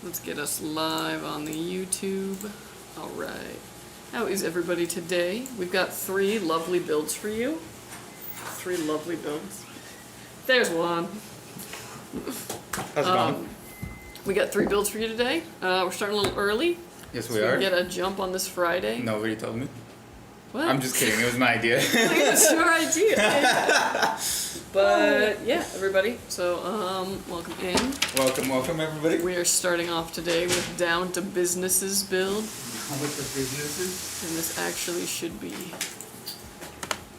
Let's get us live on the YouTube. All right. How is everybody today? We've got 3 lovely builds for you. 3 lovely builds. There's one. How's it going? We got 3 builds for you today. We're starting a little early. Yes, so we are. We get a jump on this Friday. Nobody told me. What? I'm just kidding. It was my idea. It's your idea. But yeah, everybody. So welcome in. Welcome, everybody. We are starting off today with Down to Business's build. With the businesses. And this actually should be.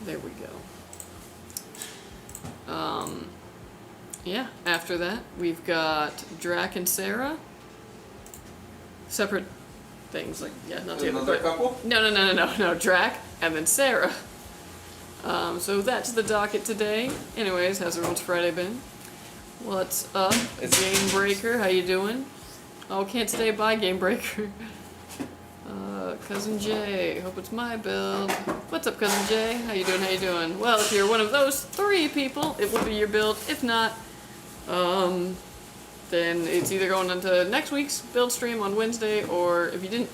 There we go. Yeah, after that, we've got Drak and Sarah. Separate things, like, yeah, not the Another couple? No, Drak and then Sarah. So that's the docket today. Anyways, how's everyone's Friday been? What's up? It's Game Breaker, how you doing? Oh, can't stay by, Game Breaker. Cousin Jay, hope it's my build. What's up, Cousin Jay? How you doing? Well, if you're one of those 3 people, it will be your build. If not, then it's either going into next week's build stream on Wednesday, or if you didn't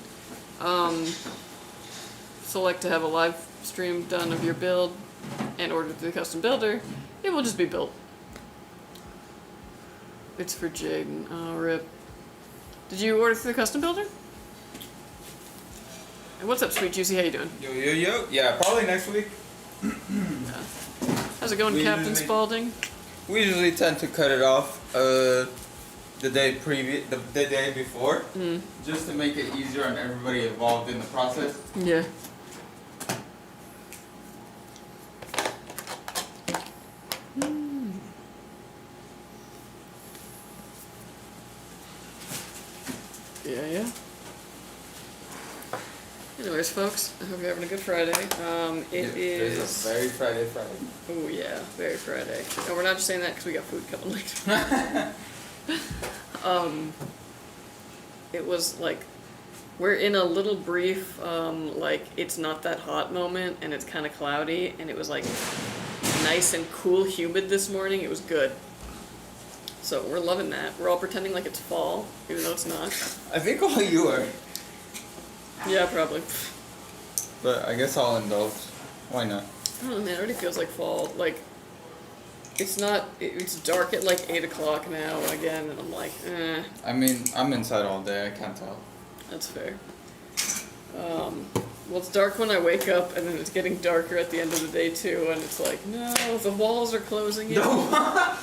select to have a live stream done of your build and order through the custom builder, it will just be built. It's for Jaden. Oh, rip. Did you order through the custom builder? And what's up, Sweet Juicy? How you doing? Yo. Yeah, probably next week. How's it going, Captain Spaulding? We usually tend to cut it off the day before, just to make it easier on everybody involved in the process. Yeah. Yeah. Anyways, folks, I hope you're having a good Friday. It is... It's a very Friday. Oh yeah, very Friday. And we're not just saying that because we got food coming later. It was like, we're in a little brief, like, it's not that hot moment, and it's kind of cloudy, and it was like nice and cool, humid this morning. It was good. So we're loving that. We're all pretending like it's fall, even though it's not. I think all you are. Yeah, probably. But I guess I'll indulge. Why not? I don't know, man. It already feels like fall. Like, it's not. It's dark at like 8 o'clock now again, and I'm like, eh. I mean, I'm inside all day. I can't tell. That's fair. Well, it's dark when I wake up, and then it's getting darker at the end of the day too, and it's like, no, the walls are closing in. No.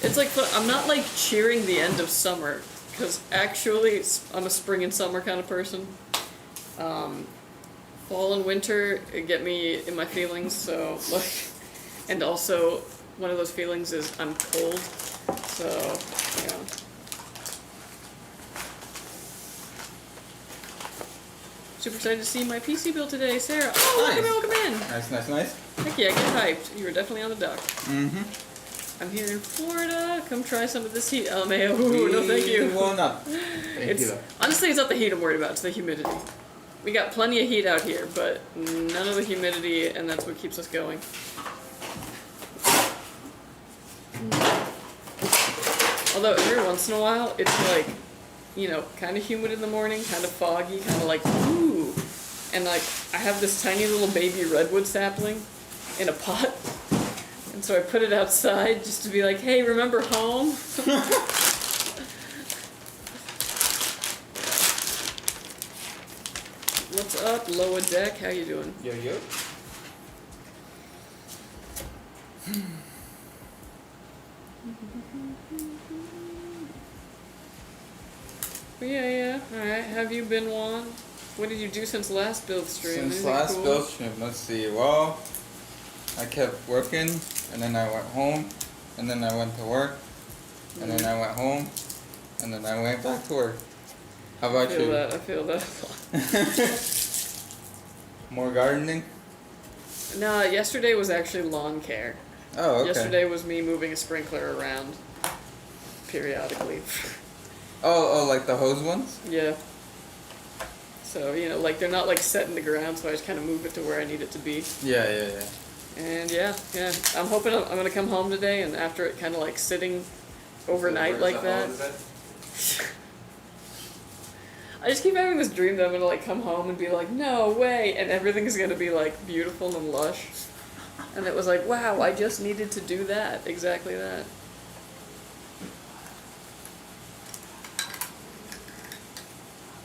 It's like, I'm not like cheering the end of summer, because actually I'm a spring and summer kind of person. Fall and winter get me in my feelings, so like, and also one of those feelings is I'm cold, so yeah. Super excited to see my PC build today, Sarah. Oh, nice. welcome in. Nice. Heck yeah, get hyped. You were definitely on the dock. Mm-hmm. I'm here in Florida. Come try some of this heat. Oh man, ooh, no thank you. Well, not. Thank you. Honestly, it's not the heat I'm worried about, it's the humidity. We got plenty of heat out here, but none of the humidity, and that's what keeps us going. Although every once in a while, it's like, you know, kind of humid in the morning, kind of foggy, kind of like, ooh. And like, I have this tiny little baby redwood sapling in a pot. And so I put it outside just to be like, hey, remember home? What's up, Lower Deck? How you doing? Yo. Yeah. Alright, have you been one? What did you do since last build stream? Since Anything last cool? build stream, let's see. Well, I kept working, and then I went home, and then I went to work, and then I went home, and then I went back to work. How about you? I feel that. More gardening? No, yesterday was actually lawn care. Oh, okay. Yesterday was me moving a sprinkler around periodically. Oh, like the hose ones? Yeah. So, you know, like, they're not, like, set in the ground, so I just kind of move it to where I need it to be. Yeah. And, yeah. I'm hoping I'm going to come home today, and after it kind of, like, sitting overnight Where's like the that. hole, is it? I just keep having this dream that I'm gonna like come home and be like, no way, and everything's gonna be like beautiful and lush. And it was like, wow, I just needed to do that, exactly that.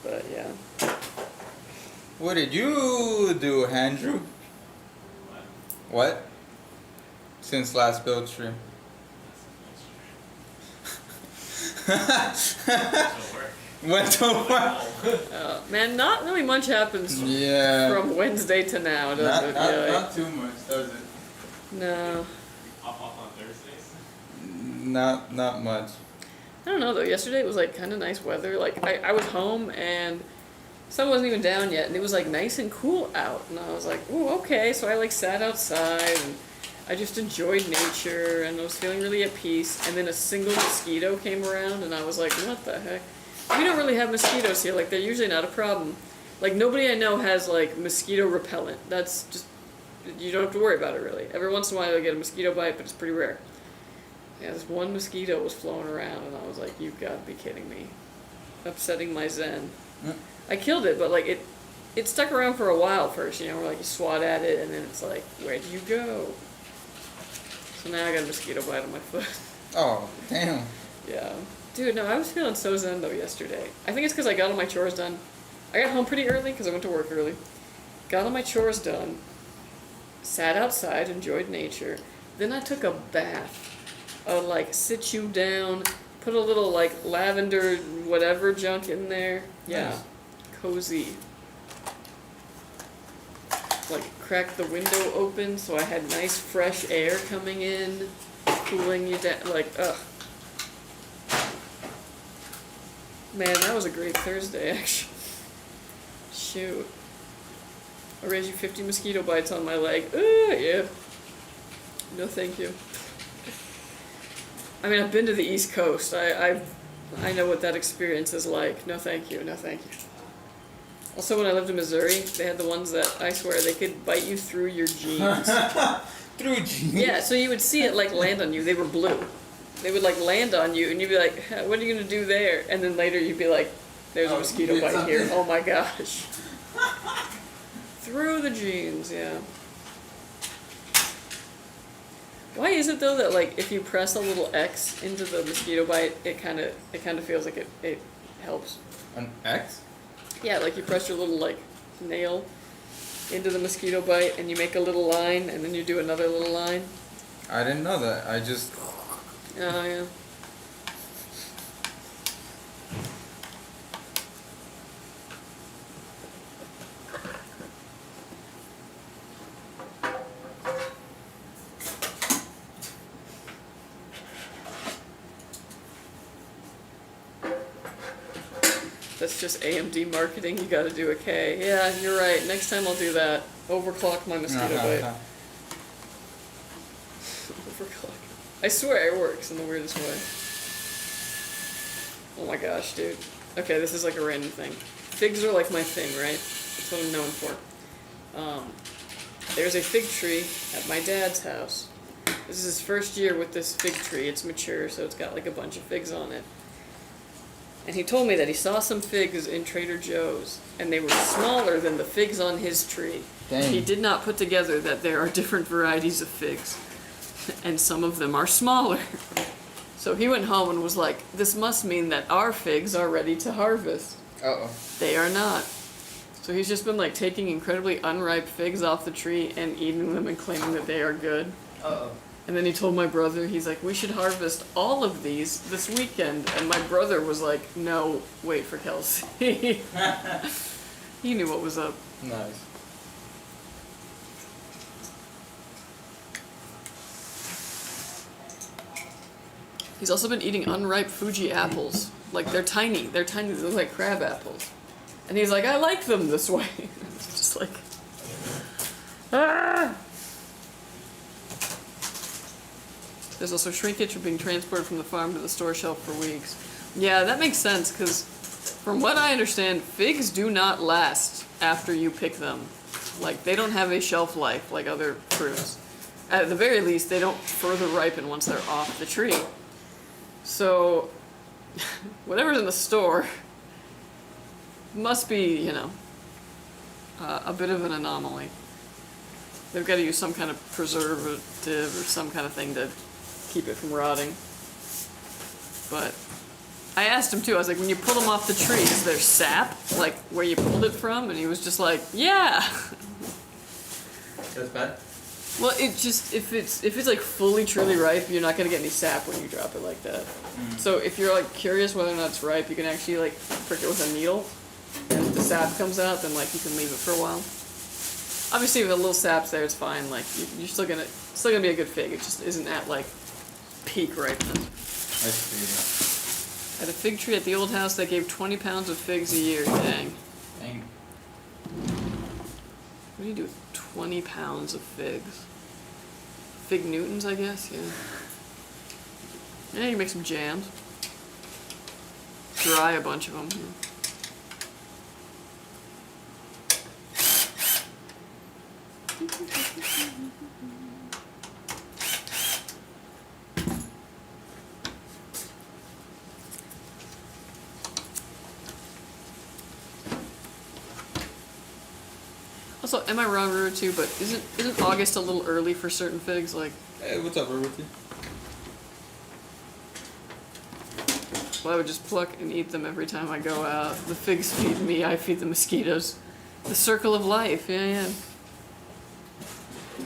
But yeah. What did you do, Andrew? What? Since last build stream. Went to work. Man, not really much happens Yeah. from Wednesday to now, does it? Really? Not too much, does it? No. Off on Thursdays? Not much. I don't know though, yesterday it was like kind of nice weather. Like I was home and sun wasn't even down yet and it was like nice and cool out. And I was like, ooh, okay. So I like sat outside and I just enjoyed nature and I was feeling really at peace. And then a single mosquito came around and I was like, what the heck? We don't really have mosquitoes here. Like they're usually not a problem. Like nobody I know has like mosquito repellent. That's just, you don't have to worry about it really. Every once in a while you'll get a mosquito bite, but it's pretty rare. Yeah, this one mosquito was floating around and I was like, you've got to be kidding me. Upsetting my zen. I killed it, but like it stuck around for a while first, you know, where like you swat at it and then it's like, where'd you go? So now I got a mosquito bite on my foot. Oh, damn. Yeah. Dude, no, I was feeling so zen though yesterday. I think it's because I got all my chores done. I got home pretty early because I went to work early. Got all my chores done. Sat outside, enjoyed nature. Then I took a bath. Like sit you down, put a little like lavender whatever junk in there. Yeah. Nice. Cozy. Like cracked the window open so I had nice fresh air coming in, cooling you down. Like, ugh. Man, that was a great Thursday, actually. Shoot. I raised you 50 mosquito bites on my leg. Yeah. No, thank you. I mean, I've been to the East Coast. I know what that experience is like. No, thank you. No, thank you. Also, when I lived in Missouri, they had the ones that, I swear, they could bite you through your jeans. Through jeans? Yeah, so you would see it, like, land on you. They were blue. They would, like, land on you, and you'd be like, what are you going to do there? And then later you'd be like, there's a mosquito bite here. Oh, my gosh. Through the jeans, yeah. Why is it, though, that, like, if you press a little X into the mosquito bite, it kind of feels like it helps? An X? Yeah, like you press your little, like, nail into the mosquito bite, and you make a little line, and then you do another little line. I didn't know that. I just... Oh, yeah. That's just AMD marketing. You gotta do a K. Yeah, you're right. Next time I'll do that. Overclock my mosquito bite. Overclock. I swear it works in the weirdest way. Oh my gosh, dude. Okay, this is like a random thing. Figs are like my thing, right? That's what I'm known for. There's a fig tree at my dad's house. This is his first year with this fig tree. It's mature, so it's got like a bunch of figs on it. And he told me that he saw some figs in Trader Joe's, and they were smaller than the figs on his tree. Dang. He did not put together that there are different varieties of figs, and some of them are smaller. So he went home and was like, this must mean that our figs are ready to harvest. Uh-oh. They are not. So he's just been like taking incredibly unripe figs off the tree and eating them and claiming that they are good. Uh-oh. And then he told my brother, he's like, we should harvest all of these this weekend. And my brother was like, no, wait for Kelsey. He knew what was up. Nice. He's also been eating unripe Fuji apples. Like, they're tiny. They're tiny. They look like crab apples. And he's like, I like them this way. It's just like, ah! There's also shrinkage from being transported from the farm to the store shelf for weeks. Yeah, that makes sense, because from what I understand, figs do not last after you pick them. Like, they don't have a shelf life like other fruits. At the very least, they don't further ripen once they're off the tree. So, whatever's in the store must be, you know, a bit of an anomaly. They've got to use some kind of preservative or some kind of thing to keep it from rotting. But I asked him too, I was like, when you pull them off the tree, is there sap, like where you pulled it from? And he was just like, yeah. That's bad? Well, it just, if it's like fully truly ripe, you're not gonna get any sap when you drop it like that. So if you're like curious whether or not it's ripe, you can actually like prick it with a needle, and if the sap comes out, then like you can leave it for a while. Obviously, if a little sap's there, it's fine. Like you're still gonna be a good fig. It just isn't at like peak ripeness. I see. At a fig tree at the old house, they gave 20 pounds of figs a year. Dang. Dang. What do you do with 20 pounds of figs? Fig Newtons, I guess, yeah. Yeah, you can make some jams. Dry a bunch of them. Yeah. Also, am I wrong, Ruru, too? But isn't August a little early for certain figs? Like, Hey, what's up, Ruby? well, I would just pluck and eat them every time I go out. The figs feed me, I feed the mosquitoes. The circle of life, yeah.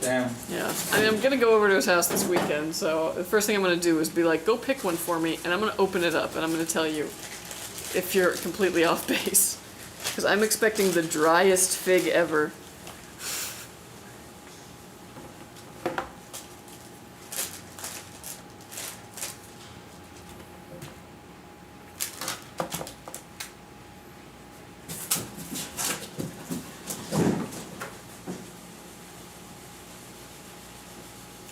Damn. Yeah. I mean, I'm gonna go over to his house this weekend, so the first thing I'm gonna do is be like, go pick one for me, and I'm gonna open it up, and I'm gonna tell you if you're completely off base. Because I'm expecting the driest fig ever.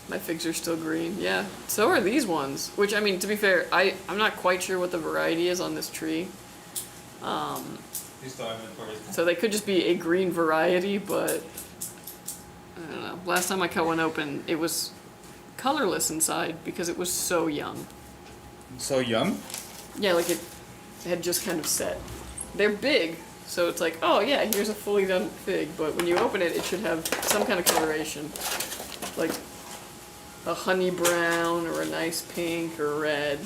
My figs are still green. Yeah, so are these ones. Which, I mean, to be fair, I'm not quite sure what the variety is on this tree. You still inventory. So they could just be a green variety, but I don't know. Last time I cut one open, it was colorless inside because it was so young. So young? Yeah, like it had just kind of set. They're big, so it's like, oh yeah, here's a fully done fig, but when you open it, it should have some kind of coloration. Like a honey brown or a nice pink or red.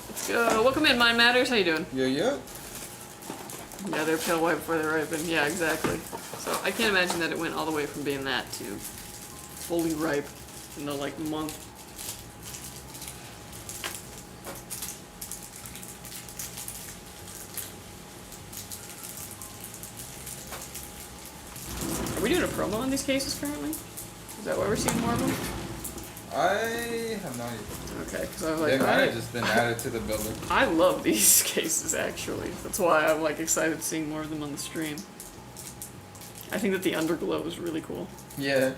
Let's go. Welcome in, Mind Matters. How you doing? Yeah. Yeah, they're pale white before they ripen. Yeah, exactly. So I can't imagine that it went all the way from being that to fully ripe in the like month. Are we doing a promo on these cases currently? Is that why we're seeing more of them? I have no idea. Okay, because I was like, They might have just been added to the building. I love these cases actually. That's why I'm like excited seeing more of them on the stream. I think that the underglow is really cool. Yeah.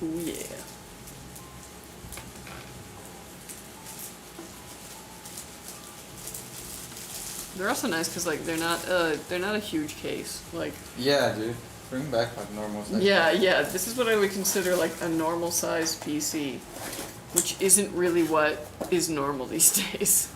Ooh yeah. They're also nice because like they're not a huge case. Like Yeah, dude. Bring back like normal size. yeah. This is what I would consider like a normal size PC, which isn't really what is normal these days.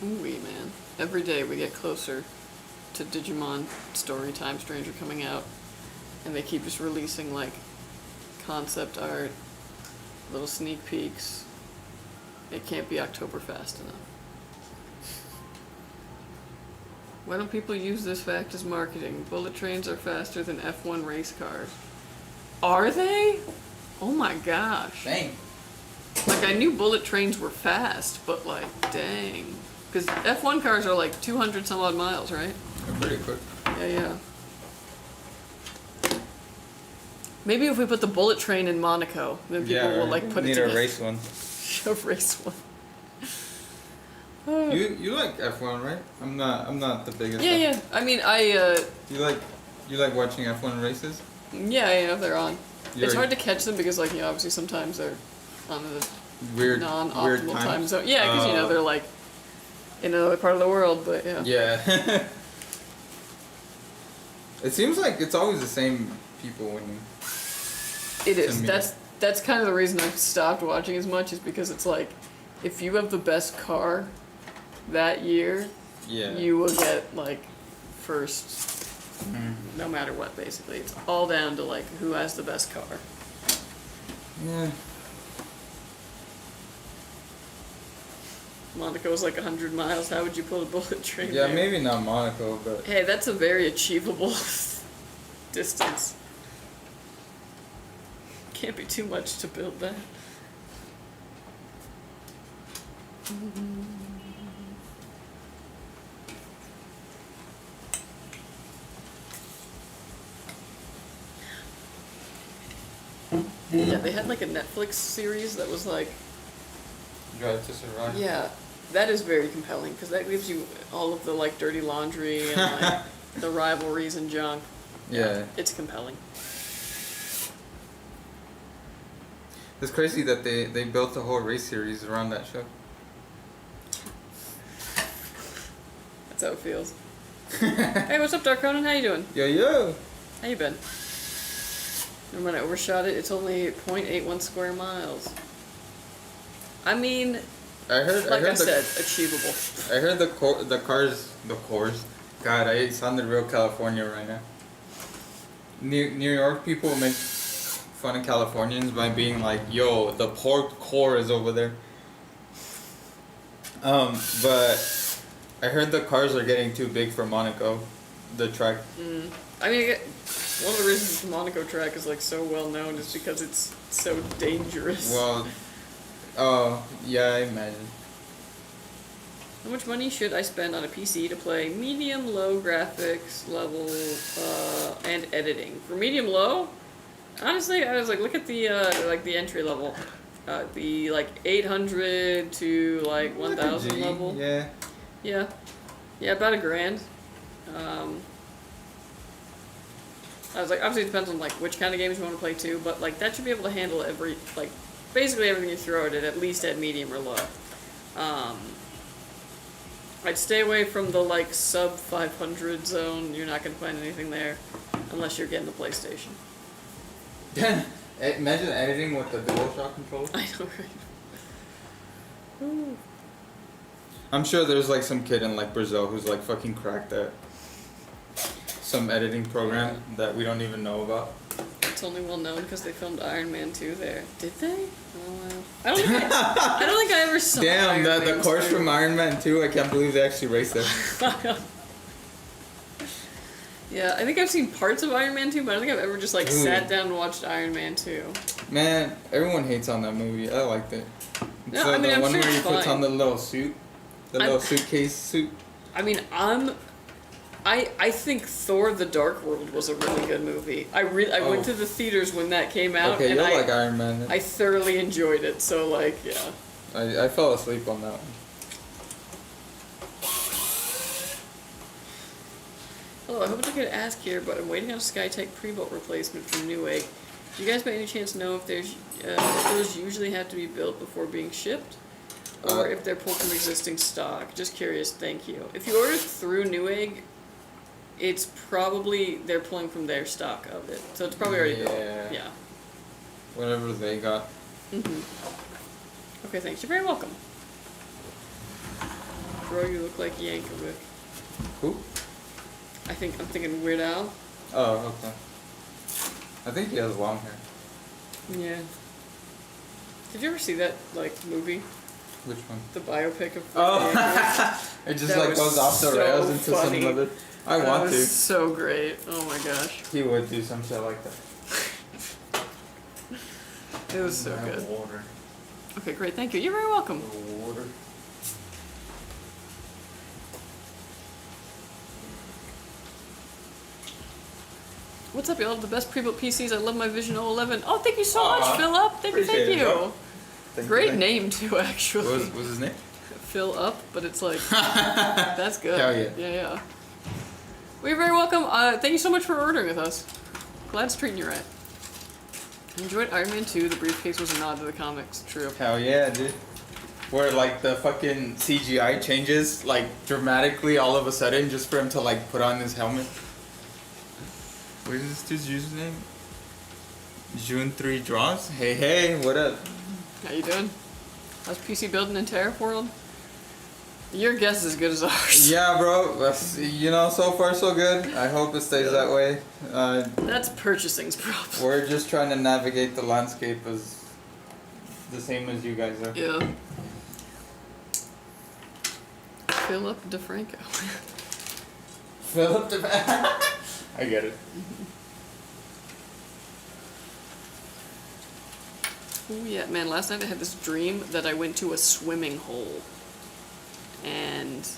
Ooh-wee, man. Every day we get closer to Digimon Storytime Stranger coming out, and they keep just releasing like concept art, little sneak peeks. It can't be October fast enough. Why don't people use this fact as marketing? Bullet trains are faster than F1 race cars. Are they? Oh my gosh. Dang. Like, I knew bullet trains were fast, but like, dang. Because F1 cars are like 200 some odd miles, right? They're pretty quick. Yeah. Maybe if we put the bullet train in Monaco, then people will like put it need together. a race one. A race one. You like F1, right? I'm not the biggest. Yeah. I mean, You like watching F1 races? yeah, they're on. You're It's hard to catch them because, like, you know, obviously sometimes they're on the weird non-optimal time times. zone. Yeah, because, you know, they're, like, in another part of the world, but, yeah. Yeah. It seems like it's always the same people winning. It is. To me. That's kind of the reason I've stopped watching as much, is because it's like, if you have the best car that year, Yeah. you will get, like, first, no matter what, basically. It's all down to, like, who has the best car. Yeah. Monaco's like 100 miles. How would you pull a bullet train Yeah, there? maybe not Monaco, but Hey, that's a very achievable distance. Can't be too much to build that. Yeah, they had like a Netflix series that was like, Drive to Survive. yeah, that is very compelling because that gives you all of the like dirty laundry and like the rivalries and junk. Yeah. It's compelling. It's crazy that they built a whole race series around that show. That's how it feels. Hey, what's up, Dark Conan? How you doing? Yo. How you been? And when I overshot it, it's only 0.81 square miles. I mean, I heard I said, achievable. I heard the cars. God, I sounded real California right now. New York people make fun of Californians by being like, "Yo, the pork core is over there." But I heard the cars are getting too big for Monaco, the track. I mean, one of the reasons the Monaco track is like so well known is because it's so dangerous. Well, oh yeah, I imagine. How much money should I spend on a PC to play medium-low graphics level and editing? For medium-low, honestly, I was like, look at the like the entry level, the like 800 to like 1,000 level. Yeah. Yeah, about $1,000. I was like, obviously it depends on like which kind of games you want to play too, but like that should be able to handle basically everything you throw at least at medium or low. I'd stay away from the like sub 500 zone. You're not gonna find anything there, unless you're getting the PlayStation. Imagine editing with the DualShock controller. I know, right? Ooh. I'm sure there's like some kid in like Brazil who's like fucking cracked at some editing program that we don't even know about. It's only well known because they filmed Iron Man 2 there. Did they? Oh wow. I don't think I ever saw. Damn, Iron the Man course 2. from Iron Man 2, I can't believe they actually raced there. Yeah, I think I've seen parts of Iron Man 2, but I don't think I've ever just like sat down and watched Iron Man 2. Man, everyone hates on that movie. I liked it. It's No, I mean, the I'm one sure where he it's puts fine. on the little suit. The little suitcase suit. I mean, I think Thor: The Dark World was a really good movie. I went to the theaters when that came out, Okay, and you're like Iron Man. Then. I thoroughly enjoyed it. So like, yeah. I fell asleep on that one. Hello, I hope I could ask here, but I'm waiting on a Skytech pre-built replacement from Newegg. Do you guys by any chance know if if those usually have to be built before being shipped? Or if they're pulled from existing stock? Just curious, thank you. If you order through Newegg, it's probably, they're pulling from their stock of it. So it's probably already built. Yeah. Whatever they got. Okay, thanks. You're very welcome. Bro, you look like Yankovic. Who? I'm thinking Weird Al. Oh, okay. I think he has long hair. Yeah. Did you ever see that, like, movie? Which one? The biopic of Oh! It just That like was goes off the so rails into funny. some other... I That want was to. so great. Oh my gosh. He would do some shit like that. It was so I have good. water. Okay, great. Thank you. You're very welcome. Water. What's up, y'all? The best pre-built PCs. I love my Vision 011. Oh, thank you so much, Philip. Thank you, appreciate thank it, bro. you. Thank Great you. name too, actually. What was his name? Fill up, but it's like that's good. Hell yeah. Yeah, yeah. Well, you're very welcome. Thank you so much for ordering with us. Glad it's treating you right. Enjoyed Iron Man 2. The briefcase was a nod to the comics. True. Hell yeah, dude. Where like the fucking CGI changes like dramatically all of a sudden just for him to like put on his helmet. What is this dude's username? June 3 Draws? Hey, hey, what up? How you doing? How's PC building in Tariff World? Your guess is as good as ours. Yeah, bro. That's, you know, so far so good. I hope it stays that way. That's purchasing's problem. We're just trying to navigate the landscape as the same as you guys are. Yeah. Philip DeFranco. Philip the I get it. Oh yeah, man, last night I had this dream that I went to a swimming hole. And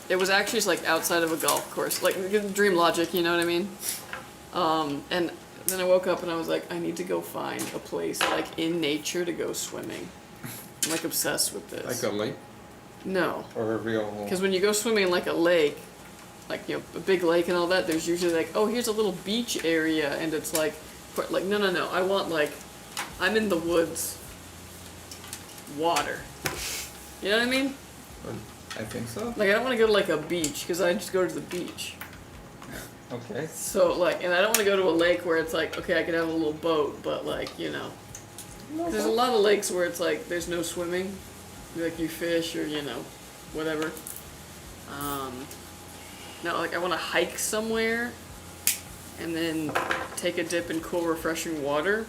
it was actually just like outside of a golf course. Like dream logic, you know what I mean? And then I woke up and I was like, I need to go find a place like in nature to go swimming. I'm like obsessed with this. Like a lake No. or a real hole? Because when you go swimming in like a lake, like, you know, a big lake and all that, there's usually like, oh, here's a little beach area, and it's like no, I want like, I'm in the woods, water. You know what I mean? I think so. Like, I don't want to go to like a beach, because I just go to the beach. Okay. So like, and I don't want to go to a lake where it's like, okay, I could have a little boat, but like, you know, there's a lot of lakes where it's like, there's no swimming, like you fish or, you know, whatever. No, like I want to hike somewhere and then take a dip in cool, refreshing water,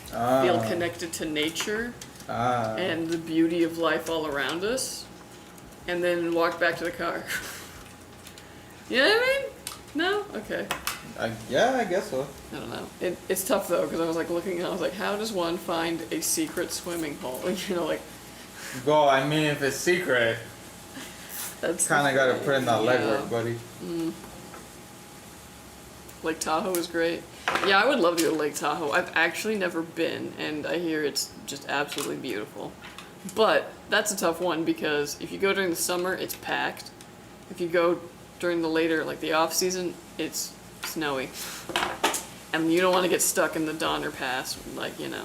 feel connected to nature and the beauty of life all around us, and then walk back to the car. You know what I mean? No? Okay. Yeah, I guess so. I don't know. It's tough though, because I was like looking and I was like, how does one find a secret swimming hole? You know, like. Go, I mean, if it's secret, That's kind of got to put in that yeah. legwork, buddy. Lake Tahoe is great. Yeah, I would love to go to Lake Tahoe. I've actually never been, and I hear it's just absolutely beautiful. But that's a tough one, because if you go during the summer, it's packed. If you go during the later, like the off season, it's snowy. And you don't want to get stuck in the Donner Pass, like, you know.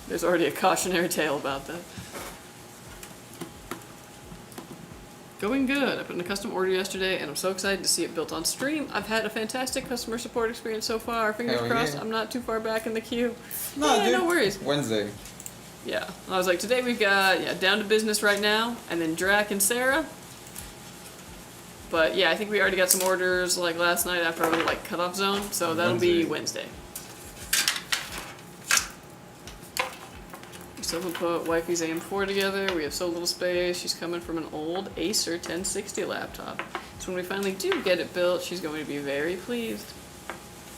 There's already a cautionary tale about that. Going good. I put in a custom order yesterday, and I'm so excited to see it built on stream. I've had a fantastic customer support experience so far. Fingers Hell crossed yeah. I'm not too far back in the queue. No, yeah, dude. no worries. Wednesday. Yeah. I was like, today we've got Down to Business right now, and then Drak and Sarah. But yeah, I think we already got some orders like last night after our little like cutoff zone, so that'll be Wednesday. We still haven't put Wifey's AM4 together. We have so little space. She's coming from an old Acer 1060 laptop. So when we finally do get it built, she's going to be very pleased.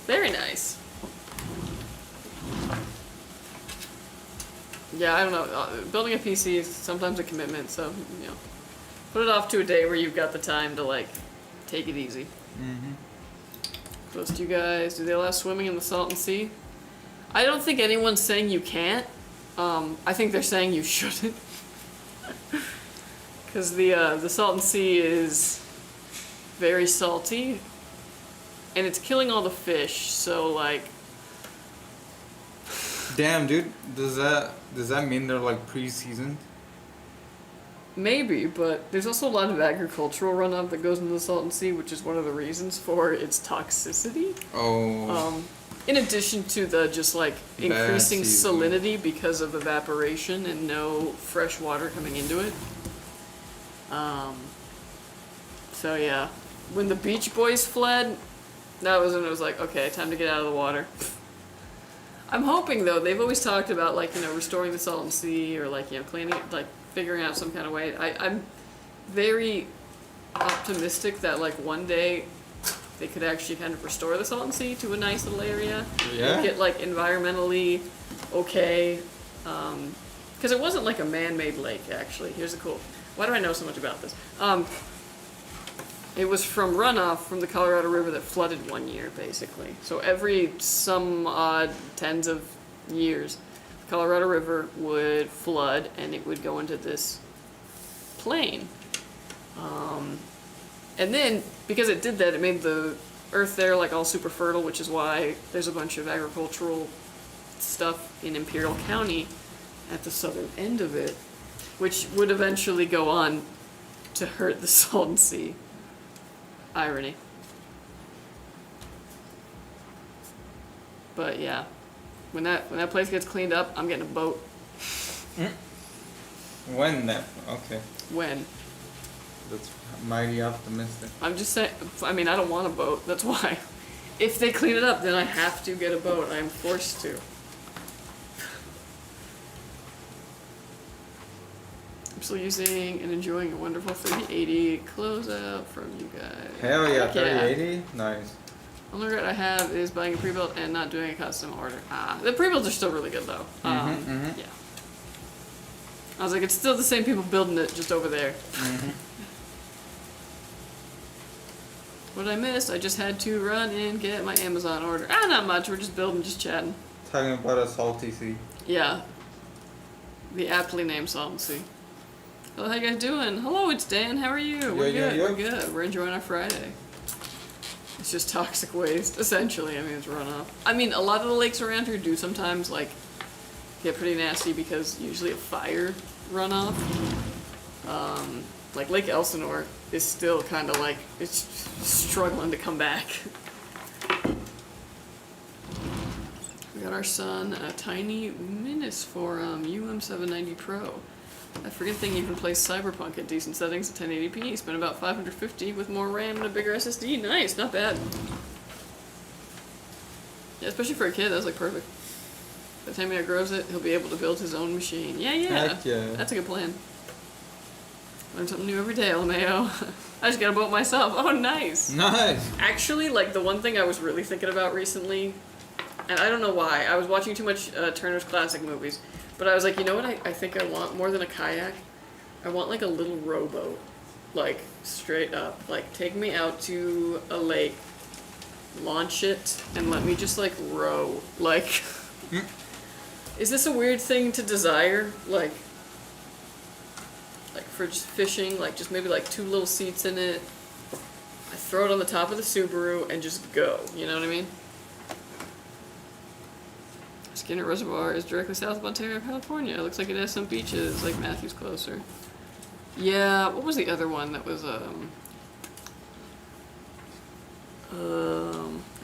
Very nice. Yeah, I don't know. Building a PC is sometimes a commitment, so, you know, put it off to a day where you've got the time to, like, take it easy. Most of you guys, do they allow swimming in the Salton Sea? I don't think anyone's saying you can't. I think they're saying you shouldn't. Because the Salton Sea is very salty, and it's killing all the fish, so, like... Damn, dude. Does that mean they're like pre-seasoned? Maybe, but there's also a lot of agricultural runoff that goes into the Salton Sea, which is one of the reasons for its toxicity. Oh. In addition to the just like increasing season. salinity because of evaporation and no fresh water coming into it. So yeah, when the Beach Boys fled, that was when it was like, okay, time to get out of the water. I'm hoping though, they've always talked about like, you know, restoring the Salton Sea or like, you know, cleaning it, like figuring out some kind of way. I'm very optimistic that like one day they could actually kind of restore the Salton Sea to a nice little area. Yeah. Make it like environmentally okay. Because it wasn't like a man-made lake, actually. Here's the cool. Why do I know so much about this? It was from runoff from the Colorado River that flooded one year, basically. So every some odd tens of years, the Colorado River would flood and it would go into this plain. And then, because it did that, it made the earth there like all super fertile, which is why there's a bunch of agricultural stuff in Imperial County at the southern end of it, which would eventually go on to hurt the Salton Sea. Irony. But yeah, when that place gets cleaned up, I'm getting a boat. When that? Okay. When? That's mighty optimistic. I'm just saying, I mean, I don't want a boat, that's why. If they clean it up, then I have to get a boat. I'm forced to. I'm still using and enjoying a wonderful 3080 closeout from you guys. Hell yeah, Heck yeah. 3080? Nice. Only regret I have is buying a pre-built and not doing a custom order. The pre-builds are still really good though. Yeah. I was like, it's still the same people building it, just over there. What did I miss? I just had to run and get my Amazon order. Not much. We're just building, just chatting. Talking about a salty sea. Yeah. The aptly named Salton Sea. Hello, how you guys doing? Hello, it's Dan. How are you? We're good. We're good. We're enjoying our Friday. It's just toxic waste, essentially. I mean, it's runoff. I mean, a lot of the lakes around here do sometimes, like, get pretty nasty because usually a fire runoff. Like Lake Elsinore is still kind of like, it's struggling to come back. We got our son a tiny Minis Forum UM790 Pro. That friggin' thing even plays Cyberpunk at decent settings at 1080p. Spent about 550 with more RAM and a bigger SSD. Nice, not bad. Yeah, especially for a kid, that's like perfect. By the time he outgrows it, he'll be able to build his own machine. Yeah. Heck yeah. That's a good plan. Learn something new every day, LMAO. I just got a boat myself. Oh, nice. Nice. Actually, like, the one thing I was really thinking about recently, and I don't know why, I was watching too much Turner's Classic Movies, but I was like, you know what I think I want more than a kayak? I want, like, a little rowboat. Like, straight up. Like, take me out to a lake, launch it, and let me just, like, row. Like, is this a weird thing to desire? Like for just fishing, like just maybe like 2 little seats in it. I throw it on the top of the Subaru and just go, you know what I mean? Skinner Reservoir is directly south of Ontario, California. It looks like it has some beaches, like Matthew's closer. Yeah, what was the other one that was, I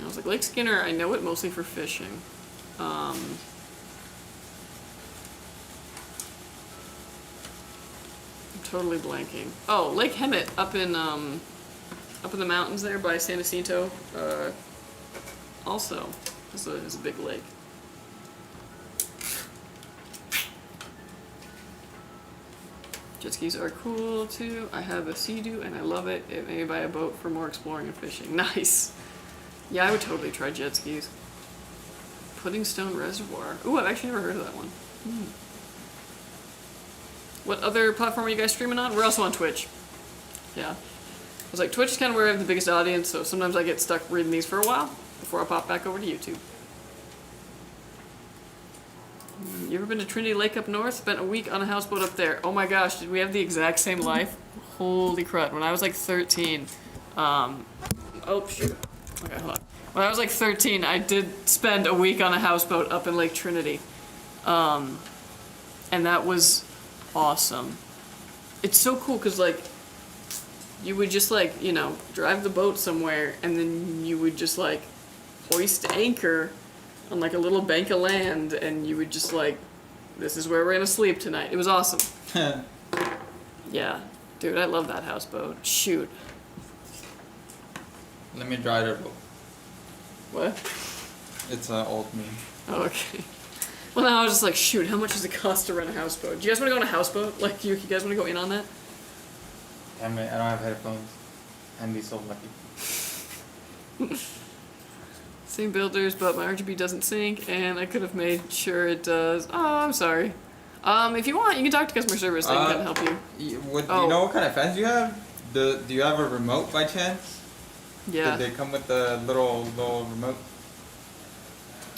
was like, Lake Skinner, I know it mostly for fishing. Totally blanking. Oh, Lake Hemet up in the mountains there by San Jacinto. Also, is a big lake. Jet skis are cool too. I have a Sea-Doo and I love it. It made me buy a boat for more exploring and fishing. Nice. Yeah, I would totally try jet skis. Puddingstone Reservoir. Ooh, I've actually never heard of that one. What other platform are you guys streaming on? We're also on Twitch. Yeah. I was like, Twitch is kind of where I have the biggest audience, so sometimes I get stuck reading these for a while before I pop back over to YouTube. You ever been to Trinity Lake up north? Spent a week on a houseboat up there. Oh my gosh, did we have the exact same life? Holy crud. When I was like 13, oh shoot. Okay, hold on. When I was like 13, I did spend a week on a houseboat up in Lake Trinity. And that was awesome. It's so cool because like you would just like, you know, drive the boat somewhere and then you would just like hoist anchor on like a little bank of land and you would just like, this is where we're gonna sleep tonight. It was awesome. Yeah, dude, I love that houseboat. Shoot. Let me drive the boat. What? It's an old meme. Oh, okay. Well, now I was just like, shoot, how much does it cost to rent a houseboat? Do you guys want to go on a houseboat? Like, you guys want to go in on that? Damn it, I don't have headphones. I'd be so lucky. Same builders, but my RGB doesn't sync, and I could have made sure it does. Oh, I'm sorry. If you want, you can talk to customer service. They can kind of help you. You know what kind of fans you have? Do you have a remote by chance? Yeah. Did they come with the little remote?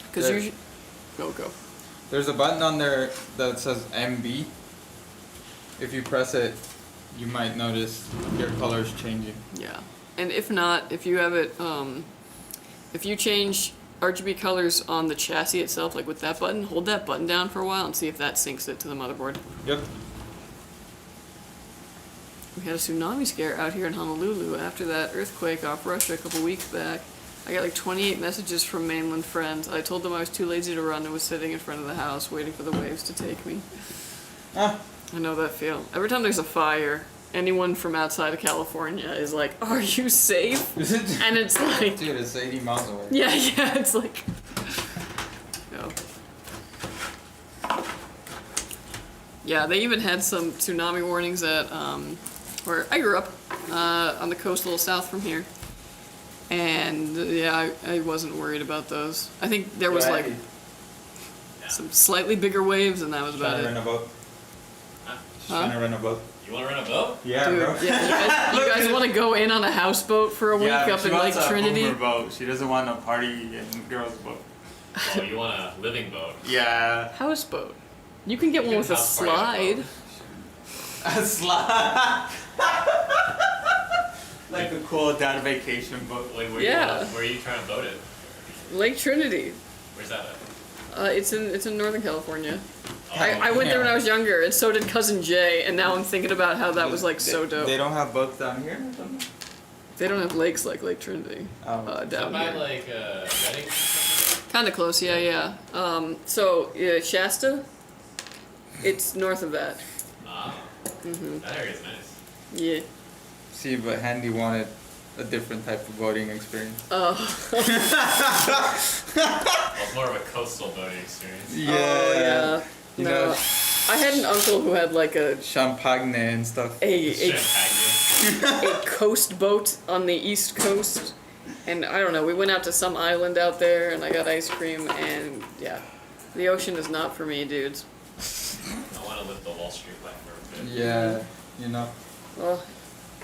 Because usually... Go. There's a button on there that says MB. If you press it, you might notice your colors changing. Yeah. And if not, if you have it... if you change RGB colors on the chassis itself, like with that button, hold that button down for a while and see if that syncs it to the motherboard. Yep. We had a tsunami scare out here in Honolulu after that earthquake off Russia a couple weeks back. I got like 28 messages from mainland friends. I told them I was too lazy to run and was sitting in front of the house waiting for the waves to take me. Ah. I know that feel. Every time there's a fire, anyone from outside of California is like, "Are you safe?" And it's like... Dude, it's 80 miles away. Yeah, it's like... No. Yeah, they even had some tsunami warnings at, where I grew up, on the coast a little south from here. And, yeah, I wasn't worried about those. I think there was, like, some slightly bigger waves, and that was about it. Trying to rent a boat. Huh? Trying to rent a boat. You want to rent a boat? Yeah, Dude, bro. yeah, you guys want to go in on a houseboat for a week up in Lake Trinity? She boat. She doesn't want a party and girls boat. Oh, you want a living boat? Yeah. Houseboat. You can get one with a house party on a slide. boat. A slide. Like a cool dad vacation boat. Wait, Yeah. where are you trying to boat it? Lake Trinity. Where's that at? It's in Northern California. Oh, I went there when I was younger, and so did cousin Jay, and now I'm thinking about how that was like so dope. They don't have boats down here or something? They don't have lakes like Lake Trinity Is down that by here. like Reading or something? Kind of close, yeah. So Shasta, it's north of that. Ah. That area's nice. Yeah. See, but Handy wanted a different type of boating experience. Oh. Well, it's more of a coastal boating experience. Yeah. Oh yeah. You No. know, I had an uncle who had like a champagne and stuff. a coast boat on the East Coast, and I don't know. We went out to some island out there, and I got ice cream, and yeah, the ocean is not for me, dudes. I want to live the Wall Street life for a bit. Yeah, you know. Well,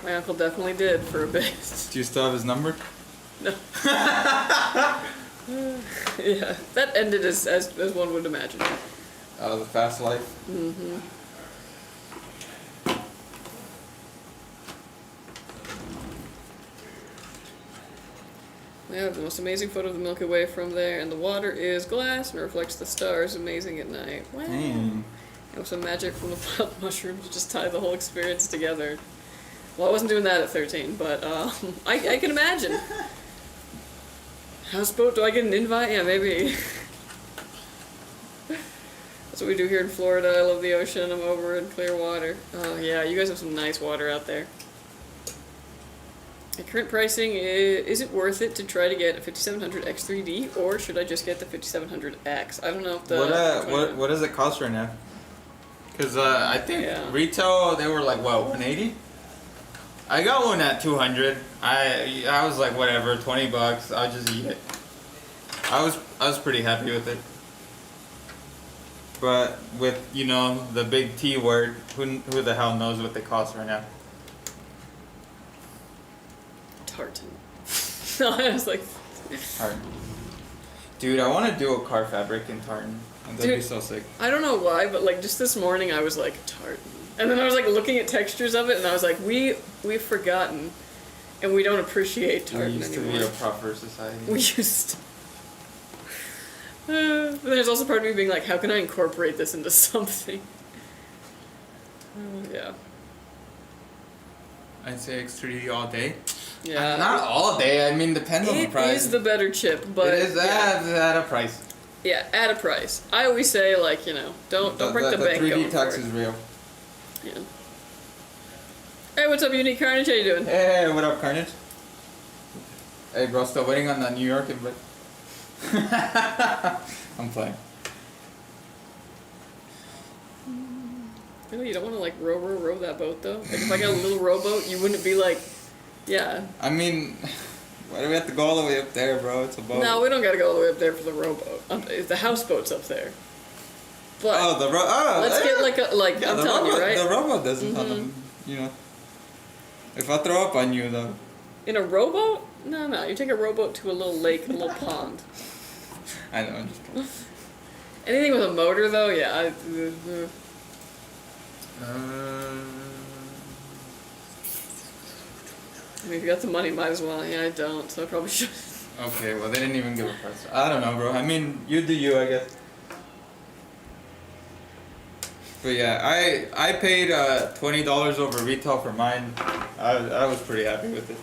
my uncle definitely did for a bit. Do you still have his number? No. Yeah, that ended as one would imagine. Out of the fast life? Mm-hmm. We have the most amazing photo of the Milky Way from there, and the water is glass and reflects the stars. Amazing at night. Wow. Dang. And with some magic from the pot mushrooms, just tie the whole experience together. Well, I wasn't doing that at 13, but I can imagine. Houseboat, do I get an invite? Yeah, maybe. That's what we do here in Florida. I love the ocean. I'm over in clear water. Oh yeah, you guys have some nice water out there. At current pricing, is it worth it to try to get a 5700 X3D, or should I just get the 5700X? I don't know if the... What does it cost right now? Because I think Yeah. retail, they were like, what, 180? I got one at 200. I was like, whatever, 20 bucks. I'll just eat it. I was pretty happy with it. But with, you know, the big T word, who the hell knows what they cost right now? Tartan. No, I was like... Tartan. Dude, I want to do a car fabric in tartan. That'd be Dude, so sick. I don't know why, but like just this morning I was like, tartan. And then I was like looking at textures of it, and I was like, we've forgotten, and we don't appreciate tartan We used to anymore. be a proper society. We used to. But there's also part of me being like, how can I incorporate this into something? Yeah. I'd say X3D all day. Yeah. Not all day. I mean, depends on the It price. is the better chip, but it is at a price. yeah, at a price. I always say like, you know, don't break the bank. The 3D going tux for it. is real. Yeah. Hey, what's up, Unique Carnage? How you doing? Hey, what up, Carnage? Hey, bro, still waiting on that New York invite. I'm playing. Really, you don't want to like row that boat though. Like if I got a little rowboat, you wouldn't be like, yeah. I mean, Why do we have to go all the way up there, bro? It's a boat. No, we don't gotta go all the way up there for the rowboat. The houseboat's up there. But let's get Yeah, I'm telling you, right? The rowboat doesn't sound, you know. If I throw up on you, though. In a rowboat? No. You take a rowboat to a little lake, a little pond. I know. I'm just Anything with a motor, though, yeah. I mean, if you got the money, might as well. Yeah, I don't, so I probably should. Okay, well, they didn't even give a price. I don't know, bro. I mean, you do you, I guess. But yeah, I paid $20 over retail for mine. I was pretty happy with it.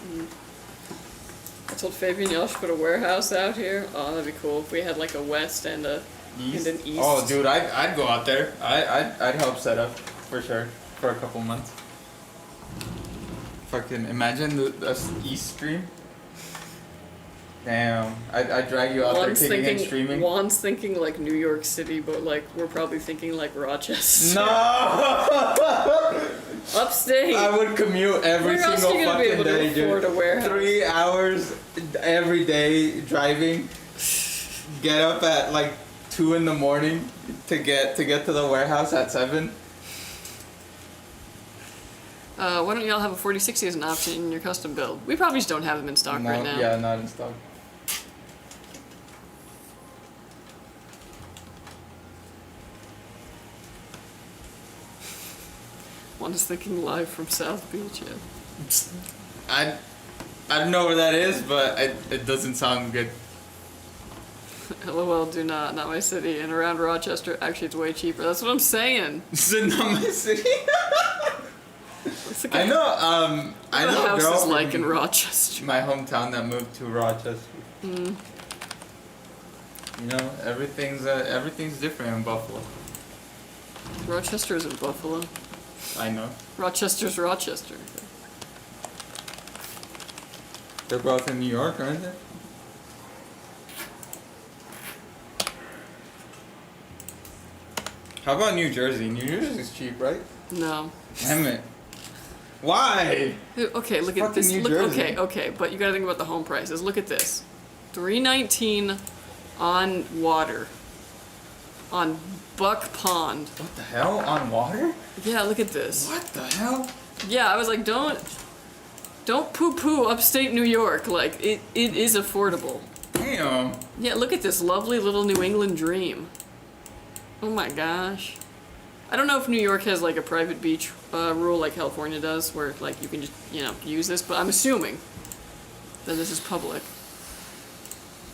I told Fabian y'all should put a warehouse out here. Oh, that'd be cool if we had like a west and an east. Oh, dude, I'd go out there. I'd help set up for sure for a couple months. Fucking imagine the east stream. Damn, I'd drag you out there kicking and streaming. Juan's thinking like New York City, but like we're probably thinking like Rochester. No! Upstate. I would commute every Where else single are you gonna be fucking able to day, afford dude. a warehouse? 3 hours every day driving. Get up at like 2 in the morning to get to the warehouse at 7. Why don't y'all have a 4060 as an option in your custom build? We probably just don't have them in stock right now. Yeah, not in stock. One is thinking live from South Beach, yeah. I don't know where that is, but it doesn't sound good. LOL, do not my city. And around Rochester, actually it's way cheaper. That's what I'm saying. It's not my city. Like I know a house girl is like from in Rochester. my hometown that moved to Rochester. Mm. You know, everything's different in Buffalo. Rochester is in Buffalo. I know. Rochester's Rochester. They're both in New York, aren't they? How about New Jersey? New Jersey's cheap, right? No. Damn it. Why? Okay, look at Fucking this. New Look, Jersey. okay, but you gotta think about the home prices. Look at this. $319 on water. On Buck Pond. What the hell? On water? Yeah, look at this. What the hell? Yeah, I was like, don't poo-poo upstate New York. Like, it is affordable. Damn. Yeah, look at this lovely little New England dream. Oh my gosh. I don't know if New York has like a private beach rule like California does, where like you can just, use this, but I'm assuming that this is public.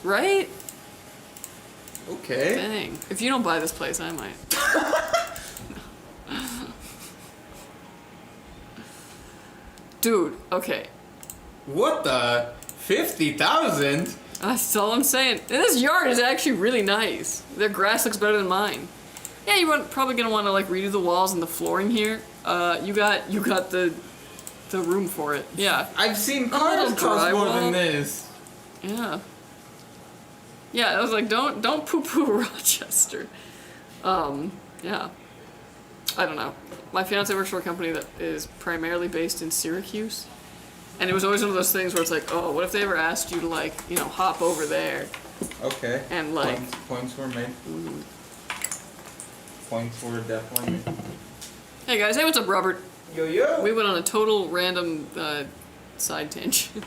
Right? Okay. Dang. If you don't buy this place, I might. Dude, okay. What the? 50,000? That's all I'm saying. And this yard is actually really nice. Their grass looks better than mine. Yeah, you're probably gonna want to like redo the walls and the flooring here. You got the room for it. Yeah. I've seen little cars cost more drywall. than this. Yeah. Yeah, I was like, don't poo-poo Rochester. Yeah. I don't know. My fiance works for a company that is primarily based in Syracuse. And it was always one of those things where it's like, oh, what if they ever asked you to like, hop over there? Okay. And like points were made. Mm-hmm. Points were definitely made. Hey guys, hey, what's up, Robert? Yo. We went on a total random side tangent.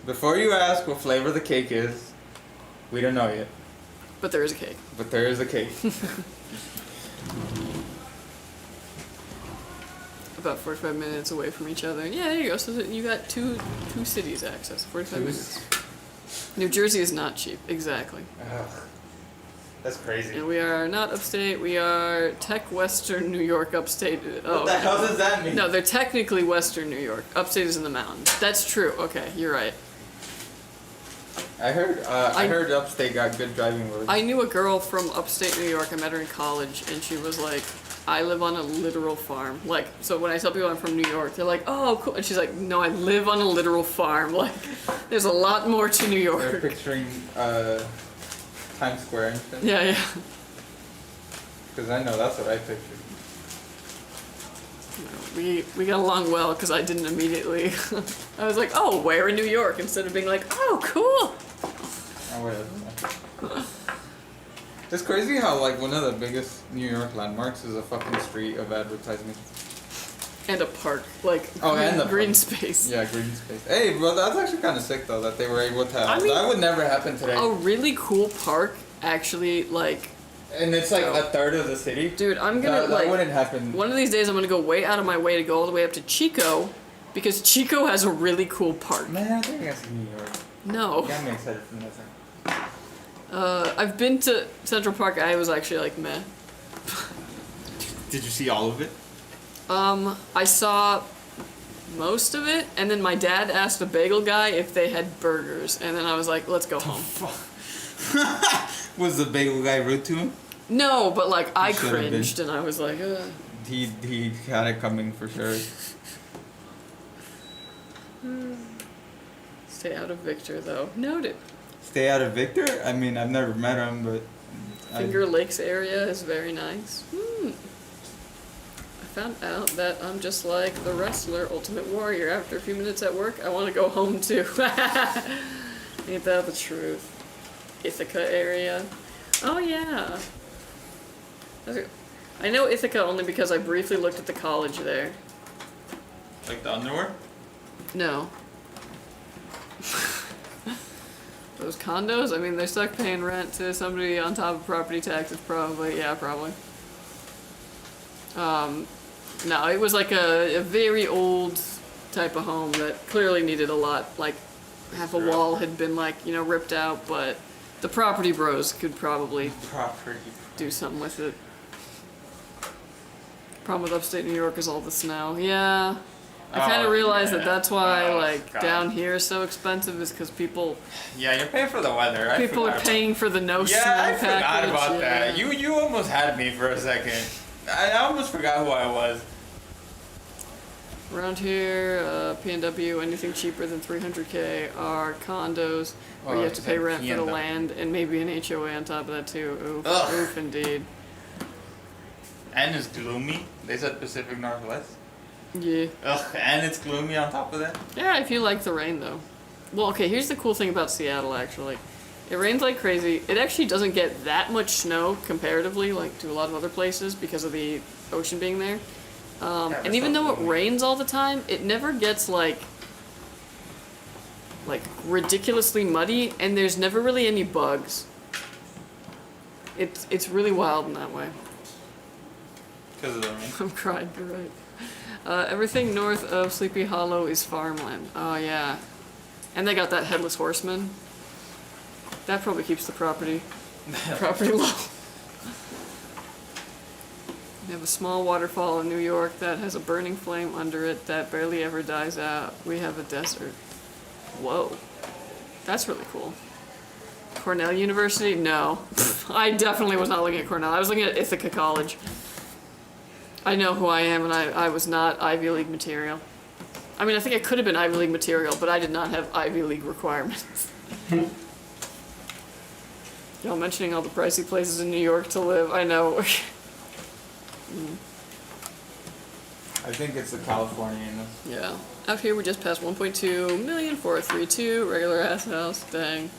Before you ask what flavor the cake is, we don't know yet. But there is a cake. But there is a cake. About 45 minutes away from each other. Yeah, there you go. So you got two cities access. 45 minutes. New Jersey is not cheap. Exactly. Ugh. That's crazy. And we are not upstate. We are tech Western New York, upstate. What the hell does that mean? No, they're technically Western New York. Upstate is in the mountains. That's true. Okay, you're right. I heard upstate got good driving roads. I knew a girl from upstate New York. I met her in college, and she was like, I live on a literal farm. Like, so when I tell people I'm from New York, they're like, oh, cool. And she's like, no, I live on a literal farm. Like, there's a lot more to New York. They're picturing Times Square and shit. Yeah. Because I know that's what I pictured. We got along well because I didn't immediately. I was like, oh, where in New York? Instead of being like, oh, cool. Oh, wait. It's crazy how like one of the biggest New York landmarks is a fucking street of advertisements. And a park, like and the green park. space. Yeah, green space. Hey, bro, that's actually kind of sick though that they were able to. I mean, that would never happen today. A really cool park, actually, like. And it's like a third of the city. Dude, I'm gonna that wouldn't happen. One of these days, I'm gonna go way out of my way to go all the way up to Chico, because Chico has a really cool park. Man, I think that's New York. No. Got me excited for nothing. I've been to Central Park. I was actually like meh. Did you see all of it? I saw most of it, and then my dad asked a bagel guy if they had burgers, and then I was like, let's go home. Was the bagel guy rude to him? No, but like I should've been. cringed, and I was like, He had it coming for sure. Stay out of Victor, though. Noted. Stay out of Victor? I mean, I've never met him, but... Finger Lakes area is very nice. I found out that I'm just like the wrestler Ultimate Warrior. After a few minutes at work, I want to go home too. Ain't that the truth? Ithaca area. Oh yeah. I know Ithaca only because I briefly looked at the college there. Like the underwear? No. Those condos? I mean, they're stuck paying rent to somebody on top of property taxes, probably. Yeah, probably. No, it was like a very old type of home that clearly needed a lot. Like, half a wall had been, like, you know, ripped out, but the property bros could probably do something with it. Problem with upstate New York is all the snow. Yeah. I kind of realized that that's why, like, down here is so expensive is because people... Yeah, you're paying for the weather. People are paying for the no snow package. Yeah, I forgot about that. You almost had me for a second. I almost forgot who I was. Around here, P&W, anything cheaper than $300K are condos where you have to pay rent for the land and maybe an HOA on top of that too. Oof, oof indeed. And it's gloomy. They said Pacific Northwest. Yeah. Ugh, and it's gloomy on top of that. Yeah, if you like the rain though. Well, okay, here's the cool thing about Seattle actually. It rains like crazy. It actually doesn't get that much snow comparatively, like to a lot of other places because of the ocean being there. And even though it rains all the time, it never gets like ridiculously muddy, and there's never really any bugs. It's really wild in that way. Because of the rain. I'm crying, you're right. Everything north of Sleepy Hollow is farmland. Oh yeah. And they got that headless horseman. That probably keeps the property low. We have a small waterfall in New York that has a burning flame under it that barely ever dies out. We have a desert. Whoa. That's really cool. Cornell University? No. I definitely was not looking at Cornell. I was looking at Ithaca College. I know who I am, and I was not Ivy League material. I mean, I think I could have been Ivy League material, but I did not have Ivy League requirements. Y'all mentioning all the pricey places in New York to live. I know. I think it's the Californian. Yeah. Out here we just passed 1.2 million for a 3.2 regular ass house. Dang.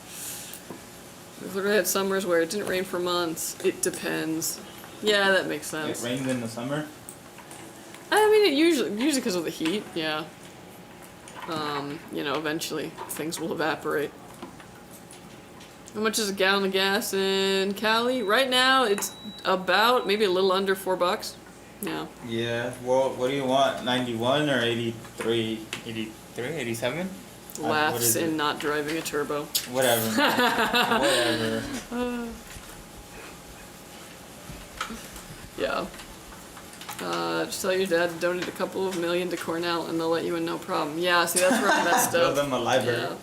We've literally had summers where it didn't rain for months. It depends. Yeah, that makes sense. It rains in the summer? I mean, it usually because of the heat, yeah. You know, eventually things will evaporate. How much is a gallon of gas in Cali? Right now, it's about maybe a little under $4. Yeah. Yeah. Well, what do you want? 91 or 83? 83? 87? Laughs in not driving a turbo. Whatever. Whatever. Yeah. Just tell your dad to donate a couple of million to Cornell and they'll let you in no problem. Yeah, see, that's where I messed up. Build them a library. Yeah.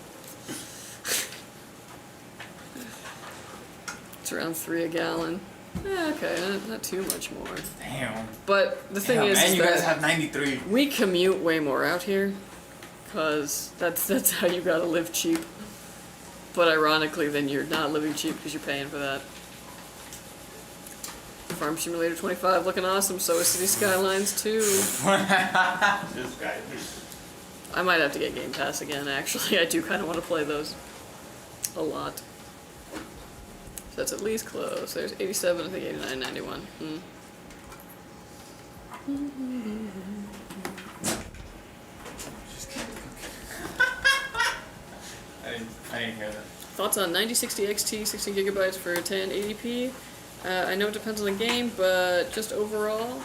It's around 3 a gallon. Yeah, okay, not too much more. Damn. But the thing is, man, you that guys have 93. we commute way more out here, cause that's how you gotta live cheap. But ironically, then you're not living cheap because you're paying for that. Farm Simulator 25 looking awesome. So is City Skylines 2. This guy. I might have to get Game Pass again, actually. I do kind of want to play those a lot. So that's at least close. There's 87, I think 89, 91. I didn't hear that. Thoughts on 9060 XT, 16 gigabytes for 1080p? I know it depends on the game, but just overall,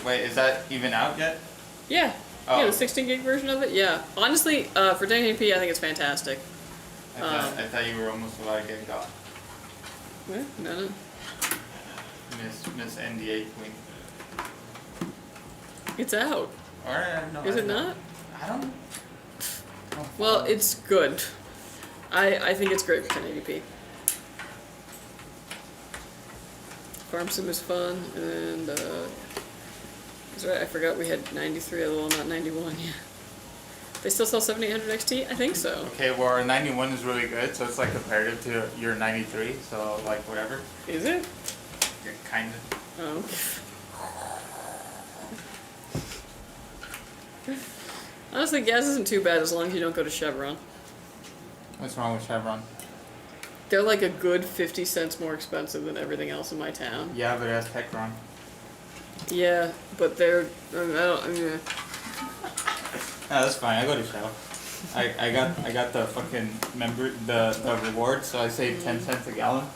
Wait, is that even out yet? yeah, Oh. yeah, the 16 gig version of it, yeah. Honestly, for 1080p, I think it's fantastic. I thought you were almost about to get got. What? No. Miss NDA Queen. It's out. Alright, no. Is it not? I don't. Well, it's good. I think it's great for 1080p. Farm Sim is fun, and that's right, I forgot we had 93, although not 91, yeah. They still sell 7800 XT? I think so. Okay, well, our 91 is really good, so it's like comparative to your 93, so like whatever. Is it? Yeah, kind of. Oh. Honestly, gas isn't too bad as long as you don't go to Chevron. What's wrong with Chevron? They're like a good 50 cents more expensive than everything else in my town. Yeah, but it has Techron. Yeah, but they're, No, that's fine. I go to Shell. I got the fucking the reward, so I save 10 cents a gallon,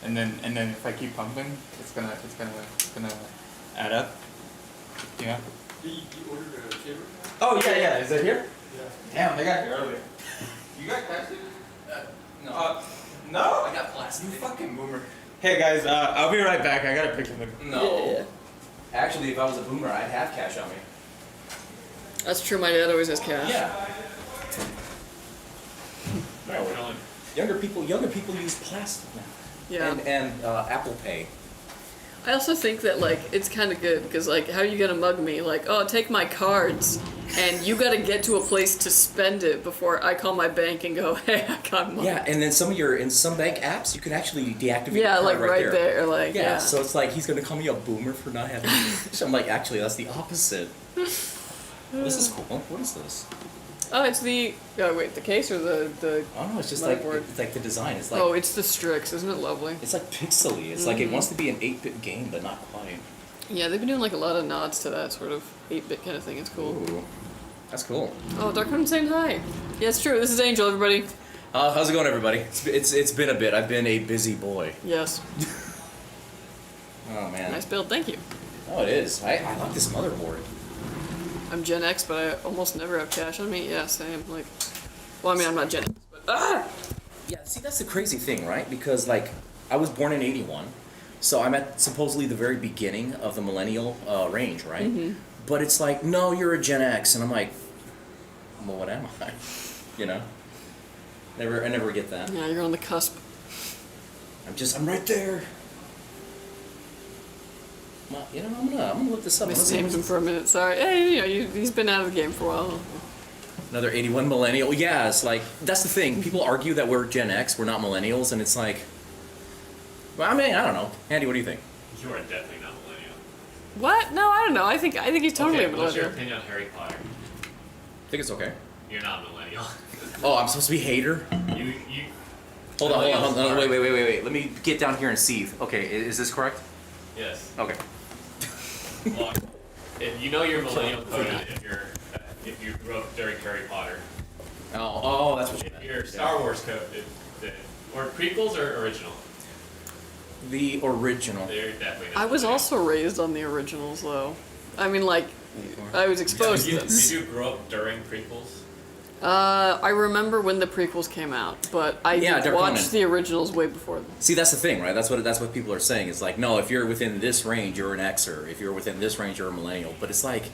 and then if I keep pumping, it's gonna add up. Yeah. You ordered a camera? Oh yeah. Is it here? Yeah. Damn, they got here earlier. You got plastic? No. No. I got plastic. You fucking boomer. Hey guys, I'll be right back. I gotta pick something. No. Yeah. Actually, if I was a boomer, I'd have cash on me. That's true, my dad always has cash. Yeah. Alright, we're going. Younger people use plastic now. Yeah. And Apple Pay. I also think that, like, it's kind of good, because, like, how are you gonna mug me? Like, oh, take my cards, and you gotta get to a place to spend it before I call my bank and go, hey, I got money. Yeah, and then in some bank apps, you can actually deactivate Yeah, the like, card right there, like, Yeah, yeah. so it's like, he's gonna call me a boomer for not having So I'm like, actually, that's the opposite. This is cool. What is this? Oh, it's the, wait, the case or the Oh no, it's just Motherboard. it's like the design. It's like oh, it's the Strix, isn't it lovely? it's like pixely. It's like it wants to be an 8-bit game, but not quite. Yeah, they've been doing, like, a lot of nods to that sort of 8-bit kind of thing. It's cool. Ooh, that's cool. Oh, Dark saying hi. Yeah, it's true. This is Angel, everybody. How's it going, everybody? It's been a bit. I've been a busy boy. Yes. Oh man. Nice build, thank you. Oh, it is. I like this motherboard. I'm Gen X, but I almost never have cash on me. Yeah, same. Like, well, I mean, I'm not Gen X, but Yeah, see, that's the crazy thing, right? Because, like, I was born in 81, so I'm at supposedly the very beginning of the millennial range, right? Mm-hmm. But it's like, no, you're a Gen X, and I'm like, well, what am I? You know? I never get that. yeah, you're on the cusp. I'm right there. Well, you know, I'm gonna look this up. I Let's see named him for a minute. Sorry. Hey, you know, he's been out of the game for a while. Another 81 millennial. Yeah, it's like, that's the thing. People argue that we're Gen X, we're not millennials, and it's like, well, I mean, I don't know. Andy, what do you think? You are definitely not millennial. What? No, I don't know. I think he's totally Okay, a what's your millennial. opinion on Harry Potter? I think it's okay. You're not a millennial. Oh, I'm supposed to be hater? you. Hold on, Millennials are- wait. Let me get down here and see. Okay, is this correct? Yes. Okay. Well, if you know you're millennial coded if you grew up during Harry Potter. Oh, that's what you If meant. you're Star Wars coded, or prequels or original, The original. they're definitely not. I was millennial. also raised on the originals, though. I mean, like, I was exposed to them. Did you grow up during prequels? I remember when the prequels came out, but I Yeah, Dark watched Conan. the originals way before them. See, that's the thing, right? That's what people are saying. It's like, no, if you're within this range, you're an Xer. If you're within this range, you're a millennial. But it's like,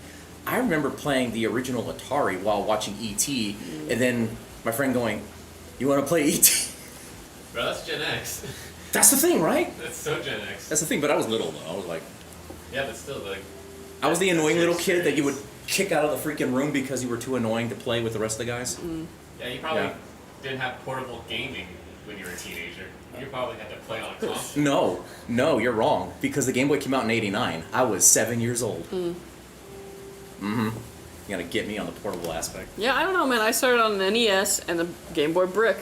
I remember playing the original Atari while watching E.T., and then my friend going, you want to play E.T.? Bro, that's Gen X. That's the thing, right? That's so Gen X. That's the thing, but I was little, though. I was like, Yeah, but still, like. I was the that's annoying your little kid that you would experience. kick out of the freaking room because you were too annoying to play with the rest of the guys. Yeah, you probably Yeah. didn't have portable gaming. when you were a teenager. You probably had to play on a console. No, you're wrong. Because the Game Boy came out in '89. I was 7 years old. You gotta get me on the portable aspect. Yeah, I don't know, man. I started on an NES and the Game Boy Brick.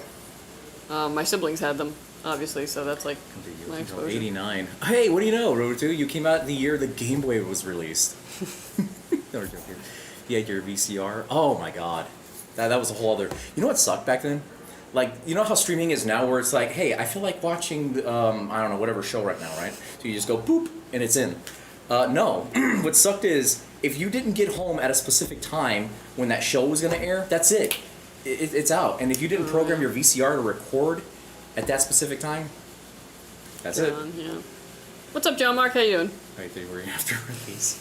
My siblings had them, obviously, so that's like my exposure. 89. Hey, what do you know, Rotor 2? You came out the year the Game Boy was released. No, we're joking. You had your VCR. Oh my god. That was a whole other... You know what sucked back then? Like, you know how streaming is now where it's like, hey, I feel like watching, I don't know, whatever show right now, right? So you just go boop, and it's in. No. What sucked is, if you didn't get home at a specific time when that show was going to air, that's it. It's out. And if you didn't program your VCR to record at that specific time, that's it. Yeah. What's up, John Mark? How you doing? Right there, we're after release.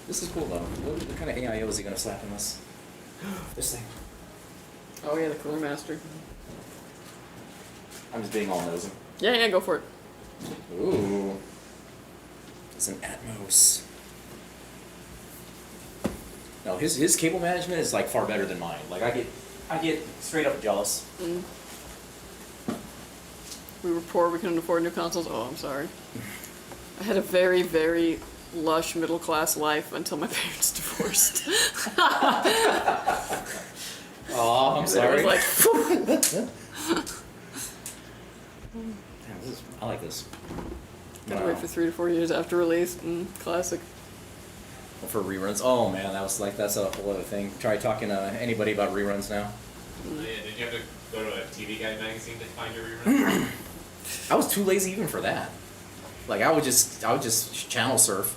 This is cool, though. What kind of AIO is he going to slap in this? This thing. Oh yeah, the CoolerMaster. I'm just being all nosy. Yeah, go for it. Ooh. It's an Atmos. No, his cable management is like far better than mine. Like I get straight up jealous. We were poor, we couldn't afford new consoles. Oh, I'm sorry. I had a very, very lush middle class life until my parents divorced. Oh, I'm sorry. It was like, I like this. gotta wait for 3 to 4 years after release. Classic. For reruns. Oh man, that's a whole other thing. Try talking to anybody about reruns now. Oh, yeah, did you have to go to a TV Guide magazine to find your rerun? I was too lazy even for that. Like I would just channel surf.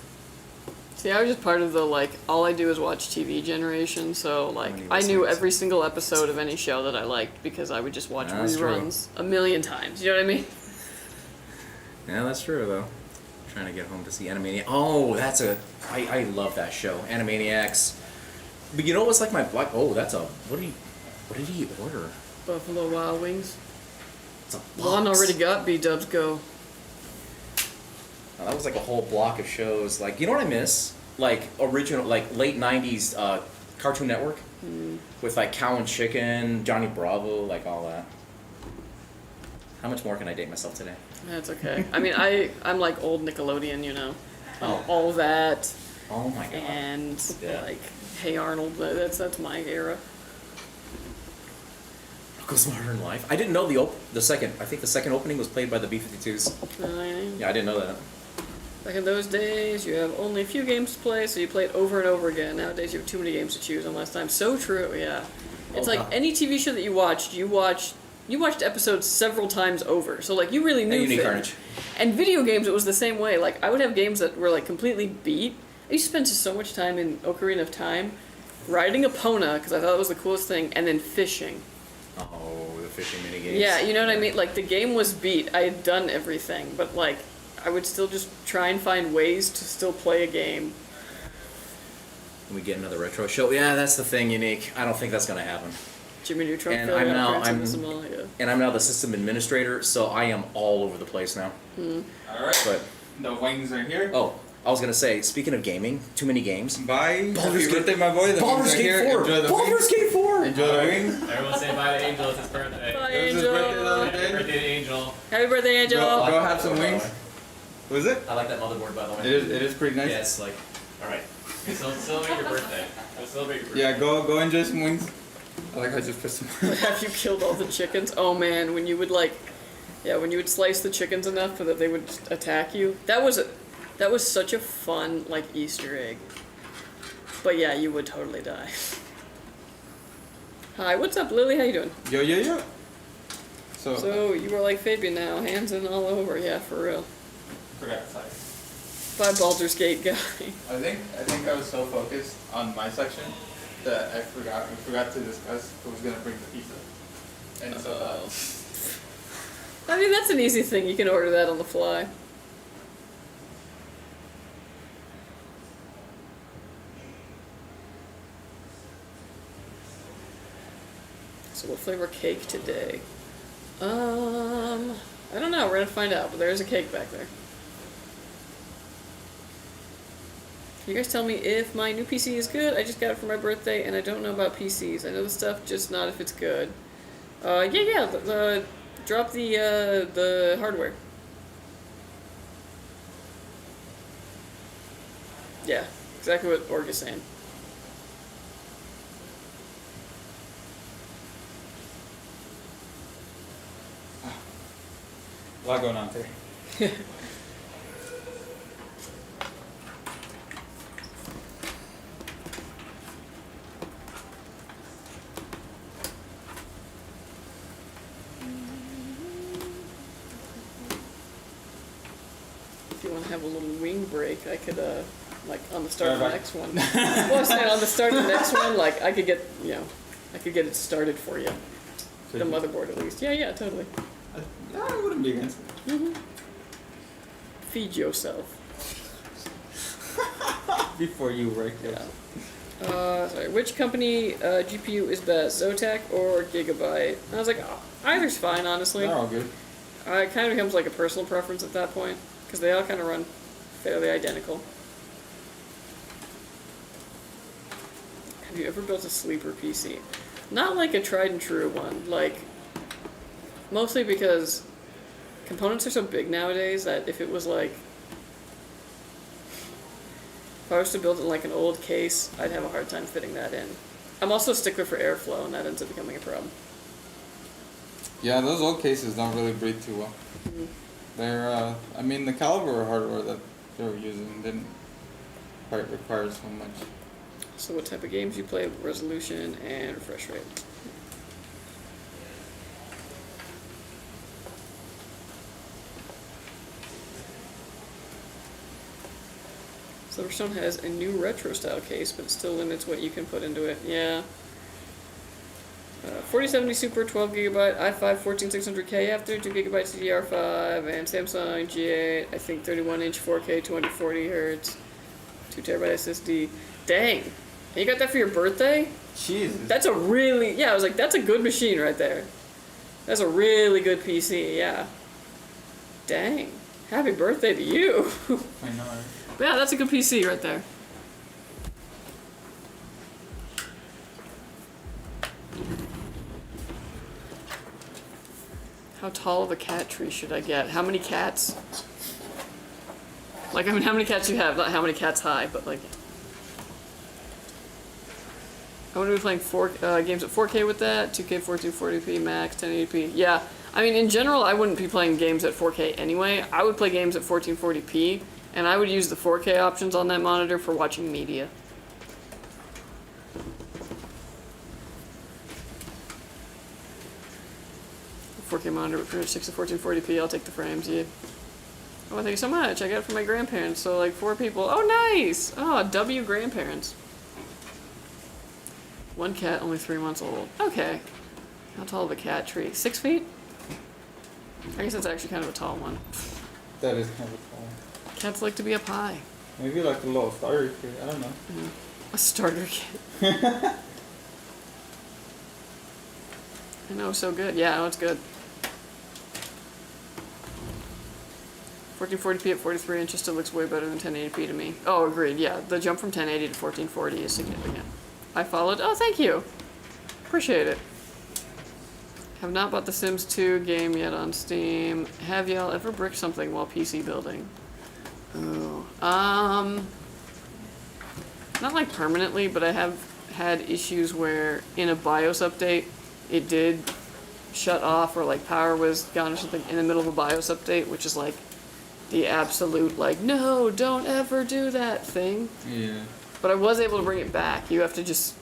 See, I was just part of the, like, all I do is watch TV generation, so, like, I knew every single episode of any show that I liked because I would just watch reruns a million times, you know what I mean? Yeah, that's true, though. Trying to get home to see Animaniacs. Oh, I love that show, Animaniacs. But you know what's like my black... Oh, that's a... What did he order? Buffalo Wild Wings. It's a box. Lon already got B-Dubs Go. That was like a whole block of shows. Like, you know what I miss? Like, original, like, late 90s Cartoon Network. With, like, Cow and Chicken, Johnny Bravo, like, all that. How much more can I date myself today? That's okay. I mean, I'm like old Nickelodeon, you know. Oh. All that. Oh, my God. And, Yeah. like, Hey Arnold. That's my era. Go Smarter in Life. I didn't know the second opening was played by the B-52s. Yeah, I didn't know that. Back in those days, you have only a few games to play, so you play it over and over again. Nowadays, you have too many games to choose on last time. So true, yeah. It's like any TV show that you watched episodes several times over. So, like, you really knew Unique things. Carnage. And video games, it was the same way. Like, I would have games that were, like, completely beat. I used to spend just so much time in Ocarina of Time riding a Pona, because I thought it was the coolest thing, and then fishing. Oh, the fishing minigames. Yeah, you know what I mean? Like, the game was beat. I had done everything, but, like, I would still just try and find ways to still play a game. We get another retro show. Yeah, that's the thing, Unique. I don't think that's going to happen. Jimmy Neutron. And I'm now the system administrator, so I am all over the place now. Alright. But The wings are here. oh, I was gonna say, speaking of gaming, too many games. Bye. Baldur's Happy Gate- birthday, my boy. The Baldur's wings are here. Gate 4. Enjoy the Baldur's wings. Gate 4. Enjoy the wings. Everyone say bye to Angel, it's his birthday. Bye, It was his Angel. birthday the other Happy day. birthday to Angel. Happy birthday, Angel. Go have some wings. Was it? I like that motherboard, by the way. It is pretty nice. Yeah, it's like, All right. Okay, so celebrate your birthday. Let's celebrate your birthday. Yeah, go enjoy some wings. I like how I just put some. Have you killed all the chickens? Oh man, when you would when you would slice the chickens enough so that they would just attack you. That was such a fun, like, Easter egg. But yeah, you would totally die. Hi, what's up, Lily? How you doing? Yo. So you are like Fabian now, hands in all over. Yeah, for real. Forgot to say. Bye, Baldur's Gate guy. I think I was so focused on my section that I forgot to discuss who was gonna bring the pizza. And so I mean, that's an easy thing. You can order that on the fly. So what flavor cake today? I don't know. We're gonna find out, but there is a cake back there. Can you guys tell me if my new PC is good? I just got it for my birthday, and I don't know about PCs. I know the stuff, just not if it's good. Yeah. Drop the hardware. Yeah, exactly what Org is saying. A lot going on there. If you want to have a little wing break, I could, like, on the start of the Bye-bye. next one. Well, I'm saying on the start of the next one, like, I could get it started for you. So The you- motherboard, at least. Yeah, totally. I wouldn't be against it. Feed yourself. Before you wreck it. Yeah. Sorry. Which company GPU is best, Zotac or Gigabyte? And I was like, oh, either's fine, honestly. They're all good. It kind of becomes like a personal preference at that point, because they all kind of run fairly identical. Have you ever built a sleeper PC? Not like a tried and true one, like, mostly because components are so big nowadays that if it was like, if I was to build it in like an old case, I'd have a hard time fitting that in. I'm also a stickler for airflow, and that ends up becoming a problem. Yeah, those old cases don't really breathe too well. Mm-hmm. They're, I mean, the caliber hardware that they were using didn't quite require so much. So what type of games you play, resolution, and refresh rate? Silverstone has a new retro style case, but it still limits what you can put into it. Yeah. 4070 Super 12 gigabyte i5 14600K after 2 gigabyte DDR5 and Samsung G8. I think 31-inch 4K 240 hertz, 2 terabyte SSD. Dang, and you got that for your birthday? Jesus. That's a really I was like, that's a good machine right there. That's a really good PC. Yeah. Dang, happy birthday to you. I know. Right? Yeah, that's a good PC right there. How tall of a cat tree should I get? How many cats? Like, I mean, how many cats you have? Not how many cats high, but like... I want to be playing games at 4K with that. 2K 1440p max, 1080p. Yeah, I mean, in general, I wouldn't be playing games at 4K anyway. I would play games at 1440p, and I would use the 4K options on that monitor for watching media. A 4K monitor with 360 to 1440p, I'll take the frames, yeah. Oh, thank you so much. I got it from my grandparents, so like 4 people. Oh, nice! Oh, W grandparents. 1 cat, only 3 months old. Okay. How tall of a cat tree? 6 feet? I guess that's actually kind of a tall one. That is kind of cool. Cats like to be up high. Maybe like a little starter kit. I don't know. A starter kit. I know, so good. Yeah, no, it's good. 1440p at 43 inches still looks way better than 1080p to me. Oh, agreed. Yeah, the jump from 1080 to 1440 is significant. I followed. Oh, thank you. Appreciate it. Have not bought the Sims 2 game yet on Steam. Have y'all ever bricked something while PC building? Oh. Not like permanently, but I have had issues where in a BIOS update, it did shut off or like power was gone or something in the middle of a BIOS update, which is like the absolute like, no, don't ever do that thing. Yeah. But I was able to bring it back. You have to just...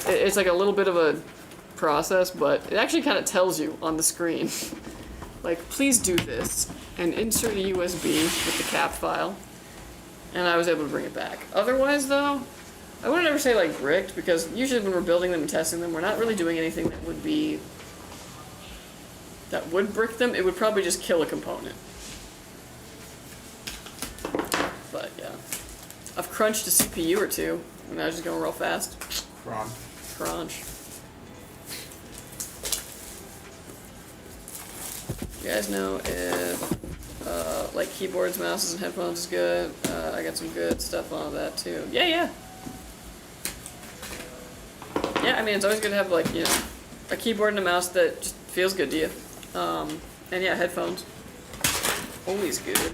It's like a little bit of a process, but it actually kind of tells you on the screen. Like, please do this. And insert a USB with the cap file. And I was able to bring it back. Otherwise, though, I wouldn't ever say, like, bricked, because usually when we're building them and testing them, we're not really doing anything that would be... that would brick them. It would probably just kill a component. But, yeah. I've crunched a CPU or two, and I was just going real fast. Crunch. You guys know if, like, keyboards, mouses, and headphones is good? I got some good stuff on that, too. Yeah. Yeah, I mean, it's always good to have, like, you know, a keyboard and a mouse that just feels good to you. And yeah, headphones. Always good.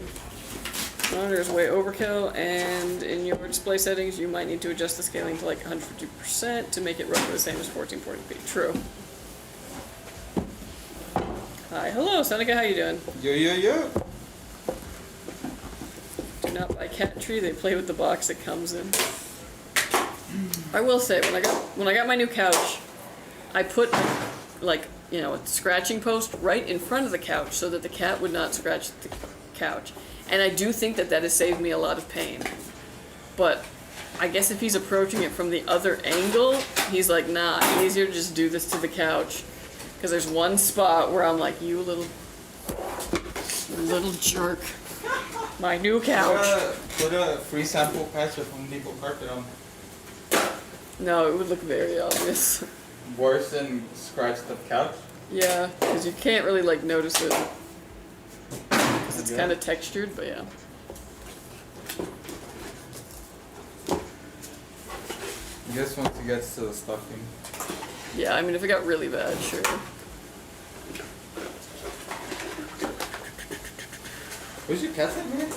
Monitor is way overkill, and in your display settings, you might need to adjust the scaling to like 150% to make it roughly the same as 1440p. True. Hi, hello, Seneca. How you doing? Yo. Do not buy cat tree. They play with the box it comes in. I will say, when I got my new couch, I put like a scratching post right in front of the couch so that the cat would not scratch the couch. And I do think that has saved me a lot of pain. But I guess if he's approaching it from the other angle, he's like, nah, easier to just do this to the couch. Because there's one spot where I'm like, you little jerk. My new couch. Put a free sample patch of Home Depot carpet on. No, it would look very obvious. Worse than scratched up couch? Yeah, because you can't really like notice it. Because it's kind of textured, but yeah. I guess once it gets to the stuffing. Yeah, I mean, if it got really bad, sure. What's your cat's name again?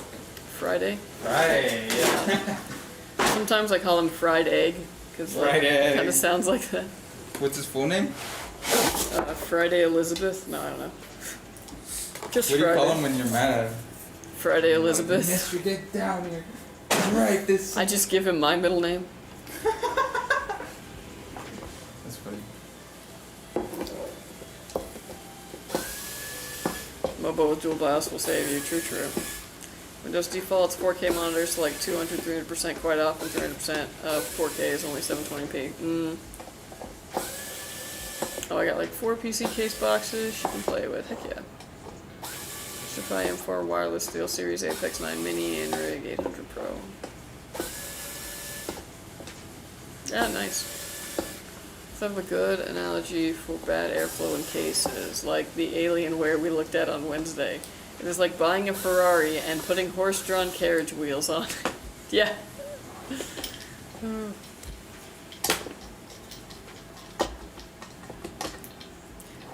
Friday. Friday, yeah. Sometimes I call him fried egg, because Fried egg. kind of sounds like that. What's his full name? Friday Elizabeth? No, I don't know. Just What do you Friday. call him when you're mad at him? Friday Elizabeth. Yes, you get down here. Right, this. I just give him my middle name. That's funny. Mobo with dual BIOS will save you. True. Windows defaults 4K monitors to like 200, 300% quite often. 300% of 4K is only 720p. Oh, I got like 4 PC case boxes you can play with. Heck yeah. Wifi M4 wireless Steel Series Apex 9 Mini and Rig 800 Pro. Yeah, nice. Let's have a good analogy for bad airflow in cases, like the Alienware we looked at on Wednesday. It is like buying a Ferrari and putting horse-drawn carriage wheels on it. Yeah.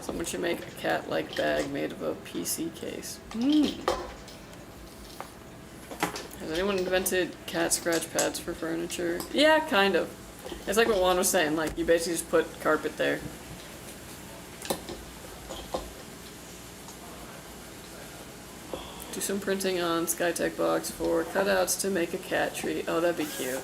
Someone should make a cat-like bag made of a PC case. Has anyone invented cat scratch pads for furniture? Yeah, kind of. It's like what Juan was saying, like you basically just put carpet there. Do some printing on Skytech box for cutouts to make a cat tree. Oh, that'd be cute.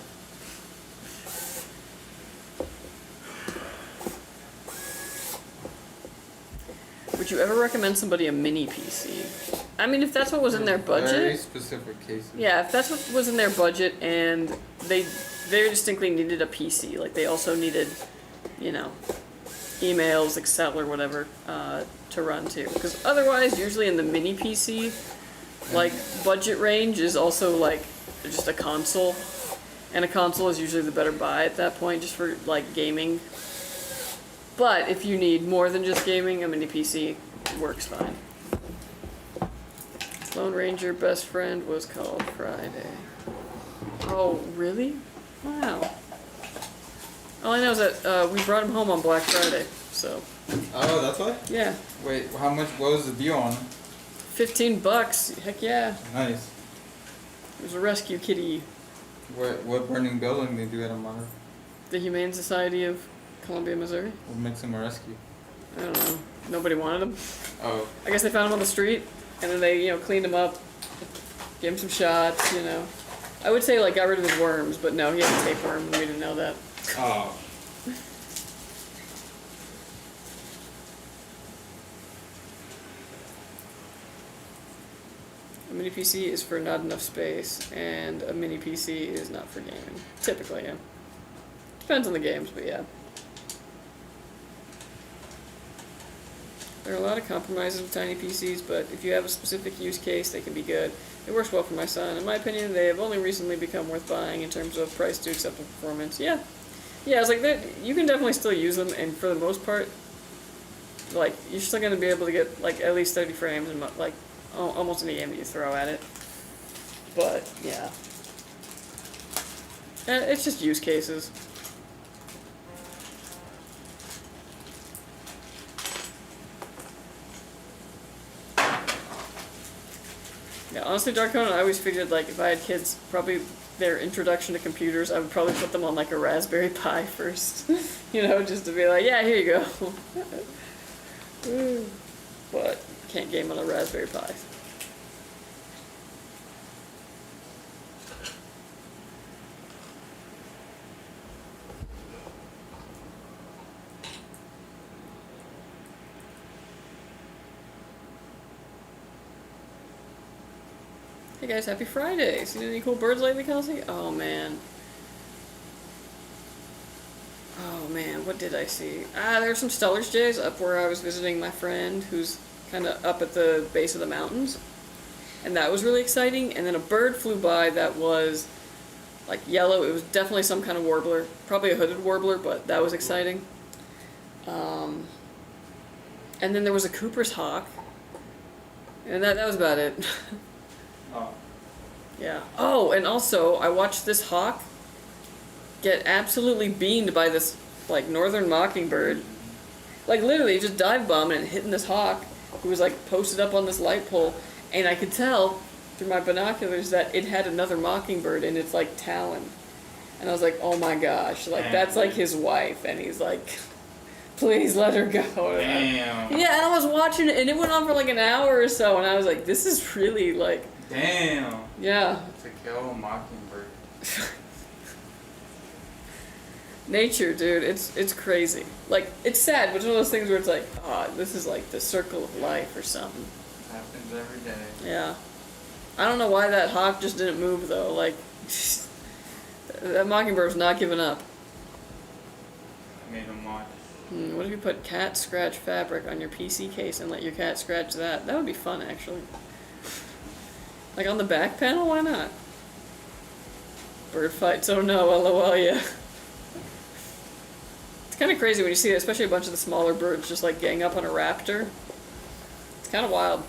Would you ever recommend somebody a mini PC? I mean, if that's what was in their budget. Very specific cases. Yeah, if that's what was in their budget and they very distinctly needed a PC, like they also needed, emails, Excel or whatever, to run too. Because otherwise, usually in the mini PC, like budget range is also like just a console. And a console is usually the better buy at that point, just for like gaming. But if you need more than just gaming, a mini PC works fine. Lone Ranger best friend was called Friday. Oh, really? Wow. All I know is that we brought him home on Black Friday, so. Oh, that's why? Yeah. Wait, what was the deal on? $15. Heck yeah. Nice. It was a rescue kitty. What burning building they do at a monitor? The Humane Society of Columbia, Missouri. What makes them a rescue? I don't know. Nobody wanted him. Oh. I guess they found him on the street, and then they, cleaned him up, gave him some shots, I would say, like, got rid of his worms, but no, he had a tapeworm, and we didn't know that. Oh. A mini PC is for not enough space, and a mini PC is not for gaming. Typically, yeah. Depends on the games, but yeah. There are a lot of compromises with tiny PCs, but if you have a specific use case, they can be good. It works well for my son. In my opinion, they have only recently become worth buying in terms of price to acceptable performance. Yeah. Yeah, it's like that. You can definitely still use them, and for the most part, like, you're still going to be able to get, like, at least 30 frames in, like, almost any game that you throw at it. But, yeah. It's just use cases. Yeah, honestly, Dark Conan, I always figured, like, if I had kids, probably their introduction to computers, I would probably put them on, like, a Raspberry Pi first. You know, just to be like, yeah, here you go. But can't game on a Raspberry Pi. Hey guys, happy Friday! Seen any cool birds lately, Kelsey? Oh man, what did I see? There were some Stellar's jays up where I was visiting my friend who's kind of up at the base of the mountains. And that was really exciting. And then a bird flew by that was like yellow. It was definitely some kind of warbler. Probably a hooded warbler, but that was exciting. And then there was a Cooper's hawk. And that was about it. Oh. Yeah. Oh, and also I watched this hawk get absolutely beamed by this like northern mockingbird. Like literally just dive bombing and hitting this hawk who was like posted up on this light pole, and I could tell through my binoculars that it had another mockingbird in its like talon. And I was like, oh my gosh, like that's like his wife, and he's like, please let her go. Damn. Yeah, and I was watching it and it went on for like an hour or so, and I was like, this is really like Damn. yeah. To kill a mockingbird. Nature, dude, it's crazy. Like, it's sad, but it's one of those things where it's like, this is like the circle of life or something. It happens every day. Yeah. I don't know why that hawk just didn't move, though. Like, that mockingbird's not giving up. I made him watch. What if you put cat scratch fabric on your PC case and let your cat scratch that? That would be fun, actually. Like, on the back panel, why not? Bird fights, oh no, lol, yeah. It's kind of crazy when you see it, especially a bunch of the smaller birds just like gang up on a raptor. It's kind of wild.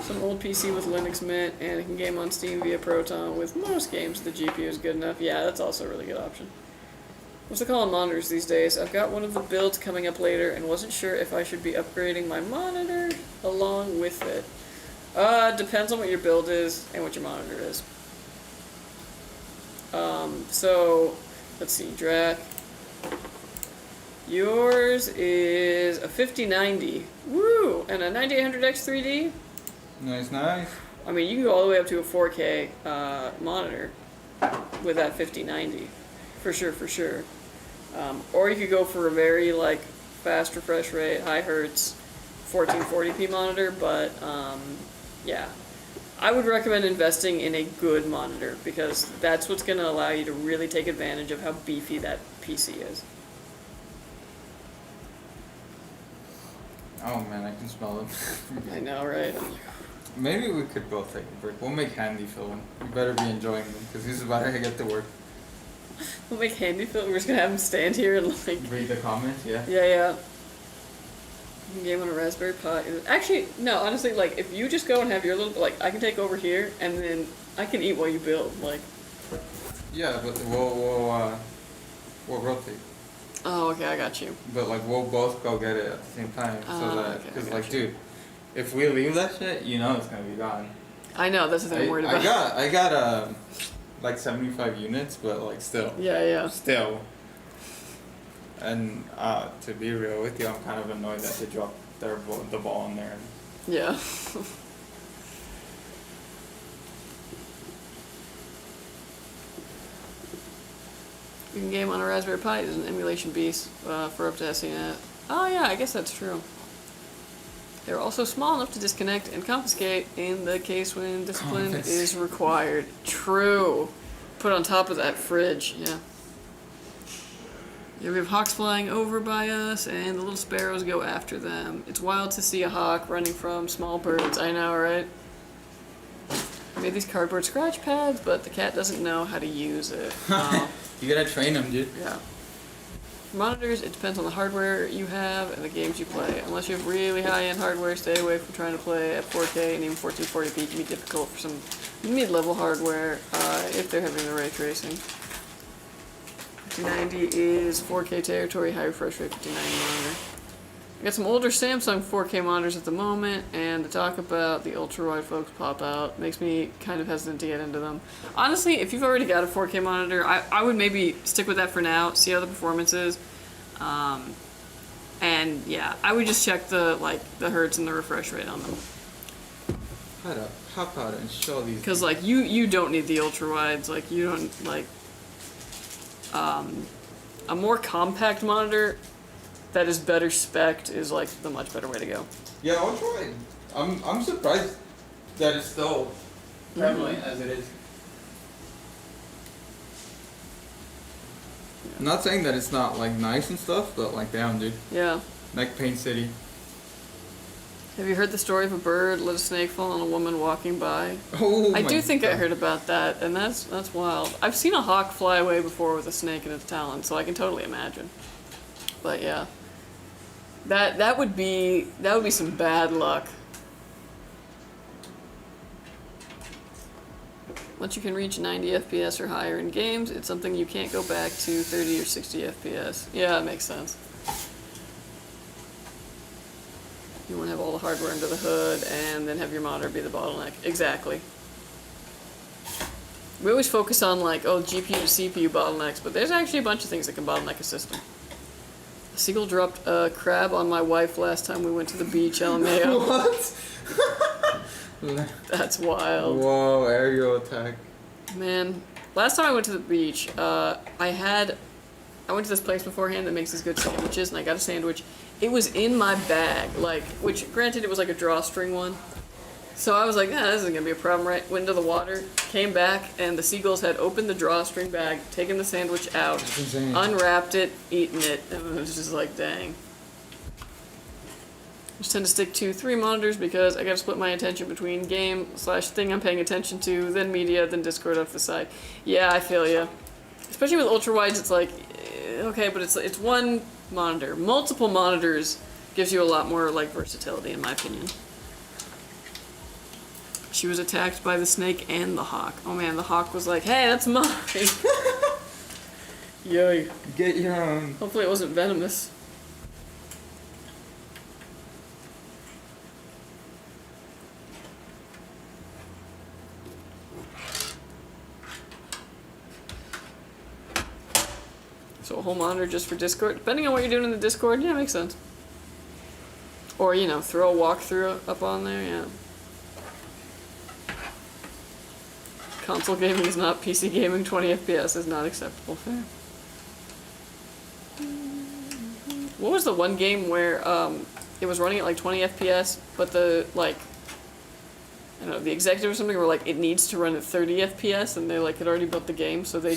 Some old PC with Linux Mint, and it can game on Steam via Proton. With most games, the GPU is good enough. Yeah, that's also a really good option. What's the call on monitors these days? I've got one of the builds coming up later and wasn't sure if I should be upgrading my monitor along with it. Depends on what your build is and what your monitor is. So, let's see, Drak. Yours is a 5090. Woo! And a 9800X 3D? Nice, nice. I mean, you can go all the way up to a 4K monitor with that 5090. For sure, for sure. Or you could go for a very, like, fast refresh rate, high hertz, 1440p monitor, but, yeah. I would recommend investing in a good monitor, because that's what's going to allow you to really take advantage of how beefy that PC is. Oh man, I can smell them. I know, right? Maybe we could both take a break. We'll make Handy fill in. You better be enjoying them, because he's about to get to work. We'll make handy fill. We're just going to have him stand here and, like... Read the comments, yeah? Yeah. You can game on a Raspberry Pi. Actually, no, honestly, like, if you just go and have your little... Like, I can take over here, and then I can eat while you build, like... Yeah, but we'll rotate. Oh, okay, I got you. But, like, we'll both go get it at the same time, so that... Okay, Because, I like, got you. dude, if we leave that shit, you know it's gonna be gone. I know, that's the thing I'm worried about. I got like 75 units, but, like, still. Yeah. Still. And to be real with you, I'm kind of annoyed that they dropped the ball in there. Yeah. You can game on a Raspberry Pi. There's an emulation beast for up to SENet. Oh yeah, I guess that's true. They're also small enough to disconnect and confiscate in the case when discipline is required. True. Put on top of that fridge, yeah. Yeah, we have hawks flying over by us, and the little sparrows go after them. It's wild to see a hawk running from small birds. I know, right? I made these cardboard scratch pads, but the cat doesn't know how to use it. Oh. You gotta train them, dude. Yeah. Monitors, it depends on the hardware you have and the games you play. Unless you have really high-end hardware, stay away from trying to play at 4K, and even 1440p can be difficult for some mid-level hardware if they're having the ray tracing. 5090 is 4K territory, high refresh rate, 5090 monitor. I got some older Samsung 4K monitors at the moment, and to talk about the ultra-wide folks pop out makes me kind of hesitant to get into them. Honestly, if you've already got a 4K monitor, I would maybe stick with that for now, see how the performance is. And yeah, I would just check the hertz and the refresh rate on them. Hop out and show these. Because like you don't need the ultra wides. Like you don't like a more compact monitor that is better spec'd is like the much better way to go. Yeah, ultra wide. I'm surprised that it's still prevalent as it is. I'm not saying that it's not like nice and stuff, but like damn, dude. Yeah. Like Paint City. Have you heard the story of a bird let a snake fall on a woman walking by? Oh, I do think I heard about that, and that's wild. I've seen a hawk fly away before with a snake in its talon, so I can totally imagine. But yeah, that would be some bad luck. Once you can reach 90 FPS or higher in games, it's something you can't go back to 30 or 60 FPS. Yeah, it makes sense. You want to have all the hardware under the hood and then have your monitor be the bottleneck. Exactly. We always focus on like, oh, GPU to CPU bottlenecks, but there's actually a bunch of things that can bottleneck a system. A seagull dropped a crab on my wife last time we went to the beach, LMAO. What? That's wild. Whoa, aerial attack. Man, last time I went to the beach, I went to this place beforehand that makes these good sandwiches, and I got a sandwich. It was in my bag, like, which, granted, it was like a drawstring one. So I was like, this isn't gonna be a problem, right? Went into the water, came back, and the seagulls had opened the drawstring bag, taken the sandwich out, unwrapped it, eaten it, and it was just like, dang. I just tend to stick to 3 monitors because I gotta split my attention between game/thing I'm paying attention to, then media, then Discord off the side. Yeah, I feel ya. Especially with ultra wides, it's like, okay, but it's one monitor. Multiple monitors gives you a lot more like versatility, in my opinion. She was attacked by the snake and the hawk. Oh man, the hawk was like, hey, that's mine. Yay. Get your own. Hopefully it wasn't venomous. So a whole monitor just for Discord? Depending on what you're doing in the Discord, yeah, makes sense. Or, you know, throw a walkthrough up on there, yeah. Console gaming is not PC gaming, 20 FPS is not acceptable. Fair. What was the one game where it was running at like 20 FPS, but the, like, I don't know, the executive or something were like, it needs to run at 30 FPS, and they like had already built the game, so they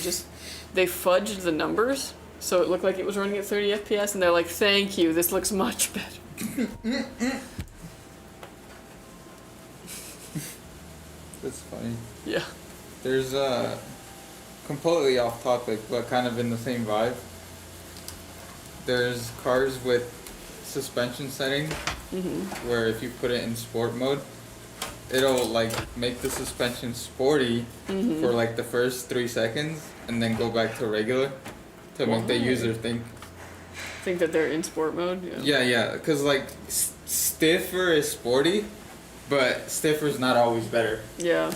fudged the numbers, so it looked like it was running at 30 FPS, and they're like, thank you, this looks much better. That's funny. Yeah. There's completely off topic, but kind of in the same vibe. There's cars with suspension setting, where if you put it in sport mode, it'll like make the suspension sporty for like the first 3 seconds, and then go back to regular to make the user think that they're in sport mode. Yeah, because like stiffer is sporty, but stiffer is not always better. Yeah.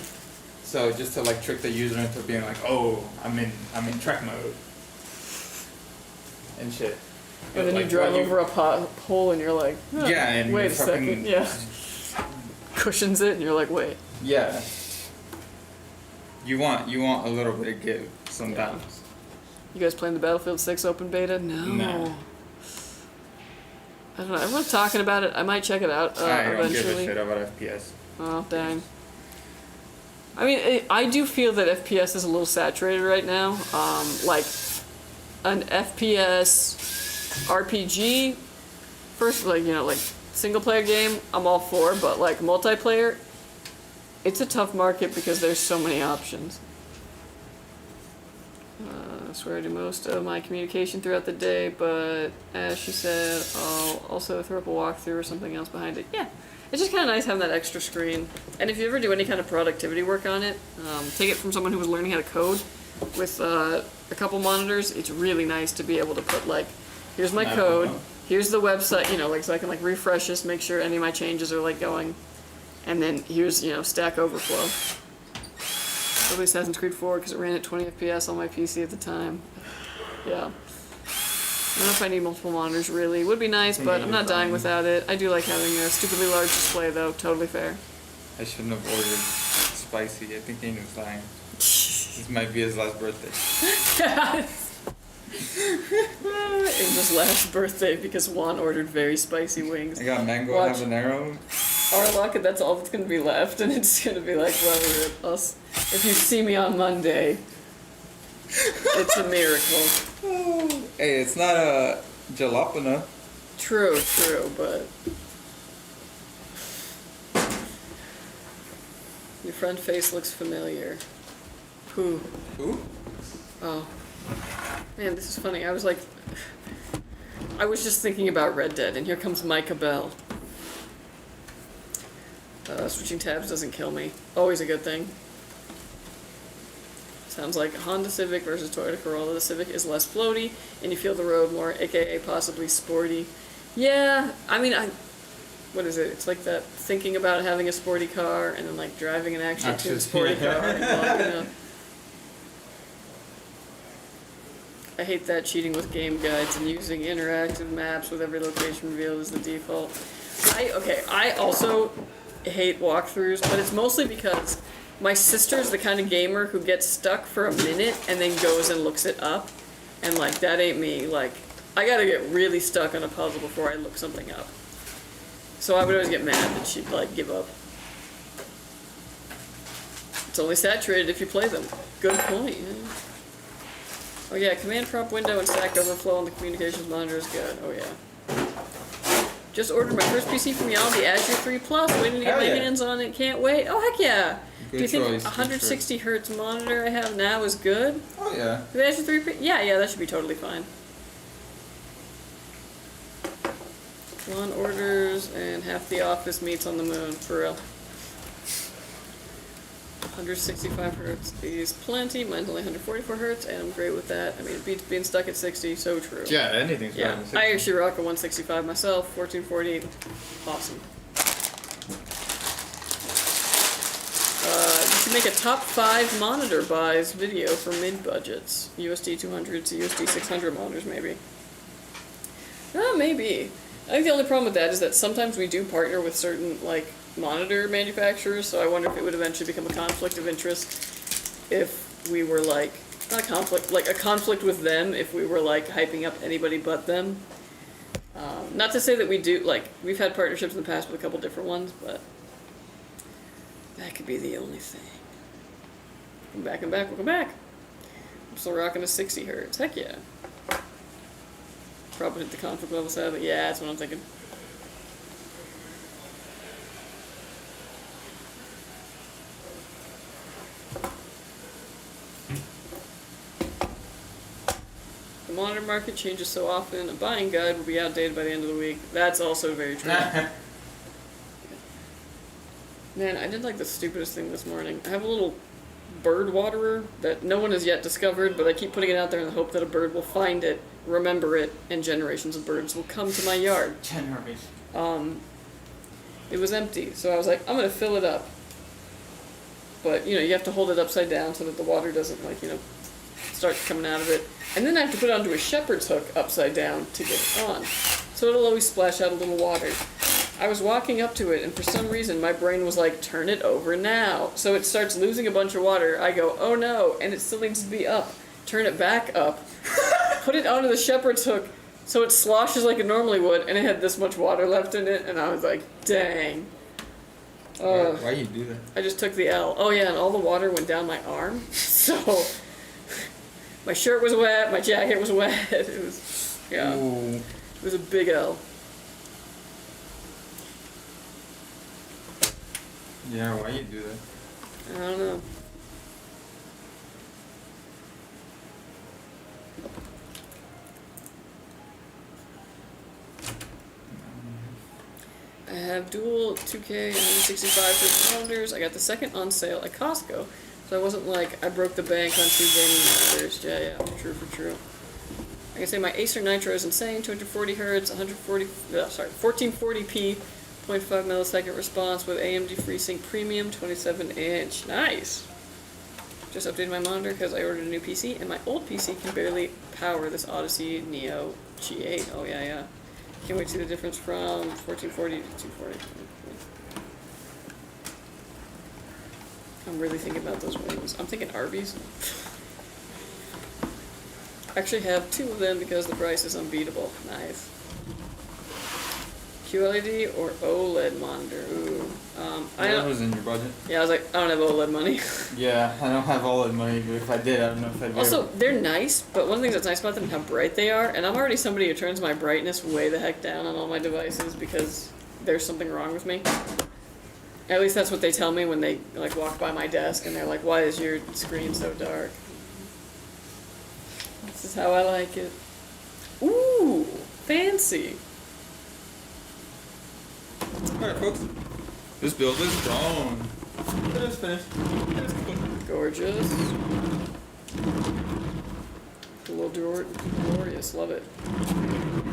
So just to like trick the user into being like, oh, I'm in track mode and shit. And then like, you drive over a pole and you're like, oh, yeah, and wait a fucking, second, yeah. Cushions it and you're like, wait. Yeah. You want a little bit of give sometimes. Yeah. You guys playing the Battlefield 6 open beta? No. I don't know. Everyone's talking about it. I might check it out I don't eventually. give a shit about FPS. Oh, dang. I mean, I do feel that FPS is a little saturated right now. Like, an FPS RPG, first, like, you know, like, single-player game, I'm all for, but, like, multiplayer, it's a tough market because there's so many options. I swear I do most of my communication throughout the day, but as she said, I'll also throw up a walkthrough or something else behind it. Yeah. It's just kind of nice having that extra screen. And if you ever do any kind of productivity work on it, take it from someone who was learning how to code with a couple monitors, it's really nice to be able to put like Here's my Not code. problem. Here's the website, you know, like, so I can like refresh this, make sure any of my changes are like going. And then here's, you know, Stack Overflow. Probably Assassin's Creed 4 because it ran at 20 FPS on my PC at the time. Yeah. I don't know if I need multiple monitors really. It would be nice, but I'm not dying without it. I do like having a stupidly large display though, totally fair. I shouldn't have ordered spicy. I think he was lying. This might be his last birthday. Angel's last birthday because Juan ordered very spicy wings. I got mango Watch. habanero. Our luck, that's all that's gonna be left, and it's gonna be like, well, us. If you see me on Monday, it's a miracle. Hey, it's not a jalapeno. True, but your front face looks familiar. Who? Who? Oh. Man, this is funny. I was just thinking about Red Dead, and here comes Micah Bell. Switching tabs doesn't kill me. Always a good thing. Sounds like Honda Civic versus Toyota Corolla. The Civic is less floaty, and you feel the road more, aka possibly sporty. Yeah, I mean, what is it? It's like that thinking about having a sporty car, and then like driving an actual sporty car. Well, you know. I hate that cheating with game guides and using interactive maps with every location revealed as the default. I also hate walkthroughs, but it's mostly because my sister's the kind of gamer who gets stuck for a minute and then goes and looks it up, and like that ain't me. Like I gotta get really stuck on a puzzle before I look something up. So I would always get mad that she'd like give up. It's only saturated if you play them. Good point. Yeah. Oh yeah, command prompt window and Stack Overflow on the communications monitor is good. Oh yeah. Just ordered my first PC from y'all, the Azure 3 Plus. Waiting to get my hands on it. Can't wait. Oh heck yeah. Good Do you think choice, 160 hertz monitor I have now is good? Oh yeah. The Azure 3 yeah, that should be totally fine. One orders and half the office meets on the moon, for real. 165 hertz is plenty. Mine's only 144 hertz, and I'm great with that. I mean, it beats being stuck at 60, so true. Yeah, anything's better Yeah, than 60. I actually rock a 165 myself, 1440. Awesome. You should make a top 5 monitor buys video for mid-budgets. USD 200 to USD 600 monitors, maybe. Maybe. I think the only problem with that is that sometimes we do partner with certain, like, monitor manufacturers, so I wonder if it would eventually become a conflict of interest if we were, like, not a conflict, like a conflict with them if we were, like, hyping up anybody but them. Not to say that we do, like, we've had partnerships in the past with a couple different ones, but that could be the only thing. Welcome back. I'm still rocking a 60 hertz. Heck yeah. Probably hit the conflict level sadly. Yeah, that's what I'm thinking. The monitor market changes so often, a buying guide will be outdated by the end of the week. That's also very true. Man, I did like the stupidest thing this morning. I have a little bird waterer that no one has yet discovered, but I keep putting it out there in the hope that a bird will find it, remember it, and generations of birds will come to my yard. It was empty, so I was like, I'm gonna fill it up. But, you know, you have to hold it upside down so that the water doesn't, like, you know, start coming out of it. And then I have to put it onto a shepherd's hook upside down to get it on. So it'll always splash out a little water. I was walking up to it, and for some reason my brain was like, turn it over now. So it starts losing a bunch of water. I go, oh no, and it still needs to be up. Turn it back up. Put it onto the shepherd's hook so it sloshes like it normally would, and it had this much water left in it, and I was like, dang. Why you do that? I just took the L. Oh yeah, and all the water went down my arm. So my shirt was wet, my jacket was wet. It was, yeah. Ooh. It was a big L. Yeah, why you do that? I don't know. I have dual 2K and 165 for monitors. I got the second on sale at Costco, so I wasn't like I broke the bank on 2 gaming monitors. Yeah, true for true. I I say, my Acer Nitro is insane. 240 hertz, 1440p, 0.5 millisecond response with AMD FreeSync Premium, 27-inch. Nice. Just updated my monitor because I ordered a new PC, and my old PC can barely power this Odyssey Neo G8. Oh yeah, yeah. Can't wait to see the difference from 1440 to 240. I'm really thinking about those wings. I'm thinking Arby's. I actually have 2 of them because the price is unbeatable. Nice. QLED or OLED monitor? Ooh. That was in your budget. Yeah, I was like, I don't have OLED money. Yeah, I don't have all that money, but if I did, I don't know if I'd be Also, they're nice, but one of the things that's nice about them is how bright they are, and I'm already somebody who turns my brightness way the heck down on all my devices because there's something wrong with me. At least that's what they tell me when they like walk by my desk and they're like, why is your screen so dark? This is how I like it. Ooh, fancy. Alright, folks. This build is done. It is finished. It is complete. Gorgeous. A little glorious, love it.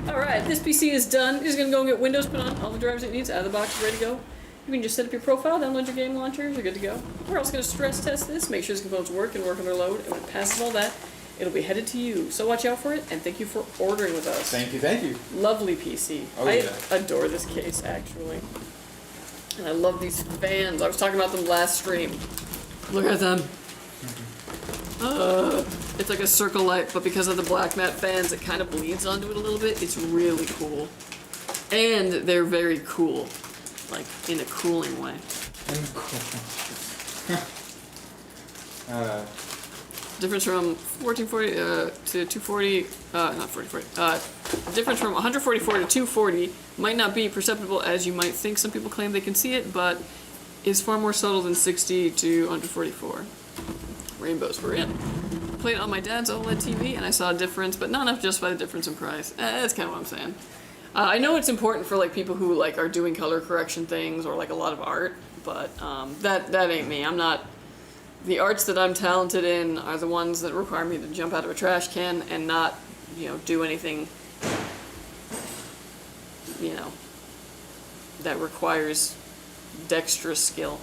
Alright, this PC is done. Just gonna go and get Windows put on, all the drivers it needs, out of the box, ready to go. You can just set up your profile, download your game launcher, you're good to go. We're also going to stress test this, make sure the components work and work under load, and when it passes all that, it'll be headed to you. So watch out for it, and thank you for ordering with us. Thank you, thank you. Lovely PC. Oh, I yeah. adore this case, actually. And I love these fans. I was talking about them last stream. Look at them. It's like a circle light, but because of the black matte fans, it kind of bleeds onto it a little bit. It's really cool. And they're very cool. Like, in a cooling way. Difference from 1440 to 240, not 1440, difference from 144 to 240 might not be perceptible as you might think. Some people claim they can see it, but is far more subtle than 60 to 144. Rainbows were in. Played it on my dad's OLED TV, and I saw a difference, but not enough to justify the difference in price. That's kind of what I'm saying. I know it's important for like people who like are doing color correction things or like a lot of art, but that ain't me. I'm not. The arts that I'm talented in are the ones that require me to jump out of a trash can and not, do anything, that requires dexterous skill.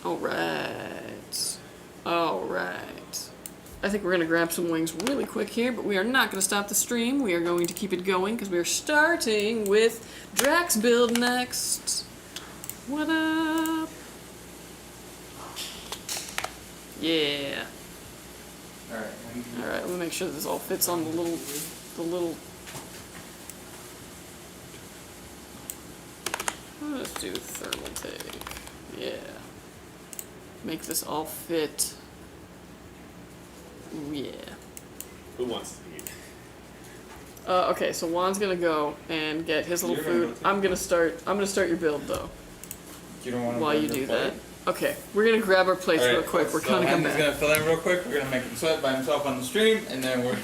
All right. I think we're going to grab some wings really quick here, but we are not going to stop the stream. We are going to keep it going because we are starting with Drak's build next. What up? Yeah. Alright, let me make sure this all fits on the little. Let's do Thermaltake. Yeah. Make this all fit. Yeah. Who wants to eat? Okay, so Juan's gonna go and get his little food. I'm gonna start your build though. You don't want to While you do that. Okay, we're gonna grab our plates real quick. We're coming back. back. He's gonna fill in real quick. We're gonna make him sweat by himself on the stream, and then we're.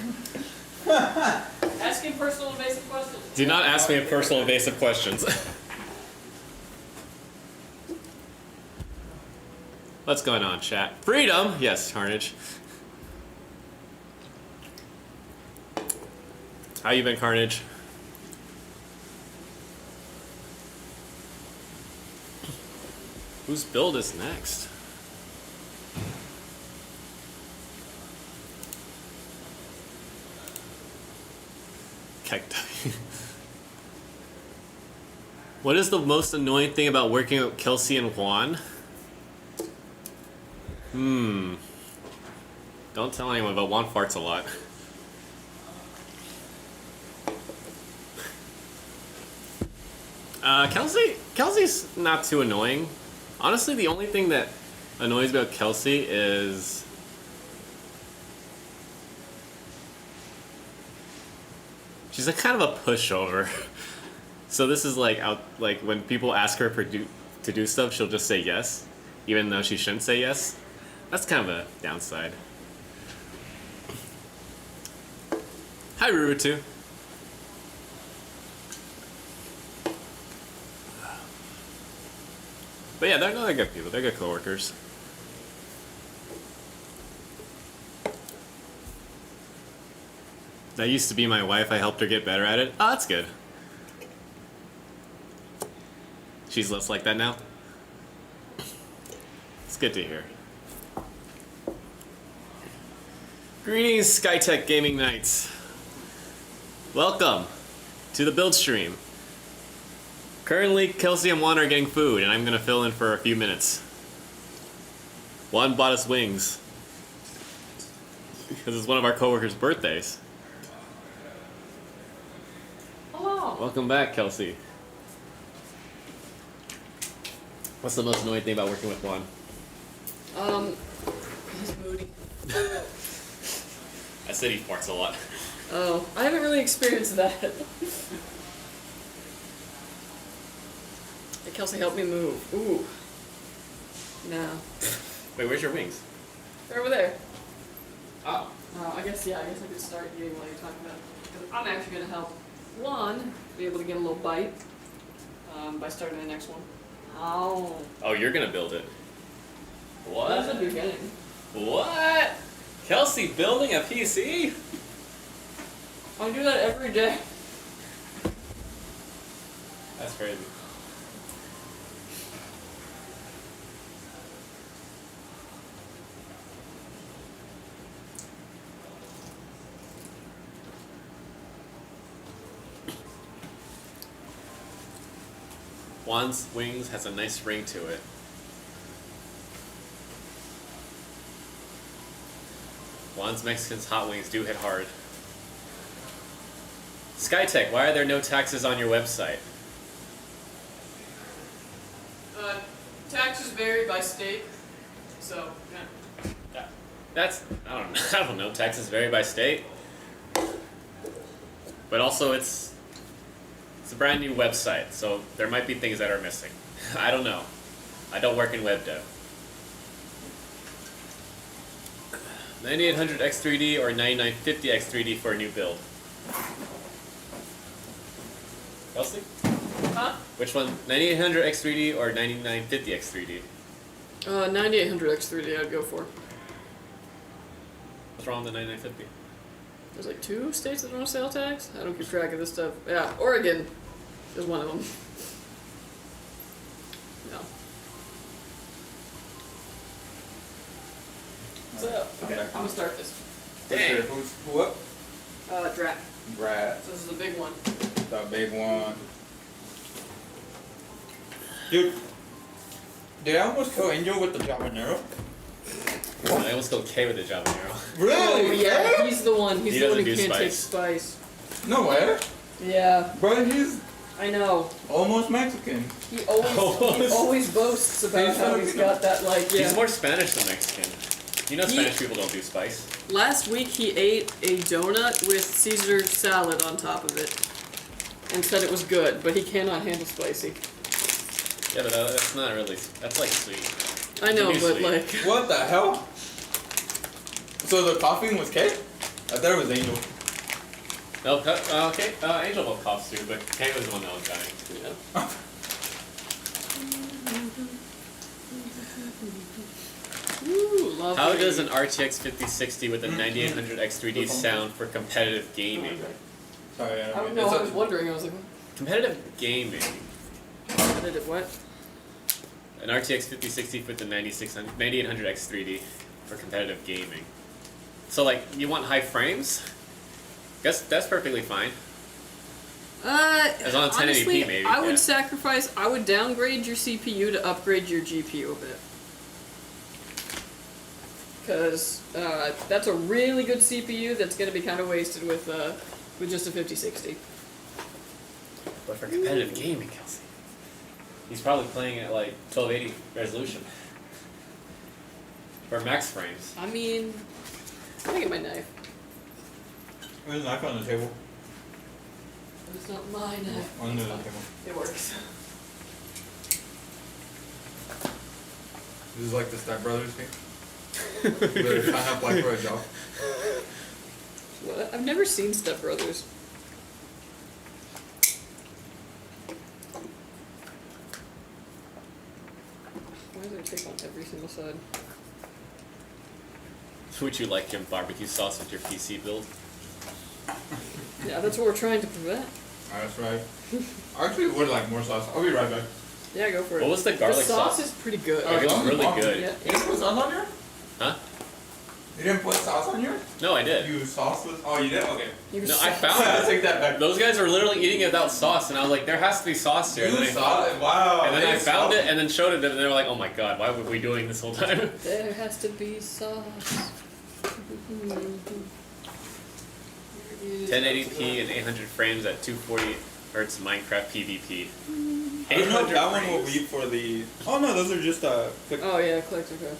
Asking personal invasive questions. Do not ask me personal invasive questions. What's going on, chat? Freedom! Yes, Carnage. How you been, Carnage? Whose build is next? Cacti. What is the most annoying thing about working with Kelsey and Juan? Don't tell anyone, but Juan farts a lot. Kelsey's not too annoying. Honestly, the only thing that annoys me about Kelsey is she's a kind of a pushover. So this is like when people ask her to do stuff, she'll just say yes, even though she shouldn't say yes. That's kind of a downside. Hi, Rurutu. But yeah, they're good people. They're good coworkers. That used to be my wife. I helped her get better at it. Oh, that's good. She's less like that now. It's good to hear. Greetings, Skytech Gaming Nights. Welcome to the build stream. Currently, Kelsey and Juan are getting food, and I'm gonna fill in for a few minutes. Juan bought us wings because it's one of our coworkers' birthdays. Hello. Welcome back, Kelsey. What's the most annoying thing about working with Juan? He's moody. I said he farts a lot. Oh, I haven't really experienced that. Hey, Kelsey, help me move. Ooh. No. Wait, where's your wings? They're over there. Oh. I guess I could start eating while you're talking about it. 'Cause I'm actually going to help one be able to get a little bite by starting the next one. Oh. Oh, you're gonna build it. That's the What? beginning. What? Kelsey building a PC? I do that every day. That's crazy. Juan's wings has a nice ring to it. Juan's Mexican's hot wings do hit hard. Skytech, why are there no taxes on your website? Taxes vary by state, so yeah. That's I don't know. Taxes vary by state, but also it's a brand new website, so there might be things that are missing. I don't know. I don't work in web dev. 9800X3D or 9950X3D for a new build. Kelsey? Huh? Which one? 9800X3D or 9950X3D? 9800X3D I'd go for. What's wrong with the 9950? There's like 2 states that don't have sale tax? I don't keep track of this stuff. Yeah, Oregon is one of them. No. So, okay, I'm gonna start this. Dang. Who's who up? Drak. Brad. So this is the big one. The big one. Dude, did I almost kill Angel with the Javanero? I almost go K with the Javanero. Really? Oh yeah, he's the one. He's He the one who doesn't do can't take spice. spice. No way. Yeah, Bro, he's I know. almost Mexican. He always boasts about He's how he's got that like yeah. He's more Spanish than Mexican. You know Spanish people don't do spice. Last week he ate a donut with Caesar salad on top of it and said it was good, but he cannot handle spicy. Yeah, but that's not really, that's like sweet. I know, Too but sweet. like What the hell? So the coughing was K? I thought it was Angel. No, okay, Angel will cough too, but K was the one that was dying. yeah. Ooh, lovely. How does an RTX 5060 with a 9800X3D sound for competitive gaming? Sorry, I I don't don't mean. know, I was wondering, I was like, Competitive gaming. what did it what? An RTX 5060 with the 9800X3D for competitive gaming. So like, you want high frames? Guess that's perfectly fine. As long as 1080p honestly, maybe, I would yeah. sacrifice, I would downgrade your CPU to upgrade your GPU a bit. Because that's a really good CPU that's going to be kind of wasted with just a 5060. But for competitive gaming, Kelsey, he's probably playing at like 1280 resolution. For max frames. I mean, let me get my knife. There's a knife on the table. But it's not my knife. Under the table. It works. This is like the Step Brothers thing. They're trying to apply for a job. What? I've never seen Step Brothers. Why is there tape on every single side? Would you like him barbecue sauce with your PC build? Yeah, that's what we're trying to prevent. That's right. I actually would like more sauce. I'll be right back. Yeah, go for it. What was the garlic sauce? sauce? Is pretty good. It was really Oh, good. Yeah. You didn't put sauce on yours? Huh? You didn't put sauce on yours? No, I did. You sauceless? Oh, you did? Okay. You No, I found I it. take that back. Those guys were literally eating it without sauce, and I was like, there has to be sauce here. You And then, saw it? Wow. and then I it's found sauce. it and then showed it to them, and they were like, oh my god, why were we doing this whole time? There has to be sauce. 1080p and 800 frames at 240 hertz Minecraft PvP. I don't know if 800 that one will frames. be for the... Oh no, those are just quick... Oh yeah, clicks, okay.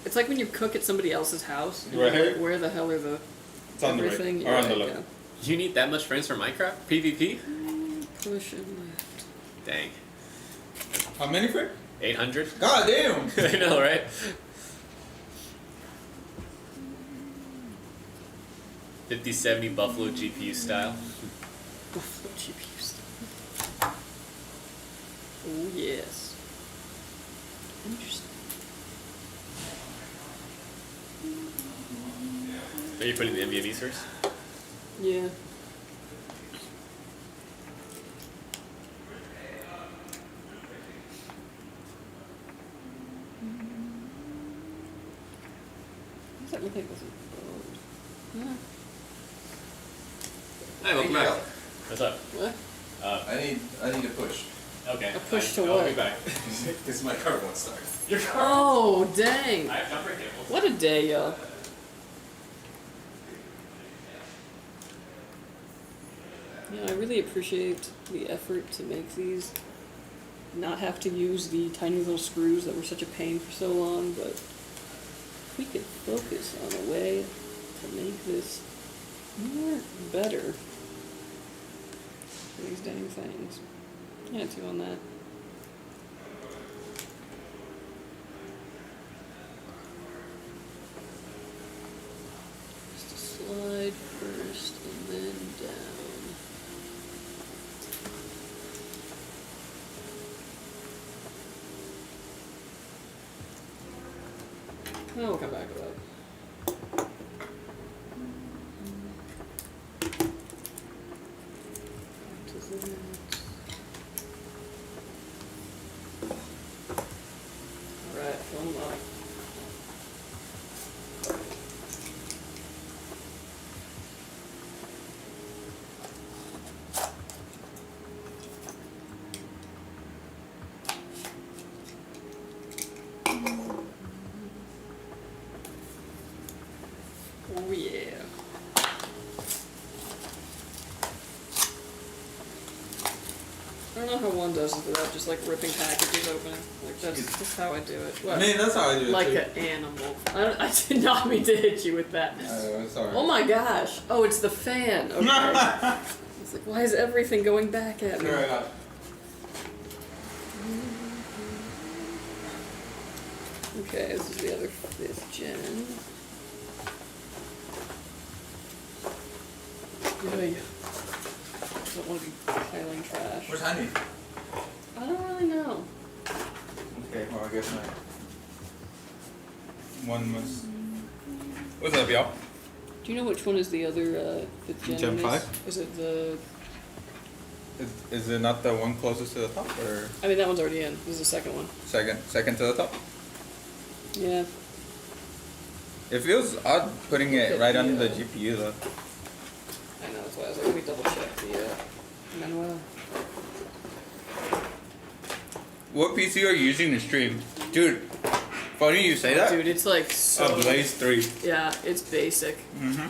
It's like when you cook at somebody else's house. And Right. you're like, where the hell are the It's on the right. everything? Or on Yeah, the left. yeah. You need that much frames for Minecraft PvP? Push and left. Dang. How many frames? 800? God damn! I know, right? $5070 Buffalo GPU style. Buffalo GPUs. Oh yes. Interesting. Are you putting the NVMe first? Yeah. What's that look like? This is yeah. Hi, welcome back. What's up? What? I need to push. Okay. A push to I'll what? be back. Because my car won't start. Your car. Oh dang! I have jumper cables. What a day, y'all. Yeah, I really appreciate the effort to make these. Not have to use the tiny little screws that were such a pain for so long, but if we could focus on a way to make this more better for these dang things. Yeah, 2 on that. Just a slide first and then down. Oh, we'll come back to that. To that. Alright, fill them up. Oh yeah. I don't know how one does it without just like ripping packages open. Like that's how I do it. I What? mean, that's how I do it Like too. an animal. I did not mean to hit you with that. Sorry. Oh my gosh. Oh, it's the fan. Okay. It's like, why is everything going back at me? Right. Okay, this is the other 5th gen. Yay. Don't want to be piling trash. Where's Handy? I don't really know. Okay, well, I guess not. One must... What's up, y'all? Do you know which one is the other 5th gen? Gen on this? 5? Is it the... Is it not the one closest to the top, or I mean, that one's already in. This is the second one. second to the top? Yeah. It feels odd putting Look it at right the, under the GPU though. I know, that's why I was like, let me double check the Manuel. What PC are you using to stream? Dude, funny you say that. Dude, it's like so... A Blaze 3. Yeah, it's basic. Mm-hmm.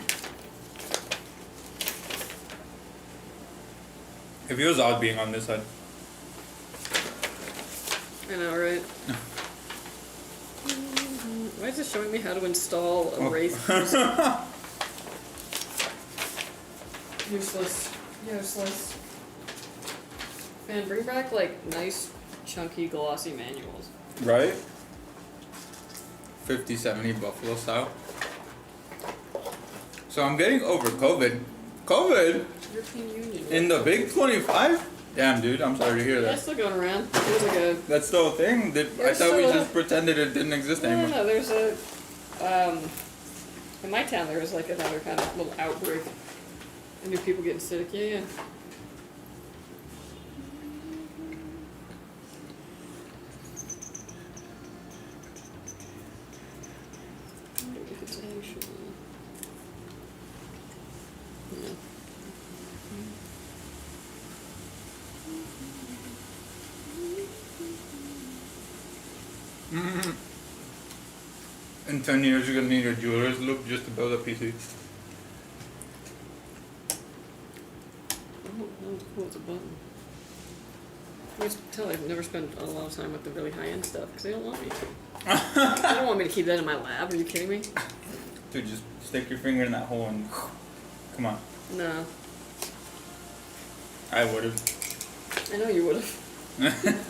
It feels odd being on this side. I know, right? Why is it showing me how to install a Oh. Wraith? Useless. Useless. Man, bring back like nice, chunky, glossy manuals. Right? 5070 Buffalo style. So I'm getting over COVID. COVID? European Union. In the Big 25? Damn, dude, I'm sorry to hear Yeah, that. it's still going around. There's like a... That's the whole thing. I There's thought we still a- just pretended it didn't exist No, anymore. there's a... In my town, there was like another kind of little outbreak. I knew people getting sick. Yeah, yeah. If it's actually. Yeah. In 10 years, you're gonna need a jeweler's loop just to build a PC. Oh, that was cool. It's a button. I always tell I've never spent a lot of time with the really high-end stuff because they don't want me to. They don't want me to keep that in my lab. Are you kidding me? Dude, just stick your finger in that hole and come on. No. I would've. I know you would have.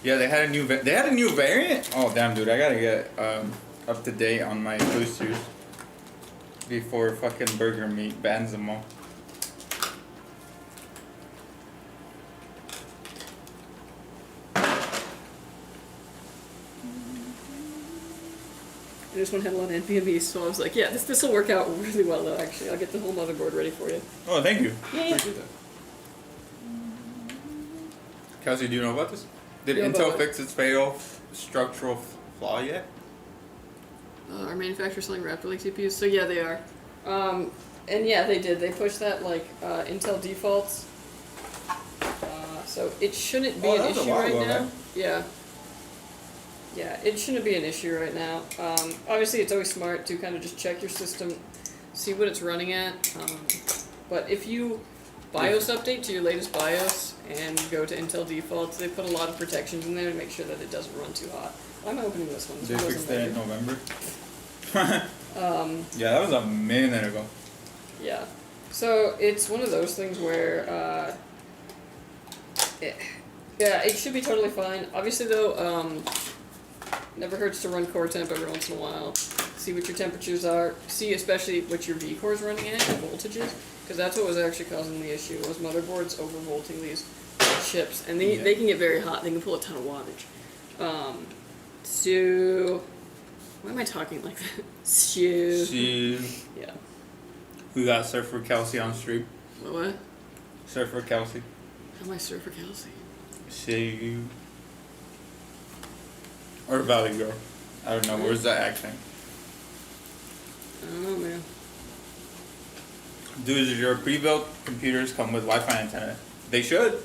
Yeah, they had a new variant. Oh damn, dude, I gotta get up to date on my boosters before fucking Burger Meat bans them all. This one had a lot of NVMe, so I was like, yeah, this will work out really well though, actually. I'll get the whole motherboard ready for you. Oh, thank you. Yeah. Appreciate that. Kelsey, do you know about this? Did Yeah, Intel about fix its fatal structural flaw yet? Our manufacturer's selling Raptor Lake CPUs, so yeah, they are. And yeah, they did. They pushed that like Intel defaults. So it shouldn't be Oh, an that was a issue while right ago, now. right? Yeah. Yeah, it shouldn't be an issue right now. Obviously, it's always smart to kind of just check your system, see what it's running at. But if you BIOS update to your latest BIOS and go to Intel defaults, they put a lot of protections in there to make sure that it doesn't run too hot. I'm opening this one. This They one fixed wasn't it in ready. November. Yeah, that was a minute ago. Yeah. So it's one of those things where, yeah, it should be totally fine. Obviously, though, never hurts to run core temp every once in a while. See what your temperatures are. See especially what your V core is running at, your voltages, because that's what was actually causing the issue. Was motherboards overvolting these chips, and they can get very hot. They can pull a ton of wattage. So why am I talking like that? See, Yeah. we got Surfer Kelsey on stream. What? Surfer Kelsey. How am I Surfer Kelsey? See. Or Valley Girl. I don't know. Where's that accent? I don't know, man. Dude, does your pre-built computers come with Wi-Fi antenna? They should.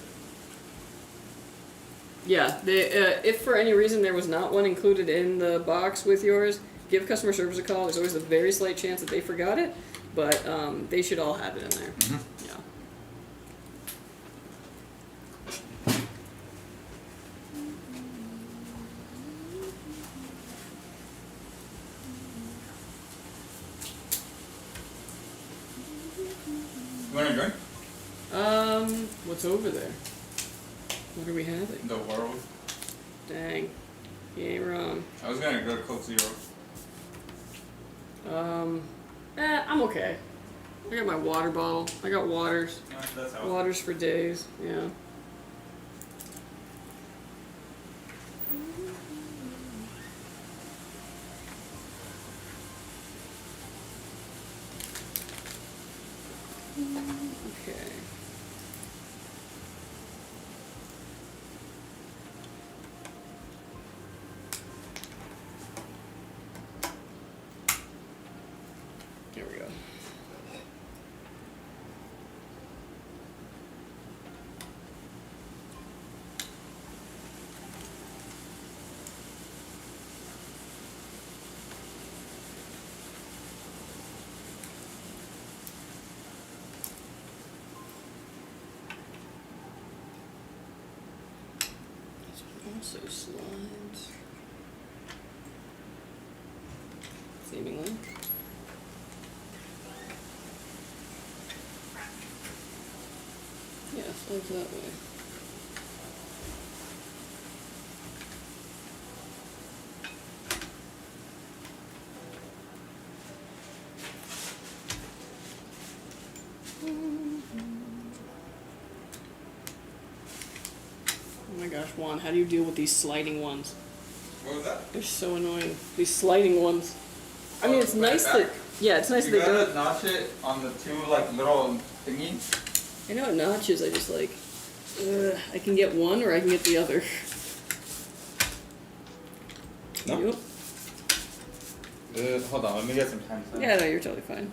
Yeah, they, if for any reason there was not one included in the box with yours, give customer service a call. There's always a very slight chance that they forgot it, but they should all have it in there. Mhm. Yeah. You want a drink? What's over there? What are we having? The world. Dang. You ain't wrong. I was gonna go Coke Zero. I'm okay. I got my water bottle. I got waters. That's how. Waters for days. Yeah. Okay. There we go. Also slides. Seemingly. Yeah, slides that way. Oh my gosh, Juan, how do you deal with these sliding ones? What was that? They're so annoying. These sliding ones. I mean, it's Put it nice back? that. Yeah, it's nice You they gotta don't. notch it on the two like little thingies. I know it notches. I just like. I can get one or I can get the other. No. Yep. Hold on, let me get some time. Yeah, no, you're totally fine.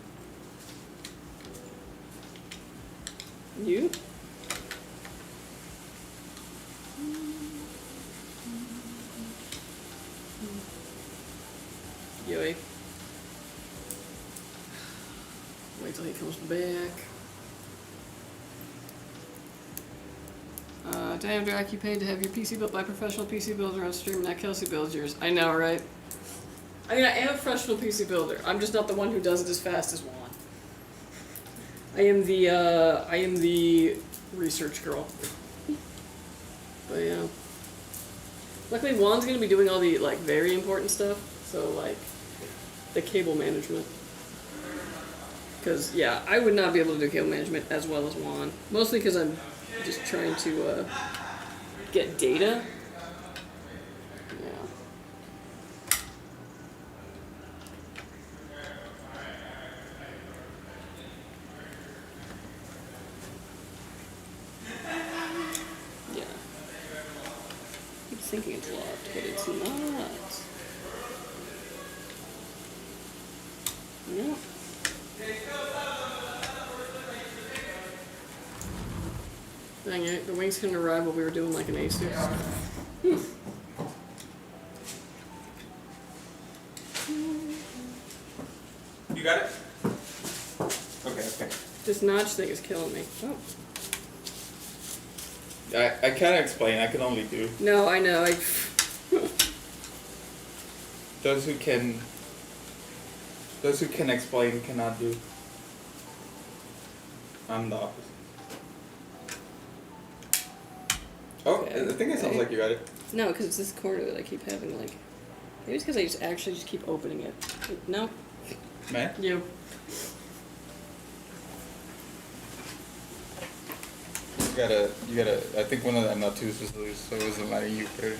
You? Yoey. Wait till he comes back. Damn, Drak, you paid to have your PC built by a professional PC builder on stream, not Kelsey builds yours. I know, right? I mean, I am a professional PC builder. I'm just not the one who does it as fast as Juan. I am the research girl. But yeah. Luckily, Juan's gonna be doing all the like very important stuff. So like the cable management. Because yeah, I would not be able to do cable management as well as Juan. Mostly because I'm just trying to get data. Yeah. Yeah. I keep thinking it's locked, but it's not. No. Dang it, the wings couldn't arrive while we were doing like an ASUS. You got it? Okay. This notch thing is killing me. Oh. I can't explain, I can only do. No, I know. Those who can explain cannot do. I'm the opposite. Oh, Okay. I think it sounds like you got it. No, because it's this corner that I keep having like. Maybe it's because I just keep opening it. No, Man? you. You gotta, I think one of the N2s was loose, so it wasn't letting you put it.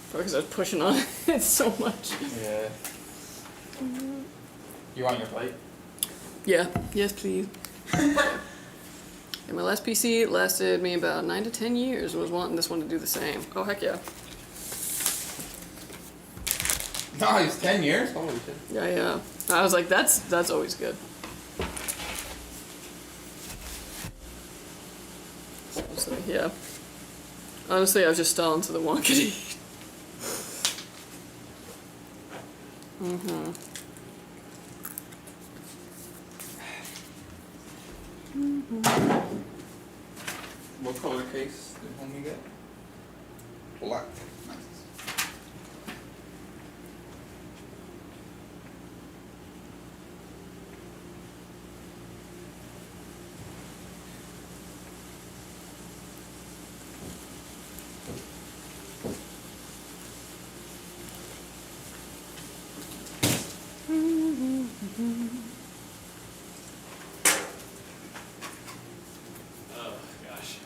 Probably because I was pushing on it so much. Yeah. You want your plate? Yeah, yes, please. And my last PC lasted me about 9 to 10 years. I was wanting this one to do the same. Oh, heck yeah. Nice, 10 years? Holy shit. Yeah. I was like, that's always good. So, yeah. Honestly, I was just stalling to the wonkety. What color case did homie get? Black. Nice. Oh gosh.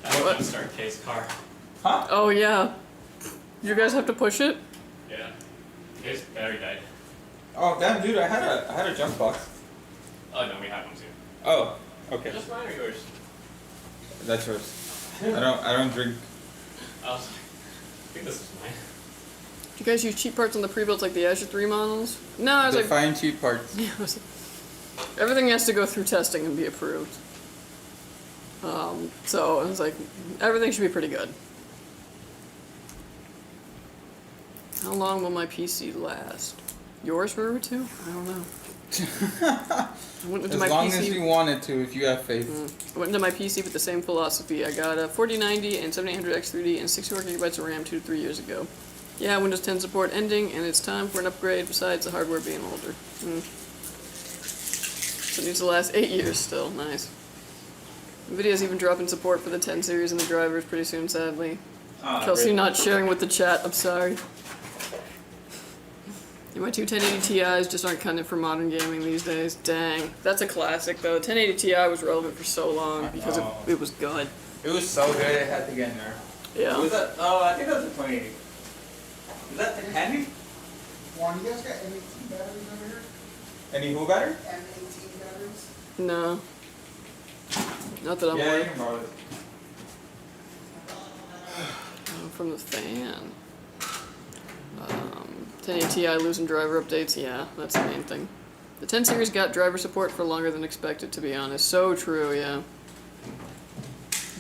I don't want to start case car. Huh? Oh, yeah. You guys have to push it? Yeah. Case battery died. Oh damn, dude! I had a jump box. Oh no, we have one too. Oh, okay. Just mine or yours? That's yours. I don't drink. I was like, I think this is mine. Do you guys use cheap parts on the pre-builds like the Azure 3 models? No, I was like, Define cheap parts. yeah, I was like, everything has to go through testing and be approved. So I was like, everything should be pretty good. How long will my PC last? Yours forever too? I don't know. I went into As my long PC. as you want it to, if you have faith. I went into my PC with the same philosophy. I got a 4090 and 7800X3D and 64 gigabytes of RAM 2 to 3 years ago. Yeah, Windows 10 support ending, and it's time for an upgrade besides the hardware being older. So it needs to last 8 years still. Nice. NVIDIA's even dropping support for the 10 series and the drivers pretty soon, sadly. Kelsey not sharing with the chat, I'm sorry. And my two 1080 Ti's just aren't cutting it for modern gaming these days. Dang. That's a classic, though. 1080 Ti was relevant for so long because it was good. It was so good, it had to get in there. Yeah. Was that? Oh, I think that was a 2080. Is that handy? Juan, you guys got M18 batteries over here? Any who battery? M18 batteries? No. Not that I'm Yeah, aware. you can borrow it. From the fan. 1080 Ti losing driver updates, yeah, that's the main thing. The 10 series got driver support for longer than expected, to be honest. So true, yeah.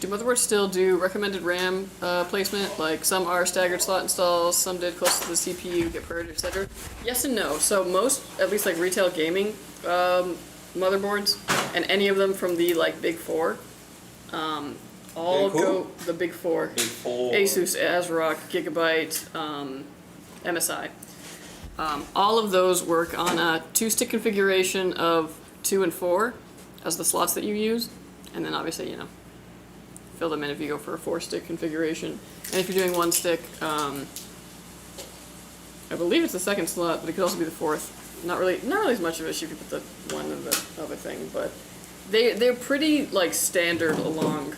Do motherboards still do recommended RAM placement? Like, some are staggered slot installs, some did close to the CPU, get purged, etc. Yes and no. So most, at least like retail gaming motherboards, and any of them from the like big four, all Big who? go the big four. Big 4. ASUS, ASRock, Gigabyte, MSI. All of those work on a 2-stick configuration of 2 and 4 as the slots that you use, and then obviously, you know, fill them in if you go for a 4-stick configuration. And if you're doing 1 stick, I believe it's the 2nd slot, but it could also be the 4th. Not really as much of an issue if you put the one in the other thing, but they're pretty like standard along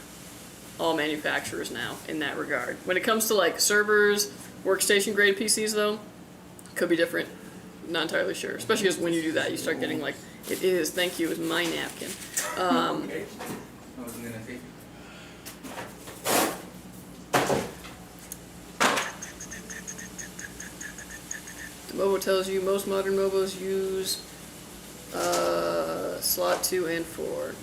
all manufacturers now in that regard. When it comes to like servers, workstation grade PCs though, could be different. Not entirely sure. Especially because when you do that, you start getting like, it is, thank you, is my napkin. Okay. I wasn't gonna say. The Mobo tells you most modern Mobos use slot 2 and 4.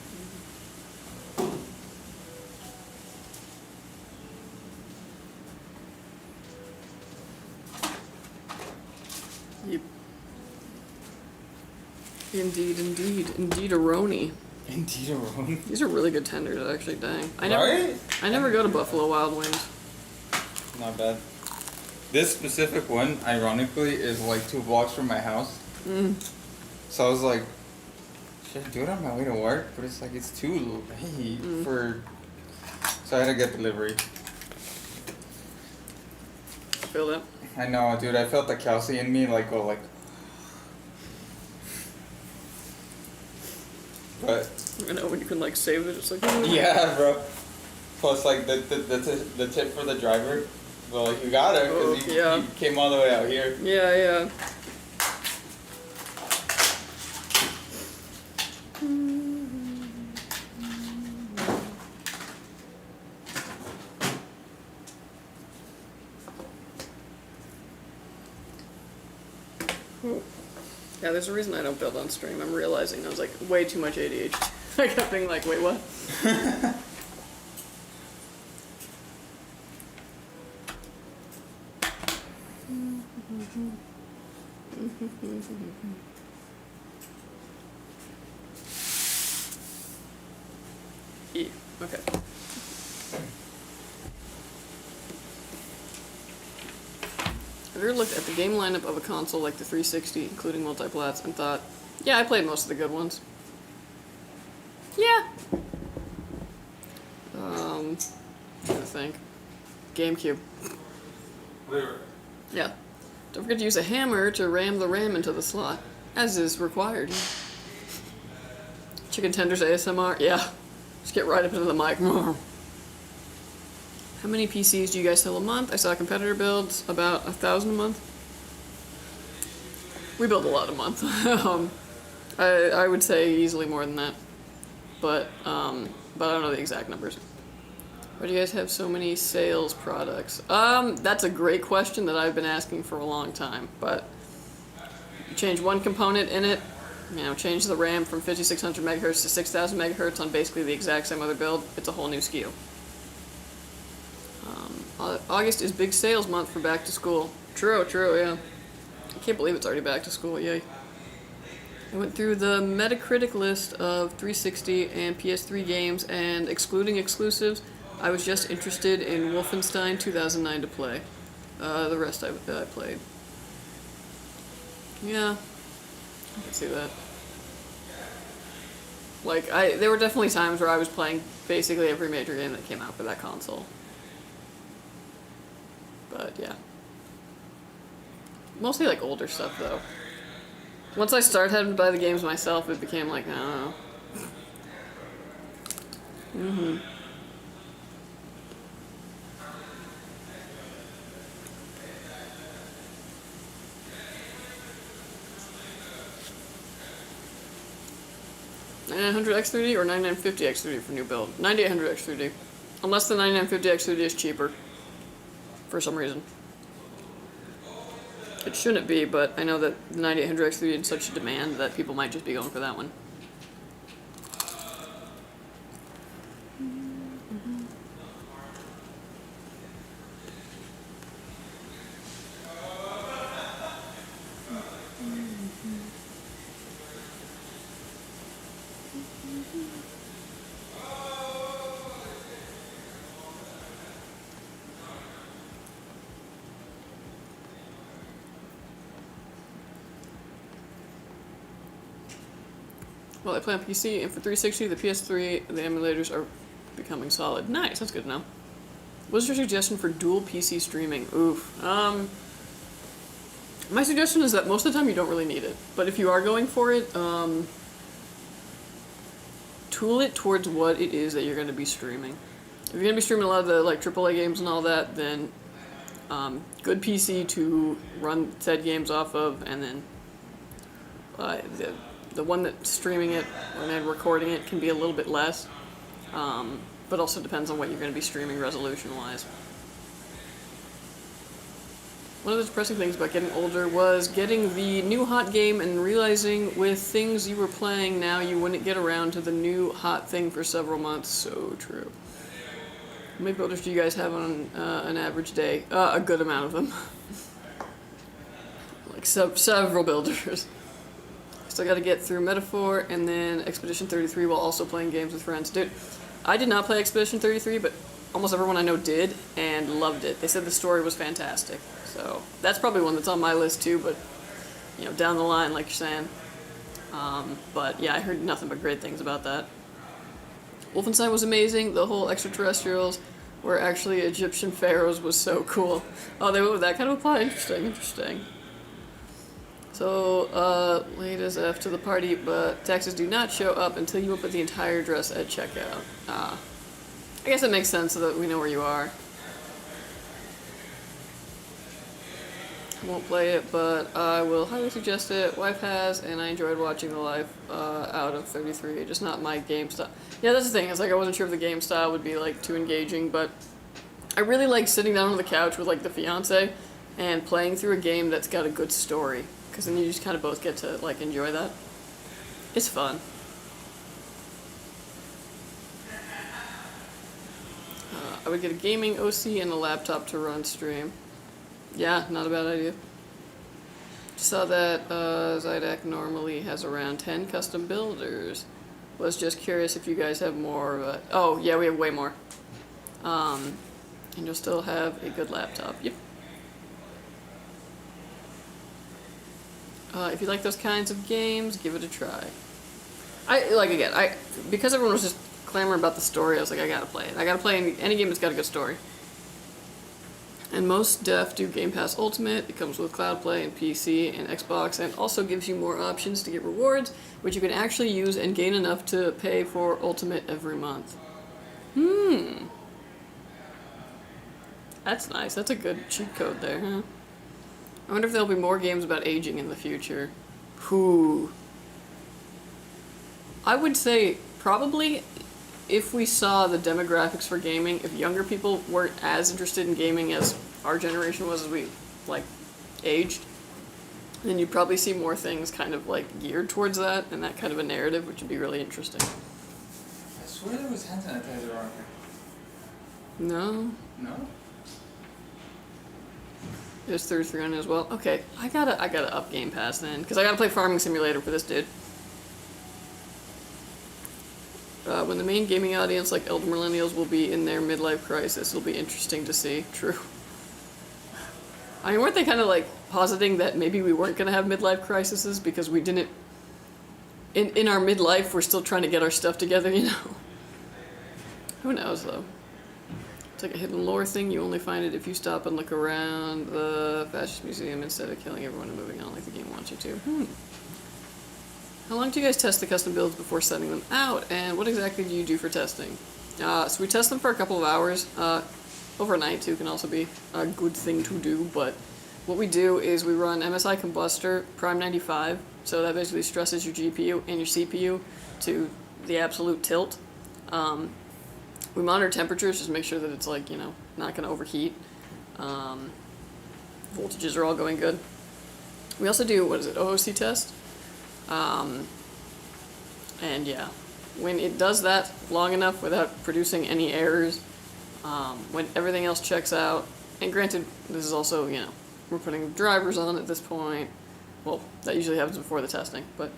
Yep. Indeed-a-roni. Indeed, wrong. These are really good tenders, actually. Dang. I Right? never go to Buffalo Wild Wings. Not bad. This specific one, ironically, is like 2 blocks from my house. So I was like, should I do it on my way to work? But it's like, it's too late for... So I had to get delivery. Feel that? I know, dude. I felt the calcium in me like go like... But... I know, when you can like save it, it's like... Yeah, bro. Plus, like, the tip for the driver. Well, like, you got it, because you came all the way out here. Yeah, yeah. Yeah, there's a reason I don't build on stream. I'm realizing I was like way too much ADHD. I kept being like, wait, what? E. Okay. Have you ever looked at the game lineup of a console like the 360, including multiplats, and thought, yeah, I played most of the good ones? Yeah. Trying to think. GameCube. Whatever. Yeah. Don't forget to use a hammer to ram the RAM into the slot, as is required. Chicken tenders ASMR? Yeah. Just get right up into the mic. How many PCs do you guys sell a month? I saw competitor builds about 1,000 a month. We build a lot a month. I would say easily more than that, but I don't know the exact numbers. Why do you guys have so many sales products? That's a great question that I've been asking for a long time, but you change one component in it, you know, change the RAM from 5600 megahertz to 6000 megahertz on basically the exact same other build, it's a whole new SKU. August is big sales month for back to school. True, yeah. I can't believe it's already back to school, yay. I went through the Metacritic list of 360 and PS3 games, and excluding exclusives, I was just interested in Wolfenstein 2009 to play. The rest I played. Yeah, I can see that. Like, there were definitely times where I was playing basically every major game that came out for that console. But yeah. Mostly like older stuff though. Once I started having to buy the games myself, it became like, I don't know. 9900X3D or 9950X3D for new build? 9800X3D. Unless the 9950X3D is cheaper. For some reason. It shouldn't be, but I know that the 9800X3D is in such a demand that people might just be going for that one. Well, I play on PC, and for 360, the PS3, the emulators are becoming solid. Nice, that's good to know. What's your suggestion for dual PC streaming? Oof. My suggestion is that most of the time you don't really need it. But if you are going for it, tool it towards what it is that you're going to be streaming. If you're going to be streaming a lot of the like AAA games and all that, then good PC to run said games off of, and then the one that's streaming it and then recording it can be a little bit less, but also depends on what you're going to be streaming resolution-wise. One of the depressing things about getting older was getting the new hot game and realizing with things you were playing now you wouldn't get around to the new hot thing for several months. So true. How many builders do you guys have on an average day? A good amount of them. Like several builders. Still got to get through Metaphor and then Expedition 33 while also playing games with friends. Dude, I did not play Expedition 33, but almost everyone I know did and loved it. They said the story was fantastic. So that's probably one that's on my list too, but you know, down the line, like you're saying. But yeah, I heard nothing but great things about that. Wolfenstein was amazing. The whole extraterrestrials were actually Egyptian pharaohs was so cool. Oh, they went with that kind of a plot? Interesting, interesting. So, late as F to the party, but taxes do not show up until you put the entire address at checkout. I guess it makes sense so that we know where you are. I won't play it, but I will highly suggest it. Wife has, and I enjoyed watching the live out of 33. Just not my game style. Yeah, that's the thing. It's like I wasn't sure if the game style would be like too engaging, but I really like sitting down on the couch with like the fiance and playing through a game that's got a good story, because then you just kind of both get to like enjoy that. It's fun. I would get a gaming OC and a laptop to run stream. Yeah, not a bad idea. Saw that Zydak normally has around 10 custom builders. Was just curious if you guys have more, but oh yeah, we have way more. And you'll still have a good laptop. Yep. If you like those kinds of games, give it a try. Because everyone was just clamoring about the story, I was like, I gotta play it. I gotta play any game that's got a good story. And most def do Game Pass Ultimate. It comes with Cloud Play and PC and Xbox, and also gives you more options to get rewards, which you can actually use and gain enough to pay for Ultimate every month. That's nice. That's a good cheat code there, huh? I wonder if there'll be more games about aging in the future. Whew. I would say probably if we saw the demographics for gaming, if younger people weren't as interested in gaming as our generation was as we, like, aged, then you'd probably see more things kind of, like, geared towards that and that kind of a narrative, which would be really interesting. I swear there was hand sanitizer on here. No? No? There's 33 on it as well. Okay, I gotta up Game Pass then, because I gotta play Farming Simulator for this dude. When the main gaming audience, like elder millennials, will be in their midlife crisis, it'll be interesting to see. True. I mean, weren't they kind of like positing that maybe we weren't going to have midlife crises because we didn't... In our midlife, we're still trying to get our stuff together, you know? Who knows, though? It's like a hidden lore thing. You only find it if you stop and look around the Fascist Museum instead of killing everyone and moving on like the game wants you to. How long do you guys test the custom builds before sending them out, and what exactly do you do for testing? So we test them for a couple of hours. Overnight, too, can also be a good thing to do, but what we do is we run MSI Combustor Prime 95, so that basically stresses your GPU and your CPU to the absolute tilt. We monitor temperatures, just make sure that it's like, you know, not going to overheat. Voltages are all going good. We also do, what is it, OOC test? And yeah, when it does that long enough without producing any errors, when everything else checks out, and granted, this is also, you know, we're putting drivers on at this point. Well, that usually happens before the testing, but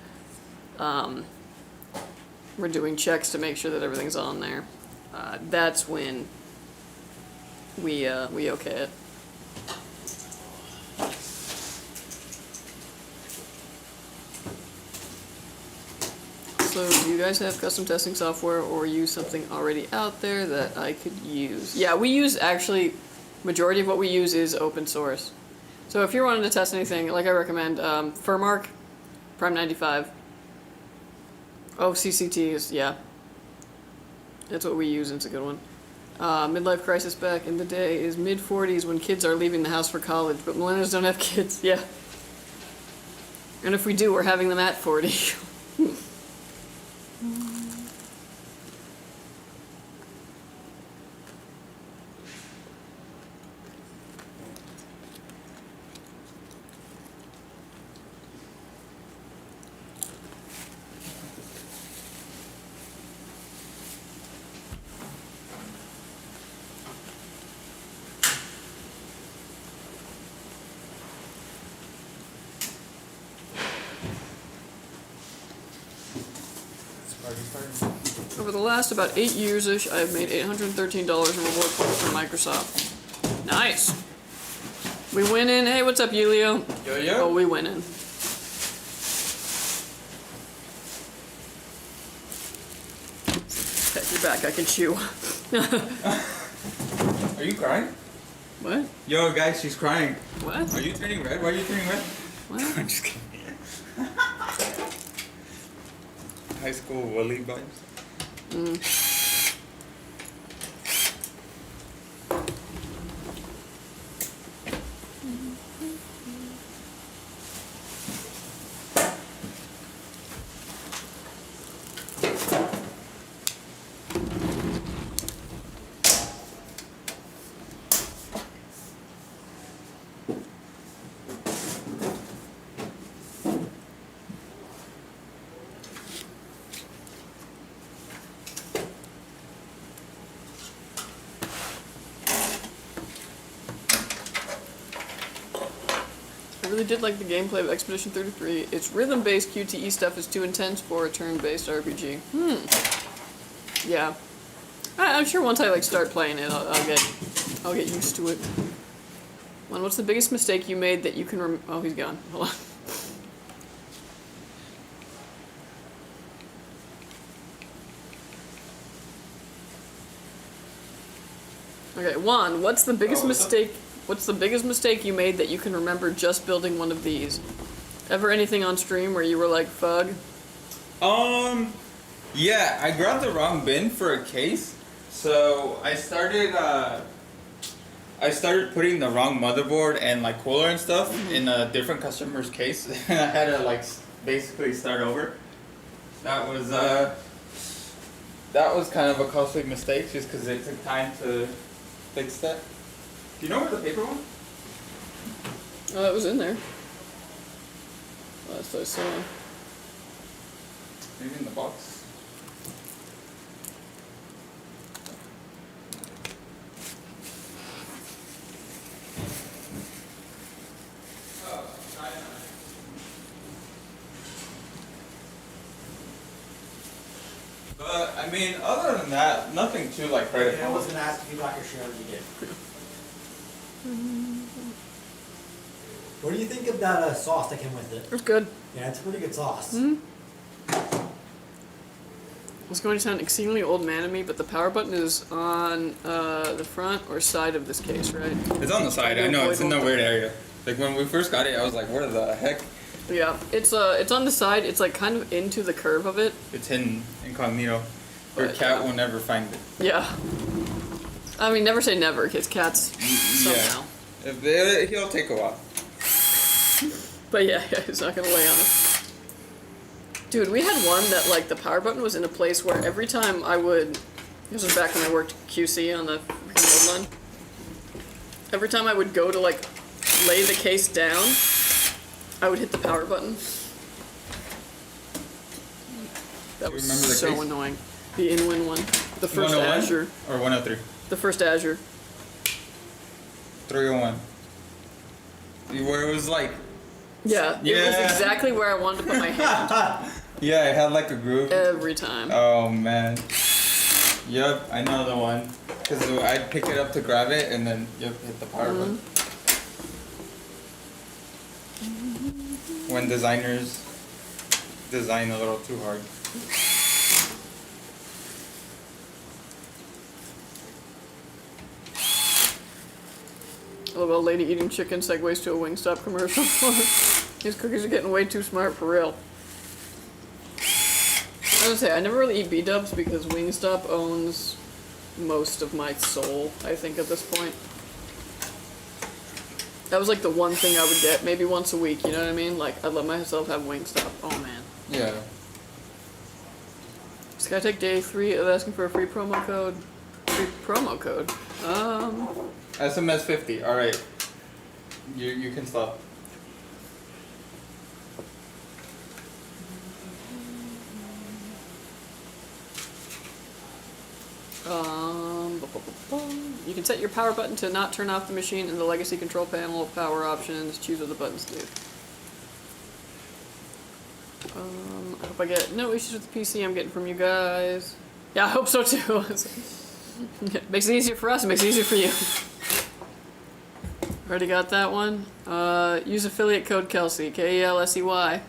we're doing checks to make sure that everything's on there. That's when we okay it. So, do you guys have custom testing software or use something already out there that I could use? Yeah, we use, actually, majority of what we use is open source. So if you're wanting to test anything, like I recommend, Furmark, Prime 95. Oh, CCT is, yeah. That's what we use, and it's a good one. Midlife Crisis back in the day is mid-40s when kids are leaving the house for college, but millennials don't have kids, yeah. And if we do, we're having them at 40. Over the last about 8 years-ish, I have made $813 in reward points from Microsoft. Nice! We winning. Hey, what's up, Yulio? Yo, yo. Oh, we winning. Pat your back, I can chew. Are you crying? What? Yo, guys, she's crying. What? Are you turning red? Why are you turning red? What? I'm just kidding. High school Willy vibes. I really did like the gameplay of Expedition 33. Its rhythm-based QTE stuff is too intense for a turn-based RPG. Yeah. I'm sure once I like start playing it, I'll get used to it. What's the biggest mistake you made that you can oh, he's gone. Hold on. Okay, Juan, what's the biggest mistake? What's the biggest mistake you made that you can remember just building one of these? Ever anything on stream where you were like, fug? Yeah, I grabbed the wrong bin for a case, so I started putting the wrong motherboard and like cooler and stuff in a different customer's case. I had to like basically start over. That was kind of a costly mistake just because it took time to fix that. Do you know where the paper went? Oh, it was in there. Last I saw. Maybe in the box. But I mean, other than that, nothing too like critical. Yeah, I was gonna ask if you got your share and you did. What do you think of that sauce that came with it? It's good. Yeah, it's a pretty good sauce. It's going to sound exceedingly old man to me, but the power button is on the front or side of this case, right? It's on the side. I know it's in the weird area. Like when we first got it, I was like, "Where the heck?" Yeah, it's on the side. It's like kind of into the curve of it. It's hidden, incognito. Your But, cat yeah. will never find it. Yeah. I mean, never say never, because cats somehow. He'll take a while. But yeah, he's not gonna lay on it. Dude, we had one that like the power button was in a place where every time I would, this was back when I worked QC on the freaking old line. Every time I would go to like lay the case down, I would hit the power button. That was remember the so case? annoying. The in-win one. The first 101 Azure. or 103? The first Azure. 301. Where it was like, Yeah, it was Yeah. exactly where I wanted to put my hand yeah, it had like a groove. every time. Oh man. Yep, I know the one. Cause I'd pick it up to grab it and then hit the power button. When designers design a little too hard. A little old lady eating chicken segues to a Wingstop commercial. These cookies are getting way too smart for real. I was gonna say, I never really eat B-dubs because Wingstop owns most of my soul, I think, at this point. That was like the one thing I would get, maybe once a week, you know what I mean? Like, I'd let myself have Wingstop. Oh man. Yeah. Skytech Day 3 is asking for a free promo code. Free promo code? SMS 50. All right. You can stop. You can set your power button to not turn off the machine in the legacy control panel. Power options. Choose what the buttons do. I hope I get no issues with the PC I'm getting from you guys. Yeah, I hope so too. Makes it easier for us, it makes it easier for you. Already got that one. Use affiliate code Kelsey, K-E-L-S-E-Y.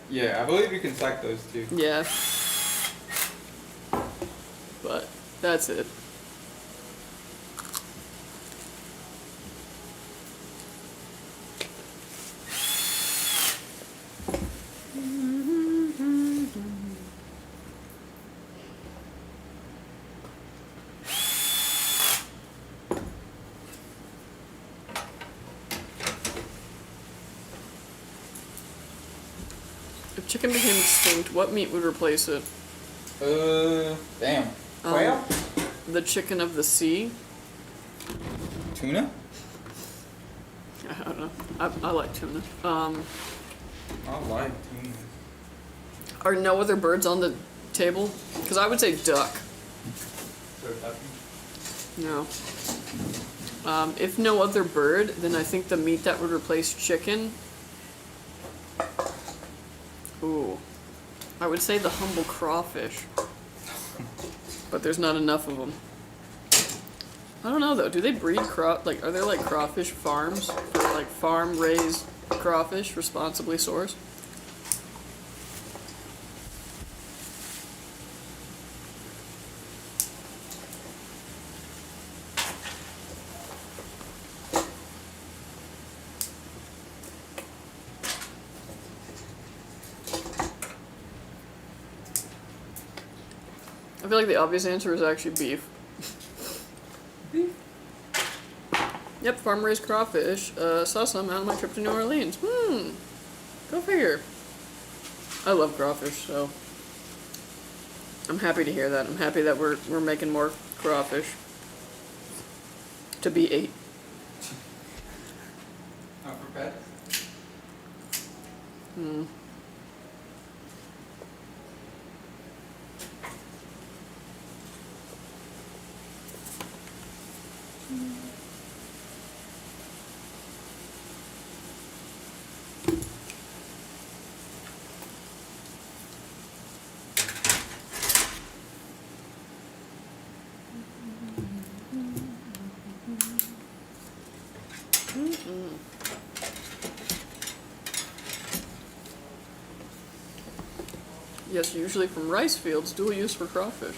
Yeah, I believe you can stack those too. Yeah. But that's it. If chicken became extinct, what meat would replace it? Damn. Quail? The chicken of the sea? Tuna? I don't know. I like tuna. I like tuna. Are no other birds on the table? Because I would say duck. No. If no other bird, then I think the meat that would replace chicken. Ooh. I would say the humble crawfish. But there's not enough of them. I don't know though. Do they breed like, are there like crawfish farms for like farm raised crawfish responsibly sourced? I feel like the obvious answer is actually beef. Beef? Yep, farm-raised crawfish. Saw some out on my trip to New Orleans. Go figure. I love crawfish, so I'm happy to hear that. I'm happy that we're making more crawfish to be ate. Not for pets? Yes, usually from rice fields, dual use for crawfish.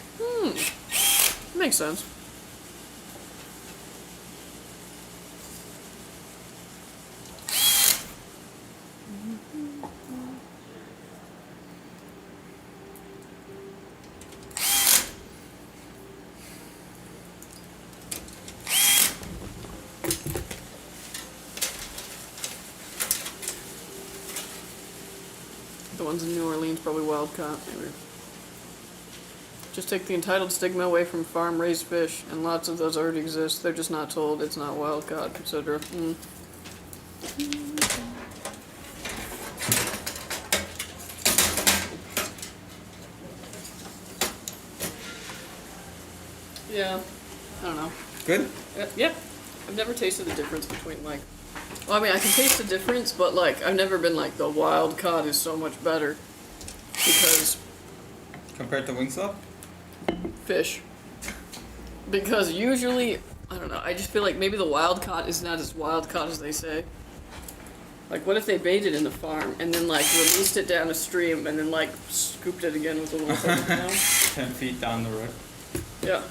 Makes sense. the ones in New Orleans probably wild caught. Maybe. Just take the entitled stigma away from farm-raised fish, and lots of those already exist. They're just not told. It's not wild caught, etc. Yeah, I don't know. Good? Yeah, I've never tasted the difference between like. Well, I mean, I can taste the difference, but like, I've never been like the wild caught is so much better because Compared to Wingstop? fish. Because usually, I don't know. I just feel like maybe the wild caught is not as wild caught as they say. Like, what if they baited in the farm and then like released it down a stream and then like scooped it again with a little hook, you know? 10 feet down the road. Yeah.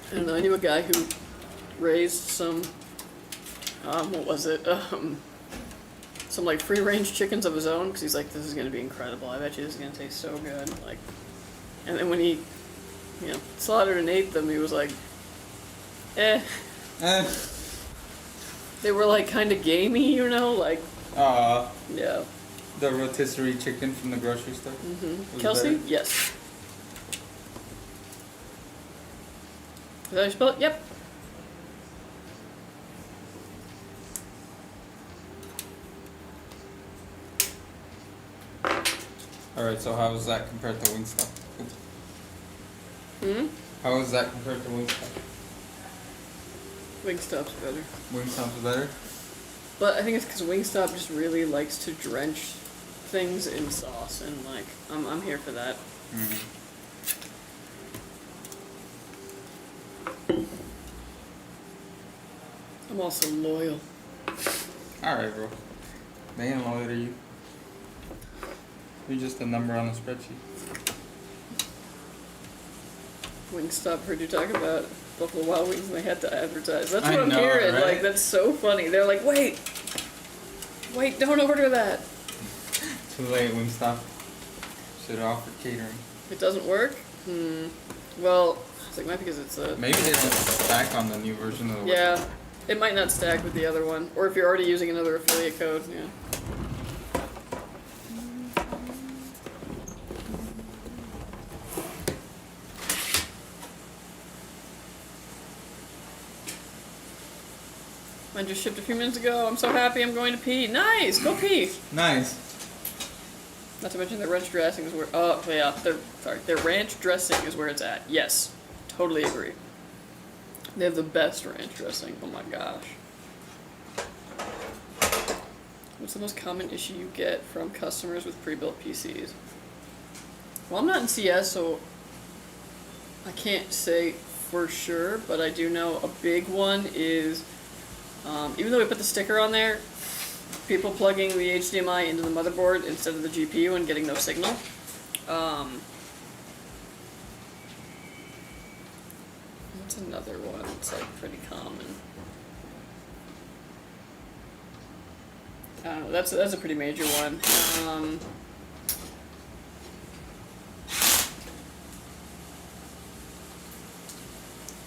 I don't know, I knew a guy who raised some, what was it, some like free-range chickens of his own, because he's like, this is going to be incredible, I bet you this is going to taste so good, like, and then when he, you know, slaughtered and ate them, he was like, eh. They were like kind of gamey, you know, like, yeah. The rotisserie chicken from the grocery store. Was Kelsey? better. Yes. Is that how you spell it? Yep. Alright, so how is that compared to Wingstop? How is that compared to Wingstop? Wingstop's better. Wingstop's better? But I think it's because Wingstop just really likes to drench things in sauce, and like, I'm here for that. I'm also loyal. Alright, bro. They ain't loyal to you. You're just a number on a spreadsheet. Wingstop heard you talk about Buffalo Wild Wings and they had to advertise. That's I what I'm know, hearing. right? Like, that's so funny. They're like, wait, don't order that. Too late, Wingstop. Should have offered catering. It doesn't work? Well, it's like, might because it's a... Maybe they don't stack on the new version of the Yeah, it might not stack with the other one. Or if you're already using another affiliate code, yeah. Mine just shipped a few minutes ago. I'm so happy I'm going to pee. Nice! Go pee! Nice. Not to mention their ranch dressing is where... Oh, yeah. Their ranch dressing is where it's at. Yes. Totally agree. They have the best ranch dressing. Oh my gosh. What's the most common issue you get from customers with pre-built PCs? Well, I'm not in CS, so I can't say for sure, but I do know a big one is... even though we put the sticker on there, people plugging the HDMI into the motherboard instead of the GPU and getting no signal. What's another one that's like pretty common? I don't know, that's a pretty major one.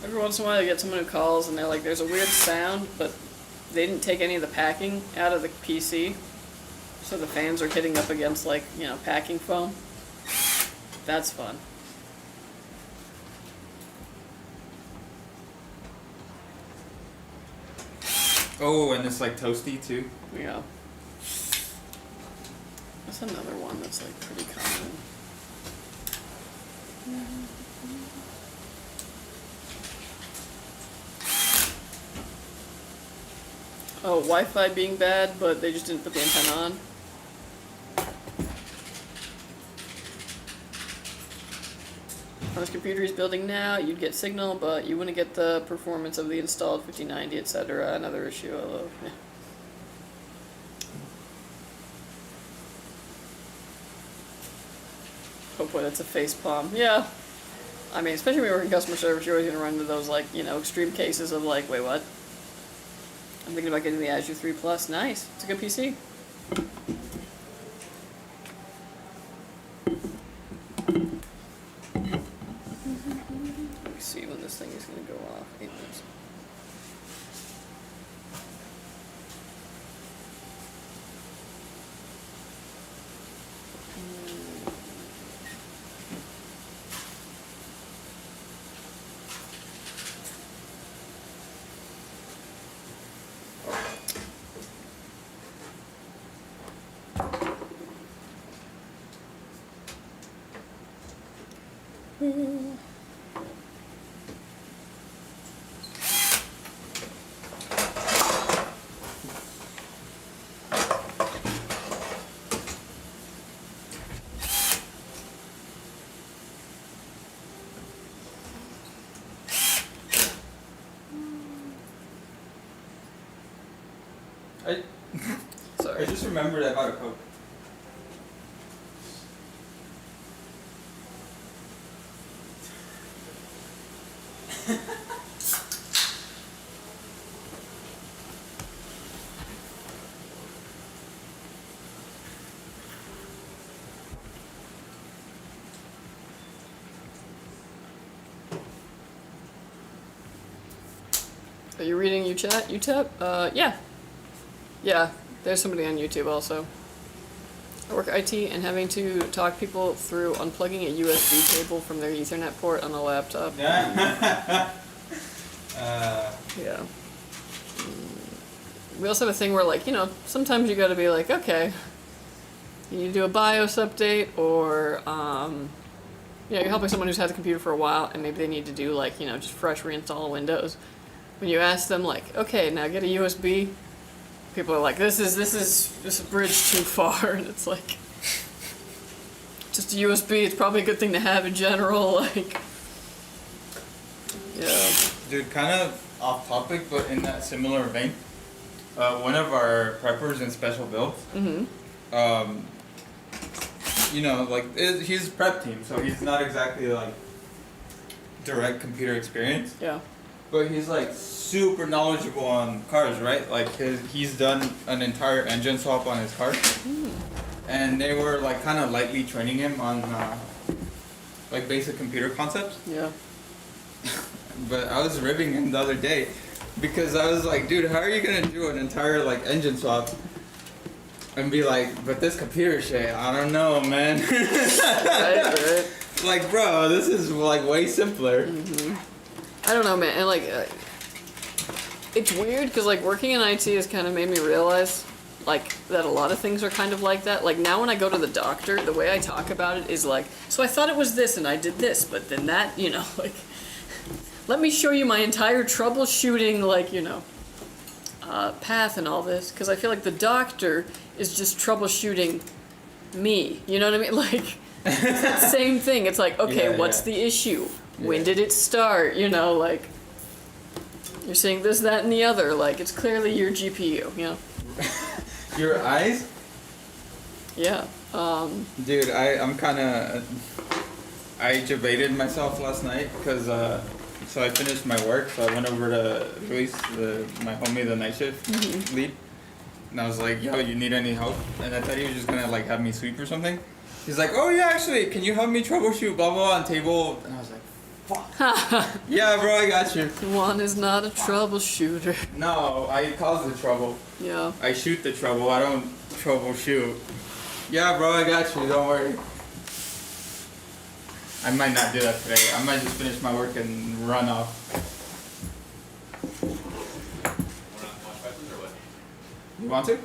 Every once in a while I get someone who calls and they're like, there's a weird sound, but they didn't take any of the packing out of the PC. So the fans are hitting up against, like, you know, packing foam. That's fun. Oh, and it's like toasty too. Yeah. That's another one that's like pretty common. Oh, Wi-Fi being bad, but they just didn't put the antenna on. On this computer he's building now, you'd get signal, but you wouldn't get the performance of the installed 5090, etc. Another issue. Yeah. Hopefully that's a face palm. Yeah. I mean, especially when you work in customer service, you're always going to run into those, like, you know, extreme cases of, like, wait, what? I'm thinking about getting the Azure 3 Plus. Nice. It's a good PC. I Sorry. just remembered I bought a Coke. Are you reading UTEP? Yeah. Yeah, there's somebody on YouTube also. I work IT and having to talk people through unplugging a USB cable from their Ethernet port on a laptop. Yeah. Yeah. We also have a thing where, like, you know, sometimes you gotta be like, okay, you need to do a BIOS update, or, you're helping someone who's had the computer for a while, and maybe they need to do, like, you know, just fresh reinstall Windows. When you ask them, like, okay, now get a USB, people are like, this is a bridge too far, and it's like, just a USB, it's probably a good thing to have in general, like, yeah. Dude, kind of off topic, but in that similar vein, one of our preppers in special builds, you know, like, he's prep team, so he's not exactly like direct computer experience. Yeah. But he's like super knowledgeable on cars, right? Like he's done an entire engine swap on his car, and they were like kind of lightly training him on like basic computer concepts. Yeah. But I was ribbing him the other day because I was like, dude, how are you gonna do an entire like engine swap and be like, but this computer shit, I don't know, man. Right. Like, bro, this is like way simpler. I don't know, man, and like, it's weird because like working in IT has kind of made me realize like that a lot of things are kind of like that. Like now when I go to the doctor, the way I talk about it is like, so I thought it was this and I did this, but then that, you know, like, let me show you my entire troubleshooting, like, you know, path and all this, because I feel like the doctor is just troubleshooting me, you know what I mean? Like, it's that same thing. It's like, okay, Yeah, what's yeah. the issue? When Yeah. did it start? You know, like, you're saying this, that, and the other. Like, it's clearly your GPU, you know? Your eyes? Yeah. Dude, I'm kind of... I debated myself last night because, so I finished my work, so I went over to Luis, my homie, the night shift lead, and I was like, yo, you need any help? And I thought he was just gonna, like, have me sweep or something. He's like, oh, yeah, actually, can you help me troubleshoot, blah, blah, on table? And I was like, fuck. Yeah, bro, I got you. One is not a troubleshooter. No, I cause the trouble. Yeah. I shoot the trouble, I don't troubleshoot. Yeah, bro, I got you, don't worry. I might not do that today. I might just finish my work and run off. You want to?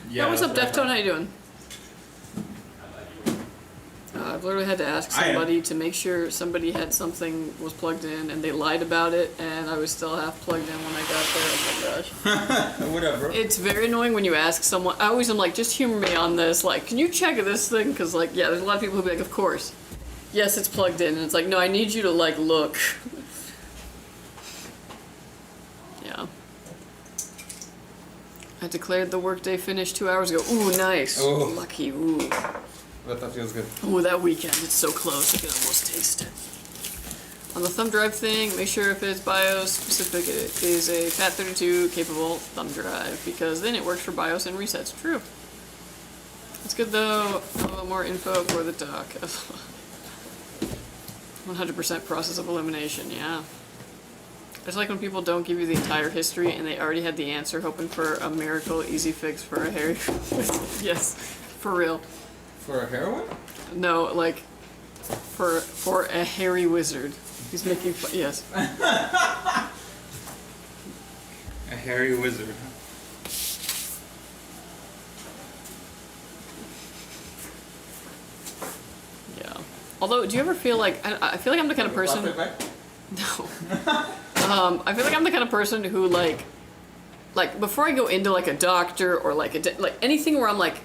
Yeah, what's up, that's what Deftone? How you doing? I've literally had to ask I am. somebody to make sure somebody had something was plugged in, and they lied about it, and I was still half plugged in when I got there. Oh my gosh. I- Whatever. It's very annoying when you ask someone. I always am like, just humor me on this. Like, can you check this thing? Because, like, yeah, there's a lot of people who be like, of course. Yes, it's plugged in. And it's like, no, I need you to, like, look. Yeah. I declared the workday finished 2 hours ago. Ooh, nice. Oh. Lucky. Ooh. But that feels good. Ooh, that weekend. It's so close. I can almost taste it. On the thumb drive thing, make sure if it's BIOS specific, it is a FAT32 capable thumb drive, because then it works for BIOS and resets. True. It's good though. A little more info for the doc. 100% process of elimination, yeah. It's like when people don't give you the entire history and they already had the answer, hoping for a miracle easy fix for a hairy. Yes, for real. For a heroin? No, like for a hairy wizard. He's making fun. Yes. A hairy wizard. Yeah. Although, do you ever feel like I feel like I'm the kind of person? Plastic bag? No. I feel like I'm the kind of person who like before I go into like a doctor or like like anything where I'm like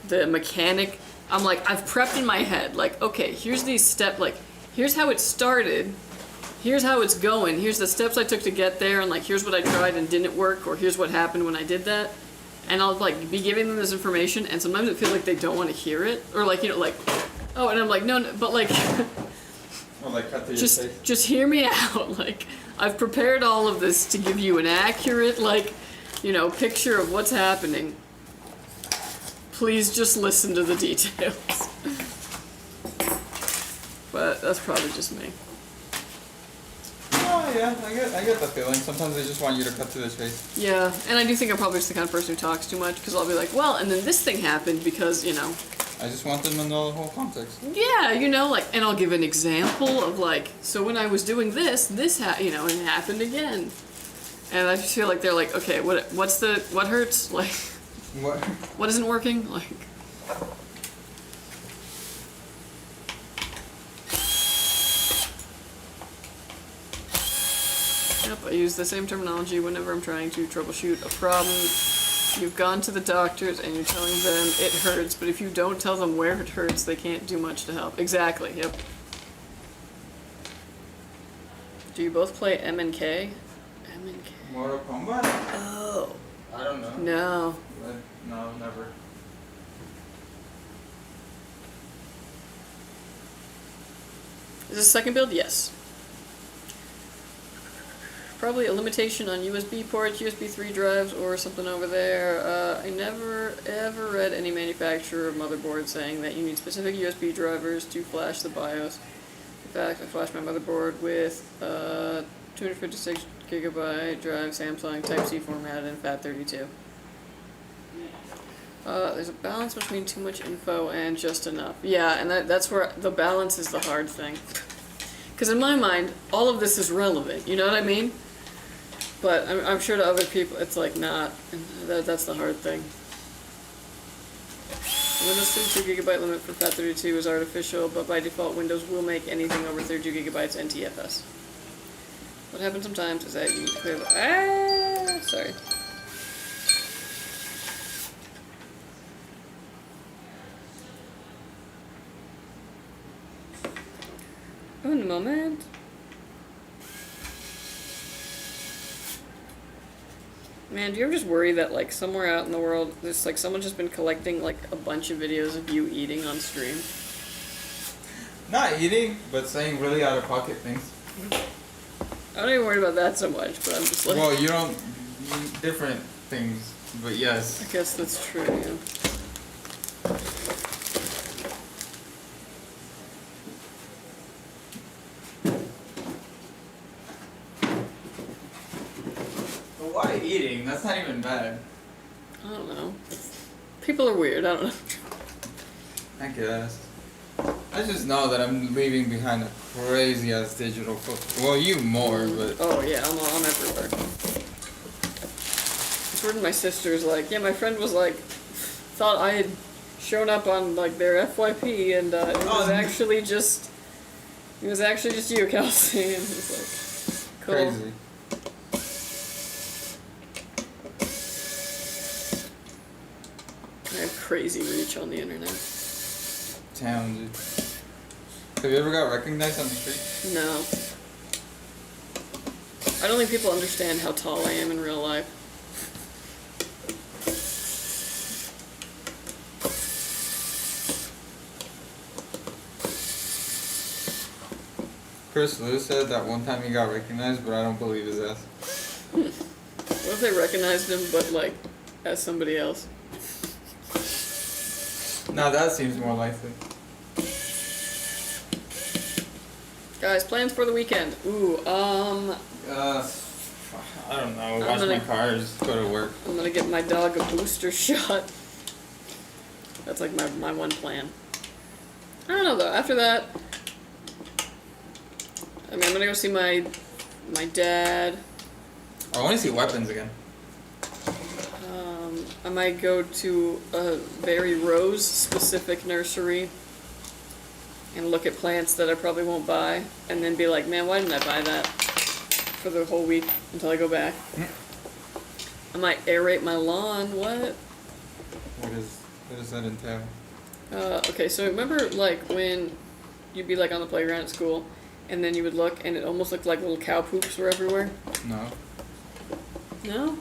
the mechanic, I'm like I've prepped in my head like, okay, here's these steps, like here's how it started, here's how it's going, here's the steps I took to get there, and like here's what I tried and didn't work, or here's what happened when I did that. And I'll like be giving them this information, and sometimes it feels like they don't want to hear it, or like, you know, like, oh, and I'm like, no, but like, Or like cut to your face? just hear me out. Like, I've prepared all of this to give you an accurate, like, you know, picture of what's happening. Please just listen to the details. But that's probably just me. Oh yeah, I get the feeling. Sometimes they just want you to cut to their face. Yeah, and I do think I'm probably just the kind of person who talks too much, because I'll be like, well, and then this thing happened because, you know. I just want them to know the whole context. Yeah, you know, like, and I'll give an example of like, so when I was doing this, you know, it happened again. And I just feel like they're like, okay, what hurts? Like, what isn't working? Like. Yep, I use the same terminology whenever I'm trying to troubleshoot a problem. You've gone to the doctors and you're telling them it hurts, but if you don't tell them where it hurts, they can't do much to help. Exactly, yep. Do you both play M&K? M&K. Mortal Kombat? Oh. I don't know. No. No, never. Is this a second build? Yes. Probably a limitation on USB ports, USB 3 drives, or something over there. I never ever read any manufacturer of motherboard saying that you need specific USB drivers to flash the BIOS. In fact, I flashed my motherboard with 256 gigabyte drive, Samsung Type-C formatted in FAT32. There's a balance between too much info and just enough. Yeah, and that's where the balance is the hard thing. Because in my mind, all of this is relevant, you know what I mean? But I'm sure to other people, it's like not. That's the hard thing. Windows 32 gigabyte limit for FAT32 is artificial, but by default, Windows will make anything over 32 gigabytes NTFS. What happens sometimes is that you clear the... sorry. Un moment. Man, do you ever just worry that, like, somewhere out in the world, there's, like, someone's just been collecting, like, a bunch of videos of you eating on stream? Not eating, but saying really out of pocket things. I don't even worry about that so much, but I'm just like... Well, you don't... different things, but yes. I guess that's true, yeah. But why eating? That's not even bad. I don't know. People are weird, I don't know. I guess. I just know that I'm leaving behind a crazy ass digital footprint. Well, you more, but... Oh yeah, I'm everywhere. It's weird, my sister's like, yeah, my friend was like, thought I had shown up on like their FYP and it was actually just you, Kelsey, and it's like, cool. Crazy. I have crazy reach on the internet. Damn, dude. Have you ever got recognized on the street? No. I don't think people understand how tall I am in real life. Chris Lewis said that one time he got recognized, but I don't believe his ass. What if they recognized him, but like, as somebody else? Now that seems more likely. Guys, plans for the weekend. Ooh, I don't know. Wash my cars, go to work. I'm gonna get my dog a booster shot. That's like my one plan. I don't know though. After that, I mean, I'm gonna go see my dad. I want to see weapons again. I might go to a very Rose specific nursery. and look at plants that I probably won't buy, and then be like, man, why didn't I buy that for the whole week until I go back? I might aerate my lawn. What? What does that entail? Okay, so remember like when you'd be like on the playground at school, and then you would look, and it almost looked like little cow poops were everywhere? No. No?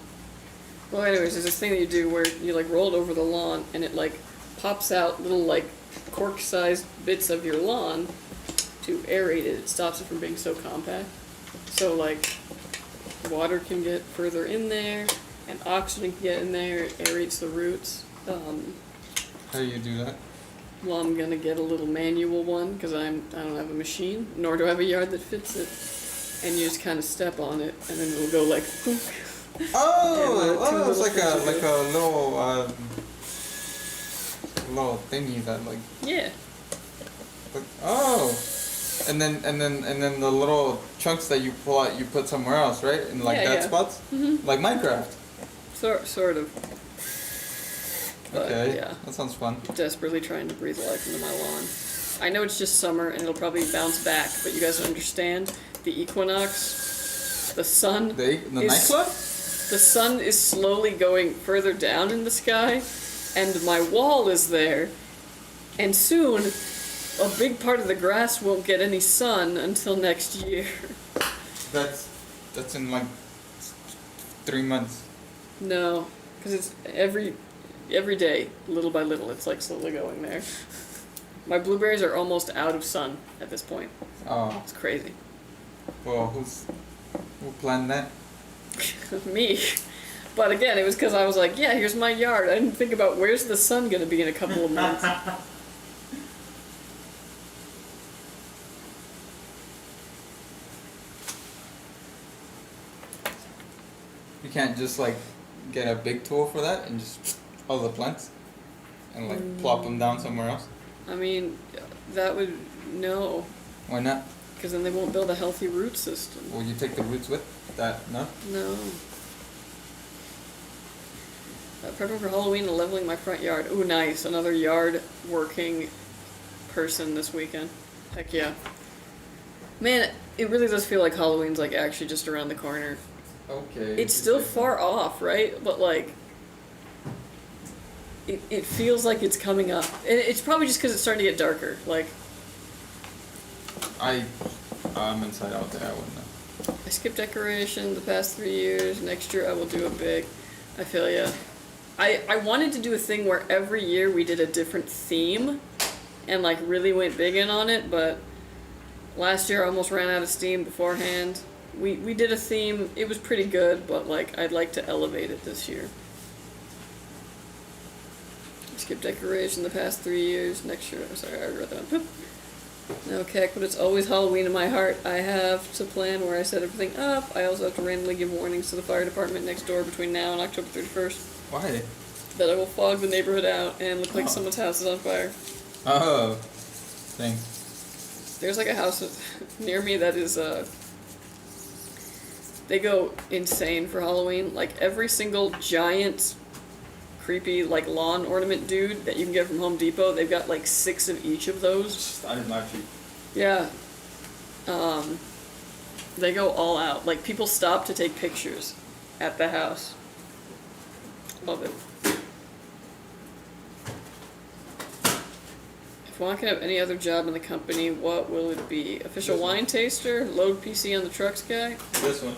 Well, anyways, there's this thing that you do where you like roll it over the lawn, and it like pops out little like cork-sized bits of your lawn to aerate it. It stops it from being so compact. So like water can get further in there, and oxygen can get in there. It aerates the roots. How do you do that? Well, I'm gonna get a little manual one because I don't have a machine, nor do I have a yard that fits it. And you just kind of step on it, and then it'll go like. Oh, it's like a little thingy that like. Yeah. Oh, and then the little chunks that you pull out, you put somewhere else, right? In like Yeah, dead yeah. spots, like Minecraft. Sort of. But, Okay, yeah. that sounds fun. Desperately trying to breathe life into my lawn. I know it's just summer and it'll probably bounce back, but you guys understand the equinox, the sun. The is- nightclub? The sun is slowly going further down in the sky, and my wall is there, and soon a big part of the grass won't get any sun until next year. That's in like 3 months. No, because it's every day, little by little, it's like slowly going there. My blueberries are almost out of sun at this point. Oh, It's crazy. well, who planned that? Me. But again, it was because I was like, yeah, here's my yard. I didn't think about where's the sun going to be in a couple of months. You can't just like get a big tool for that and just all the plants and like plop them down somewhere else. I mean, that would, no. Why not? Because then they won't build a healthy root system. Will you take the roots with that? No. No. Prepping for Halloween and leveling my front yard. Ooh, nice. Another yard working person this weekend. Heck yeah. Man, it really does feel like Halloween's like actually just around the corner. Okay. It's still far off, right? But like, it feels like it's coming up. And it's probably just because it's starting to get darker. Like, I'm inside out there. I wouldn't know. I skipped decoration the past 3 years. Next year I will do a big. I feel ya. I wanted to do a thing where every year we did a different theme and like really went big in on it, but last year I almost ran out of steam beforehand. We did a theme, it was pretty good, but like I'd like to elevate it this year. Skip decoration the past 3 years. Next year, sorry, I wrote that one. No Keck, but it's always Halloween in my heart. I have to plan where I set everything up. I also have to randomly give warnings to the fire department next door between now and October 31st. Why? That I will fog the neighborhood out and look like someone's house is on fire. Oh. Thanks. There's like a house near me that is, they go insane for Halloween. Like every single giant, creepy, like lawn ornament dude that you can get from Home Depot, they've got like 6 of each of those. I didn't actually. Yeah. They go all out. Like people stop to take pictures at the house. Love it. If Juan can have any other job in the company, what will it be? Official This one. wine taster? Load PC on the TRYX guy? This one.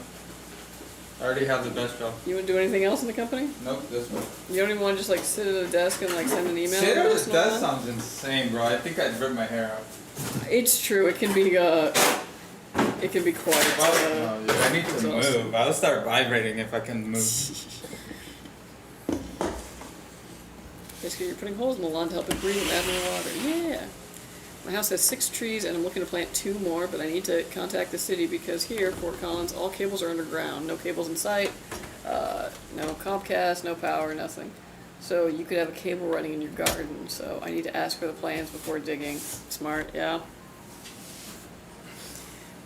I already have the best job. You wouldn't do anything else in the company? Nope, this one. You don't even want to just like sit at a desk and like send an email? Shit, every once in a that while? sounds insane, bro. I think I'd rip my hair out. It's true. It can be quite. Oh, yeah, I need to exhausting. move. I'll start vibrating if I can move. Basically, you're putting holes in the lawn to help it breathe and add more water. Yeah. My house has 6 trees, and I'm looking to plant 2 more, but I need to contact the city because here, Fort Collins, all cables are underground. No cables in sight, no Comcast, no power, nothing. So you could have a cable running in your garden, so I need to ask for the plans before digging. Smart, yeah.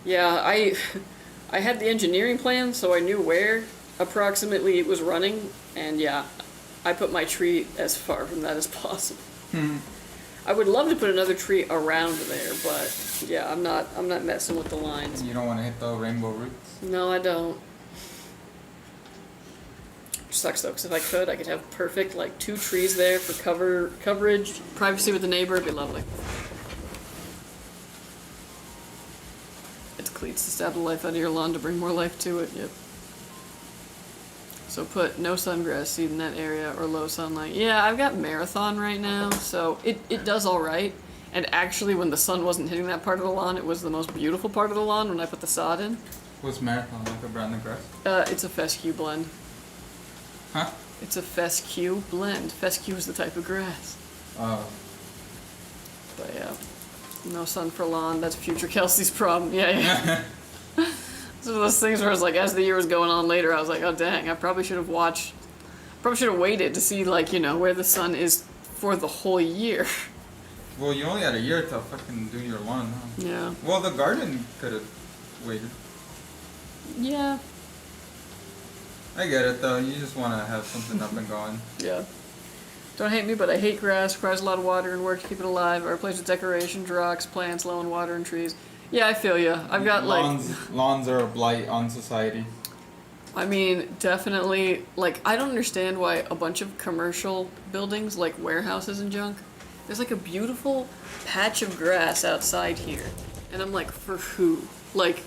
Yeah, I had the engineering plan, so I knew where approximately it was running, and yeah, I put my tree as far from that as possible. I would love to put another tree around there, but yeah, I'm not messing with the lines. You don't want to hit the rainbow roots. No, I don't. Sucks though, because if I could have perfect like 2 trees there for coverage, privacy with the neighbor. It'd be lovely. It's cleats to stab the life out of your lawn to bring more life to it. Yep. So put no sungrass seed in that area or low sunlight. Yeah, I've got Marathon right now, so it does all right. And actually, when the sun wasn't hitting that part of the lawn, it was the most beautiful part of the lawn when I put the sod in. What's Marathon, like a brand of grass? It's a fescue blend. Huh? It's a fescue blend. Fescue is the type of grass. Oh. But yeah, no sun for lawn. That's future Kelsey's problem. Yeah. It's one of those things where I was like, as the year was going on later, I was like, oh dang, I probably should have waited to see like, you know, where the sun is for the whole year. Well, you only had a year to fucking do your lawn, huh? Yeah. Well, the garden could have waited. Yeah. I get it though. You just want to have something up and going. Yeah. Don't hate me, but I hate grass. Requires a lot of water and work to keep it alive. I replace with decoration, rocks, plants, low in water, and trees. Yeah, I feel ya. I've got Lawns are a blight on society. I mean, definitely, like, I don't understand why a bunch of commercial buildings, like warehouses and junk, there's like a beautiful patch of grass outside here. And I'm like, for who? Like,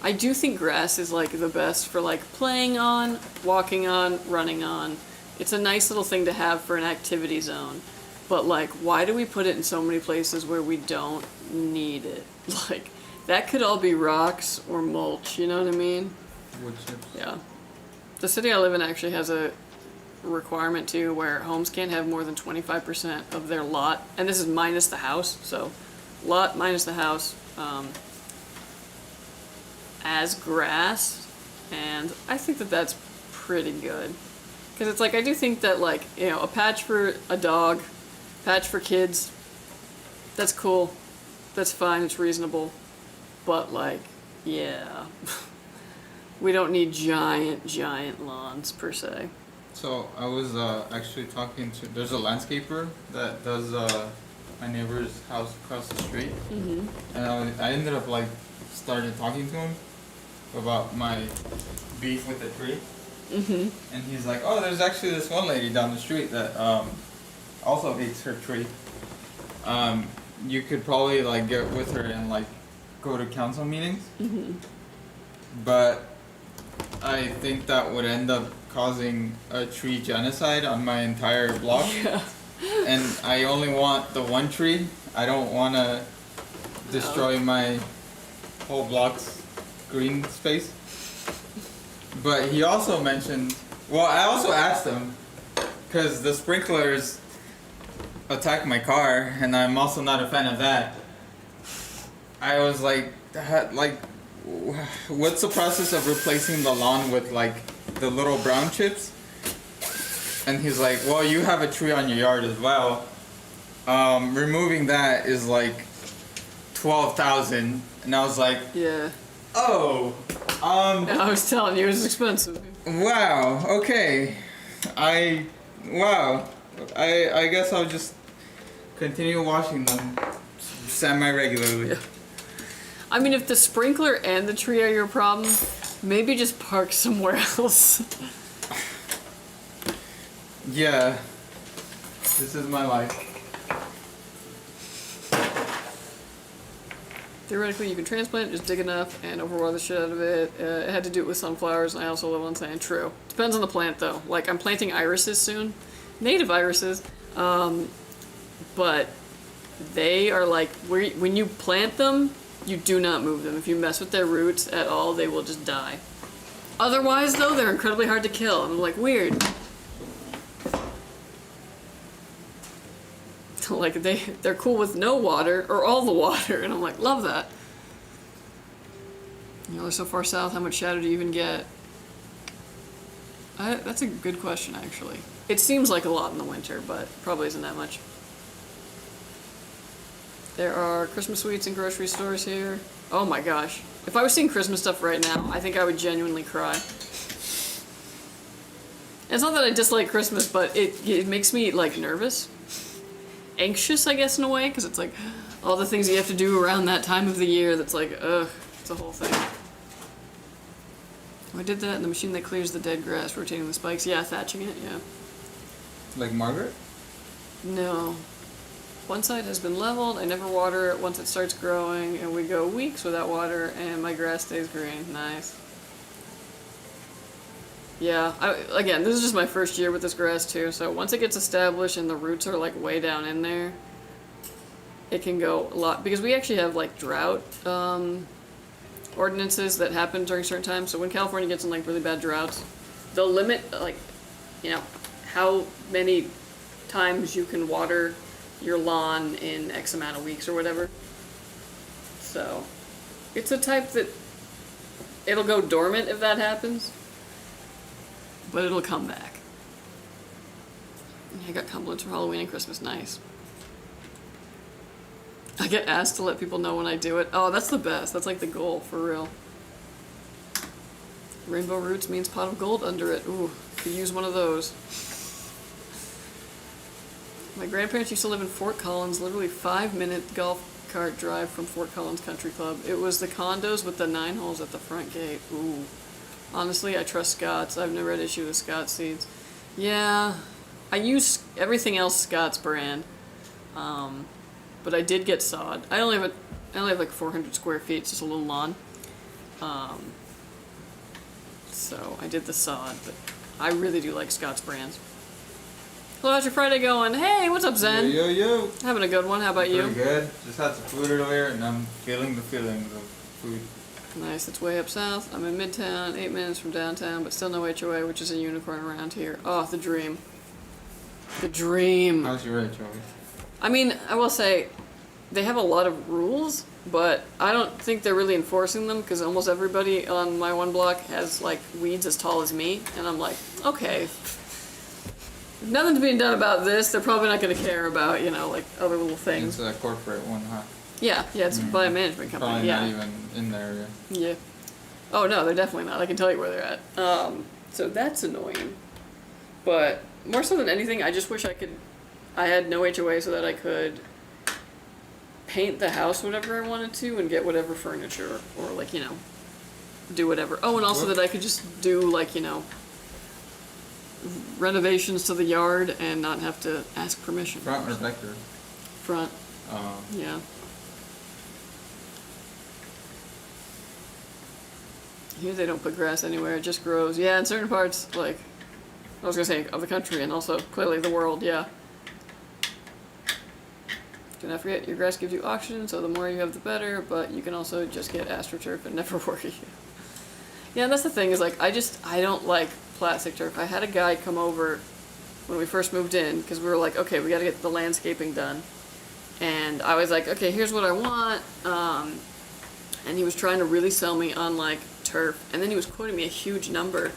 I do think grass is like the best for like playing on, walking on, running on. It's a nice little thing to have for an activity zone. But like, why do we put it in so many places where we don't need it? Like, that could all be rocks or mulch, you know what I mean? Wood chips. Yeah. The city I live in actually has a requirement too where homes can't have more than 25% of their lot, and this is minus the house, so lot minus the house, as grass, and I think that that's pretty good. Because it's like, I do think that like, you know, a patch for a dog, patch for kids, that's cool, that's fine, it's reasonable, but like, yeah. We don't need giant lawns, per se. So, I was actually talking to... There's a landscaper that does my neighbor's house across the street. Mm-hmm. And I ended up, like, started talking to him about my beef with the tree. Mm-hmm. And he's like, oh, there's actually this one lady down the street that also hates her tree. You could probably, like, get with her and, like, go to council meetings. Mm-hmm. But I think that would end up causing a tree genocide on my entire block. Yeah. And I only want the one tree. I don't want to destroy my whole block's green space. But he also mentioned, well, I also asked him, because the sprinklers attack my car, and I'm also not a fan of that. I was like, what's the process of replacing the lawn with like the little brown chips? And he's like, well, you have a tree on your yard as well. Removing that is like 12,000. And I was like, Yeah. oh, I was telling you, it was expensive. wow, okay. I guess I'll just continue washing them semi-regularly. Yeah. I mean, if the sprinkler and the tree are your problem, maybe just park somewhere else. Yeah, this is my life. Theoretically, you can transplant it, just dig enough and overwater the shit out of it. It had to do it with sunflowers, and I also live on sand. True. Depends on the plant, though. Like, I'm planting irises soon. Native irises. But they are like, when you plant them, you do not move them. If you mess with their roots at all, they will just die. Otherwise, though, they're incredibly hard to kill. And I'm like, weird. Like, they're cool with no water, or all the water, and I'm like, love that. You know, they're so far south, how much shadow do you even get? That's a good question, actually. It seems like a lot in the winter, but probably isn't that much. There are Christmas sweets in grocery stores here. Oh my gosh. If I was seeing Christmas stuff right now, I think I would genuinely cry. It's not that I dislike Christmas, but it makes me, like, nervous. anxious, I guess, in a way, because it's like all the things you have to do around that time of the year. That's like, ugh, it's a whole thing. I did that in the machine that clears the dead grass, rotating the spikes. Yeah, thatching it. Yeah. Like Margaret? No. One side has been leveled. I never water it once it starts growing, and we go weeks without water, and my grass stays green. Nice. Yeah, again, this is just my first year with this grass too, so once it gets established and the roots are like way down in there, it can go a lot, because we actually have like drought ordinances that happen during certain times. So when California gets in like really bad droughts, they'll limit like, you know, how many times you can water your lawn in X amount of weeks or whatever. So it's a type that it'll go dormant if that happens, but it'll come back. I got compliments for Halloween and Christmas. Nice. I get asked to let people know when I do it. Oh, that's the best. That's like the goal, for real. Rainbow Roots means pot of gold under it. Ooh, could use one of those. My grandparents used to live in Fort Collins, literally 5-minute golf cart drive from Fort Collins Country Club. It was the condos with the 9 holes at the front gate. Ooh. Honestly, I trust Scott's. I've never had issue with Scott's seeds. Yeah, I use everything else Scott's brand, but I did get sod. I only have like 400 square feet. It's just a little lawn, so I did the sod. But I really do like Scott's brands. Hello, how's your Friday going? Hey, what's up, Zen? Yo, yo, yo. Having a good one. How about you? Pretty good. Just had some food earlier, and I'm feeling the feelings of food. Nice, it's way up south. I'm in Midtown, 8 minutes from downtown, but still no HOA, which is a unicorn around here. Oh, the dream. The dream. How's your HOA? I mean, I will say, they have a lot of rules, but I don't think they're really enforcing them, because almost everybody on my one block has, like, weeds as tall as me, and I'm like, okay. If nothing's being done about this, they're probably not going to care about, you know, like, other little things. It's a corporate one, huh? Yeah, it's by a management company. Probably yeah. not even in there. Yeah. Oh no, they're definitely not. I can tell you where they're at. So that's annoying. But more so than anything, I just wish I had no HOA so that I could paint the house whatever I wanted to and get whatever furniture or like, you know, do whatever. Oh, and also that I could just do like, you know, renovations to the yard and not have to ask permission. Front or back there? Front. Yeah. Here they don't put grass anywhere, it just grows. Yeah, in certain parts, like, I was gonna say, of the country and also clearly the world, yeah. Do not forget, your grass gives you oxygen, so the more you have the better, but you can also just get AstroTurf and never worry. Yeah, and that's the thing, is like, I don't like plastic turf. I had a guy come over when we first moved in, because we were like, okay, we gotta get the landscaping done. And I was like, okay, here's what I want, and he was trying to really sell me on like turf, and then he was quoting me a huge number,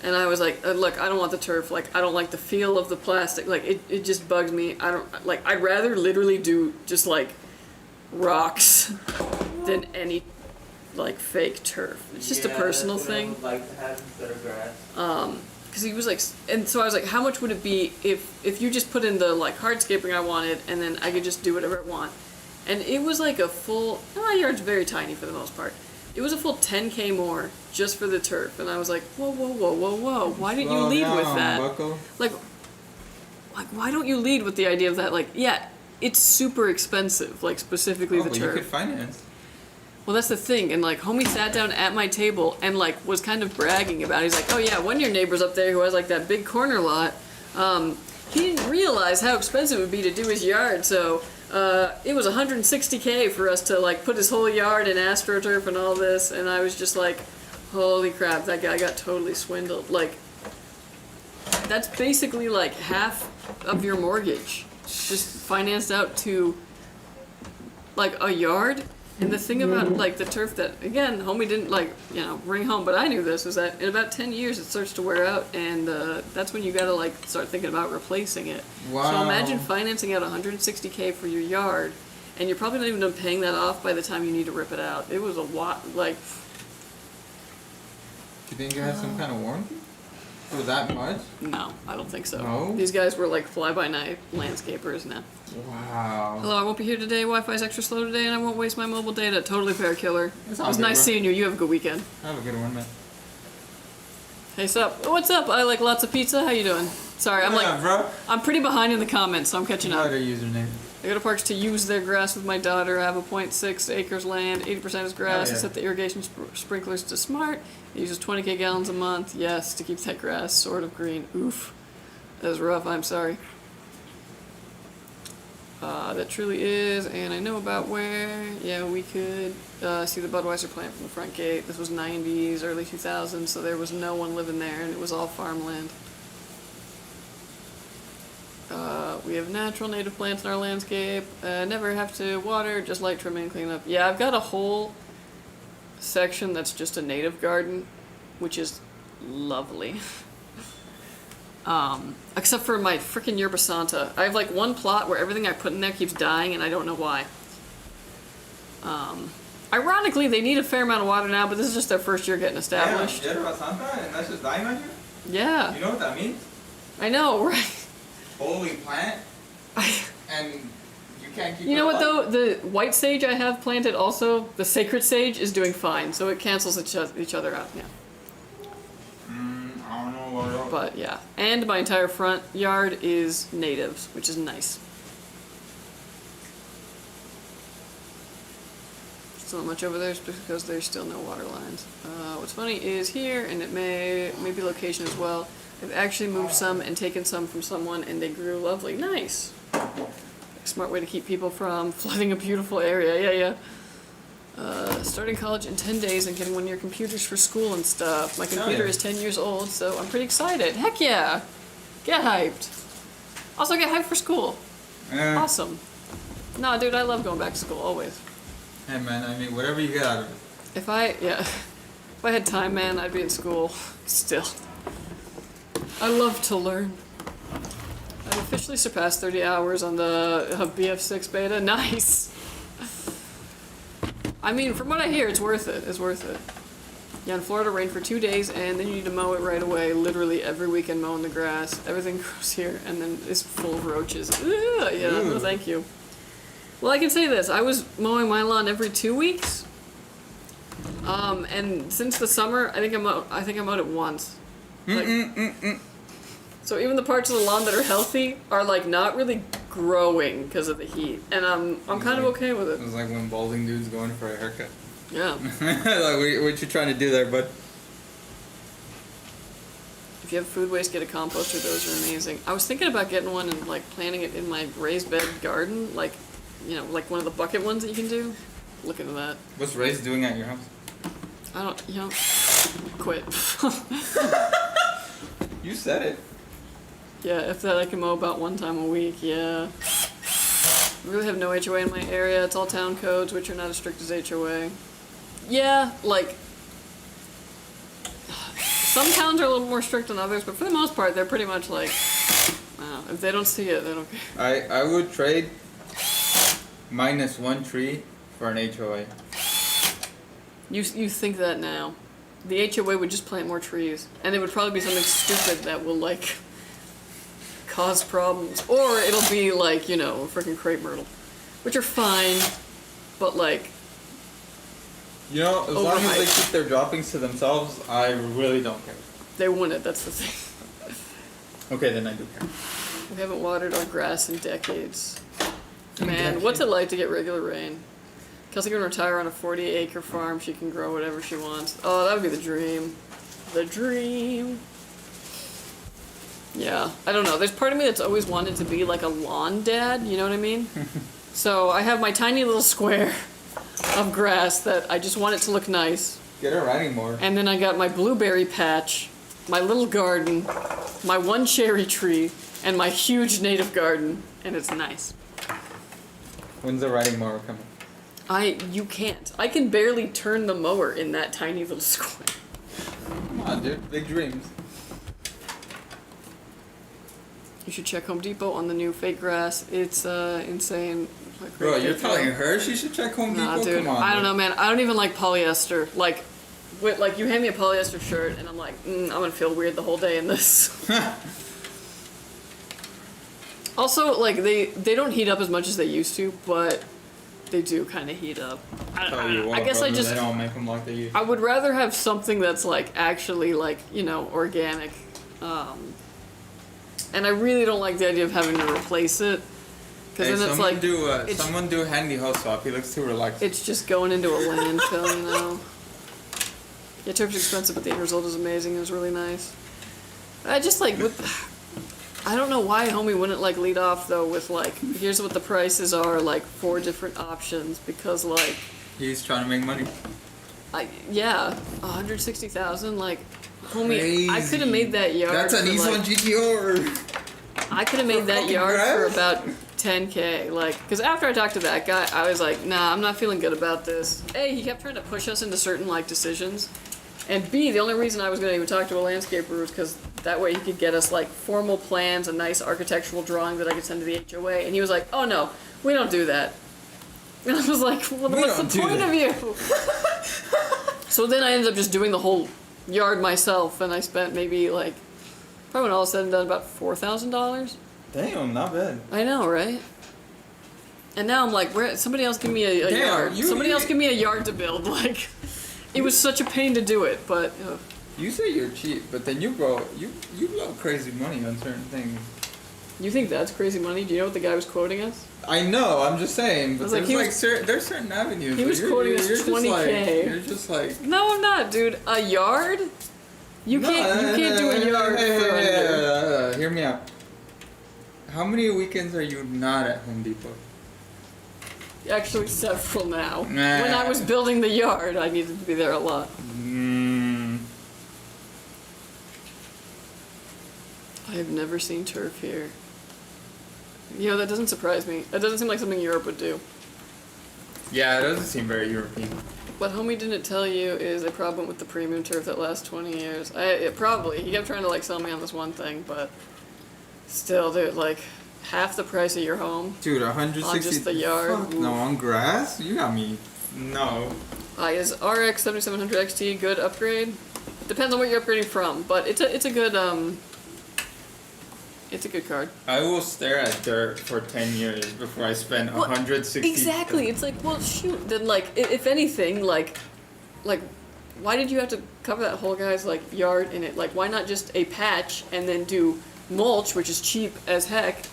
and I was like, look, I don't want the turf, like I don't like the feel of the plastic, like it just bugs me. I don't like, I'd rather literally do just like rocks than any like fake turf. It's just a personal thing. Like to have instead of grass. Because he was like, and so I was like, how much would it be if you just put in the like hardscaping I wanted, and then I could just do whatever I want. And it was like a full, my yard's very tiny for the most part. It was a full 10K more just for the turf. And I was like, whoa, whoa, whoa, whoa, whoa. Why didn't you lead with that? Bucko. Like, why don't you lead with the idea of that? Like, yeah, it's super expensive, like specifically the but turf. you could finance. Well, that's the thing. And like, homie sat down at my table and like was kind of bragging about it. He's like, oh yeah, one of your neighbors up there who has like that big corner lot, he didn't realize how expensive it would be to do his yard. So it was 160K for us to like put his whole yard in AstroTurf and all this. And I was just like, holy crap, that guy got totally swindled. Like, that's basically like half of your mortgage just financed out to like a yard. And the thing about like the turf that, again, homie didn't like, you know, bring home, but I knew this, is that in about 10 years it starts to wear out, and that's when you gotta like start thinking about replacing it. Wow. So imagine financing out 160K for your yard, and you're probably not even done paying that off by the time you need to rip it out. It was a lot, like. Do you think it has some kind of warranty? Oh, that much? No, I don't think so. No? These guys were like fly-by-night landscapers now. Wow. Hello, I won't be here today. Wi-Fi's extra slow today, and I won't waste my mobile data. Totally fair, killer. It's It all was good, nice bro. seeing you. You have a good weekend. Have a good one, man. Hey, sup? What's up? I like lots of pizza. How you doing? Sorry, I'm like, bro. I'm pretty behind in the comments, so I'm catching up. Their username. I go to parks to use their grass with my daughter. I have a 0.6 acres land. 80% is grass. Oh, yeah. I set the irrigation sprinklers to smart. It uses 20k gallons a month. Yes, to keep that grass sort of green. Oof. That was rough. I'm sorry. That truly is, and I know about where. Yeah, we could see the Budweiser plant from the front gate. This was 90s, early 2000s, so there was no one living there, and it was all farmland. We have natural native plants in our landscape. Never have to water, just light trimming and clean up. Yeah, I've got a whole section that's just a native garden, which is lovely. Except for my freaking yerba santa. I have like one plot where everything I put in there keeps dying and I don't know why. Ironically, they need a fair amount of water now, but this is just their first year getting established. Yeah, yerba santa, and that's just dying on you? Yeah, You know what that means? I know, right? Holy plant, and you can't keep You it know what alive. though? The white sage I have planted also, the sacred sage, is doing fine, so it cancels each other out, yeah. I don't know what else. But yeah, and my entire front yard is natives, which is nice. Still not much over there because there's still no water lines. What's funny is here, and it may be location as well, I've actually moved some and taken some from someone and they grew lovely. Nice! Smart way to keep people from flooding a beautiful area, yeah. Starting college in 10 days and getting one of your computers for school and stuff. My computer yeah. is 10 years old, so I'm pretty excited. Heck yeah! Get hyped! Also get hyped for school. Awesome. No, dude, I love going back to school, always. Hey man, I mean, whatever you get out of it. If I had time, man, I'd be in school still. I love to learn. I've officially surpassed 30 hours on the BF6 beta. Nice! I mean, from what I hear, it's worth it. It's worth it. Yeah, in Florida, rain for 2 days, and then you need to mow it right away. Literally every weekend mowing the grass. Everything grows here, and then it's full of roaches. Ugh, yeah, no thank you. Well, I can say this. I was mowing my lawn every 2 weeks. And since the summer, I think I mowed it once. Like, so even the parts of the lawn that are healthy are like not really growing because of the heat, and I'm kind of okay with It it. was like when balding dude's going for a haircut. Yeah. Like, what you trying to do there, bud? If you have food waste, get a composter. Those are amazing. I was thinking about getting one and like planting it in my raised bed garden, like, you know, like one of the bucket ones that you can do. Look into that. What's Ray's doing at your house? I don't, you know, quit. You said it. Yeah, if that I can mow about 1 time a week, yeah. We really have no HOA in my area. It's all town codes, which are not as strict as HOA. Yeah, like, some towns are a little more strict than others, but for the most part, they're pretty much like, if they don't see it, they don't care. I would trade -1 tree for an HOA. You think that now. The HOA would just plant more trees, and it would probably be something stupid that will, like, cause problems. Or it'll be like, you know, freaking crepe myrtle, which are fine, but like, You know, as long as they Overhyped. keep their droppings to themselves, I really don't care. they wouldn't, that's the thing. Okay, then I do care. We haven't watered our grass in decades. Man, what's it like to get regular rain? Kelsey can retire on a 40-acre farm. She can grow whatever she wants. Oh, that would be the dream. The dream. Yeah, I don't know. There's part of me that's always wanted to be like a lawn dad, you know what I mean? So I have my tiny little square of grass that I just want it to look nice. Get her riding more. And then I got my blueberry patch, my little garden, my 1 cherry tree, and my huge native garden, and it's nice. When's the riding mower coming? You can't. I can barely turn the mower in that tiny little square. Come on, dude. Big dreams. You should check Home Depot on the new fake grass. It's insane. Bro, you're telling her she should check Home Depot? Nah, dude. Come on, I don't know, man. I don't even like polyester. Like, with, like, you hand me a polyester shirt, and I'm like, I'm gonna feel weird the whole day in this. Also, like, they don't heat up as much as they used to, but they do kind of heat up. Tell you what, I guess brother, I just, they don't make them like they used to. I would rather have something that's, like, actually, like, you know, organic. And I really don't like the idea of having to replace it. Because then it's like, someone do handy hose swap. He looks too relaxed. it's just going into a landfill, you know. Yeah, Turp's expensive, but the end result is amazing. It was really nice. I just like, I don't know why homie wouldn't like lead off though with like, here's what the prices are, like 4 different options, because like, He's trying to make money. yeah, 160,000, like, homie, I could have made that yard. That's an for, Nissan like, GTR. I could have made that fucking yard grass? for about 10K, like, because after I talked to that guy, I was like, nah, I'm not feeling good about this. A, he kept trying to push us into certain, like, decisions, and B, the only reason I was going to even talk to a landscaper was because that way he could get us, like, formal plans, a nice architectural drawing that I could send to the HOA, and he was like, oh no, we don't do that. And I was like, well, then what's the point of you? So then I ended up just doing the whole yard myself, and I spent maybe, like, probably when all is said and done, about $4,000. Damn, not bad. I know, right? And now I'm like, where? Somebody else give me a Damn, yard. you- Somebody you- else give me a yard to build. Like, it was such a pain to do it, but You say you're cheap, but then you blow crazy money on certain things. you think that's crazy money? Do you know what the guy was quoting us? I know, I'm just saying, but was like, there's there's certain avenues. he but was you're- quoting you're us just 20K. Like, you're just like. No, I'm not, dude. A yard? You No, can't do a yard for under. Hear me out. How many weekends are you not at Home Depot? Actually, several now. Nah. When I was building the yard, I needed to be there a lot. I have never seen turf here. You know, that doesn't surprise me. That doesn't seem like something Europe would do. Yeah, it doesn't seem very European. What homie didn't tell you is a problem with the premium turf that lasts 20 years. Probably. He kept trying to, like, sell me on this one thing, but still, dude, like, half the price of your home. Dude, 160. On just the yard? Fuck, no, on grass? You got me. No. Is RX 7700 XT good upgrade? Depends on what you're upgrading from, but it's a good card. I will stare at dirt for 10 years before I spend 160. Exactly. It's like, well, shoot. Then, like, if anything, like, why did you have to cover that whole guy's like yard in it? Like, why not just a patch and then do mulch, which is cheap as heck,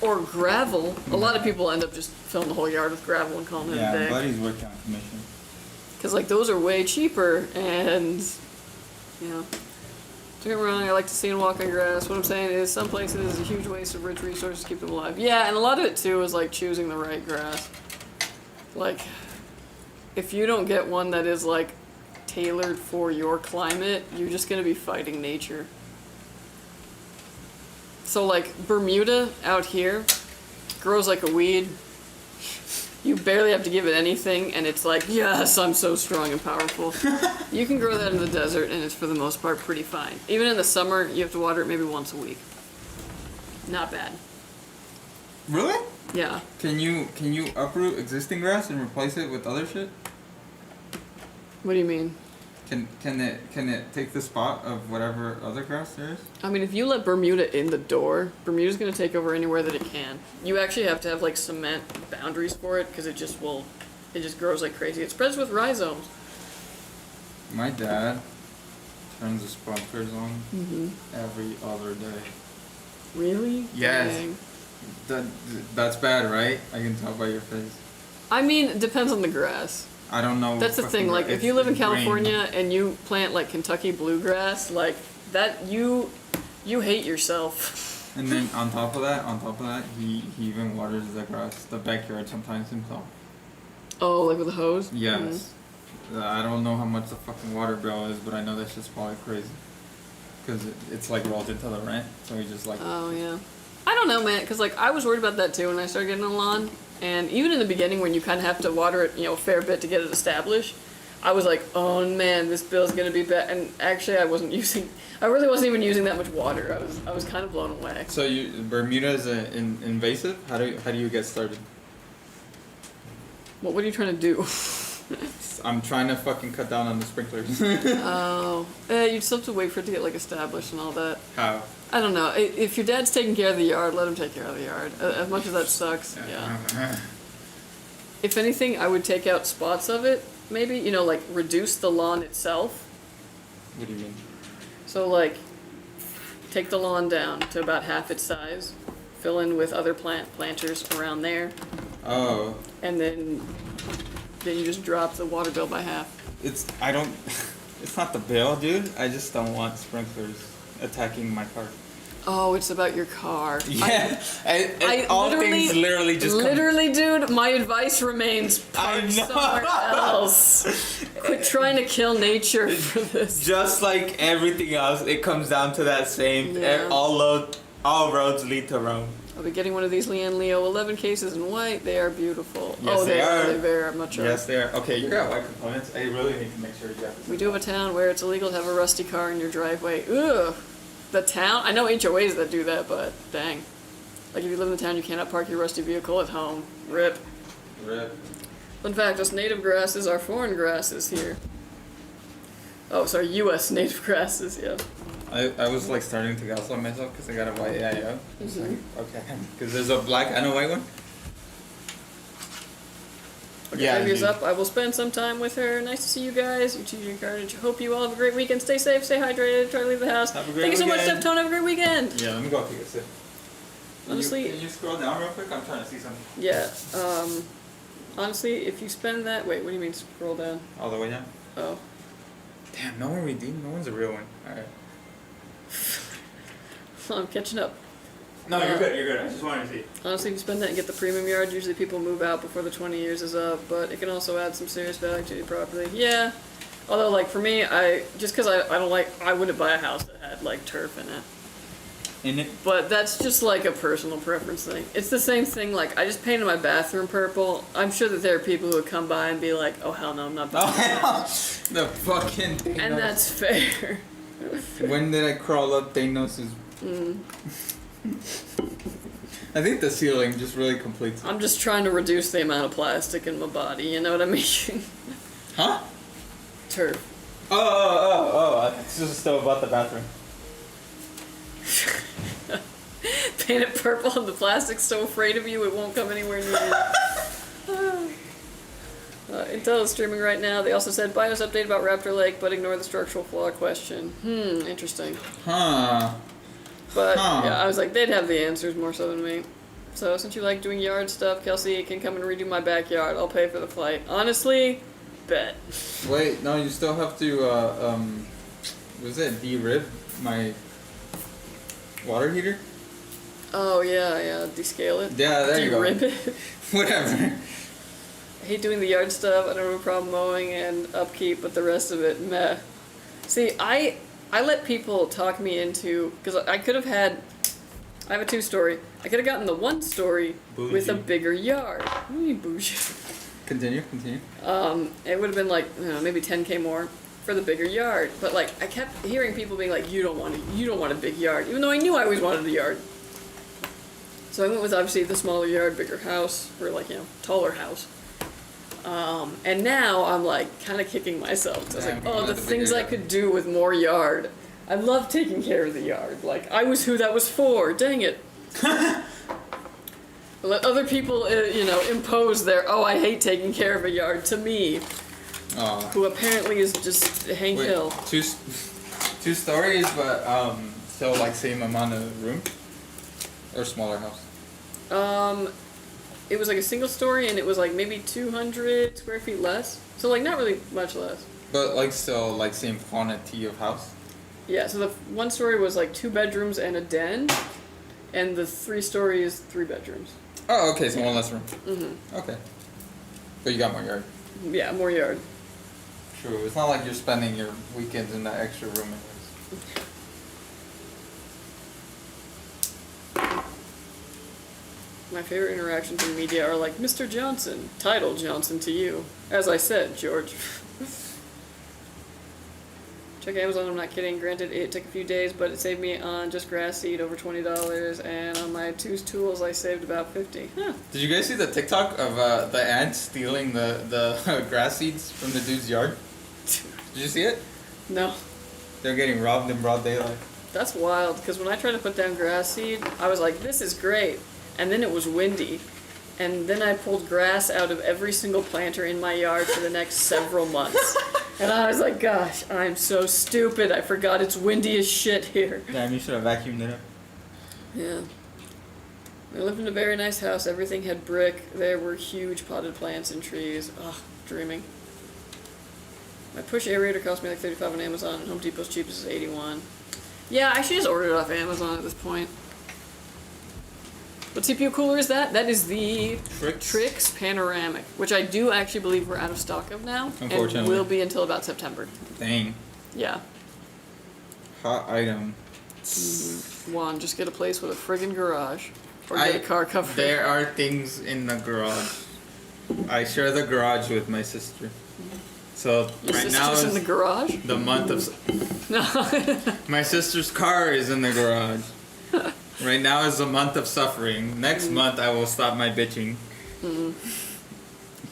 or gravel? A lot of people end up just filling the whole yard with gravel and calling it a Yeah, day. buddy's working on commission. Because, like, those are way cheaper, and, you know, don't get me wrong, I like to see and walk on grass. What I'm saying is, some places is a huge waste of rich resources to keep them alive. Yeah, and a lot of it, too, is, like, choosing the right grass. Like, if you don't get one that is, like, tailored for your climate, you're just going to be fighting nature. So, like, Bermuda out here grows like a weed. You barely have to give it anything, and it's like, yes, I'm so strong and powerful. You can grow that in the desert, and it's for the most part pretty fine. Even in the summer, you have to water it maybe once a week. Not bad. Really? Yeah. Can you uproot existing grass and replace it with other shit? What do you mean? Can it take the spot of whatever other grass there is? I mean, if you let Bermuda in the door, Bermuda's going to take over anywhere that it can. You actually have to have, like, cement boundaries for it, because it just grows like crazy. It spreads with rhizomes. My dad turns the sprinklers on every other day. Really? Yes. Dang. That's bad, right? I can tell by your face. I mean, it depends on the grass. I don't know. That's the thing, like, if you live in California and you plant, like, Kentucky bluegrass, like, that, you hate yourself. And then on top of that, he even waters the grass, the backyard sometimes himself. Oh, like with a hose? Yes. I don't know how much the fucking water bill is, but I know that's just probably crazy. Because it's like rolled into the rent, so he just like... Oh, yeah. I don't know, man, because, like, I was worried about that, too, when I started getting a lawn. And even in the beginning, when you kind of have to water it, you know, a fair bit to get it established, I was like, oh, man, this bill's going to be bad. And actually, I really wasn't even using that much water. I was kind of blown away. So Bermuda is invasive? How do you get started? What are you trying to do? I'm trying to fucking cut down on the sprinklers. Oh, you'd still have to wait for it to get like established and all that. How? I don't know. If your dad's taking care of the yard, let him take care of the yard. As much as that sucks, yeah. If anything, I would take out spots of it. Maybe, you know, like reduce the lawn itself. What do you mean? So like, take the lawn down to about half its size, fill in with other planters around there, Oh, and then you just drop the water bill by half. it's not the bill, dude. I just don't want sprinklers attacking my car. Oh, it's about your car. Yeah, I all literally- things literally just Literally, dude, my advice remains I park know. somewhere else. Quit trying to kill nature for this. Just like everything else, it comes down to that same. Yeah. All roads lead to Rome. I'll be getting one of these Lian Leo 11 cases in white. They are beautiful. Yes, oh, they are. They're very much. Yes, they are. Okay, you got white components. I really need to make sure you got this. We do have a town where it's illegal to have a rusty car in your driveway. Ugh. The town? I know HOAs that do that, but dang. Like if you live in the town, you cannot park your rusty vehicle at home. Rip. Rip. Fun fact, us native grasses are foreign grasses here. Oh, sorry, U.S. native grasses, yeah. I was like starting to gaslight myself because I got a white AIO. It's like, Mm-hmm. okay, because there's a black and a white one. Okay, Yeah, Ivy's dude. up. I will spend some time with her. Nice to see you guys. You choose your card. Hope you all have a great weekend. Stay safe, stay hydrated, try to leave the house. Have a great Thank you so much, weekend. Steptone. Have a great weekend. Yeah, let me go take a sip. Honestly- can you scroll down real quick? I'm trying to see something. Yeah, honestly, if you spend that... Wait, what do you mean scroll down? All the way down. Oh. Damn, no one redeemed. No one's a real one. All right. I'm catching up. No, you're good. You're good. I just wanted to see. Honestly, if you spend that and get the premium yard, usually people move out before the 20 years is up, but it can also add some serious value to your property. Yeah. Although, like, for me, just because I don't like... I wouldn't buy a house that had, like, turf in it. In it. But that's just like a personal preference thing. It's the same thing, like, I just painted my bathroom purple. I'm sure that there are people who would come by and be like, oh, hell no, I'm not buying Oh, the fucking Thanos. And that's fair. When did I crawl up Thanos'? I think the ceiling just really completes it. I'm just trying to reduce the amount of plastic in my body, you know what I mean? Huh? Turf. Oh. It's just still about the bathroom. Paint it purple and the plastic's so afraid of you it won't come anywhere near you. Intel is streaming right now. They also said BIOS update about Raptor Lake, but ignore the structural flaw question. Interesting. Huh. But Huh. yeah, I was like, they'd have the answers more so than me. So since you like doing yard stuff, Kelsey can come and redo my backyard. I'll pay for the flight. Honestly, bet. Wait, no, you still have to, was it de-rib my water heater? Oh yeah, descale it. Yeah, there you go. De-rib it. Whatever. I hate doing the yard stuff. I don't have a problem mowing and upkeep, but the rest of it, meh. See, I let people talk me into, because I could have had, I have a 2-story. I could have gotten the 1-story with a Bougie. bigger yard. What do you mean bougie? Continue. It would have been like, maybe 10K more for the bigger yard. But like, I kept hearing people being like, you don't want a big yard, even though I knew I always wanted a yard. So I went with obviously the smaller yard, bigger house, or like, taller house. And now I'm like kind of kicking myself. I was like, Damn, you oh, the wanted the things bigger I could do with more yard. I love taking care of the yard. Like, I was who that was for. Dang it. Let other people, impose their, oh, I hate taking care of a yard to me, who apparently is just Hank Wait, Hill. two stories, but still like same amount of room, or smaller house. It was like a single story, and it was like maybe 200 square feet less. So like not really much less. But like still like same quantity of house. Yeah, so the 1 story was like 2 bedrooms and a den, and the 3 story is 3 bedrooms. Oh, okay, so one less room. Okay. But you got more yard. Yeah, more yard. True. It's not like you're spending your weekends in that extra room anyways. My favorite interactions in media are like, Mr. Johnson, title Johnson to you. As I said, George. Check Amazon, I'm not kidding. Granted, it took a few days, but it saved me on just grass seed over $20, and on my two tools, I saved about 50. Huh. Did you guys see the TikTok of the ants stealing the grass seeds from the dude's yard? Did you see it? No. They're getting robbed in broad daylight. That's wild, because when I tried to put down grass seed, I was like, this is great. And then it was windy. And then I pulled grass out of every single planter in my yard for the next several months. And I was like, gosh, I'm so stupid. I forgot it's windy as shit here. Damn, you should have vacuumed it up. Yeah. I lived in a very nice house. Everything had brick. There were huge potted plants and trees. Ugh, dreaming. My push aerator cost me like $35 on Amazon, and Home Depot's cheapest is $81. Yeah, I should just order it off Amazon at this point. What CPU cooler is that? That is the TRYX Panoramic, which I do actually believe we're out of stock of now. Unfortunately. And will be until about September. Dang. Yeah. Hot item. One, just get a place with a friggin' garage. Or get a car cover. There are things in the garage. I share the garage with my sister. So Your right sister's now in is the garage? the month of... No. My sister's car is in the garage. Right now is the month of suffering. Next month I will stop my bitching. You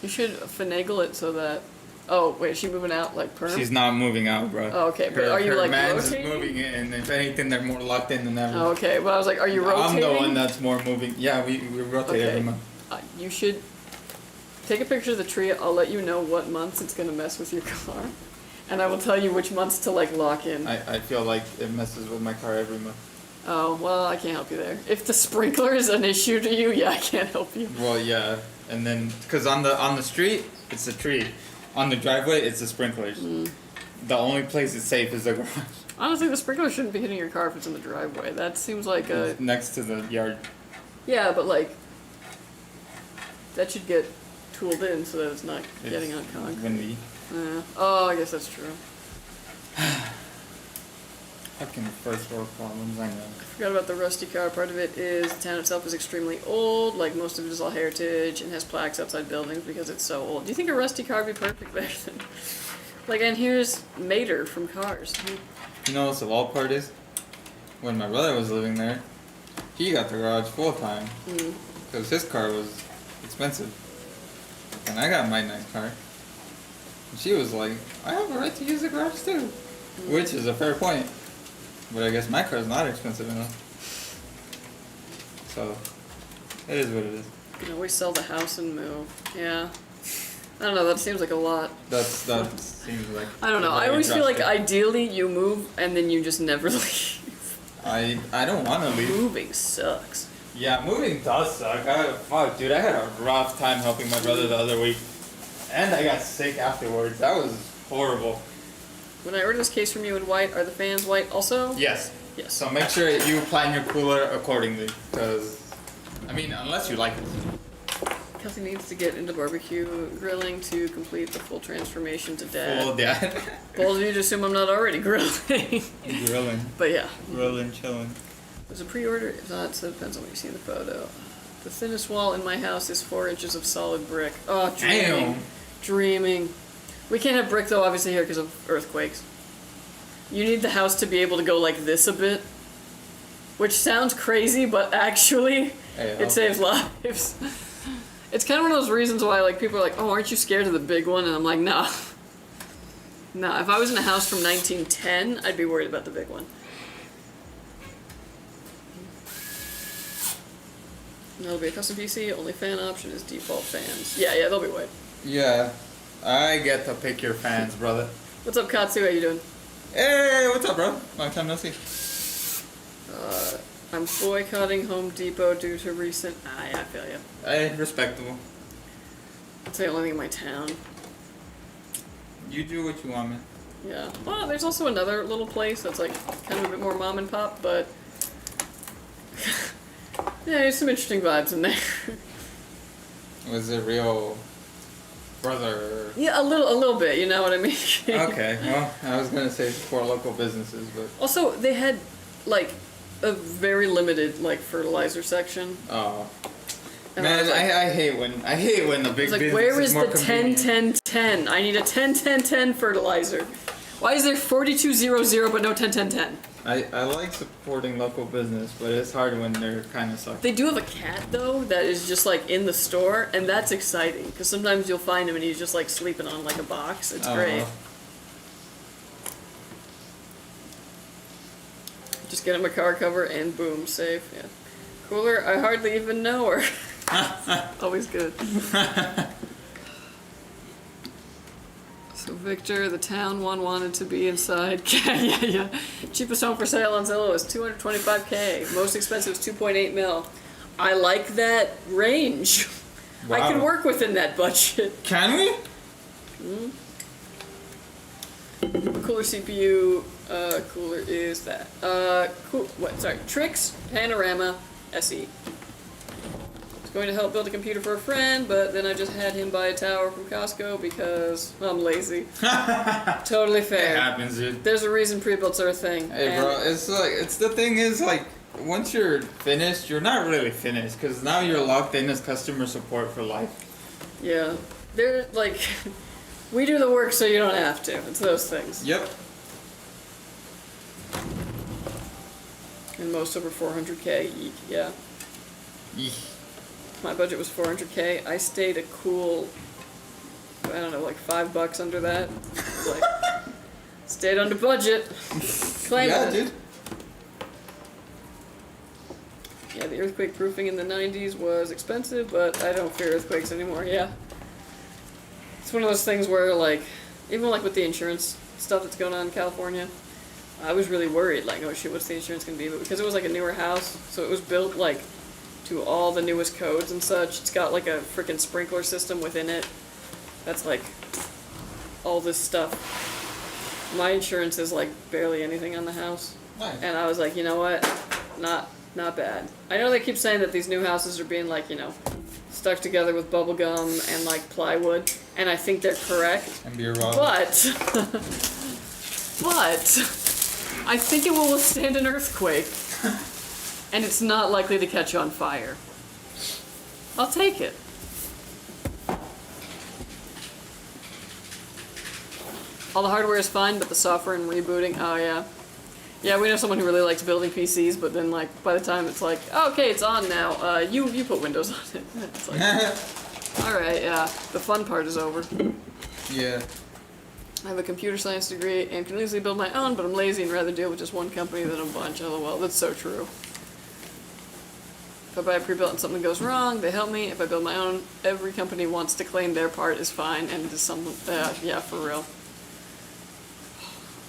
should finagle it so that... Oh, wait, is she moving out like perm? She's not moving out, bro. Oh, okay, but are you her like man's rotating? moving in, and if anything, they're more locked in than ever. Oh, okay, well I was like, are you rotating? I'm the one that's more moving. Yeah, we rotate every month. You should take a picture of the tree. I'll let you know what months it's gonna mess with your car, and I will tell you which months to like lock in. I feel like it messes with my car every month. Oh well, I can't help you there. If the sprinkler is an issue to you, yeah, I can't help you. Well, yeah, and then because on the street it's a tree, on the driveway it's the sprinklers. The only place it's safe is the garage. Honestly, the sprinkler shouldn't be hitting your car if it's in the driveway. That seems like a It's next to the yard. yeah, but like that should get tooled in so that it's not It's getting on concrete. windy. Yeah. Oh, I guess that's true. Fucking first world problems, I know. I forgot about the rusty car. Part of it is the town itself is extremely old. Like most of it is all heritage and has plaques outside buildings because it's so old. Do you think a rusty car would be perfect there then? Like, and here's Mater from Cars. You know what's the wild part is? When my brother was living there, he got the garage full time because his car was expensive, and I got my nice car. And she was like, "I have a right to use the garage too," which is a fair point. But I guess my car's not expensive enough. So, it is what it is. You can always sell the house and move. Yeah. I don't know, that seems like a lot. That seems like... I don't know, I very always feel like drastic. ideally you move and then you just never leave. I don't want to leave. Moving sucks. Yeah, moving does suck. Fuck, dude, I had a rough time helping my brother the other week. And I got sick afterwards. That was horrible. When I order this case from you in white, are the fans white also? Yes. Yes. So make sure you plan your cooler accordingly, because, I mean, unless you like it. Kelsey needs to get into barbecue grilling to complete the full transformation to dad. Full dad. Bold of you to assume I'm not already grilling. Grilling. But yeah. Grilling, chilling. There's a pre-order, if not, so it depends on what you see in the photo. The thinnest wall in my house is 4 inches of solid brick. Oh, dreaming. Damn. Dreaming. We can't have brick though, obviously, here because of earthquakes. You need the house to be able to go like this a bit. Which sounds crazy, but actually, it saves lives. It's kind of one of those reasons why like people are like, oh, aren't you scared of the big one? And I'm like, nah. Nah, if I was in a house from 1910, I'd be worried about the big one. That'll be a custom PC, only fan option is default fans. Yeah, they'll be white. Yeah. I get to pick your fans, brother. What's up, Katsu? How you doing? Hey, what's up, bro? Long time no see. I'm boycotting Home Depot due to recent... yeah, I feel you. Hey, respectable. It's the only thing in my town. You do what you want, man. Yeah. Well, there's also another little place that's like kind of a bit more mom and pop, but... yeah, there's some interesting vibes in there. Was it real brother? Yeah, a little bit, you know what I mean? Okay, well, I was gonna say support local businesses, but... Also, they had, like, a very limited, like, fertilizer section. Oh. And Man, was like, I hate when the big it's like, business where is is more the convenient. 10-10-10? I need a 10-10-10 fertilizer. Why is there 4200 but no 101010? I like supporting local business, but it's hard when they're kind of suck. They do have a cat though that is just like in the store, and that's exciting because sometimes you'll find him and he's just like sleeping on like a box. It's great. Just get him a car cover and boom, safe. Yeah. Cooler, I hardly even know her. Always good. So Victor, the town one wanted to be inside. Yeah. Cheapest home for sale on Zillow is $225K. Most expensive is 2.8 mil. I like that range. Wow. I can work within that budget. Can we? Cooler CPU. Cooler is that. TRYX Panorama SE. Going to help build a computer for a friend, but then I just had him buy a tower from Costco because I'm lazy. Totally fair. It happens, dude. There's a reason pre-builts are a thing. Hey, bro, it's the thing is, like, once you're finished, you're not really finished, because now you're locked in as customer support for life. Yeah. They're, like, we do the work so you don't have to. It's those things. Yep. And most over 400K. Eek, yeah. Eek. My budget was 400K. I stayed a cool, I don't know, like $5 under that. Like, stayed under budget. Claimed Yeah, it. dude. Yeah, the earthquake proofing in the 90s was expensive, but I don't fear earthquakes anymore. Yeah. It's one of those things where, like, even like with the insurance stuff that's going on in California, I was really worried, like, oh shit, what's the insurance gonna be? But because it was like a newer house, so it was built like to all the newest codes and such. It's got like a freaking sprinkler system within it. That's like all this stuff. My insurance is like barely anything on the house. Nice. And I was like, you know what? Not bad. I know they keep saying that these new houses are being like, you know, stuck together with bubble gum and like plywood, and I think they're correct. And beer bottle. But I think it will withstand an earthquake. And it's not likely to catch on fire. I'll take it. All the hardware is fine, but the software and rebooting, oh yeah. Yeah, we know someone who really likes building PCs, but then like by the time it's like, oh, okay, it's on now. You put Windows on it. It's like, all right, yeah. The fun part is over. Yeah. I have a computer science degree and can easily build my own, but I'm lazy and rather deal with just one company than a bunch. LOL, that's so true. If I buy a pre-built and something goes wrong, they help me. If I build my own, every company wants to claim their part is fine and is something. Yeah, for real.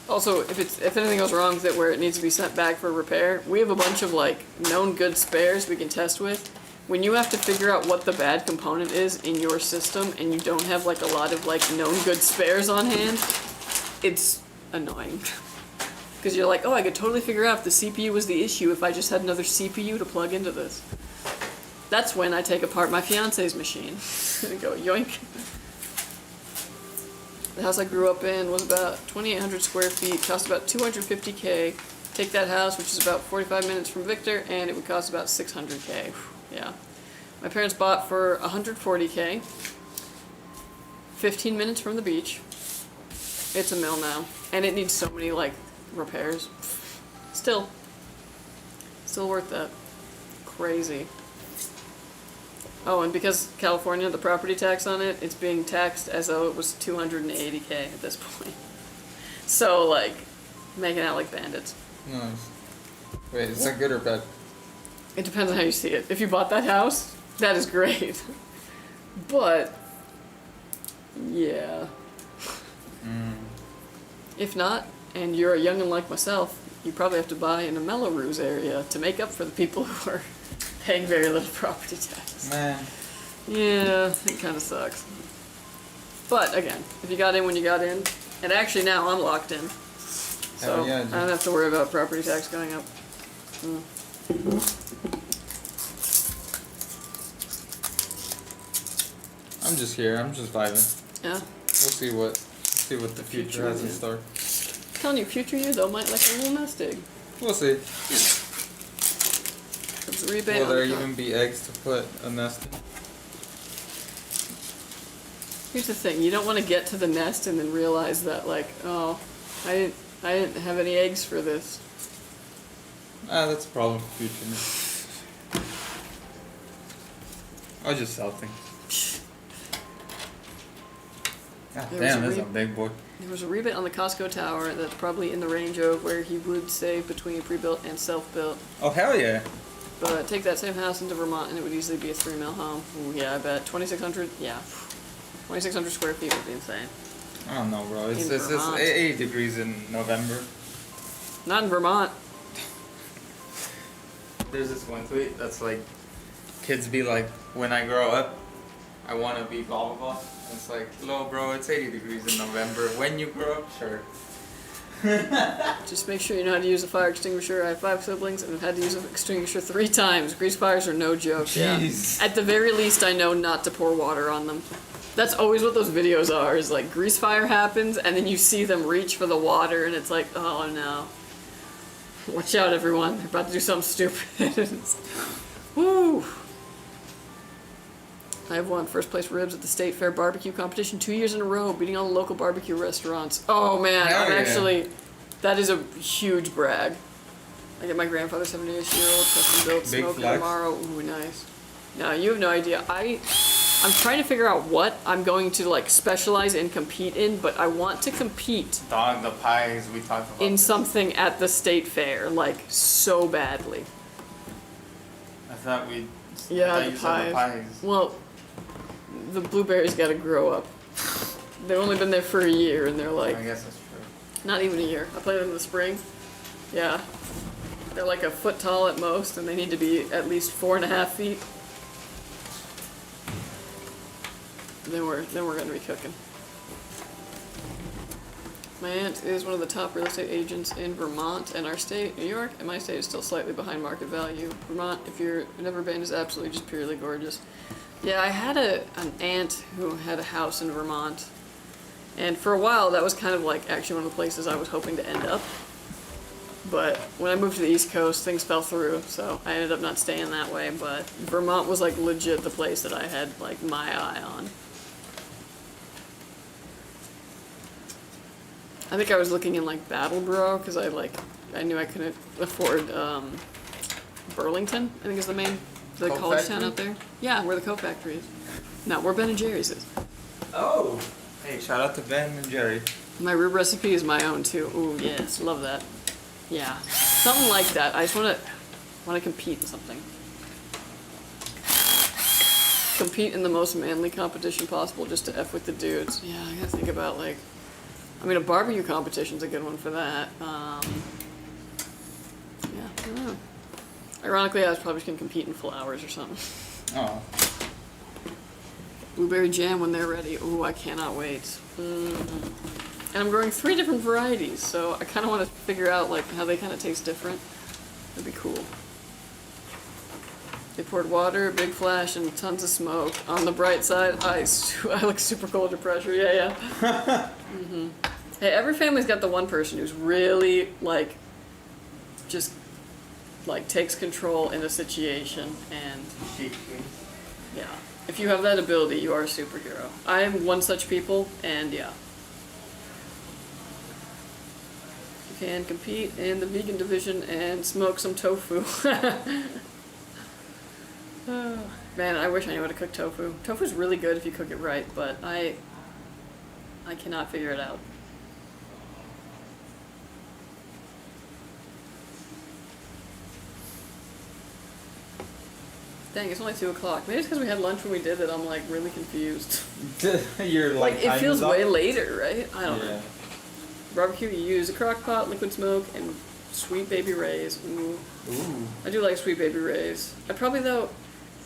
Also, if anything goes wrong with it where it needs to be sent back for repair, we have a bunch of like known good spares we can test with. When you have to figure out what the bad component is in your system and you don't have like a lot of like known good spares on hand, it's annoying. Because you're like, oh, I could totally figure out if the CPU was the issue if I just had another CPU to plug into this. That's when I take apart my fiance's machine and go yoink. The house I grew up in was about 2,800 square feet, cost about $250K. Take that house, which is about 45 minutes from Victor, and it would cost about $600K. Yeah. My parents bought for $140K. 15 minutes from the beach. It's a mill now, and it needs so many like repairs. Still worth that. Crazy. Oh, and because California, the property tax on it, it's being taxed as though it was $280K at this point. So like, making out like bandits. Nice. Wait, is that good or bad? It depends on how you see it. If you bought that house, that is great. But yeah. If not, and you're a youngin' like myself, you probably have to buy in a Melrose area to make up for the people who are paying very little property tax. Man. Yeah, it kind of sucks. But again, if you got in when you got in, and actually now I'm locked in, so Hell yeah, I dude. don't have to worry about property tax going up. I'm just here. I'm just vibing. Yeah. We'll see what the future has in store. Telling you, future you though might like a little nest egg. We'll see. There's a rebate Will on there the even be eggs to put a nest in? Here's the thing, you don't want to get to the nest and then realize that like, oh, I didn't have any eggs for this. That's a problem for future. I'll just sell things. God There damn, was that's a a big boy. There was a rebate on the Costco tower that's probably in the range of where he would save between pre-built and self-built. Oh, hell yeah. But take that same house into Vermont and it would easily be a 3 mil home. Ooh, yeah, I bet. 2,600? Yeah. 2,600 square feet would be insane. I don't know, bro. It's In Vermont. 80 degrees in November. Not in Vermont. There's this one tweet that's like, kids be like, when I grow up, I want to be blah blah blah. It's like, little bro, it's 80 degrees in November. When you grow up, sure. Just make sure you know how to use a fire extinguisher. I have 5 siblings and I've had to use an extinguisher 3 times. Grease fires are no joke. Jeez. Yeah. At the very least, I know not to pour water on them. That's always what those videos are, is like grease fire happens and then you see them reach for the water and it's like, oh no. Watch out everyone, they're about to do something stupid. Woo! I have won first place ribs at the State Fair barbecue competition 2 years in a row, beating all the local barbecue restaurants. Oh man, Hell I'm yeah. actually, that is a huge brag. I get my grandfather's 78-year-old custom built Big smoker flex. tomorrow. Ooh, nice. No, you have no idea. I'm trying to figure out what I'm going to like specialize and compete in, but I want to compete Dog, the pies we talked about. in something at the State Fair, like so badly. I thought we. Yeah, I the thought you said the pies. Well, the blueberries gotta grow up. They've only been there for a year and they're like, I guess that's true. not even a year. I planted them in the spring. Yeah. They're like a foot tall at most and they need to be at least 4.5 feet. Then we're gonna be cooking. My aunt is one of the top real estate agents in Vermont and our state, New York, and my state is still slightly behind market value. Vermont, if you've never been, is absolutely just purely gorgeous. Yeah, I had an aunt who had a house in Vermont, and for a while that was kind of like actually one of the places I was hoping to end up. But when I moved to the East Coast, things fell through, so I ended up not staying that way, but Vermont was like legit the place that I had like my eye on. I think I was looking in like Battleboro because I knew I couldn't afford Burlington. I think is the Coke college town factory? out there. Yeah, where the Coke factory is. No, where Ben and Jerry's is. Oh. Hey, shout out to Ben and Jerry. My rib recipe is my own too. Ooh yes, love that. Yeah, something like that. I just want to compete in something. Compete in the most manly competition possible just to F with the dudes. Yeah, I gotta think about like. I mean, a barbecue competition's a good one for that. Yeah, I don't know. Ironically, I was probably just gonna compete in flowers or something. Oh. Blueberry jam when they're ready. Ooh, I cannot wait. And I'm growing 3 different varieties, so I kind of want to figure out like how they kind of taste different. That'd be cool. They poured water, big flash, and tons of smoke. On the bright side, ice. I look super cold under pressure. Yeah, yeah. Hey, every family's got the one person who's really like, just like takes control in a situation, and yeah, if you have that ability, you are a superhero. I am one such people, and yeah. You can compete in the vegan division and smoke some tofu. Oh, man, I wish I knew how to cook tofu. Tofu's really good if you cook it right, but I cannot figure it out. Dang, it's only 2 o'clock. Maybe it's because we had lunch when we did it. I'm like really confused. You're Like it time feels is up? way later, right? I don't know. Yeah. Barbecue, you use a crock pot, liquid smoke, and Sweet Baby Ray's. Ooh. Ooh. I do like Sweet Baby Ray's. I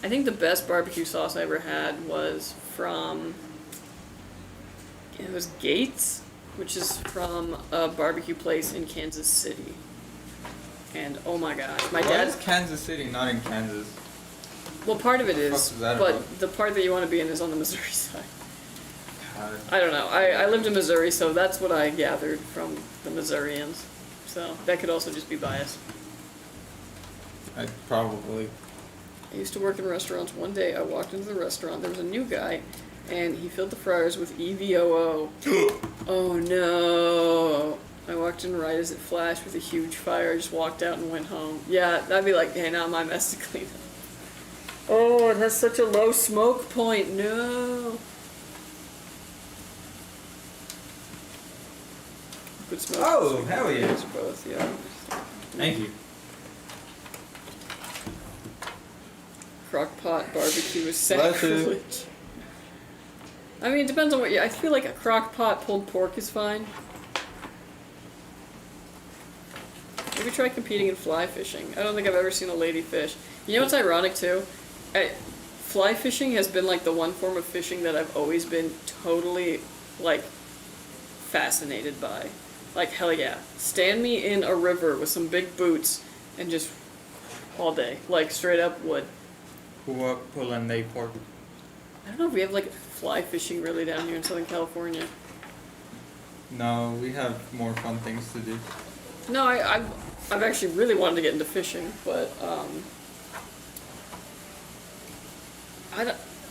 think the best barbecue sauce I ever had was from, it was Gates, which is from a barbecue place in Kansas City. And oh my gosh, my Why dad, is Kansas City not in Kansas? well part of it What the is, fuck is that but about? the part that you want to be in is on the Missouri side. God. I don't know, I lived in Missouri, so that's what I gathered from the Missourians. So that could also just be bias. I probably. I used to work in restaurants. One day I walked into the restaurant, there was a new guy, and he filled the fryers with EVOO. Oh no. I walked in right as it flashed with a huge fire. I just walked out and went home. Yeah, that'd be like, hey, now my mess to clean up. Oh, it has such a low smoke point. No. Good smoke. Oh, hell yeah. It's both, yeah. Thank you. Crock-pot barbecue is Bless you. sacrilege. I mean, it depends on what you... I feel like a crock-pot pulled pork is fine. Maybe try competing in fly fishing. I don't think I've ever seen a lady fish. You know what's ironic, too? Fly fishing has been, like, the one form of fishing that I've always been totally, like, fascinated by. Like, hell yeah. Stand me in a river with some big boots and just all day. Like, straight up wood. Who up pulling they pork? I don't know if we have, like, fly fishing really down here in Southern California. No, we have more fun things to do. No, I've actually really wanted to get into fishing, but,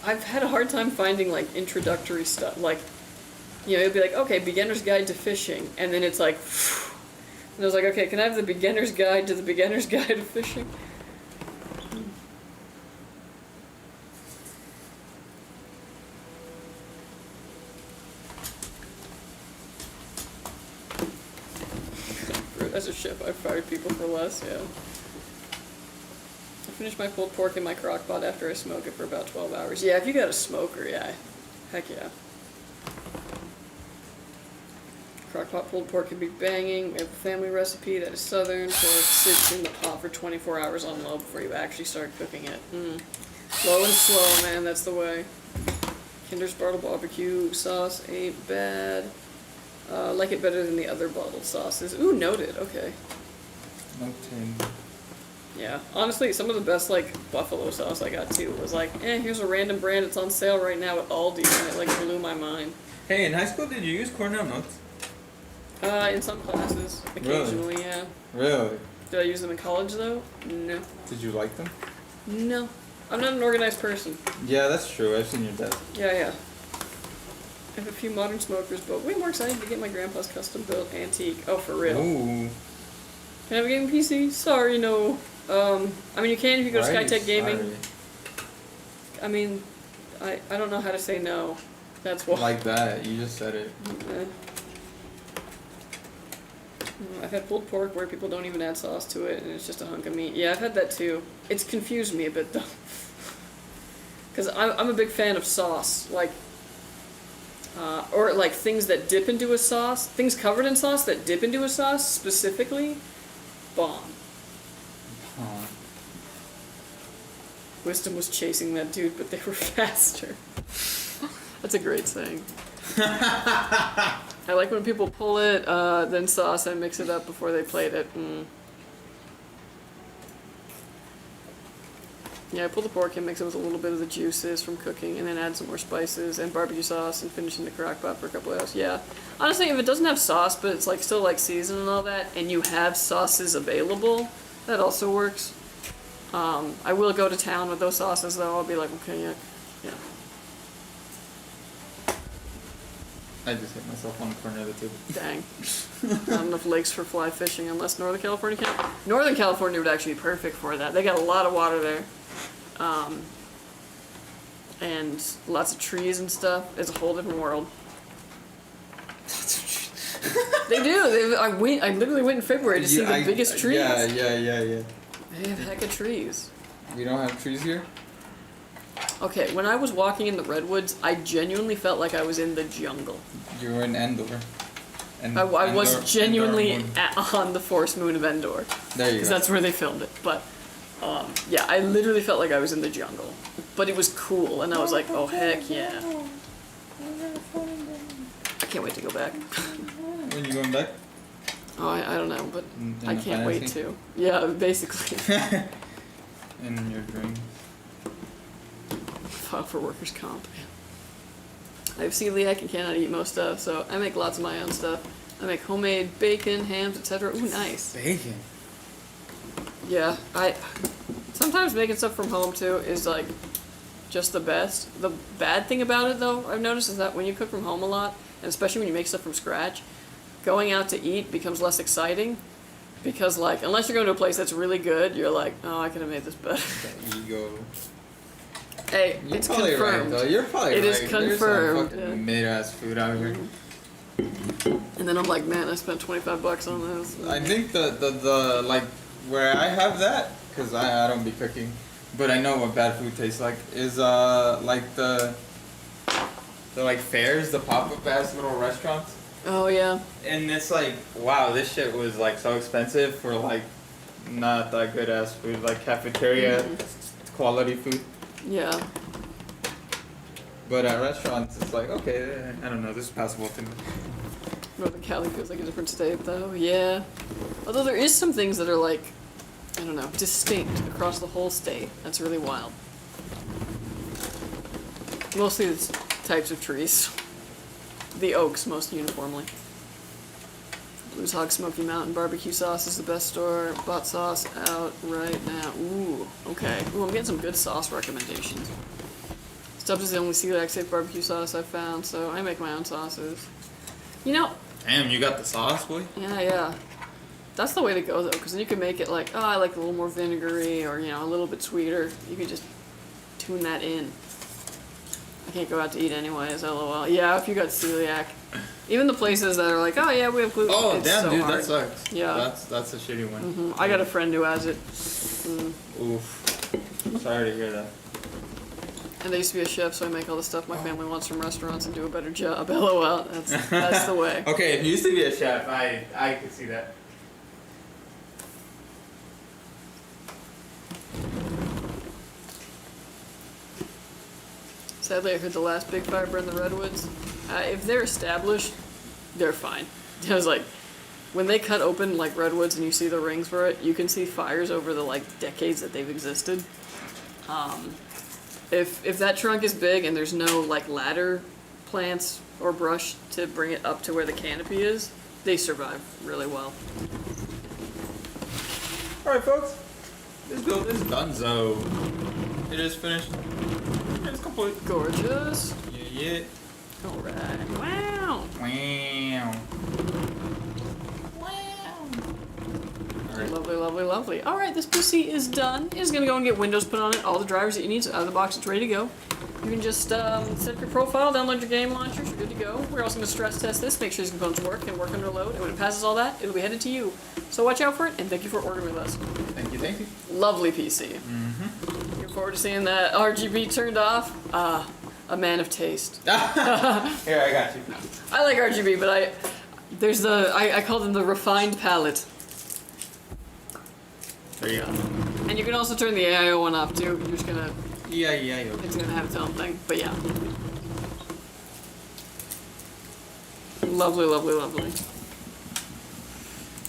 I've had a hard time finding, like, introductory stuff. Like, you know, it'd be like, okay, beginner's guide to fishing, and then it's like, and I was like, okay, can I have the beginner's guide to the beginner's guide to fishing? As a ship, I've fired people for less, yeah. I finished my pulled pork in my crock pot after I smoke it for about 12 hours. Yeah, if you got a smoker, yeah. Heck yeah. Crock-pot pulled pork can be banging. We have a family recipe that is southern, so it sits in the pot for 24 hours on low before you actually start cooking it. Low and slow, man, that's the way. Kinder's bottle barbecue sauce ain't bad. Like it better than the other bottled sauces. Ooh, noted, okay. No tin. Yeah, honestly, some of the best, like, buffalo sauce I got, too, was like, here's a random brand, it's on sale right now at Aldi, and it, like, blew my mind. Hey, in high school, did you use Cornell notes? In some classes, occasionally, yeah. Really? Did I use them in college, though? No. Did you like them? No. I'm not an organized person. Yeah, that's true. I've seen your desk. Yeah. I have a few modern smokers, but way more excited to get my grandpa's custom-built antique. Oh, for real. Ooh. Can I have a gaming PC? Sorry, no. I mean, you can if you go to Skytech Gaming. Sorry. I mean, I don't know how to say no. That's why. Like that. You just said it. I've had pulled pork where people don't even add sauce to it, and it's just a hunk of meat. Yeah, I've had that too. It's confused me a bit, though. Because I'm a big fan of sauce. Like, or like things that dip into a sauce. Things covered in sauce that dip into a sauce, specifically. Bomb. Wisdom was chasing that dude, but they were faster. That's a great saying. I like when people pull it, then sauce, and mix it up before they plate it. Yeah, I pull the pork and mix it with a little bit of the juices from cooking, and then add some more spices and barbecue sauce, and finish in the crock pot for a couple hours. Yeah, honestly, if it doesn't have sauce, but it's like still like seasoned and all that, and you have sauces available, that also works. I will go to town with those sauces, though. I'll be like, okay, yeah. I just hit myself on the corner of the table. Dang. Not enough lakes for fly fishing unless Northern California can. Northern California would actually be perfect for that. They got a lot of water there. And lots of trees and stuff. It's a whole different world. They do. I literally went in February to see the biggest trees. Yeah. They have a heck of trees. We don't have trees here? Okay, when I was walking in the redwoods, I genuinely felt like I was in the jungle. You were in Endor. I was genuinely on the forest moon of Endor. There you go. Because that's where they filmed it. But, yeah, I literally felt like I was in the jungle. But it was cool, and I was like, oh, heck yeah. I can't wait to go back. When you going back? Oh, I don't know, but In I the can't wait fantasy? to. Yeah, basically. In your dreams. File for workers' comp. I have celiac and cannot eat most stuff, so I make lots of my own stuff. I make homemade bacon, hams, etc. Ooh, nice. Bacon. Yeah, sometimes making stuff from home too is like just the best. The bad thing about it though, I've noticed, is that when you cook from home a lot, and especially when you make stuff from scratch, going out to eat becomes less exciting because, like, unless you're going to a place that's really good, you're like, oh, I could have made this better. Ego. Hey, You're it's probably confirmed. right, though. You're probably It right. is There's some confirmed, fucking yeah. mid-ass food out here. And then I'm like, man, I spent $25 on this. I think the like where I have that, cause I don't be cooking, but I know what bad food tastes like, is like the like fairs, the pop-up ass little restaurants. Oh yeah. And it's like, wow, this shit was like so expensive for like not that good ass food, like cafeteria quality food. Yeah. But at restaurants, it's like, okay, I don't know, this is passable to me. Northern Cali feels like a different state though. Yeah. Although there is some things that are like, I don't know, distinct across the whole state. That's really wild. Mostly the types of trees. The oaks most uniformly. Blues Hog Smoky Mountain barbecue sauce is the best store. Bought sauce out right now. Ooh, okay. Ooh, I'm getting some good sauce recommendations. Stubbs is the only celiac safe barbecue sauce I've found, so I make my own sauces. You know, Damn, you got the sauce, boy? yeah. That's the way to go though, because then you can make it like, oh, I like a little more vinegary or, you know, a little bit sweeter. You can just tune that in. I can't go out to eat anyways, lol. Yeah, if you got celiac. Even the places that are like, oh yeah, we have gluten. Oh, it's damn, so dude, hard. that sucks. Yeah. That's a shitty one. I got a friend who has it. Oof. Sorry to hear that. And I used to be a chef, so I make all the stuff my family wants from restaurants and do a better job. LOL. That's the way. Okay, if you used to be a chef, I could see that. Sadly, I heard the last big fire burned the redwoods. If they're established, they're fine. I was like, when they cut open like redwoods and you see the rings for it, you can see fires over the like decades that they've existed. If that trunk is big and there's no like ladder plants or brush to bring it up to where the canopy is, they survive really well. Alright, folks. This build is done, so it is finished. It's complete. Gorgeous. Yeah. Alright. Wow. Wow. Alright. Lovely, lovely, lovely. Alright, this PC is done. It's gonna go and get Windows put on it, all the drivers that you need, so out of the box, it's ready to go. You can just set up your profile, download your game launchers, you're good to go. We're also gonna stress test this, make sure these components work and work under load, and when it passes all that, it'll be headed to you. So watch out for it, and thank you for ordering with us. Thank you, thank you. Lovely PC. Looking forward to seeing that RGB turned off. A man of taste. Here, I got you. I like RGB, but I call them the refined palette. There you go. And you can also turn the AIO one off too. You're just gonna, Yeah. it's gonna have its own thing. But yeah. Lovely, lovely, lovely.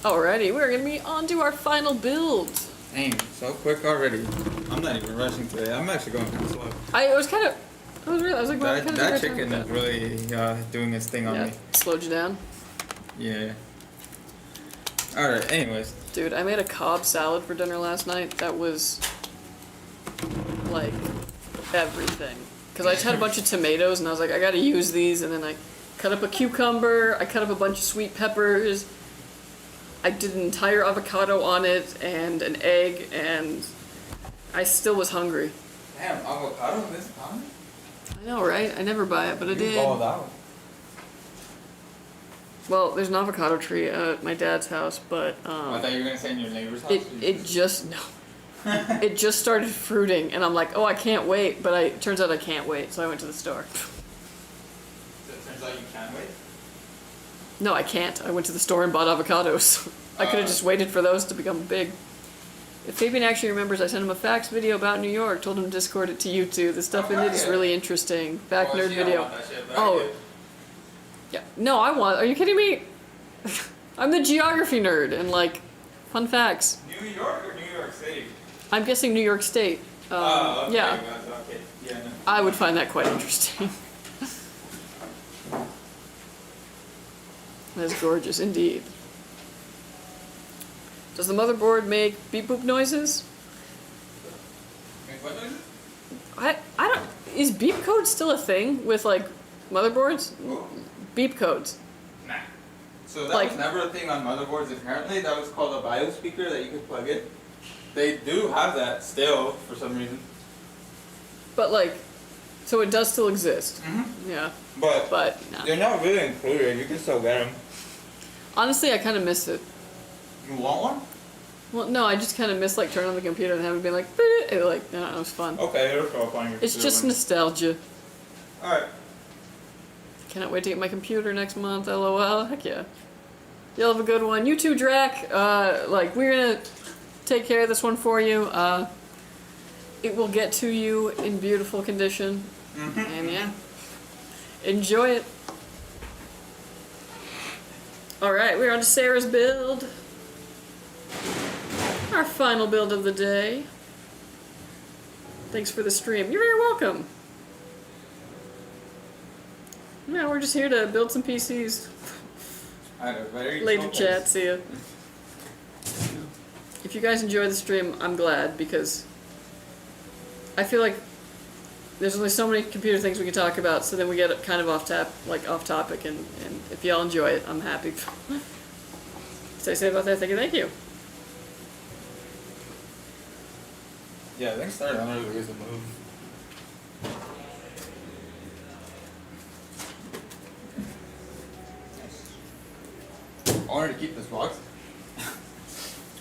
Alrighty, we're gonna be on to our final build. Dang, so quick already. I'm not even rushing today. I'm actually going kind of slow. I was like, well, That chicken is really doing its thing on yeah, me. slowed you down. Yeah. Alright, anyways. Dude, I made a Cobb salad for dinner last night. That was like everything. Because I just had a bunch of tomatoes and I was like, I gotta use these. And then I cut up a cucumber, I cut up a bunch of sweet peppers. I did an entire avocado on it and an egg, and I still was hungry. Damn, avocado this time? I know, right? I never buy it, but I did. Balled out. Well, there's an avocado tree at my dad's house, but I thought you were gonna say in your neighbor's house. it just it just started fruiting, and I'm like, oh, I can't wait. But it turns out I can't wait, so I went to the store. So it turns out you can wait. No, I can't. I went to the store and bought avocados. I could have just waited for those to become big. If Fabian actually remembers, I sent him a facts video about New York. Told him to Discord it to you too. The stuff in it is really interesting. Fact nerd video. Oh. Yeah. No, are you kidding me? I'm the geography nerd and like, fun facts. New York or New York City? I'm guessing New York State. Okay, Yeah. Okay. Yeah, no. I would find that quite interesting. That's gorgeous indeed. Does the motherboard make beep boop noises? Wait, what noise? I don't. Is beep code still a thing with like motherboards? Ooh. Beep codes. Nah. So that Like- was never a thing on motherboards. Apparently, that was called a BIOS speaker that you could plug in. They do have that still for some reason. But like, so it does still exist. Mm-hmm. Yeah, But but no. they're not really included. You can still get them. Honestly, I kind of miss it. You want one? Well, no, I just kind of miss like turning on the computer and having been like, "Beep," it, like, I don't know, it was fun. Okay, it'll show up on your It's just one. nostalgia. Alright. Cannot wait to get my computer next month. LOL. Heck yeah. You'll have a good one. You too, Drak. Like, we're gonna take care of this one for you. It will get to you in beautiful condition. And yeah, enjoy it. Alright, we're on to Sarah's build. Our final build of the day. Thanks for the stream. You're very welcome. No, we're just here to build some PCs. I had a very Later small chat, place. see ya. If you guys enjoy the stream, I'm glad, because I feel like there's only so many computer things we can talk about, so then we get kind of off topic, and if y'all enjoy it, I'm happy. Say about that, thank you. Yeah, I think started on there is a move. I wanted to keep this box.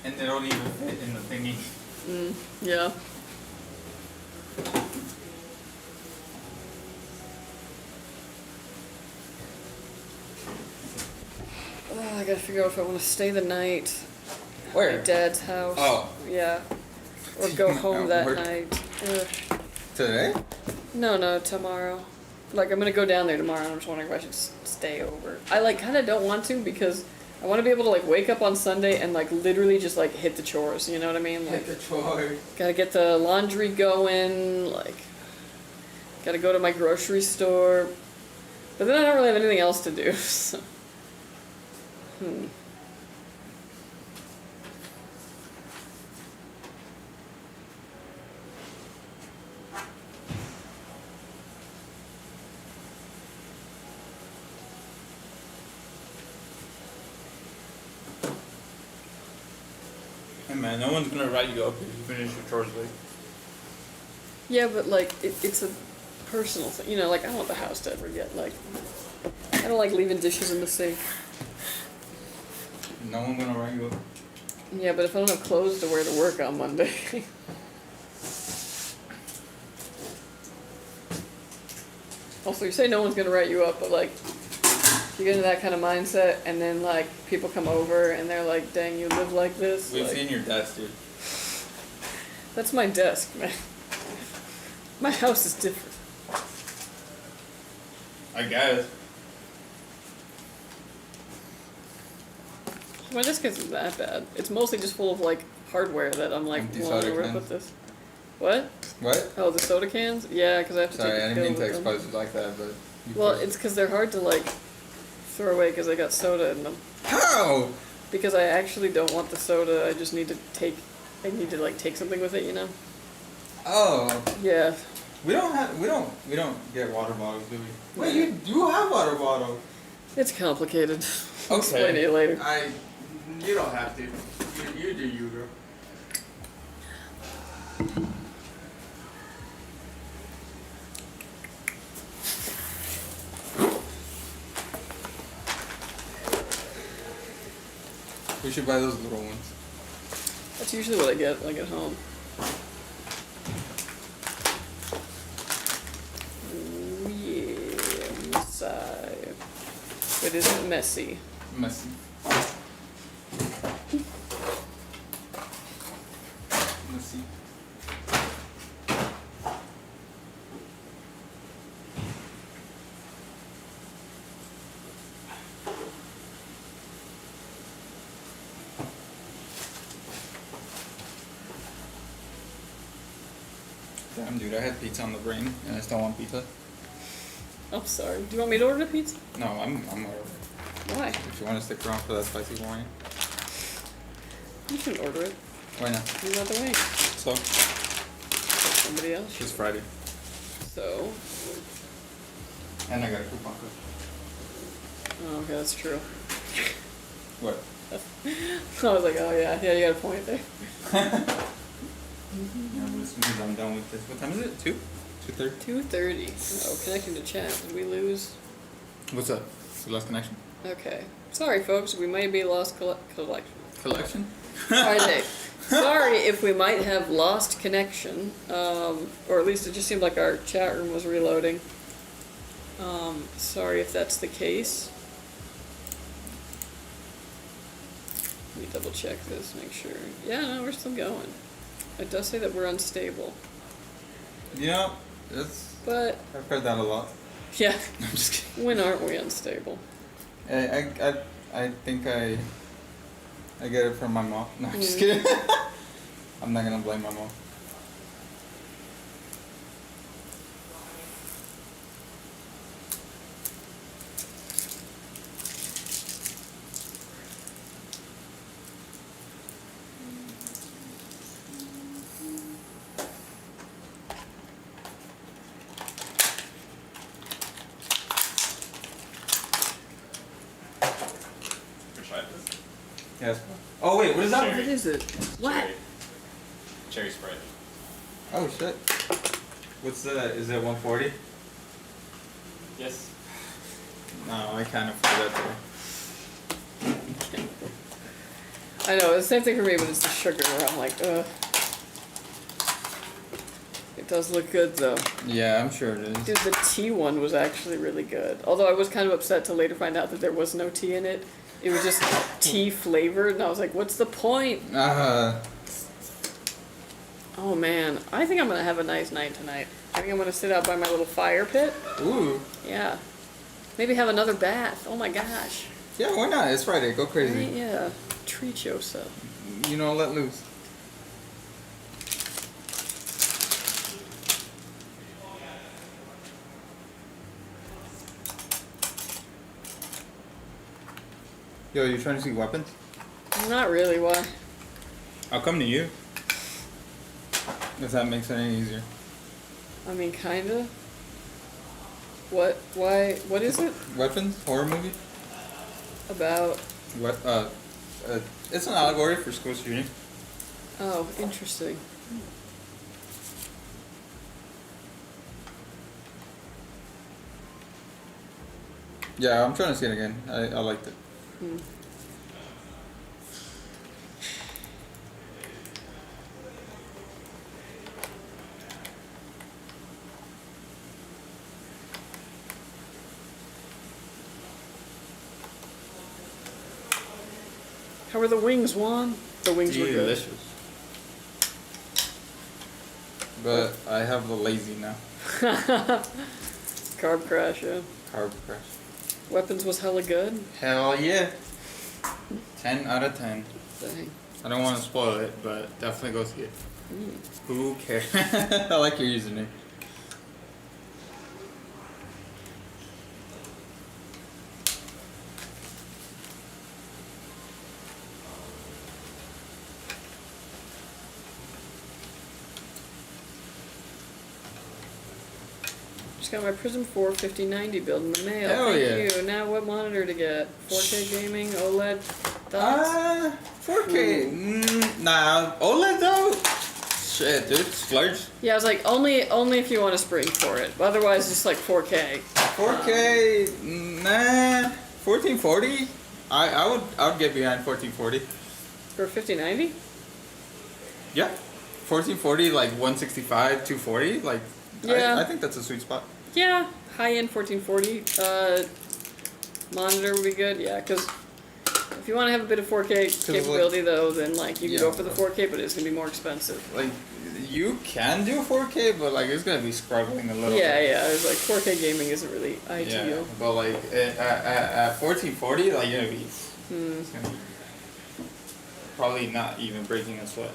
And they don't even fit in the thingy. Yeah. I gotta figure out if I want to stay the night at my Where? dad's house. Oh. Yeah. Or go home At that work. night. Ugh. Today? No, tomorrow. Like, I'm gonna go down there tomorrow, and I'm just wondering if I should stay over. I, like, kind of don't want to, because I want to be able to, like, wake up on Sunday and, like, literally just, like, hit the chores, you know what I mean? Like, Hit the chores. gotta get the laundry going, like, gotta go to my grocery store. But then I don't really have anything else to do, so. Hey man, no one's gonna write you up if you finish your chores late. Yeah, but, like, it's a personal thing. You know, like, I don't want the house to ever get, like, I don't like leaving dishes in the sink. No one's gonna write you up. Yeah, but if I don't have clothes to wear to work on Monday. Also, you say no one's gonna write you up, but like, you get into that kind of mindset, and then like, people come over and they're like, dang, you live like this? We've Like, seen your desk, dude. that's my desk, man. My house is different. I guess. My desk isn't that bad. It's mostly just full of like, hardware that I'm like, Empty well, soda where to cans. put this? What? What? Oh, the soda cans? Yeah, because I have to Sorry, take I a didn't mean pill to with them. expose you like that, but. You Well, pushed- it's because they're hard to like throw away because I got soda in them. How? Because I actually don't want the soda. I just need to like take something with it, you know? Oh. Yeah. We don't get water bottles, do we? Wait, you have water bottles. It's complicated. I'll Okay. explain to you later. You don't have to. You do you, girl. We should buy those little ones. That's usually what I get when I get home. Ooh, yeah, Messiah. It isn't messy. Messy. Messy. Damn, dude, I had pizza on the brain, and I still want pizza. I'm sorry. Do you want me to order the pizza? No, I'm alright. Why? If you want to stick around for that spicy Hawaiian. You can order it. Why not? You're not the way. So, Somebody else. it's Friday. So. And I got a coupon code. Oh, okay, that's true. What? I was like, oh yeah, you got a point there. Yeah, but as soon as I'm done with this, what time is it? 2? 2:30? 2:30. Oh, connecting to chat. Did we lose? What's up? We lost connection. Okay. Sorry, folks. We might be lost collection. Collection? Friday. Sorry if we might have lost connection, or at least it just seemed like our chat room was reloading. Sorry if that's the case. Let me double check this, make sure. Yeah, no, we're still going. It does say that we're unstable. Yeah, that's. But I've heard that a lot. yeah, I'm just kidding. when aren't we unstable? I think I get it from my mom. No, I'm just kidding. I'm not gonna blame my mom. Yes. Oh wait, what is that? Cherry. What is it? What? Cherry Sprite. Oh shit. What's the? Is it 140? Yes. No, I can't afford that today. I know, it's the same thing for me, but it's the sugar where I'm like, ugh. It does look good though. Yeah, I'm sure it is. Dude, the tea one was actually really good. Although I was kind of upset to later find out that there was no tea in it. It was just tea flavored, and I was like, what's the point? Oh man, I think I'm gonna have a nice night tonight. I think I'm gonna sit out by my little fire pit. Ooh. Yeah. Maybe have another bath. Oh my gosh. Yeah, why not? It's Friday. Go crazy. Right? Yeah. Treat yourself. You know, let loose. Yo, you trying to see weapons? Not really, why? I'll come to you. If that makes it any easier. I mean, kinda. What? Why? What is it? Weapons? Horror movie? About? What? It's an allegory for school shooting. Oh, interesting. Yeah, I'm trying to see it again. I liked it. Hmm. How were the wings, Juan? The wings were good. Delicious. But I have the lazy now. Carb crash, yeah. Carb crash. Weapons was hella good. Hell yeah. 10 out of 10. Dang. I don't want to spoil it, but definitely go see it. Mm. Who cares? I like your username. Just got my Prism 4 5090 build in the mail. Hell Thank yeah. you. Now what monitor to get? 4K gaming, OLED, thoughts? 4K. Nah, OLED though? Shit, dude, splurge. Yeah, I was like, only if you want to spring for it. Otherwise, just like 4K. 4K, nah. 1440? I would get behind 1440. For 5090? Yeah. 1440, like 165, 240, like Yeah. I think that's a sweet spot. Yeah, high-end 1440 monitor would be good. Yeah, because if you want to have a bit of 4K capability though, then like you can go for the 4K, but it's gonna be more expensive. Like you can do 4K, but like it's gonna be struggling a little. Yeah, bit. yeah. It's like 4K gaming isn't really Yeah, ideal. but like at 1440, like you're gonna be, it's gonna be probably not even breaking a sweat.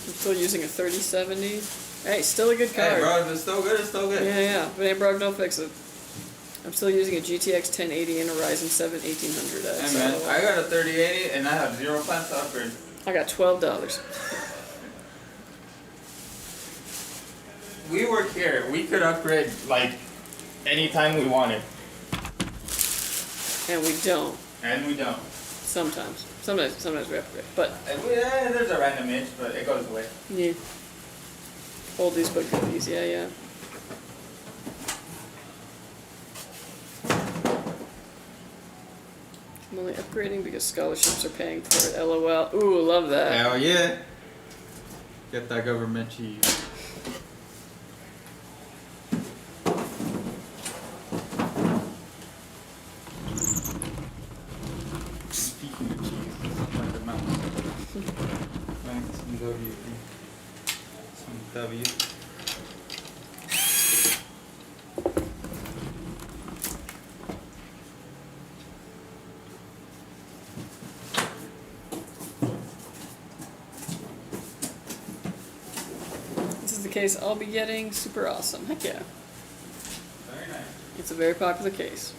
I'm still using a 3070. Hey, still a good card. Hey, bro, if it's still good, it's still good. Yeah, yeah. If it ain't broke, don't fix it. I'm still using a GTX 1080 and a Ryzen 7 1800X. Hey, man, I got a 3080 and I have 0 plans to upgrade. I got $12. We work here. We could upgrade, like, anytime we wanted. And we don't. And we don't. Sometimes. Sometimes we upgrade. But, There's a random itch, but it goes away. yeah. Oldies but goodies. Yeah, yeah. I'm only upgrading because scholarships are paying for it. LOL. Ooh, love that. Hell yeah. Get that government cheese. Speaking of cheese, like the mouse. Some W. Some W. Case I'll be getting. Super awesome. Heck yeah. Very nice. It's a very popular case.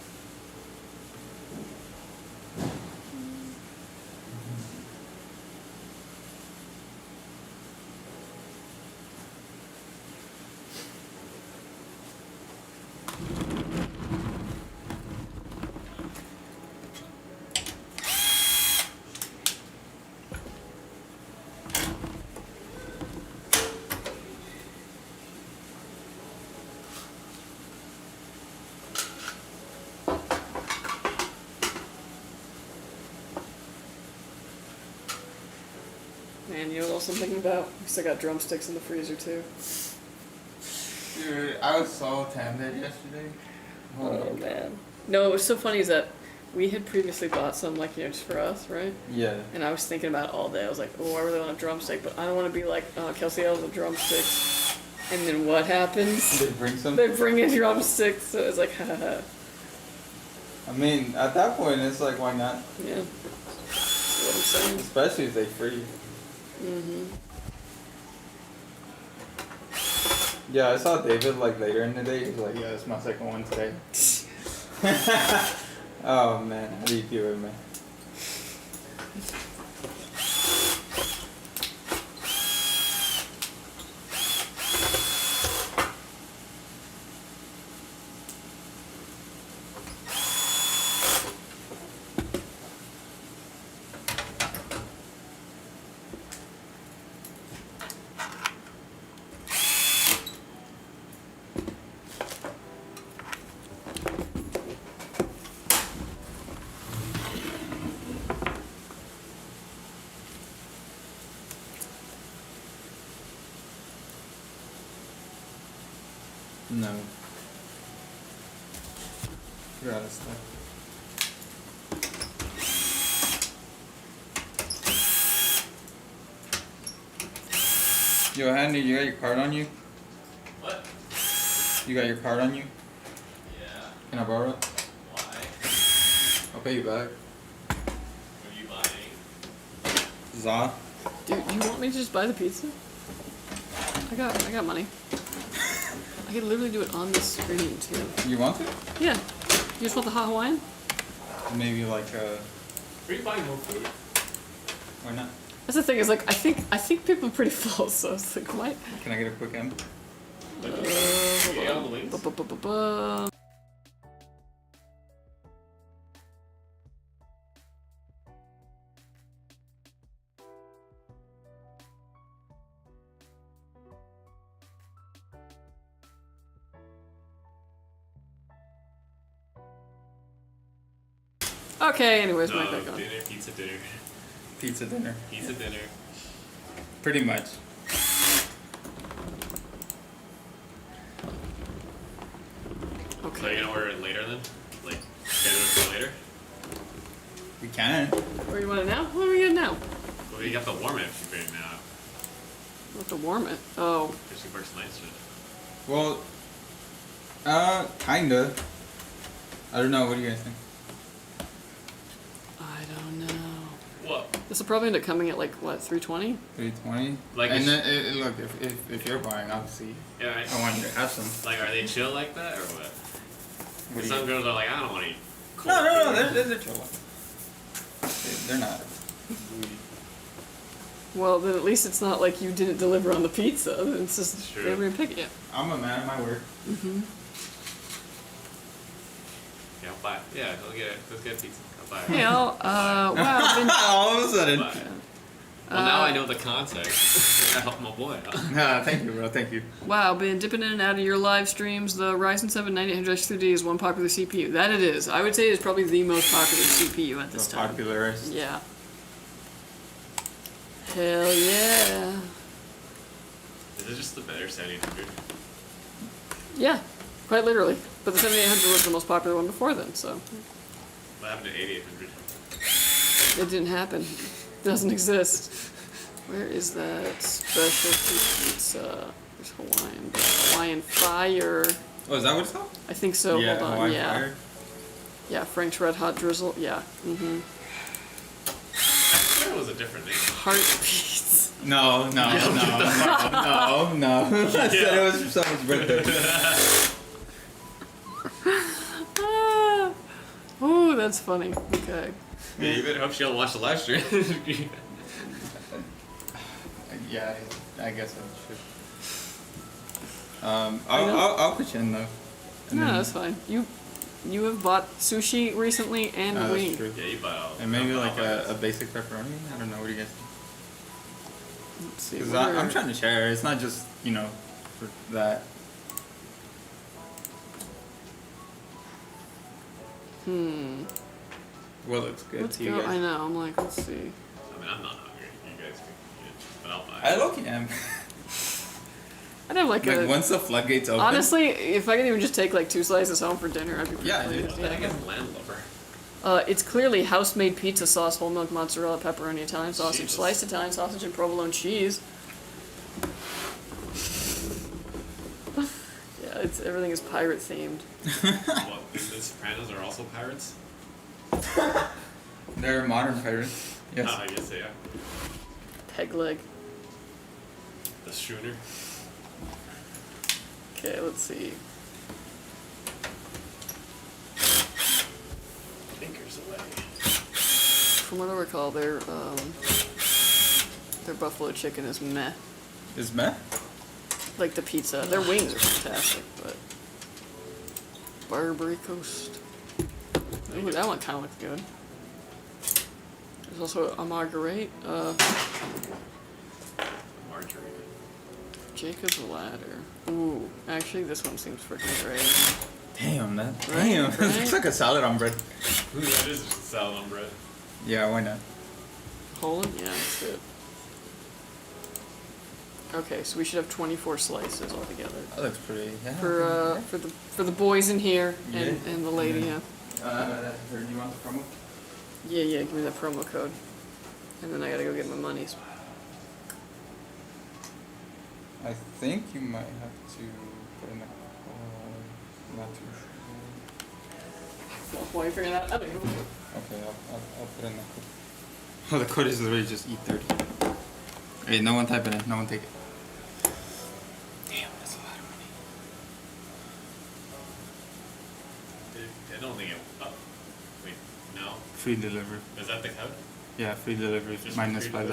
Man, you know what else I'm thinking about? We still got drumsticks in the freezer too. Dude, I was so tempted yesterday. Oh man. No, what's so funny is that we had previously bought some, like, you know, just for us, right? Yeah. And I was thinking about it all day. I was like, oh, I really want a drumstick, but I don't want to be like, Kelsey has a drumstick. And then what happens? Did they bring some? They bring in drumsticks, so it's like, haha. I mean, at that point, it's like, why not? Yeah. That's what I'm saying. Especially if they free. Mm-hmm. Yeah, I saw David like later in the day. He was like, "Yeah, this is my second one today." Oh man, how do you feel it, man? No. You're out of stuff. Yo, Handy, you got your card on you? What? You got your card on you? Yeah. Can I borrow it? Why? I'll pay you back. What are you buying? Za? Dude, you want me to just buy the pizza? I got money. I could literally do it on the screen too. You want to? Yeah. You just want the hot Hawaiian? Maybe like Are you buying more food? why not? That's the thing is, like, I think people are pretty full, so it's like, what? Can I get a quick M? Yeah, all the wings. Ba-ba-ba-ba-ba. Okay, anyways, No, Mike, back on. dinner, pizza dinner. Pizza dinner. Pizza dinner. Pretty much. So Okay. you're gonna order it later then? Like, schedule it for later? We can. Where you want it now? What do we get now? Well, you got the warm it if you bring it now. We have to warm it. Oh. Because she works night shift. Well, kinda. I don't know. What do you guys think? I don't know. What? This will probably end up coming at like what, 320? 320. Like and it's- then look, if you're buying, obviously, Yeah, right. I want you to have some. Like, are they chill like that or what? What do Some you- girls are like, I don't want to eat cold No, food. they're chill. They're not. Well, then at least it's not like you didn't deliver on the pizza. It's just It's true. they didn't pick it yet. I'm a man of my word. Yeah, I'll buy it. Yeah, let's get pizza. I'll buy it. Hey, wow, I've been, All of a sudden. Buy it. Well, now I know the context. I helped my boy out. Thank you, bro. Thank you. wow, been dipping in and out of your live streams. The Ryzen 7 9800X3D is one popular CPU. That it is. I would say it's probably the most popular CPU at this The time. popularist. Yeah. Hell yeah. Is it just the better 7800? Yeah, quite literally. But the 7800 was the most popular one before then, so What happened to 8800? it didn't happen. Doesn't exist. Where is that specialty pizza? There's Hawaiian Fire. Oh, is that what it's called? I think so. Yeah, Hold on. Hawaiian Yeah. Fire. Yeah, Frank's Red Hot Drizzle. Yeah. Mm-hmm. I swear it was a different name. Heartbeats. No. I said it was for someone's birthday. Ah. Ooh, that's funny. Okay. Yeah, you better hope she'll watch the live stream. Yeah, I guess I should. I'll put you in though. And No, then- that's fine. You have bought sushi recently and that's wing. true. Yeah, you buy all. And maybe all like of a it. basic pepperoni. I don't know. What do you guys think? Let's see. 'Cause what I'm are- trying to share. It's not just for that. Well, looks good Let's to you go. guys. I know. I'm like, let's see. I mean, I'm not hungry. You guys can eat it, but I'll buy I it. low-key am. I'd have like Like a. once the floodgates open. Honestly, if I could even just take like 2 slices home for dinner, I'd be pretty Yeah, pleased. dude. I think it's landlubber. It's clearly house-made pizza sauce, whole milk, mozzarella, pepperoni, Italian sausage, Jesus. sliced Italian sausage, and provolone cheese. Yeah, everything is pirate themed. What? The Sopranos are also pirates? They're modern pirates. Yes. I guess they are. Peg leg. The schooner. Okay, let's see. Fingers away. From what I recall, their buffalo chicken is meh. Is meh? Like the pizza. Their wings are fantastic, but Barbary Coast. Ooh, that one kind of looks good. There's also a Marguerite. Margarita. Jacob's Ladder. Ooh, actually, this one seems freaking great. Damn, that. Right, Damn, right. it looks like a salad on bread. Ooh, that is just salad on bread. Yeah, why not? Holland? Yeah, that's good. Okay, so we should have 24 slices altogether. That looks pretty. Yeah. For the boys in here and, Yeah. and the lady, yeah. Do you want the promo? Yeah, give me that promo code. And then I gotta go get my monies. I think you might have to put in a. Not too sure. While you figure that out, Okay, I'll put in the code. Oh, the code is literally just E30. Hey, no one type it in. No one take it. Damn, that's a lot of money. I don't think it. Oh. Wait, no. Free delivery. Is that the code? Yeah, free delivery Just minus free $5.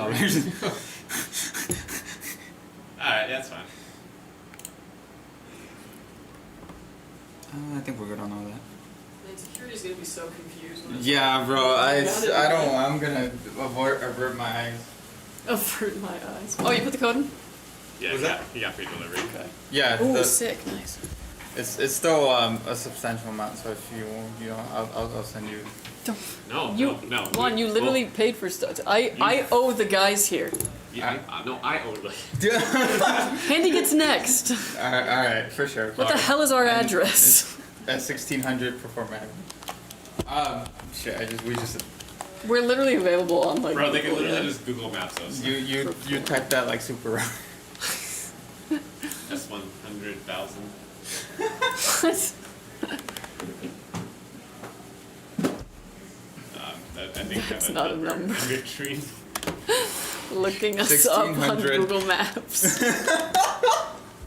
Alright, that's fine. I think we're good on all that. Man, security's gonna be so confused. When Yeah, bro. I'm gonna avert my eyes. Avert my eyes. Oh, you put the code in? Yeah, Was you got free delivery. Okay. Yeah, Ooh, sick. Nice. it's still a substantial amount. So if you know, I'll send you. No, no. Juan, you literally paid for stuff. I owe the guys here. No, I own like. Handy gets next. All right, for sure. What the hell is our address? At 1600 Performance. Shit. We just. We're literally available on like. Bro, they can Google, literally yeah. just Google Maps us. You typed that like super wrong. That's 100,000. What? I think have That's a not a number. in between. Looking us up on 1600. Google Maps.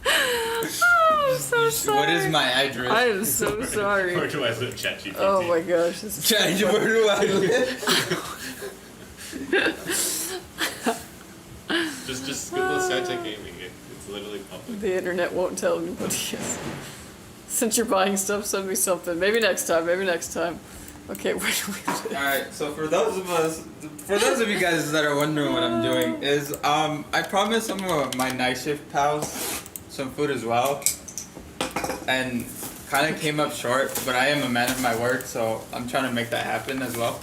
Oh, I'm so sorry. What is my address? I am so sorry. Or do I live ChatGPT? Oh my gosh. This is Change, where do I live? Just Google Skytech Gaming. It's literally public. The internet won't tell me what it is. Since you're buying stuff, send me something. Maybe next time. Maybe next time. Okay, where do we live? Alright, so for those of you guys that are wondering what I'm doing is I promised some of my night shift pals some food as well, and kind of came up short, but I am a man of my word, so I'm trying to make that happen as well,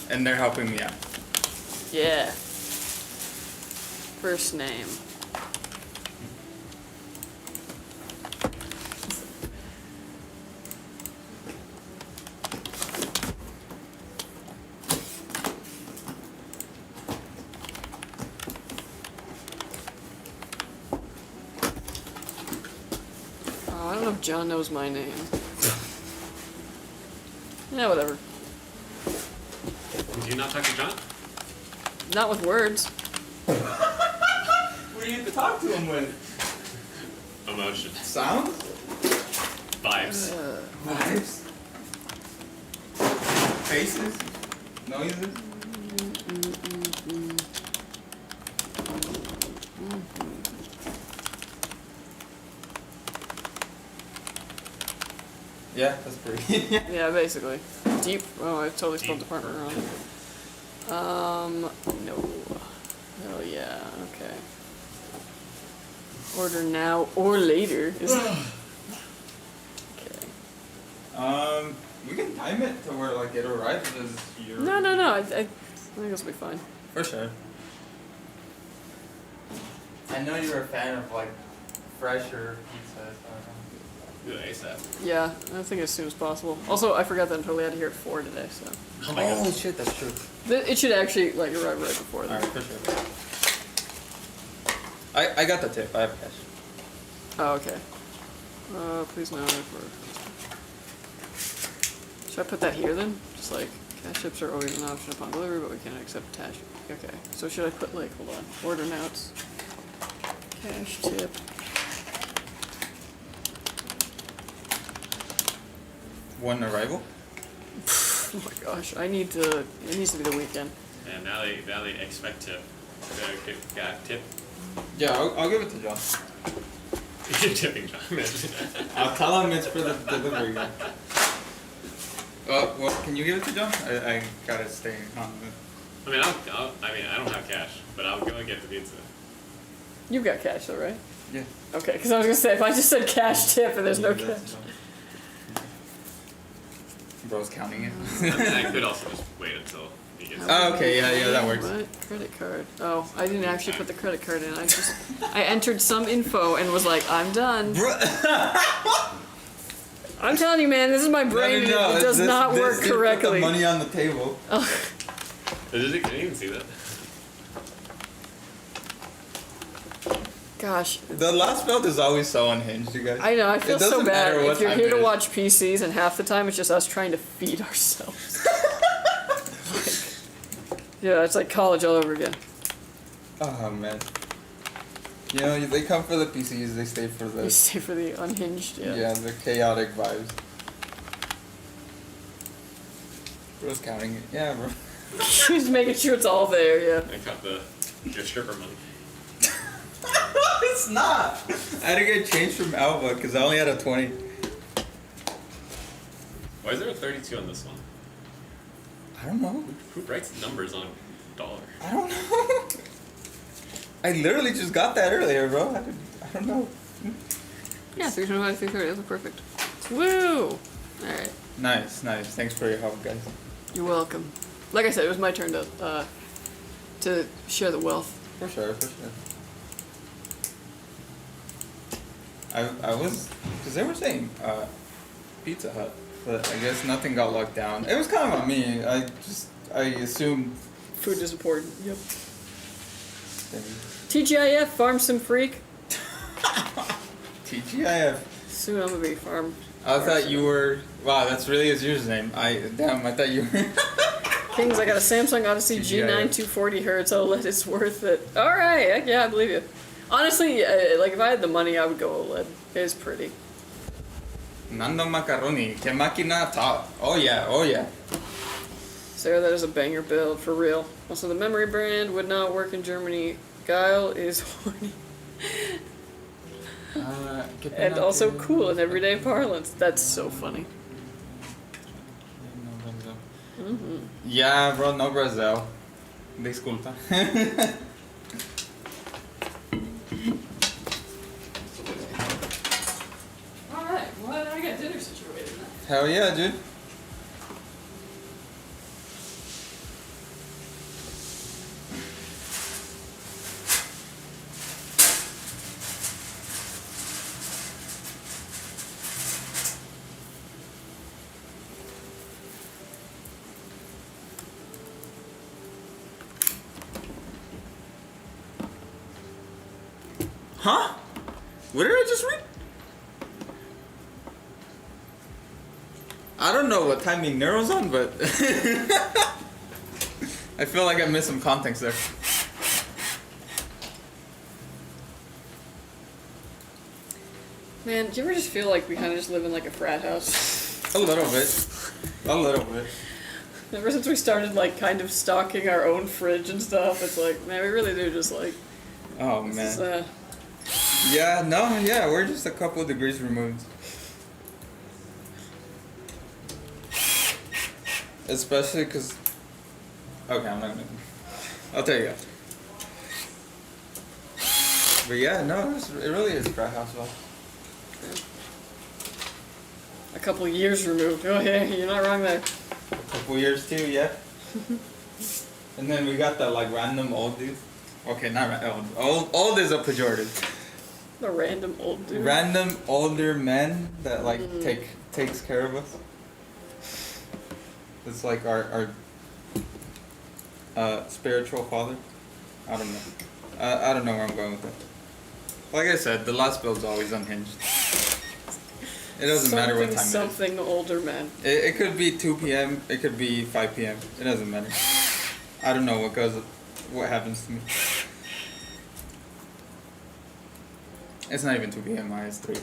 and they're helping me out. Yeah. First name. I don't know if John knows my name. Yeah, whatever. Do you not talk to John? Not with words. What do you have to talk to him with? Emotion. Sounds? Vibes. Vibes? Faces? Noises? Yeah, that's pretty. Yeah, basically. Deep. Oh, I totally spelled department wrong. No. Hell yeah. Okay. Order now or later. Is okay. We can time it to where like it arrives as your. No. I think this will be fine. For sure. I know you're a fan of like fresher pizza. Do it ASAP. Yeah, I think as soon as possible. Also, I forgot that I'm totally out of here at 4 today, so. Oh my god. Shit, that's true. It should actually like arrive right before that. Alright, for sure. I got the tip. I have cash. Oh, okay. Please no. Should I put that here then? Just like, cash tips are always an option upon delivery, but we can't accept cash. Okay. So should I put like, hold on, order notes, cash tip. One arrival? Oh my gosh, it needs to be the weekend. And now they expect to get tip. Yeah, I'll give it to John. You're tipping John. I'll tell him it's for the delivery guy. Well, can you give it to John? I gotta stay on the... I don't have cash, but I'll go and get the pizza. You've got cash though, right? Yeah. Okay, because I was gonna say, if I just said cash tip and there's no Give it cash. to John. Bro's counting it. I could also just wait until he gets Oh, okay, yeah, that works. What? Credit card. Oh, I didn't actually put the credit card in. I entered some info and was like, I'm done. I'm telling you, man, this is my brain. No, It does not work Put the correctly. money on the table. Oh, Can you even see that? gosh. The last belt is always so unhinged, you guys. I know, I feel It so doesn't bad. matter what If you're time here it to is. watch PCs and half the time it's just us trying to feed ourselves. Yeah, it's like college all over again. Oh, man. You know, they come for the PCs, they stay for You the... stay for the unhinged, Yeah, the chaotic vibes. Bro's counting it. Yeah, bro. Just making sure it's all there, yeah. I got your stripper money. It's not! I had to get change from Alva because I only had a 20. Why is there a 32 on this one? I don't know. Who writes numbers on a dollar? I don't know. I literally just got that earlier, bro. I don't know. Yeah, 325, 330, that's perfect. Woo! Alright, Nice. Thanks for your help, guys. you're welcome. Like I said, it was my turn to share the wealth. For sure. I was, because they were saying Pizza Hut, but I guess nothing got locked down. It was kind of on me. I assumed. Food is important, yep. TGIF, Farm Sim Freak. TGIF. Soon I'm gonna be Farm. I thought you were. Wow, that's really his username. I thought you were. Kings, I got a Samsung Odyssey GD-Athena. G9 240 Hz OLED. It's worth it. All right, heck yeah, I believe you. Honestly, like if I had the money, I would go OLED. It is pretty. Nando Macaroni, que máquina top. Oh yeah, oh yeah. Sarah, that is a banger build, for real. Also, the memory brand would not work in Germany. Geil is horny. And also cool in everyday parlance. That's so funny. Yeah, bro, no Brazil. Disculpa. Alright, well, I got dinner situated now. Hell yeah, dude. Huh? What did I just read? I don't know what timing Nero's on, but I feel like I missed some context there. Man, do you ever just feel like we kind of just live in like a frat house? A little bit. A little bit. Ever since we started like kind of stocking our own fridge and stuff, it's like, man, we really do just like, Oh this is, man. Yeah, no, yeah, we're just a couple of degrees removed. Especially because. Okay, I'm not gonna. I'll tell you guys. But yeah, no, it really is a frat house, though. a couple years removed. Oh yeah, you're not wrong there. A couple years too, yeah. And then we got that like random old dude. Okay, not old. Old is a pejorative. The random old dude. Random older men that like takes care of us. It's like our spiritual father. I don't know. I don't know where I'm going with it. Like I said, the last build's always unhinged. It doesn't matter what time it is. Something older man. It could be 2 p.m. It could be 5 p.m. It doesn't matter. I don't know what happens to me. It's not even 2 p.m. It's 3.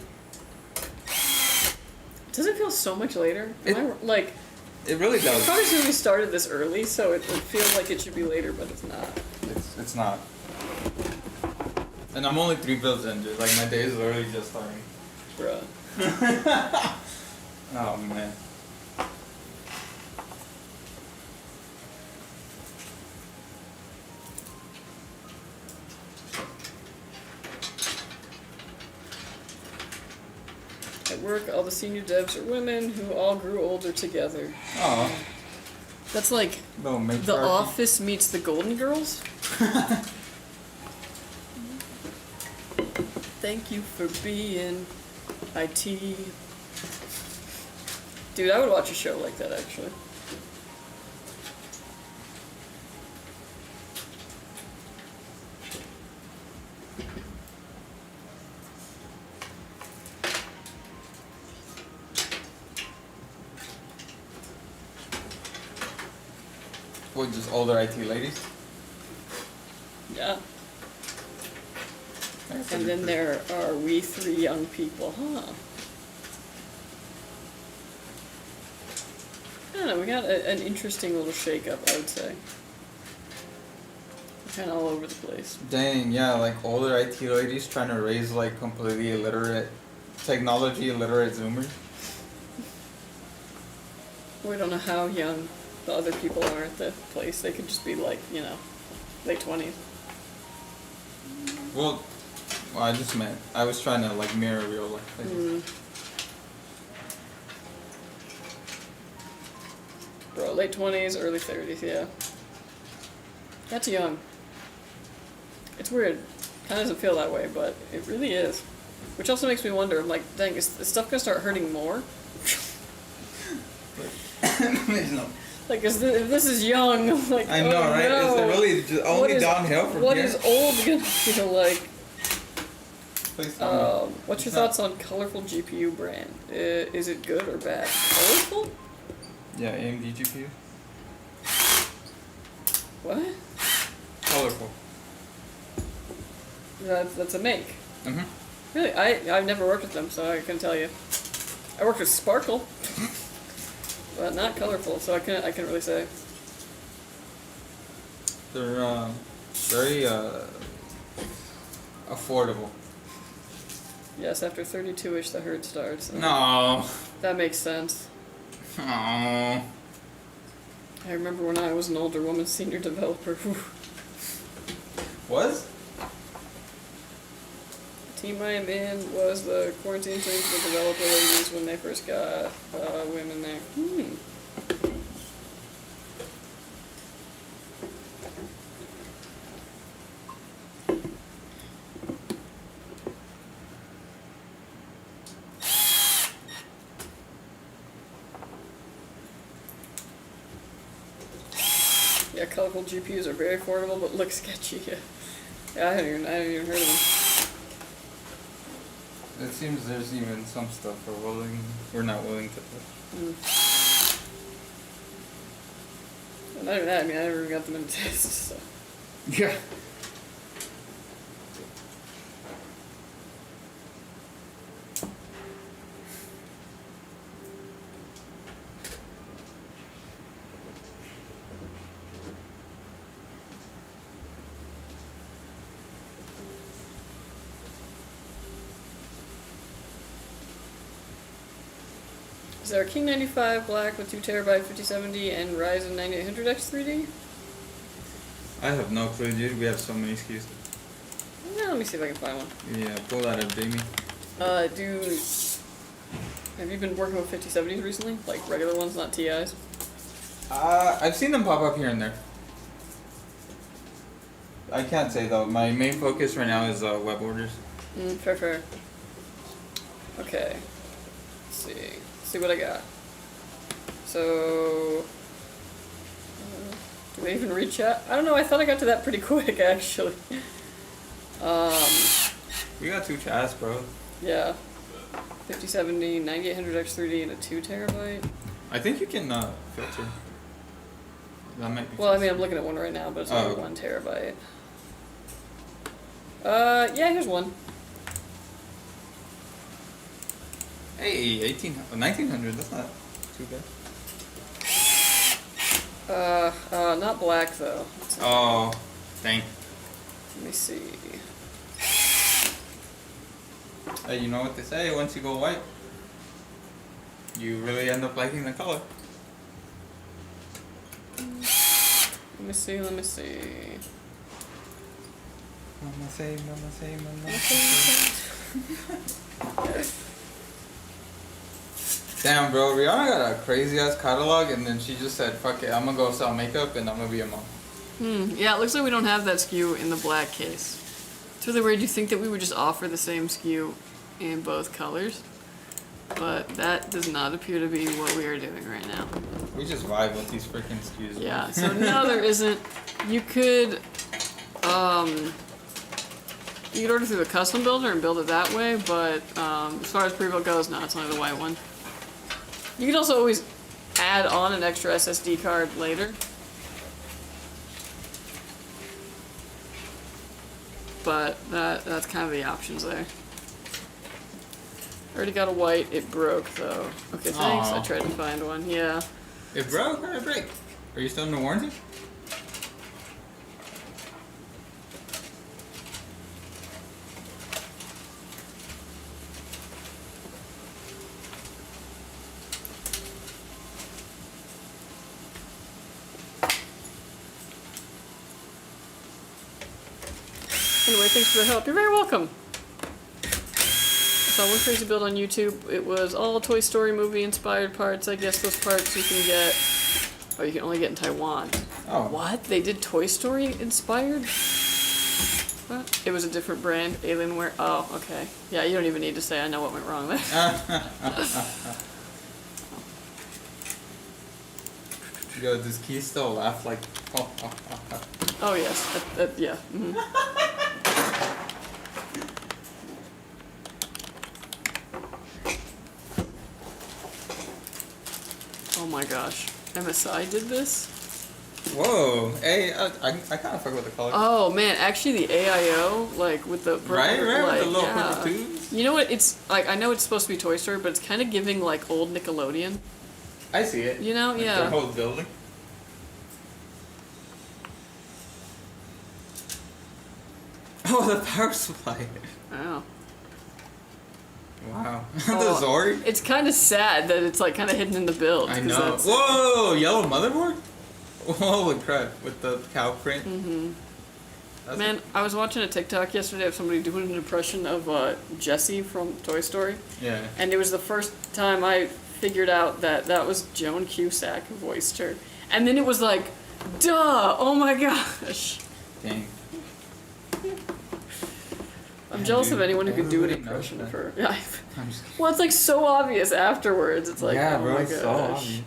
Does it feel so much later? It really does. Probably because we started this early, so it feels like it should be later, but it's not. It's not. And I'm only 3 builds in, dude. Like my day is literally just starting. Bruh. Oh man. At work, all the senior devs are women who all grew older together. Oh. That's like No, The Office meets the Golden Girls. Thank you for being IT. Dude, I would watch a show like that actually. What, just older IT ladies? Yeah. And then there are we 3 young people, huh? I don't know, we got an interesting little shake-up, I would say. Kind of all over the place. Dang, yeah, like older IT ladies trying to raise like completely illiterate, technology illiterate Zoomers. We don't know how young the other people are at the place. They could just be like, you know, late 20s. Well, I just meant, I was trying to like mirror real life. Bro, late 20s, early 30s, yeah. That's young. It's weird. Kind of doesn't feel that way, but it really is. Which also makes me wonder, I'm like, dang, is stuff gonna start hurting more? No. Like, if this is young, like, I know, oh, right? no. It's really just only downhill from What here. is old gonna feel like? Please tell me. What's your thoughts on colorful GPU brand? Is it good or bad? Colorful? Yeah, AMD GPU. What? Colorful. That's a make. Mm-hmm. Really? I've never worked with them, so I can tell you. I worked with Sparkle, but not colorful, so I can't really say. They're very affordable. Yes, after 32-ish, the herd starts. No. That makes sense. Oh. I remember when I was an older woman senior developer. Whew. Was? The team I am in was the quarantine team for the developer ladies when they first got women there. Yeah, colorful GPUs are very affordable, but look sketchy. Yeah, I haven't even heard of them. It seems there's even some stuff we're not willing to put. Well, not even that. I mean, I never even got them in a test. So. Yeah. Is there a King 95 black with 2TB 5070 and Ryzen 9800X 3D? I have no clue, dude. We have so many SKUs. Yeah, let me see if I can find one. Yeah, pull that up, Jamie. Dude, have you been working with 5070s recently? Like regular ones, not TIs? I've seen them pop up here and there. I can't say though. My main focus right now is web orders. Fair. Okay. Let's see. See what I got. So, do they even read chat? I don't know. I thought I got to that pretty quick, actually. We got 2 chats, bro. Yeah. 5070, 9800X 3D, and a 2TB. I think you can filter. That might be. Well, I mean, I'm looking at one right now, but it's only okay. 1TB. Yeah, here's one. Hey, 1900. That's not too bad. Not black though. Oh, dang. Let me see. Hey, you know what they say? Once you go white, you really end up liking the color. Let me see. Mama say. Damn, bro, Rihanna got a crazy ass catalog, and then she just said, "Fuck it, I'm gonna go sell makeup, and I'm gonna be a mom." Yeah, it looks like we don't have that SKU in the black case. It's really weird. You think that we would just offer the same SKU in both colors, but that does not appear to be what we are doing right now. We just vibe with these freaking SKUs. Yeah. So no, there isn't. You could order through the custom builder and build it that way, but as far as pre-built goes, no, it's only the white one. You can also always add on an extra SSD card later. But that's kind of the options there. Already got a white, it broke though. Okay, thanks, Aww. I tried to find one, yeah. It broke or it break? Are you still under warranty? Anyway, thanks for the help. You're very welcome. I saw one crazy build on YouTube. It was all Toy Story movie inspired parts. I guess those parts you can get, you can only get in Taiwan. Oh. What? They did Toy Story inspired? What? It was a different brand, Alienware. Oh, okay. Yeah, you don't even need to say. I know what went wrong there. Yo, does Key still laugh like? Oh yes, yeah. Oh my gosh, MSI did this? Whoa. Hey, I kind of fuck with the color. Oh man, actually the AIO, like with the purple, Right, like, with the little yeah. purple tubes. You know what? It's like I know it's supposed to be Toy Story, but it's kind of giving like old Nickelodeon. I see it. You know, Like yeah. The whole building. Oh, the power supply. Wow. Wow. Oh, The Zori. It's kind of sad that it's like kind of hidden in the build. I 'cause know. that's- Whoa, yellow motherboard? Holy crap, with the cow print. That's Man, I was watching a TikTok yesterday of somebody doing an impression of Jessie from Toy Story, Yeah. and it was the first time I figured out that that was Joan Cusack who voiced her. And then it was like, duh! Oh my gosh! Dang. I'm Yeah, jealous dude, of anyone who could do an everybody knows impression of that. her. Yeah. I'm just Well, it's like so obvious afterwards. It's like, yeah, oh bro, my it's gosh. so obvious.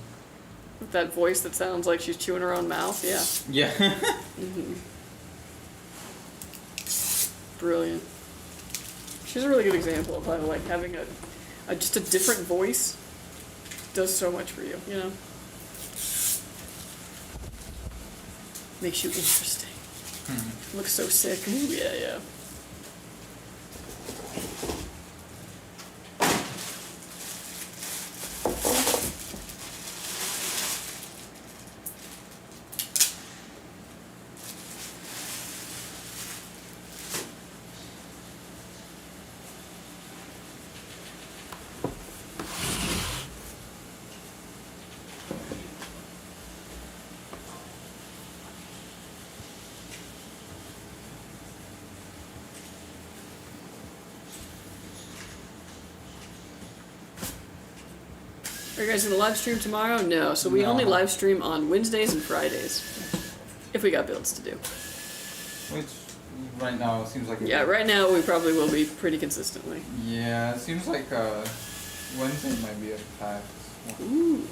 With that voice that sounds like she's chewing her own mouth. Yeah. Yeah. Brilliant. She's a really good example of how like having a just a different voice does so much for you, you know? Makes you interesting. Looks so sick. Ooh, yeah, yeah. Are you guys gonna live stream tomorrow? No. So we No. only live stream on Wednesdays and Fridays. If we got builds to do. Which, right now, seems like... Yeah, right now we probably will be pretty consistently. Yeah, it seems like Wednesday might be a pack. Ooh.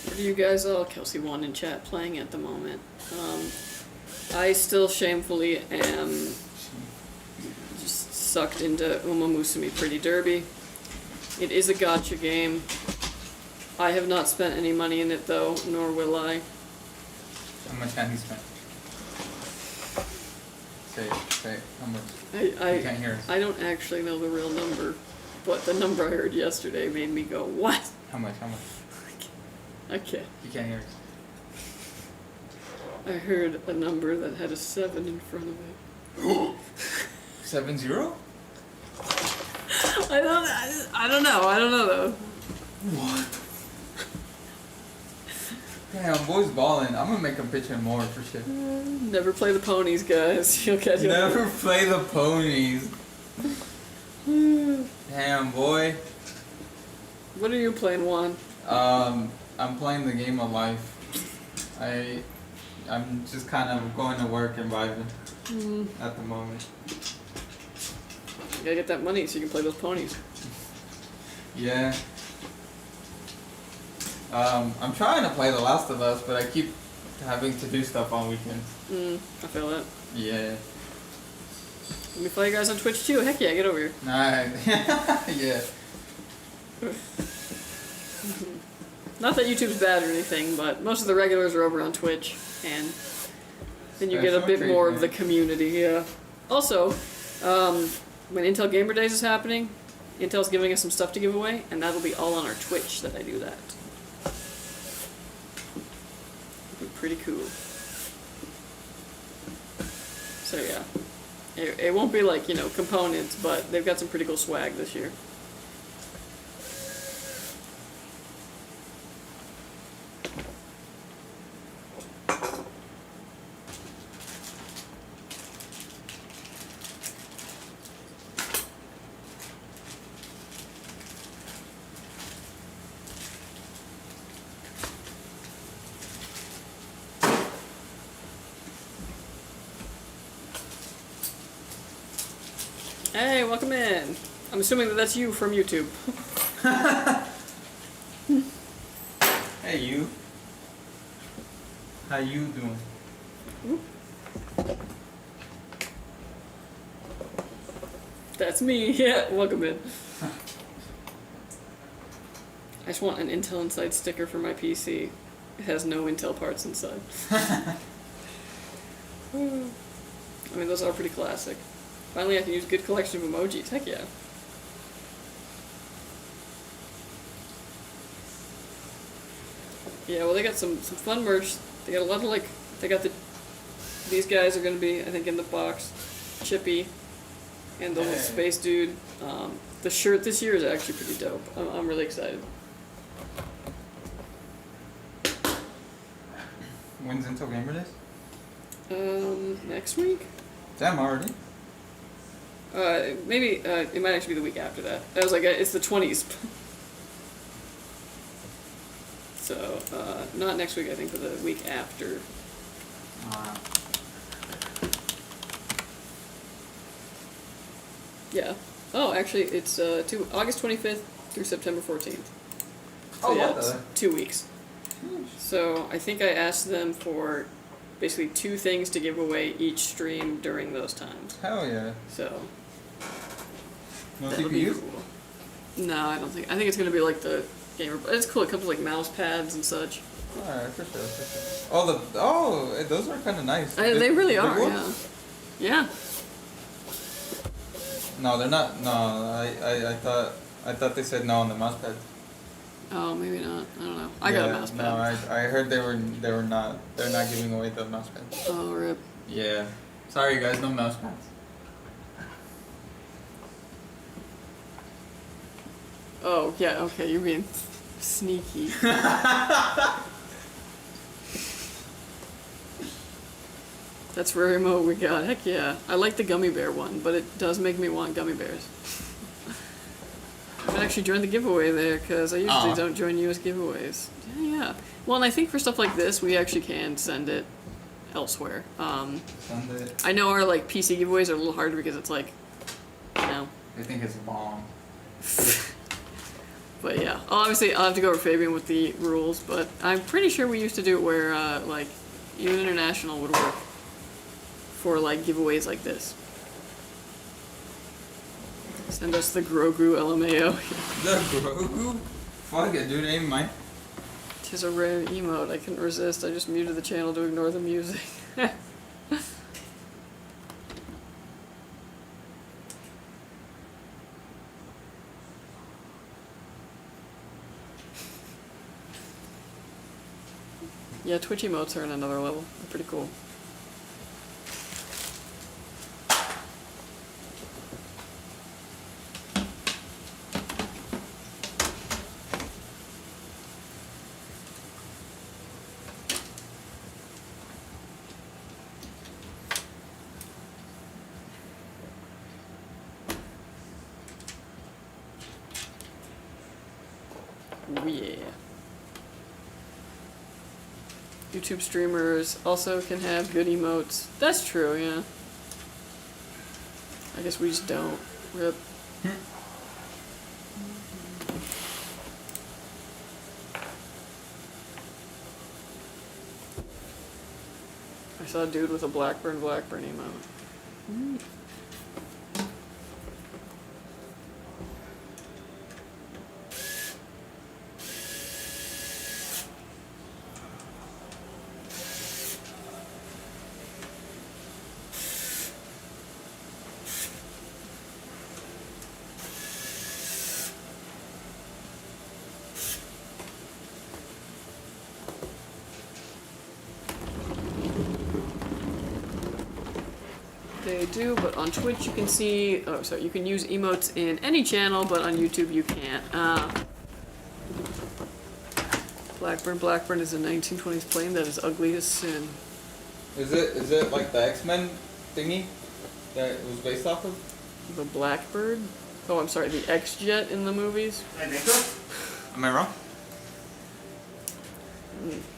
What are you guys all, Kelsey One in chat, playing at the moment? I still shamefully am just sucked into Uma Musume Pretty Derby. It is a gotcha game. I have not spent any money in it though, nor will I. How much have you spent? Say, how much? I You can't hear us. I don't actually know the real number, but the number I heard yesterday made me go, what? How much? Okay. You can't hear us. I heard a number that had a 7 in front of it. 7-0? I don't know though. Damn, boy's balling. I'm gonna make him pitch him more for shit. Never play the ponies, guys. You'll catch it. Never play the ponies. Damn, boy. What are you playing, Juan? I'm playing the game of life. I'm just kind of going to work and vibing at the moment. You gotta get that money so you can play those ponies. Yeah. I'm trying to play The Last of Us, but I keep having to do stuff on weekends. I feel that. Yeah. Let me follow you guys on Twitch too. Heck yeah, get over here. Nice. Yeah. Not that YouTube's bad or anything, but most of the regulars are over on Twitch, and then you get a Special bit more of the treatment. community, yeah. Also, when Intel Gamer Days is happening, Intel's giving us some stuff to give away, and that'll be all on our Twitch that I do that. It'll be pretty cool. So yeah. It won't be like, components, but they've got some pretty cool swag this year. Hey, welcome in. I'm assuming that that's you from YouTube. Hey, you. How you doing? That's me. Yeah, welcome in. I just want an Intel Inside sticker for my PC. It has no Intel parts inside. I mean, those are pretty classic. Finally, I can use a good collection of emojis. Heck yeah. Yeah, well, they got some fun merch. They got a lot of, like, they got these guys are going to be, I think, in the box. Chippy and the little space dude. The shirt this year is actually pretty dope. I'm really excited. When's Intel Gamer Days? Next week? Damn, already. Maybe, it might actually be the week after that. I was like, it's the 20s. So, not next week, I think, but the week after. Yeah. Oh, actually, it's August 25th through September 14th. So Oh, yeah, what it's the? 2 weeks. So I think I asked them for basically 2 things to give away each stream during those times. Hell yeah. So No that'll be CPU? cool. No, I don't think. I think it's gonna be like the gamer. It's cool. It comes with like mouse pads and such. Alright, for sure, for sure. Oh, those are kind of nice. They really big are. ones? Yeah. Yeah. No, they're not. No, I thought they said no on the mouse pad. Oh, maybe not. I don't know. I got a mouse pad. No, I heard they were not. They're not giving away the mouse pad. Oh, rip. Yeah. Sorry guys, no mouse pads. Oh, yeah. Okay, you're being sneaky. That's rare remote we got. Heck yeah. I like the gummy bear one, but it does make me want gummy bears. I might actually join the giveaway there, because I usually don't join US giveaways. Yeah. Well, and I think for stuff like this, we actually can send it elsewhere. Send it. I know our like PC giveaways are a little harder because it's like, you know. I think it's bomb. But yeah, obviously I'll have to go over Fabian with the rules, but I'm pretty sure we used to do it where like even international would work for like giveaways like this. Send us the Grogu LMAO. The Grogu? Fuck it, dude, ain't mine. Tis a rare emote. I couldn't resist. I just muted the channel to ignore the music. Yeah, Twitch emotes are in another level. They're pretty cool. Oh yeah. YouTube streamers also can have good emotes. That's true, yeah. I guess we just don't. Rip. I saw a dude with a Blackburn emote. They do, but on Twitch you can see, oh sorry, you can use emotes in any channel, but on YouTube you can't. Blackburn is a 1920s plane that is ugly as sin. Is it like the X-Men thingy that it was based off of? The Blackbird? Oh, I'm sorry, the X-Jet in the movies? I think so. Am I wrong?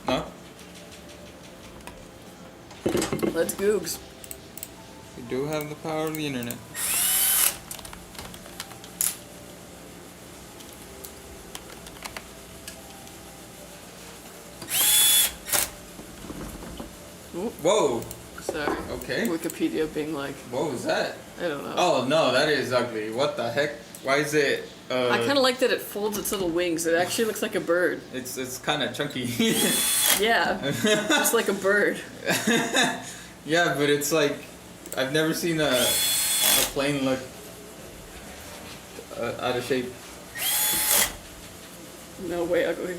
No? Let's googs. We do have the power of the internet. Whoa. Sorry. Okay. Wikipedia being like, What was that? I don't know. Oh no, that is ugly. What the heck? Why is it? I kind of like that it folds its little wings. It actually looks like a bird. It's kind of chunky. Yeah, just like a bird. Yeah, but it's like I've never seen a plane look out of shape. No way ugly.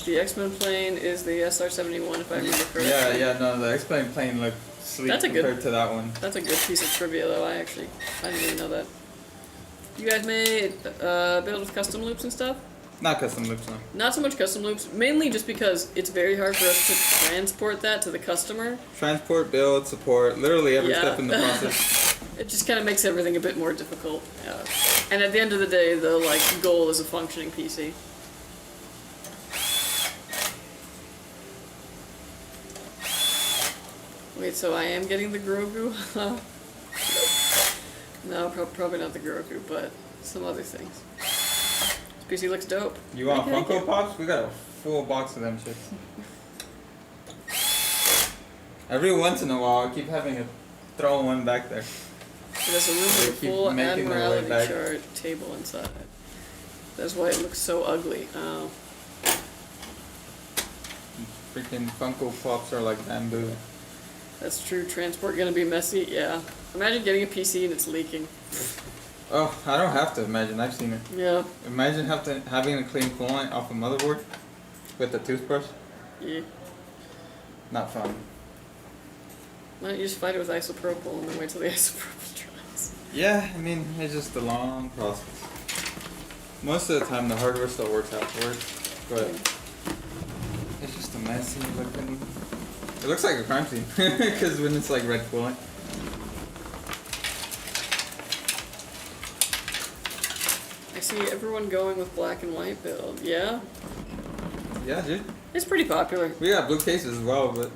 The X-Men plane is the SR-71 if I remember correctly. Yeah, no, the X-Plane plane looked sleek That's a good- compared to that one. That's a good piece of trivia though, I didn't even know that. You guys made build with custom loops and stuff? Not custom loops, no. Not so much custom loops, mainly just because it's very hard for us to transport that to the customer. Transport, build, support, literally every Yeah. step in the process. It just kind of makes everything a bit more difficult. And at the end of the day, the like goal is a functioning PC. Wait, so I am getting the Grogu? No, probably not the Grogu, but some other things. This PC looks dope. You want Thank you. Funko Pops? We got a full box of them shits. Every once in a while, I keep having to throw one back there. There's a room with a They keep full making their way admiralty back. chart table inside. That's why it looks so ugly. Oh. Freaking Funko Pops are like bamboo. That's true. Transport gonna be messy. Yeah. Imagine getting a PC and it's leaking. Oh, I don't have to imagine. I've seen it. Yeah. Imagine having to clean coolant off a motherboard with a toothbrush. Yeah. Not fun. Why don't you just fight it with isopropyl and then wait till the isopropyl dries? Yeah, I mean, it's just a long process. Most of the time, the hardware still works afterwards, but it's just a messy looking. It looks like a crime scene because when it's like red coolant. I see everyone going with black and white build. Yeah. Yeah, dude. It's pretty popular. We got blue cases as well, but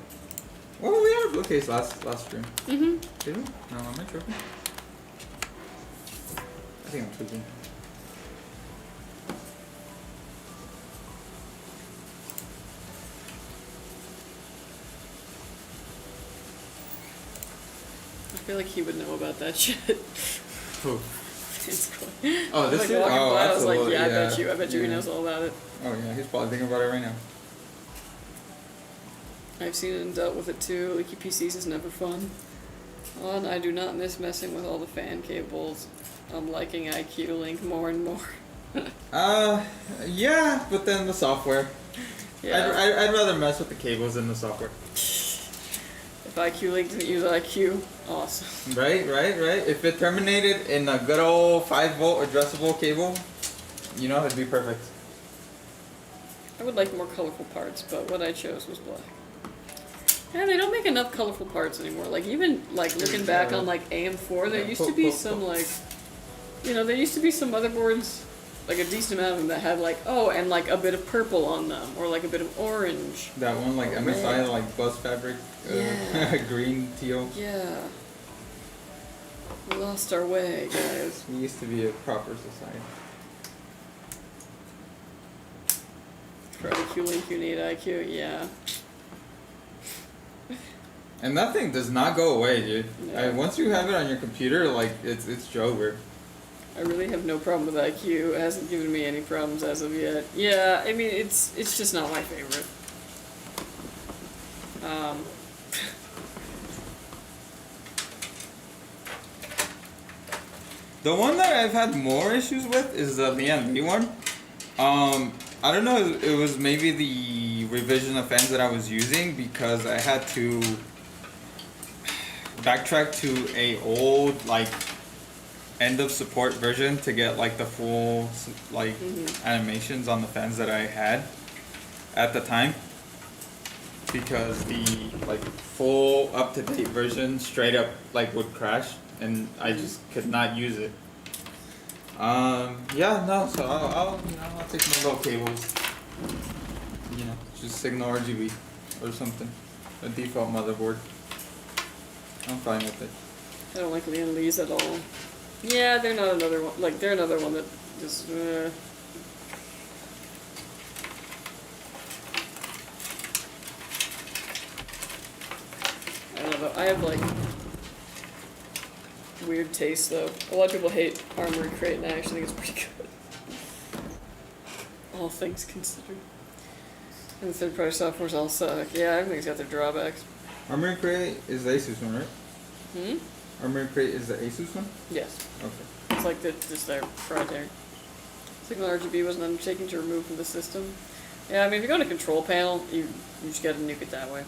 well, we had a blue case last stream. Mm-hmm. Did we? No, am I tripping? I think I'm tripping. I feel like he would know about that shit. Who? It's cool. Oh, this Like, is. walking Oh, by, I was like, absolutely. yeah, yeah. I bet you he Yeah. knows all about it. Oh yeah, he's probably thinking about it right now. I've seen it and dealt with it too. Leaky PCs is never fun. Oh, and I do not miss messing with all the fan cables. I'm liking IQ Link more and more. Yeah, but then the software. Yeah. I'd rather mess with the cables than the software. If IQ Link didn't use IQ, awesome. Right. If it terminated in a good old 5-volt addressable cable, you know, it'd be perfect. I would like more colorful parts, but what I chose was black. Yeah, they don't make enough colorful parts anymore. Like even like looking back on like AM4, there Yeah, used to be some like, you know, there used to be some motherboards, like a decent amount of them that had like, oh, and like a bit of purple on them, or like a bit of orange. That one, like Oh, MSI, red. like bus fabric, Yeah. green, teal. Yeah. We lost our way, guys. We used to be a proper society. For IQ Link, you need IQ, yeah. And that thing does not go away, dude. No. Once you have it on your computer, like it's over. I really have no problem with IQ. It hasn't given me any problems as of yet. Yeah, I mean, it's just not my favorite. The one that I've had more issues with is the Lian one. I don't know, it was maybe the revision of fans that I was using because I had to backtrack to a old like end of support version to get like the full like animations on the fans that I had at the time, because the like full up to date version straight up like would crash and I just could not use it. Yeah, no, so I'll take my little cables, you know, just signal RGB or something, a default motherboard. I'm fine with it. I don't like Lian Lee's at all. Yeah, they're not another one. Like, they're another one that just, know. I have like weird taste though. A lot of people hate Armory Crate, and I actually think it's pretty good. All things considered. And the third-party software's all suck. Yeah, everything's got their drawbacks. Armory Crate is the ASUS one, right? Hmm? Armory Crate is the ASUS one? Yes. Okay. It's like just their proprietary. Signal RGB was an undertaking to remove from the system. Yeah, I mean, if you go to control panel, you just gotta nuke it that way.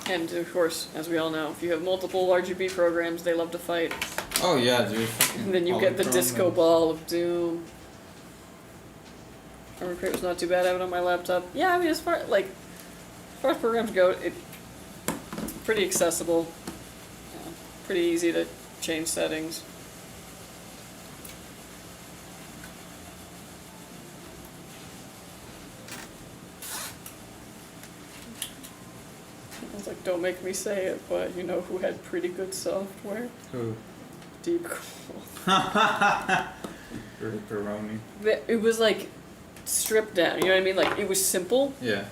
And of course, as we all know, if you have multiple RGB programs, they love to fight. Oh yeah, dude. And then you get the disco ball of doom. Armory Crate was not too bad. I have it on my laptop. Yeah, I mean, as far as programs go, it's pretty accessible. Yeah, pretty easy to change settings. I was like, don't make me say it, but you know who had pretty good software? Who? Deep Cool. Pepperoni. It was like stripped down, you know what I mean? Like it was simple, Yeah.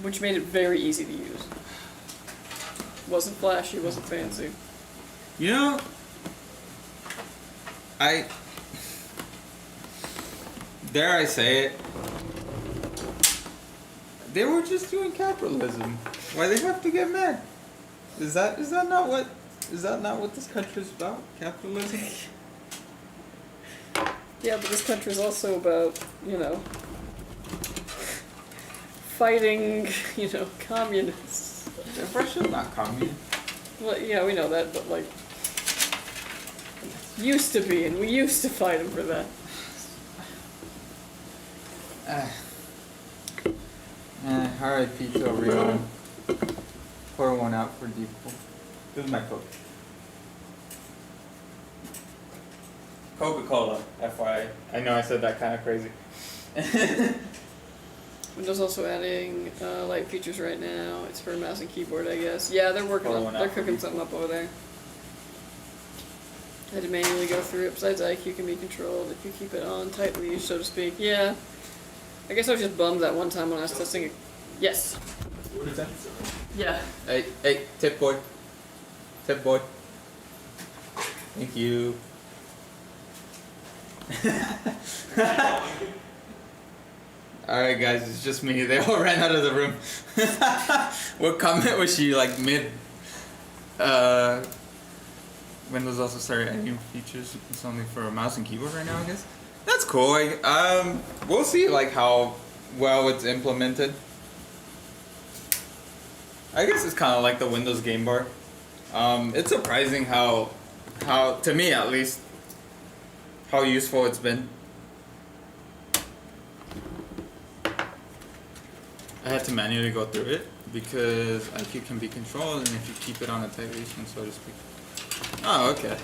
which made it very easy to use. Wasn't flashy, wasn't fancy. You know, dare I say it, they were just doing capitalism. Why they have to get mad? Is that not what this country is about? Capitalism? Yeah, but this country's also about, you know, fighting, you know, communists. Russia's not communist. Well, yeah, we know that, but like, used to be, and we used to fight them for that. R.I.P. to everyone. Pour one out for Deep Cool. This is my Coke. Coca-Cola, FYI. I know I said that kind of crazy. Windows also adding light features right now. It's for mouse and keyboard, I guess. Yeah, they're working Pour on. one out They're for cooking me. something up over there. I had to manually go through it. Besides, IQ can be controlled if you keep it on tightly, so to speak. Yeah. I guess I was just bummed that one time when I was testing it. Yes. What is that? Yeah. Hey, tip boy. Tip boy. Thank you. Alright guys, it's just me. They all ran out of the room. What comment was she like mid Windows also started adding new features. It's only for a mouse and keyboard right now, I guess. That's cool. We'll see like how well it's implemented. I guess it's kind of like the Windows game bar. It's surprising how to me at least how useful it's been. I had to manually go through it because IQ can be controlled, and if you keep it on a tight leash, so to speak. Oh, okay.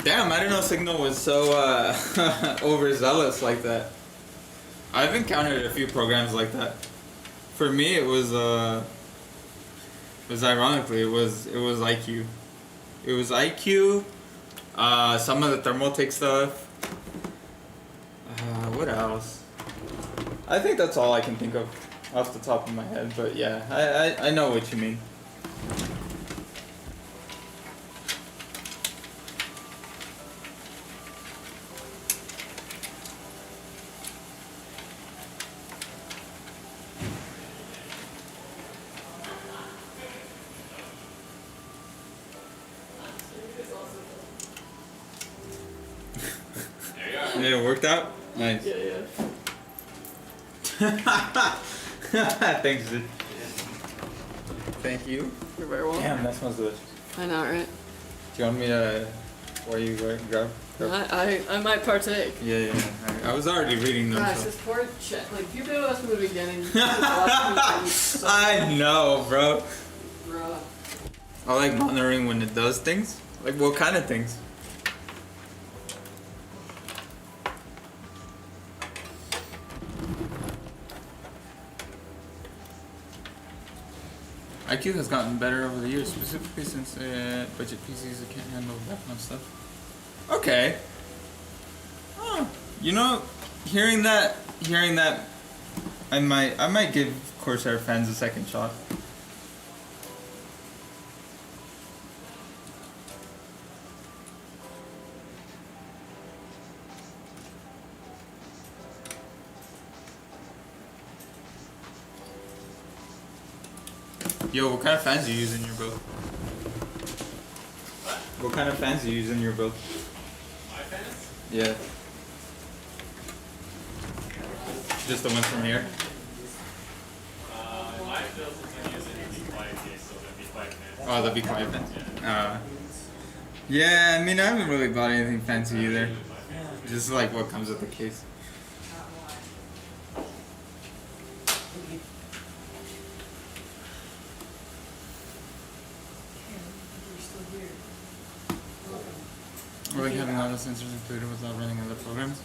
Damn, I didn't know Signal was so overzealous like that. I've encountered a few programs like that. For me, it was ironically it was IQ. It was IQ. Some of the Thermaltake stuff. What else? I think that's all I can think of off the top of my head. But yeah, I know what you mean. Yeah, it worked out? Nice. Yeah. Thanks, dude. Thank you. You're very welcome. Damn, that smells delicious. I know, right? Do you want me to... Where you grab? I might partake. Yeah. I was already reading them. Guys, So. this poor check. Like, if you've been with us from the beginning, you watched me so I know, bro. rough. I like monitoring when it does things. Like, what kind of things? IQ has gotten better over the years, specifically since budget PCs can't handle that kind of stuff. Okay. Oh, you know, hearing that, I might give Corsair fans a second shot. Yo, what kind of fans do you use in your build? What kind of fans do you use in your build? My fans? Yeah. Just the one from here? My build is using the quiet case, so the be quiet fans. Oh, the Be Quiet fans? Yeah, I mean, I haven't really bought anything fancy either. Just like what comes with the case. Really having all the sensors included without running other programs.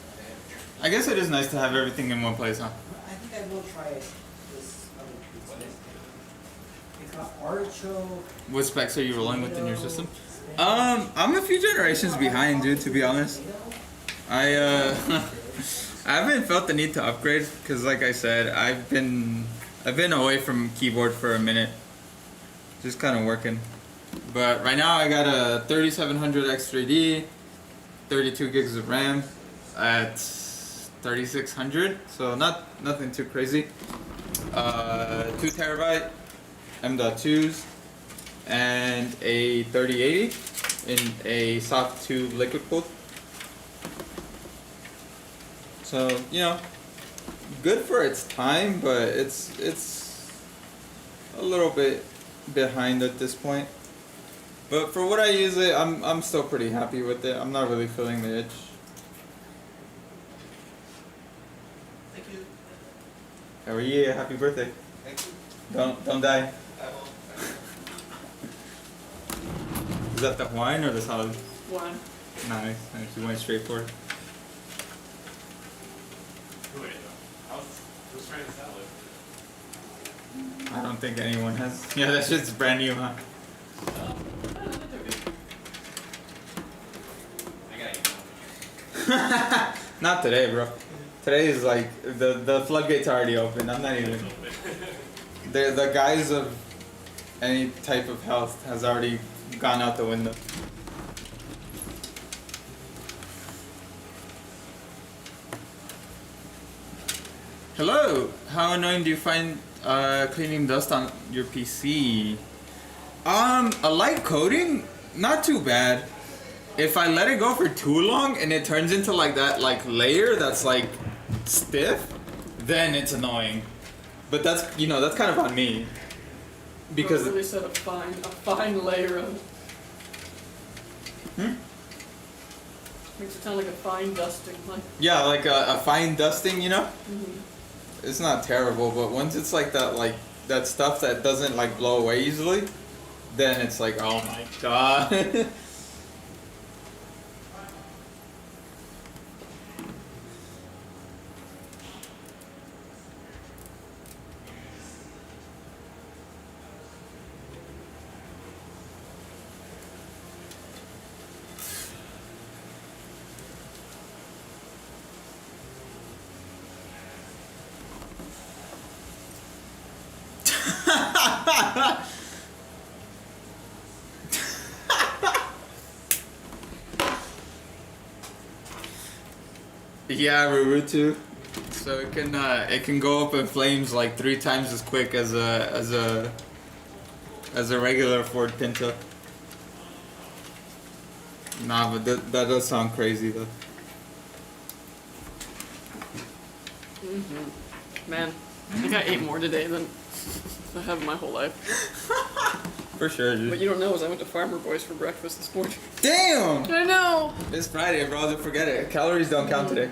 I guess it is nice to have everything in one place, huh? I think I will try this other pizza. It's got artichoke. What specs are you rolling with in your system? I'm a few generations behind, dude, to be honest. I haven't felt the need to upgrade because, like I said, I've been away from keyboard for a minute, just kind of working. But right now I got a 3700 X3D, 32 gigs of RAM at 3600, so nothing too crazy. 2 terabyte M.2s and a 3080 in a soft tube liquid cooled. So, you know, good for its time, but it's a little bit behind at this point. But for what I use it, I'm still pretty happy with it. I'm not really feeling the itch. Thank you. Oh yeah, happy birthday. Thank you. Don't die. I won't. Is that the Hawaiian or the salad? One. Nice. You went straight for it. Wait, who's trying to salad? I don't think anyone has. Yeah, that shit's brand new, huh? Not today, bro. Today is like the floodgates are already open. I'm not even. The guise of any type of health has already gone out the window. Hello. How annoying do you find cleaning dust on your PC? A light coating, not too bad. If I let it go for too long and it turns into like that layer that's like stiff, then it's annoying. But that's that's kind of on me. Because really said a fine layer of. Makes it sound like a fine dusting, like. yeah, like a fine dusting, Mm-hmm. It's not terrible, but once it's like that stuff that doesn't like blow away easily, then it's like, oh my god. Yeah, Rurutu. So it can go up in flames like 3 times as quick as a regular Ford Pinto. Nah, but that does sound crazy though. Man, I think I ate more today than I have my whole life. For sure, dude. What you don't know is I went to Farmer Boys for breakfast this morning. Damn! I know! It's Friday, bro. Don't forget it. Calories don't count today.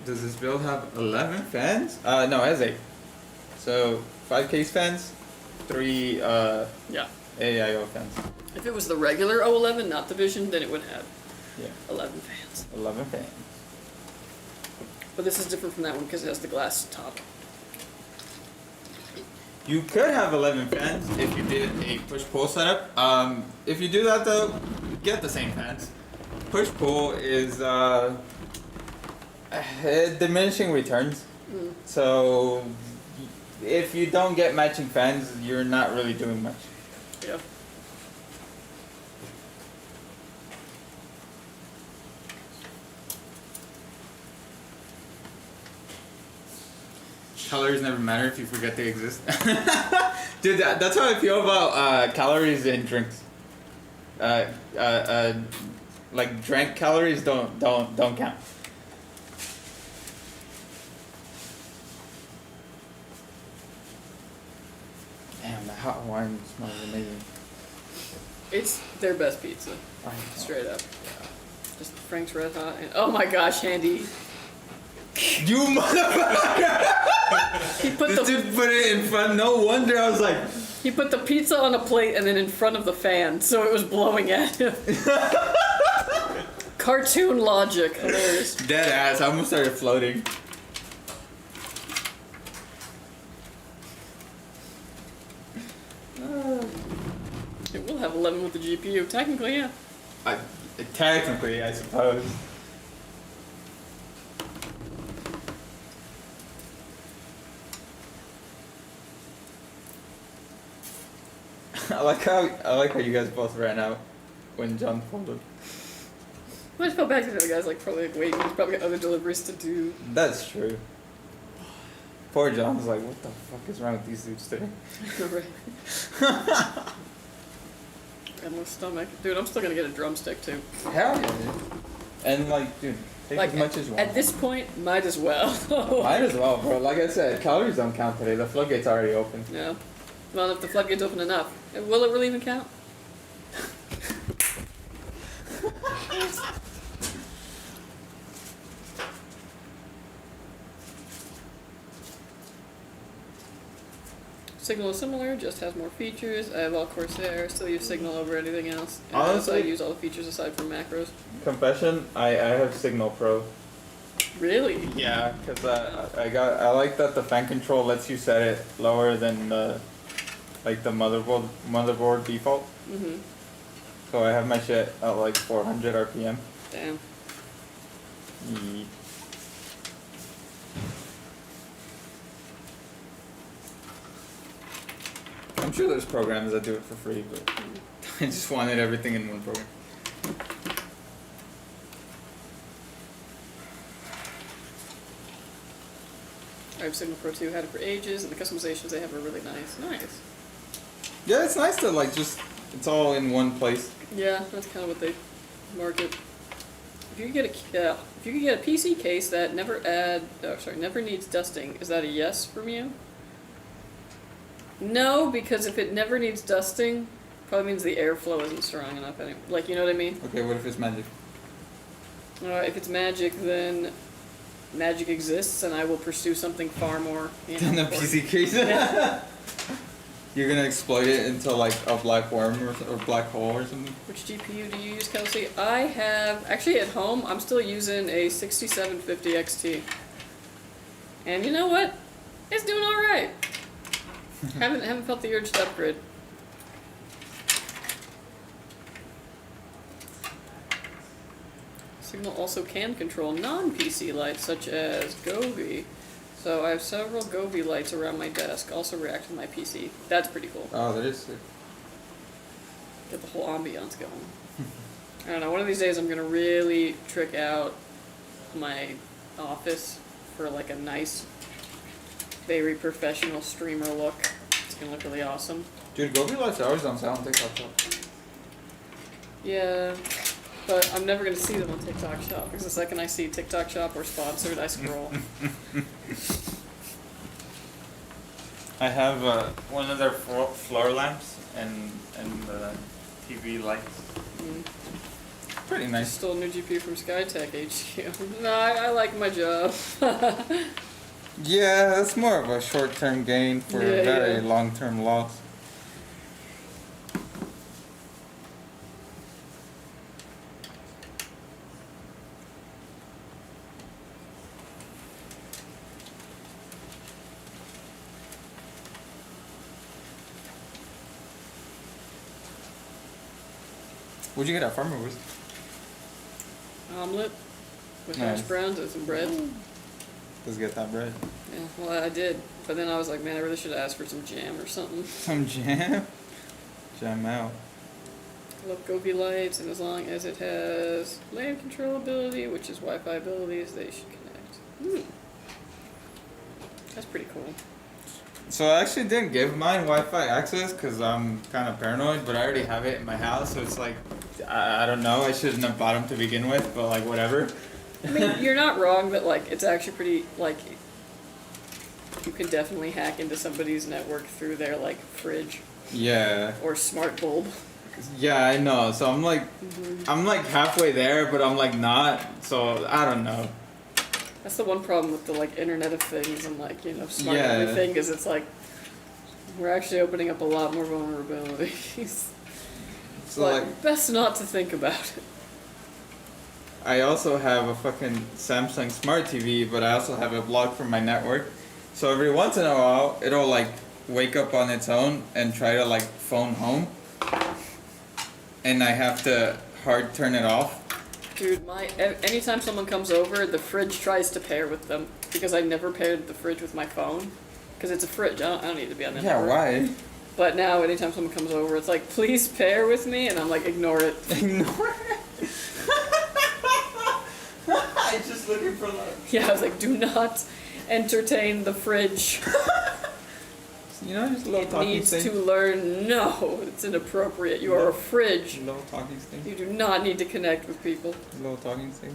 Does this build have 11 fans? No, it has 8. So 5 case fans, 3 Yeah. AIO fans. If it was the regular O11, not the Vision, then it would have Yeah, 11 fans. 11 fans. But this is different from that one because it has the glass top. You could have 11 fans if you did a push-pull setup. If you do that though, get the same fans. push-pull is diminishing returns. So if you don't get matching fans, you're not really doing much. Yeah. Calories never matter if you forget they exist. Dude, that's how I feel about calories in drinks. Like drank calories don't count. Damn, the hot wine smells amazing. It's their best pizza, I know. straight up. Just Frank's Red Hot. And, oh my gosh, Andy. You motherfucker! He put This the dude put it in front. No wonder I was like, he put the pizza on a plate and then in front of the fan, so it was blowing at him. Cartoon logic, hilarious. dead ass. I almost started floating. It will have 11 with the GPU. Technically, yeah. Technically, I suppose. I like how you guys both ran out when John folded. I just felt bad because the guy's like probably like waiting. He's probably got other deliveries to do. That's true. Poor John was like, what the fuck is wrong with these dudes today? Right. Endless stomach. Dude, I'm still gonna get a drumstick too. Hell yeah, dude. And like, dude, take Like as much as you want. at this point, might as well. Might as well, bro. Like I said, calories don't count today. The floodgate's already open. Yeah. Well, if the floodgate's open enough, will it really even count? Signal is similar, just has more features. I have all Corsair, still use Signal over anything else. And also I Honestly- use all the features aside from macros. Confession, I have Signal Pro. Really? Yeah, cause I like that the fan control lets you set it lower than like the motherboard default. Mm-hmm. So I have my shit at like 400 RPM. Damn. Yeet. I'm sure there's programs that do it for free, but I just wanted everything in one program. I have Signal Pro 2, had it for ages, and the customizations they have are really nice. Nice. Yeah, it's nice to like just, it's all in one place. Yeah, that's kind of what they market. If you could get if you could get a PC case that never needs dusting, is that a yes from you? No, because if it never needs dusting, probably means the airflow isn't strong enough. Like, you know what I mean? Okay, what if it's magic? If it's magic, then magic exists, and I will pursue something far more. In a PC case? Yeah. You're gonna exploit it into like a black worm or black hole or something? Which GPU do you use, Kelsey? I have, actually at home, I'm still using a 6750 XT. And you know what? It's doing alright. haven't felt the urge to upgrade. Signal also can control non-PC lights such as Gobi. So I have several Gobi lights around my desk, also react to my PC. That's pretty cool. Oh, that is sick. Get the whole ambiance going. I don't know, one of these days I'm gonna really trick out my office for like a nice, very professional streamer look. It's gonna look really awesome. Dude, Gobi lights are always on sale on TikTok Shop. Yeah, but I'm never gonna see them on TikTok Shop because the second I see TikTok Shop or sponsored, I scroll. I have one of their floor lamps and TV lights. Pretty I nice. stole a new GPU from Skytech HQ. No, I like my job. Yeah, that's more of a short-term gain for a Yeah, very yeah. long-term loss. What'd you get at Farmer Wars? omelet with Nice. hash browns and some bread. Let's get that bread. Yeah, well, I did. But then I was like, man, I really should ask for some jam or something. Some jam. Jam out. I love Gobi lights, and as long as it has LAN controllability, which is Wi-Fi abilities, they should connect. That's pretty cool. So I actually didn't give mine Wi-Fi access because I'm kind of paranoid, but I already have it in my house, so it's like, I don't know, I shouldn't have bought them to begin with, but like whatever. I mean, you're not wrong, but like, it's actually pretty, like, you can definitely hack into somebody's network through their like fridge Yeah. or smart bulb. Yeah, I know. So I'm like halfway there, but I'm like not. So I don't know. That's the one problem with the like Internet of Things and like, you know, smart Yeah. everything is it's like we're actually opening up a lot more vulnerabilities. So But like, best not to think about it. I also have a fucking Samsung Smart TV, but I also have it blocked from my network. So every once in a while, it'll like wake up on its own and try to like phone home, and I have to hard turn it off. Dude, anytime someone comes over, the fridge tries to pair with them because I never paired the fridge with my phone because it's a fridge. I don't need to be on that. Yeah, network. why? But now, anytime someone comes over, it's like, please pair with me, and I'm like, ignore it. Ignore it. I'm just looking for love. Yeah, I was like, do not entertain the fridge. You know, just a little It talking needs stage. to learn, no, it's inappropriate. You are a fridge. Little talking stage. You do not need to connect with people. Little talking stage.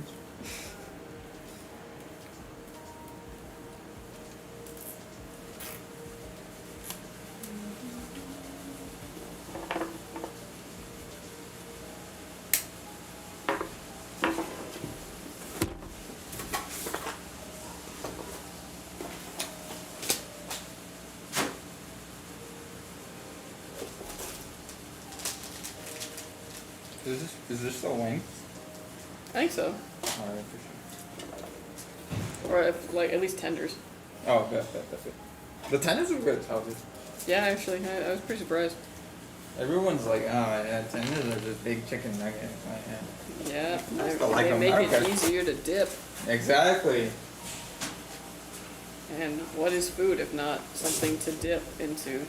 Is this still wing? I think so. Alright, for sure. Or if, like, at least tenders. Oh, bet. The tenders are good, Chelsea. Yeah, actually, I was pretty surprised. Everyone's like, oh yeah, tenders are just big chicken nuggets. Yeah, I still like they 'em. make I it don't care. easier to dip. Exactly. And what is food if not something to dip into?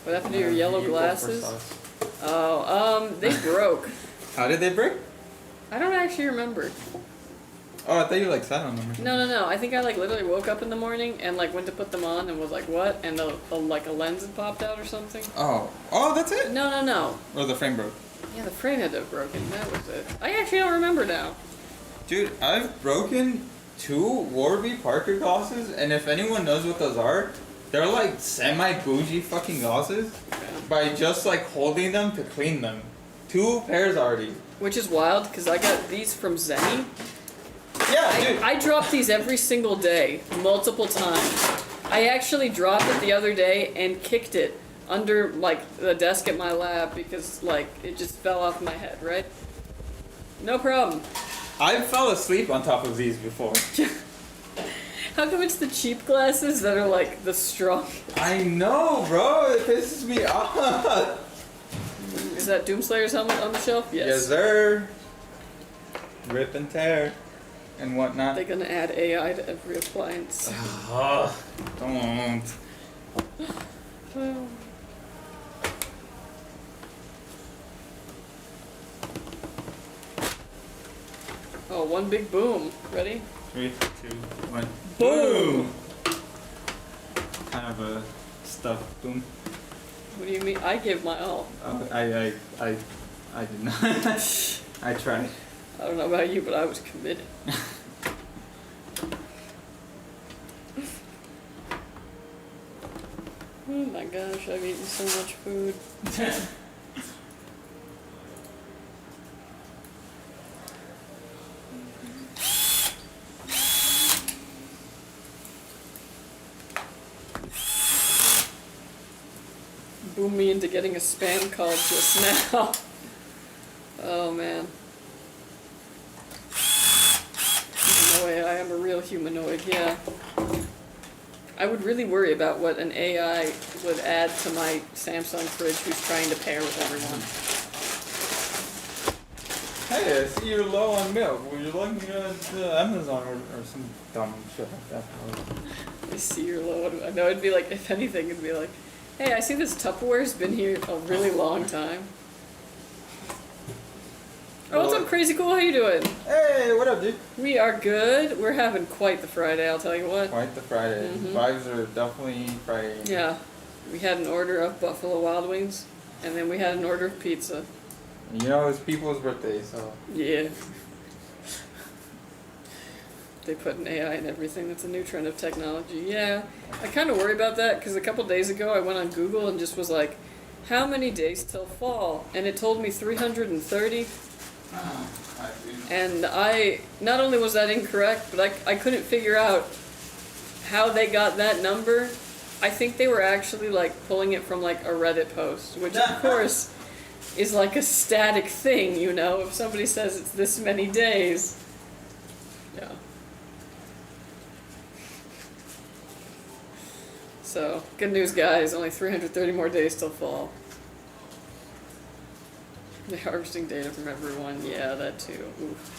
What happened to your yellow You go for glasses? sauce. Oh, they broke. How did they break? I don't actually remember. Oh, I thought you like sat on them or something. No. I think I like literally woke up in the morning and like went to put them on and was like, what? And like a lens had popped out or something. Oh, that's it? No. Or the frame broke. Yeah, the frame had to have broken. That was it. I actually don't remember now. Dude, I've broken 2 Warby Parker glasses, and if anyone knows what those are, they're like semi-bougie fucking glasses by just like holding them to clean them. 2 pairs already. Which is wild because I got these from Zenny. Yeah, dude. I drop these every single day, multiple times. I actually dropped it the other day and kicked it under like the desk at my lab because like it just fell off my head, right? No problem. I fell asleep on top of these before. How come it's the cheap glasses that are like the strong? I know, bro. It pisses me off. Is that Doomslayer's helmet on the shelf? Yes. Yes, sir. Rip and tear and whatnot. They're gonna add AI to every appliance. Don't. Well, oh, one big boom. Ready? 3, 2, 1. Boom! Kind of a stuffed boom. What do you mean? I gave my all. I did not. I tried. I don't know about you, but I was committed. Oh my gosh, I've eaten so much food. Boom me into getting a spam call just now. Oh man. Humanoid, I am a real humanoid, yeah. I would really worry about what an AI would add to my Samsung fridge who's trying to pair with everyone. Hey, I see you're low on milk. Would you like me to Amazon or some dumb shit like that? I see your load. I know it'd be like, if anything, it'd be like, hey, I see this Tupperware's been here a really long time. Oh, what's up, Crazy Cool? How you doing? Hey, what up, dude? We are good. We're having quite the Friday, I'll tell you what. Quite the Friday. Vibes are definitely Friday. Yeah. We had an order of Buffalo Wild Wings, and then we had an order of pizza. You know, it's people's birthday, so. Yeah. They put an AI in everything. That's a new trend of technology. Yeah. I kind of worry about that because a couple days ago I went on Google and just was like, how many days till fall? And it told me 330. And I, not only was that incorrect, but I couldn't figure out how they got that number. I think they were actually like pulling it from like a Reddit post, which of course is like a static thing, you know, if somebody says it's this many days. Yeah. So, good news guys, only 330 more days till fall. They're harvesting data from everyone, yeah, that too. Oof.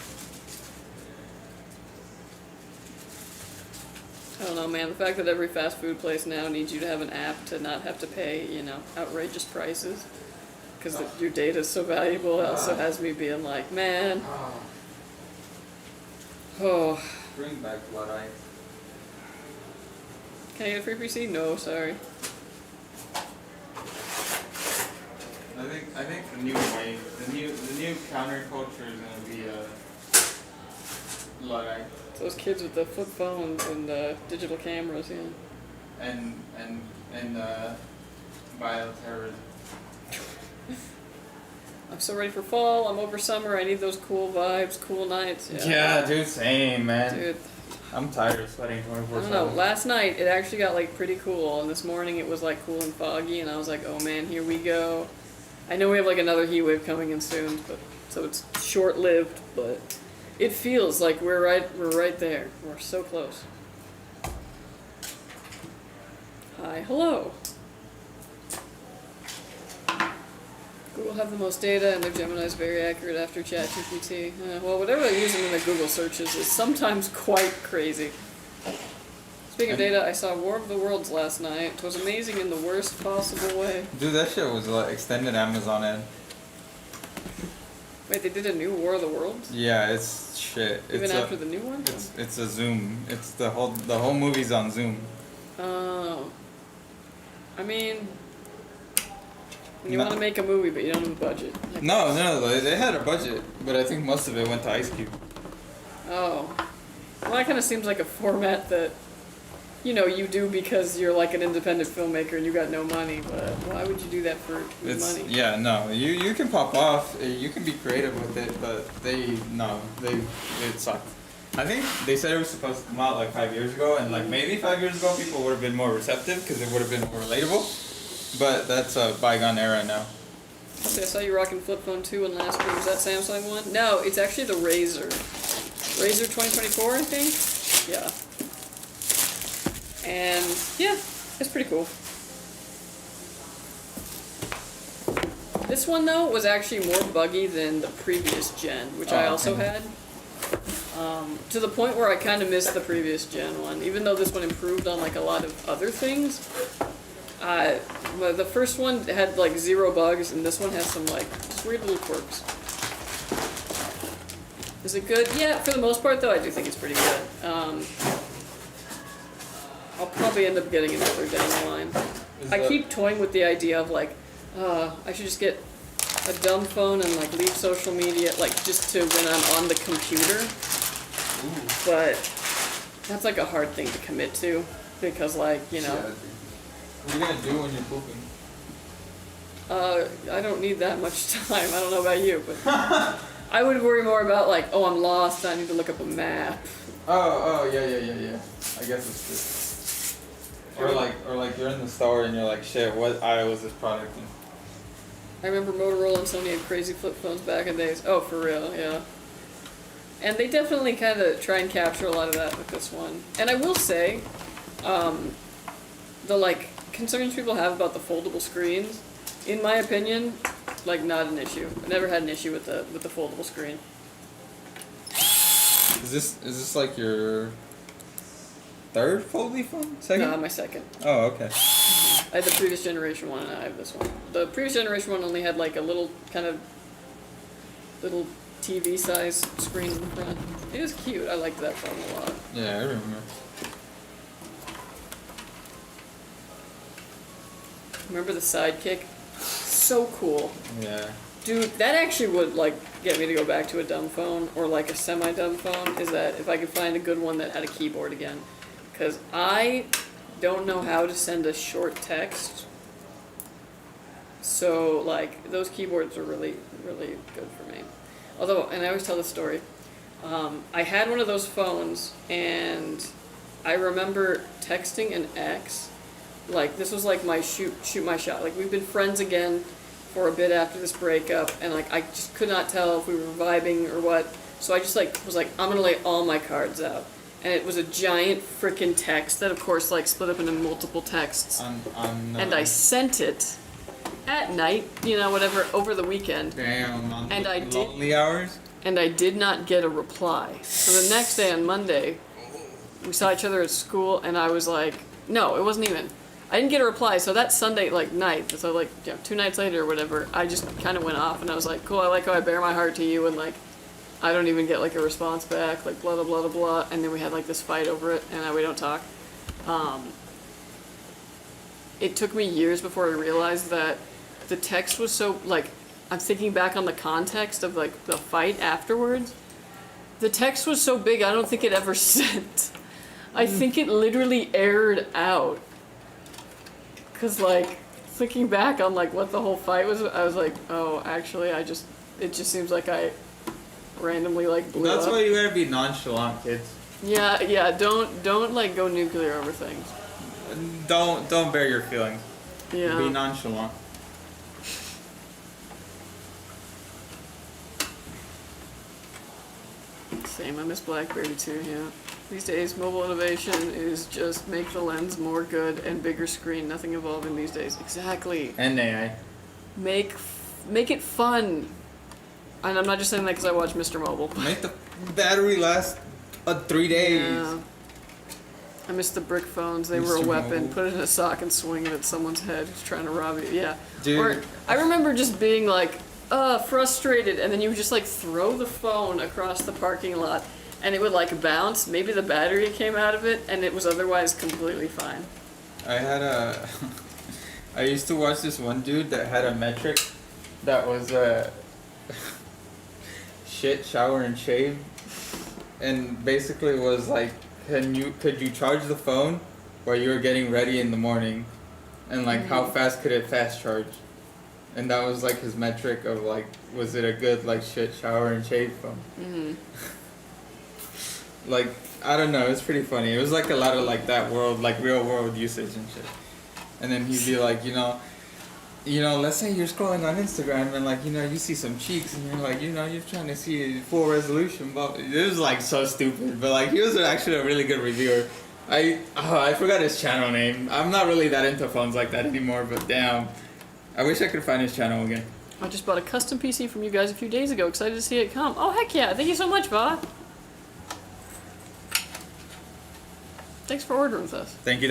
I don't know, man, the fact that every fast food place now needs you to have an app to not have to pay, you know, outrageous prices. Because your data is so valuable, it also has me being like, man. Oh. Bring back blood ice. Can I get a free PC? No, sorry. I think the new wave, the new counterculture is gonna be blood ice. It's those kids with the flip phones and digital cameras, yeah. And bioterrorism. I'm so ready for fall. I'm over summer. I need those cool vibes, cool nights. Yeah, dude, same, man. Dude, I'm tired of sweating I 24/7. don't know. Last night it actually got like pretty cool, and this morning it was like cool and foggy, and I was like, oh man, here we go. I know we have like another heat wave coming in soon, but so it's short-lived, but it feels like we're right there. We're so close. Hi, hello. Google have the most data, and their Gemini is very accurate after ChatGPT. Well, whatever they're using in the Google searches is sometimes quite crazy. Speaking of data, I saw War of the Worlds last night. It was amazing in the worst possible way. Dude, that shit was like extended Amazon ad. Wait, they did a new War of the Worlds? Yeah, it's shit. Even after the new one? It's a Zoom. It's the whole movie's on Zoom. Oh. I mean, you No. want to make a movie, but you don't have a budget. No, they had a budget, but I think most of it went to Ice Cube. Oh. Well, that kind of seems like a format that, you know, you do because you're like an independent filmmaker and you got no money, but why would you do that for money? Yeah, no, you can pop off, you can be creative with it, but it sucked. I think they said it was supposed to come out like 5 years ago, and like maybe 5 years ago people would have been more receptive because it would have been more relatable. But that's a bygone era now. Okay, I saw you rocking Flip Phone 2 in last week. Was that Samsung one? No, it's actually the Razer. Razer 2024, I think? Yeah. And, yeah, it's pretty cool. This one, though, was actually more buggy than the previous gen, which I also had. To the point where I kind of missed the previous gen one, even though this one improved on like a lot of other things. The first one had like 0 bugs, and this one has some like just weird little quirks. Is it good? Yeah, for the most part though, I do think it's pretty good. I'll probably end up getting another down the line. I keep toying with the idea of like, I should just get a dumb phone and like leave social media, like just to when I'm on the computer. Ooh. But that's like a hard thing to commit to because like, you know. Yeah, what are you gonna do when you're pooping? I don't need that much time. I don't know about you, but I would worry more about like, oh, I'm lost. I need to look up a map. Oh, yeah. I guess it's true. Or like you're in the store and you're like, shit, what aisle is this product in? I remember Motorola and Sony had crazy flip phones back in the days. Oh, for real, yeah. And they definitely kind of try and capture a lot of that with this one. And I will say, the like concerns people have about the foldable screens, in my opinion, like not an issue. I never had an issue with the foldable screen. Is this like your third folding phone? Second? No, my second. Oh, okay. I had the previous generation one, and I have this one. The previous generation one only had like a little kind of little TV size screen in the front. It was cute. I liked that phone a lot. Yeah, I remember. Remember the Sidekick? So cool. Yeah. Dude, that actually would like get me to go back to a dumb phone or like a semi-dumb phone, is that if I could find a good one that had a keyboard again. Because I don't know how to send a short text. So like those keyboards are really, really good for me. Although, and I always tell the story, I had one of those phones and I remember texting an ex. Like, this was like my shoot my shot. Like, we've been friends again for a bit after this breakup, and like, I just could not tell if we were vibing or what. So I just like, was like, I'm gonna lay all my cards out. And it was a giant frickin' text that, of course, like, split up into multiple texts. And I sent it at night, you know, whatever, over the weekend. Damn, on And I lonely hours? And I did not get a reply. So the next day on Monday, we saw each other at school, and I was like, no, it wasn't even. I didn't get a reply, so that Sunday, like, night, so, like, you know, 2 nights later or whatever, I just kind of went off, and I was like, cool, I like how I bare my heart to you, and, like, I don't even get, like, a response back, like, blah, blah, blah, blah, blah, and then we had, like, this fight over it, and now we don't talk. It took me years before I realized that the text was so, like, I'm thinking back on the context of, like, the fight afterwards. The text was so big, I don't think it ever sent. I think it literally aired out. Cause like, thinking back on like what the whole fight was, I was like, oh, actually, it just seems like I randomly like blew That's up. why you gotta be nonchalant, kids. Yeah, don't like go nuclear over things. Don't bear your feelings. Yeah. Be nonchalant. Same, I miss BlackBerry too, yeah. These days, mobile innovation is just make the lens more good and bigger screen, nothing evolving these days. Exactly. And AI. Make it fun. And I'm not just saying that because I watch Mr. Mobile. Make the battery last 3 days. Yeah. I miss the brick phones. They were a Mr. weapon. Mobile. Put it in a sock and swing it at someone's head who's trying to rob you. Yeah. Dude. Or I remember just being like, frustrated, and then you would just like throw the phone across the parking lot, and it would like bounce. Maybe the battery came out of it, and it was otherwise completely fine. I used to watch this one dude that had a metric that was shit, shower, and shave, and basically was like, could you charge the phone while you were getting ready in the morning, and like how fast could it fast charge, and that was like his metric of like, was it a good like shit, shower, and shave phone? Mm-hmm. Like, I don't know, it's pretty funny. It was like a lot of like that world, like real world usage and shit. And then he'd be like, you know, let's say you're scrolling on Instagram and like, you see some cheeks and you're like, you're trying to see full resolution, but it was like so stupid. But like, he was actually a really good reviewer. I forgot his channel name. I'm not really that into phones like that anymore, but damn, I wish I could find his channel again. I just bought a custom PC from you guys a few days ago. Excited to see it come. Oh heck yeah! Thank you so much, Va. Thanks for ordering with us. Thank you.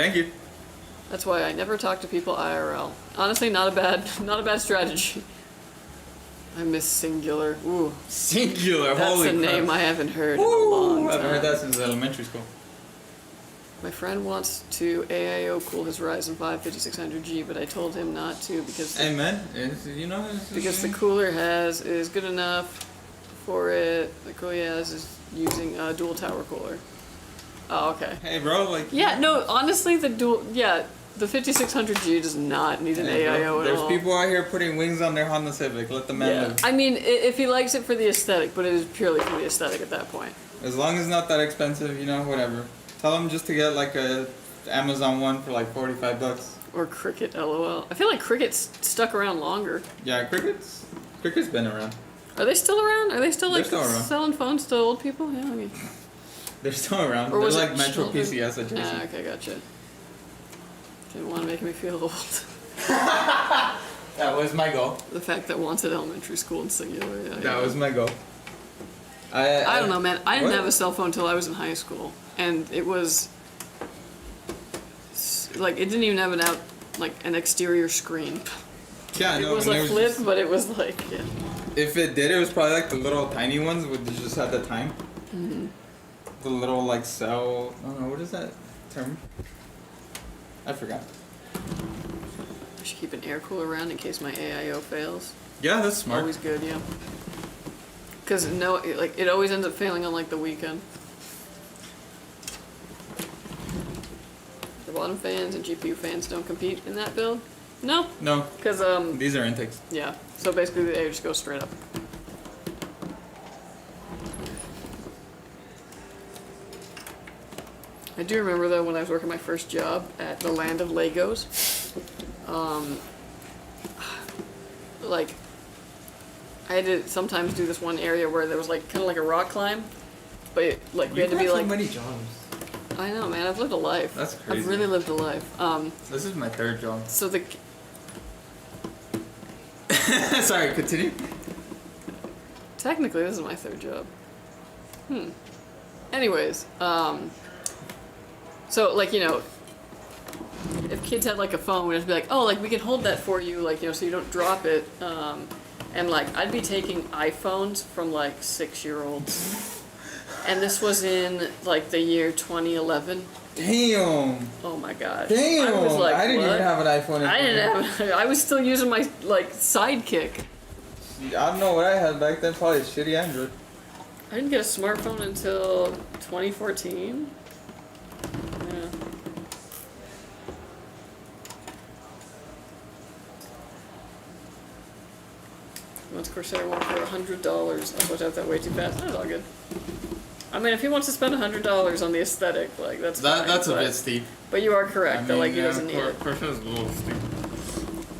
That's why I never talk to people IRL. Honestly, not a bad strategy. I miss Singular. Ooh, Singular, that's holy a name crap. I haven't heard Woo! in a long I haven't heard time. that since elementary school. My friend wants to AIO cool his Ryzen 5 5600G, but I told him not to because Hey man, because the cooler is good enough for it. The cooler he has is using a dual tower cooler. Oh, okay. Hey bro, like Yeah, no, honestly, the 5600G does not need an Hey, bro, AIO at all. there's people out here putting wings on their Honda Civic. Let the man live. I mean, if he likes it for the aesthetic, but it is purely for the aesthetic at that point. As long as it's not that expensive, whatever. Tell him just to get like a Amazon one for like $45. Or Cricket, LOL. I feel like Cricket's stuck around longer. Yeah, Cricket's been around. Are they still around? Are they still like They're still around. selling phones to old people? Yeah, I mean. They're still around. Or They're was like it Metro children? PCS adjacent. Ah, okay, gotcha. Didn't want to make me feel old. That was my goal. The fact that once at elementary school in singular, yeah. That was my goal. I don't know, man. I didn't What? have a cell phone until I was in high school, and it was like it didn't even have an exterior screen. Yeah, It no. was and a there flip, just- but it was like yeah. if it did, it was probably like the little tiny ones with just at the time. The little like cell. I don't know what is that term. I forgot. I should keep an air cooler around in case my AIO fails. Yeah, that's smart. Always good, yeah. Because it always ends up failing on like the weekend. The bottom fans and GPU fans don't compete in that build. No, No, because these are intakes. yeah. So basically, the air just goes straight up. I do remember though when I was working my first job at the Land of Legos, like I had to sometimes do this one area where there was like kind of like a rock climb, but like we had to be like. many jobs. I know, man. I've lived a life. That's I've crazy. really lived a life. This is my third job. So the Sorry, continue. technically this is my third job. Anyways, so like if kids had like a phone, we'd just be like, oh, like we can hold that for you, like so you don't drop it. And like I'd be taking iPhones from like 6-year-olds, and this was in like the year 2011. Damn. Oh my god. Damn. I was like, I didn't what? even have an iPhone. I didn't have. I was still using my like Sidekick. I don't know what I had back then. Probably a shitty Android. I didn't get a smartphone until 2014. Yeah. Once Corsair went for $100, I put out that way too fast. That's all good. I mean, if he wants to spend $100 on the aesthetic, like that's fine, That's a but- bit steep. But you are correct that like he doesn't need it. Corsair's a little steep.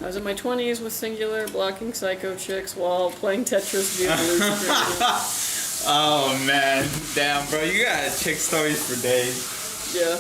I was in my 20s with Singular, blocking psycho chicks while playing Tetris via blue screen. Oh man, damn, bro, you got chick stories for days. Yeah.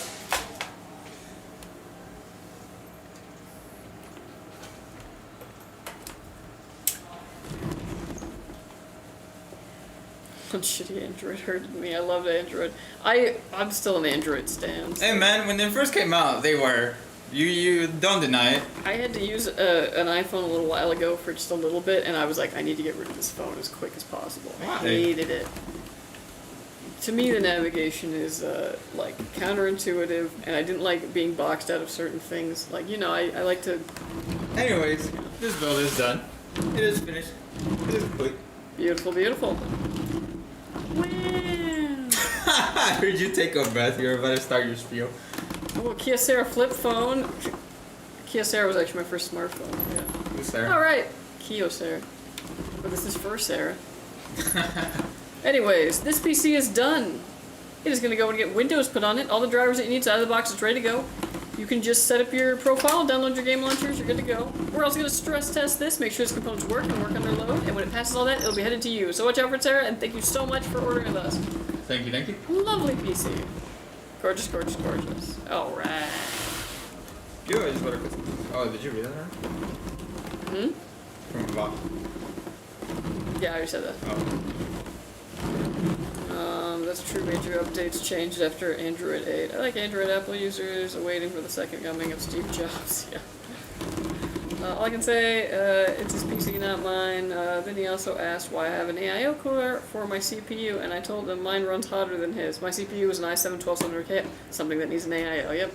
Shitty Android hurted me. I loved Android. I'm still an Android stan. Hey man, when they first came out, they were. You don't deny it. I had to use an iPhone a little while ago for just a little bit, and I was like, I need to get rid of this phone as quick as possible. I Why? hated it. To me, the navigation is like counterintuitive, and I didn't like being boxed out of certain things. Like I like to. Anyways, this build is done. It is finished. It is complete. Beautiful, beautiful. Wow. I heard you take a breath. You're about to start your spiel. Oh, Kyocera flip phone. Kyocera was actually my first smartphone. Yeah. Who's Sarah? All right, Kyocera. But this is for Sarah. Anyways, this PC is done. It is going to go and get Windows put on it. All the drivers that you need is out of the box. It's ready to go. You can just set up your profile, download your game launchers, you're good to go. We're also going to stress test this, make sure its components work and work under load, and when it passes all that, it'll be headed to you. So watch out for it, Sarah, and thank you so much for ordering with us. Thank you, thank you. Lovely PC. Gorgeous, gorgeous, gorgeous. Alright. You always better. Oh, did you read that? Hmm? From above. Yeah, I already said that. Oh. That's true. Major updates changed after Android 8. I like Android Apple users awaiting for the second coming of Steve Jobs. Yeah. All I can say, it's his PC, not mine. Then he also asked why I have an AIO cooler for my CPU, and I told him mine runs hotter than his. My CPU is an i7-1200K, something that needs an AIO. Yep.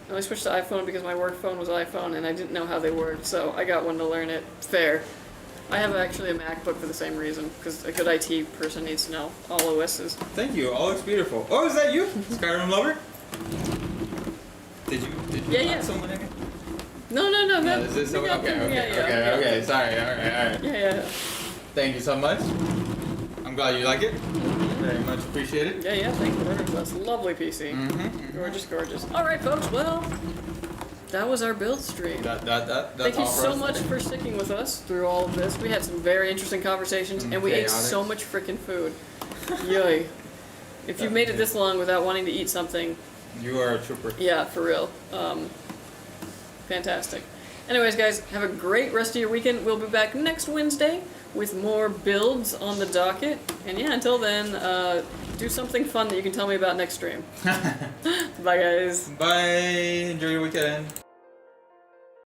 I only switched to iPhone because my work phone was iPhone, and I didn't know how they worked, so I got one to learn it. Fair. I have actually a MacBook for the same reason, because a good IT person needs to know all OSs. Thank you. All looks beautiful. Oh, is that you, Skyrim lover? Did you Yeah. add someone in? No, that, Is this someone? yeah, Okay. yeah. Sorry. All right. Yeah. Thank you so much. I'm glad you like it. Very much appreciated. Yeah, thank you for ordering this. Lovely PC. Gorgeous, gorgeous. Alright, folks, well, that was our build stream. That's Thank you all for so us much today. for sticking with us through all of this. We had some very interesting conversations, and we ate Chaotic. so much freaking food. Yay. If you made it this long without wanting to eat something, You are a trooper. yeah, for real. Fantastic. Anyways, guys, have a great rest of your weekend. We'll be back next Wednesday with more builds on the docket. And yeah, until then, do something fun that you can tell me about next stream. Bye, guys. Bye. Enjoy your weekend.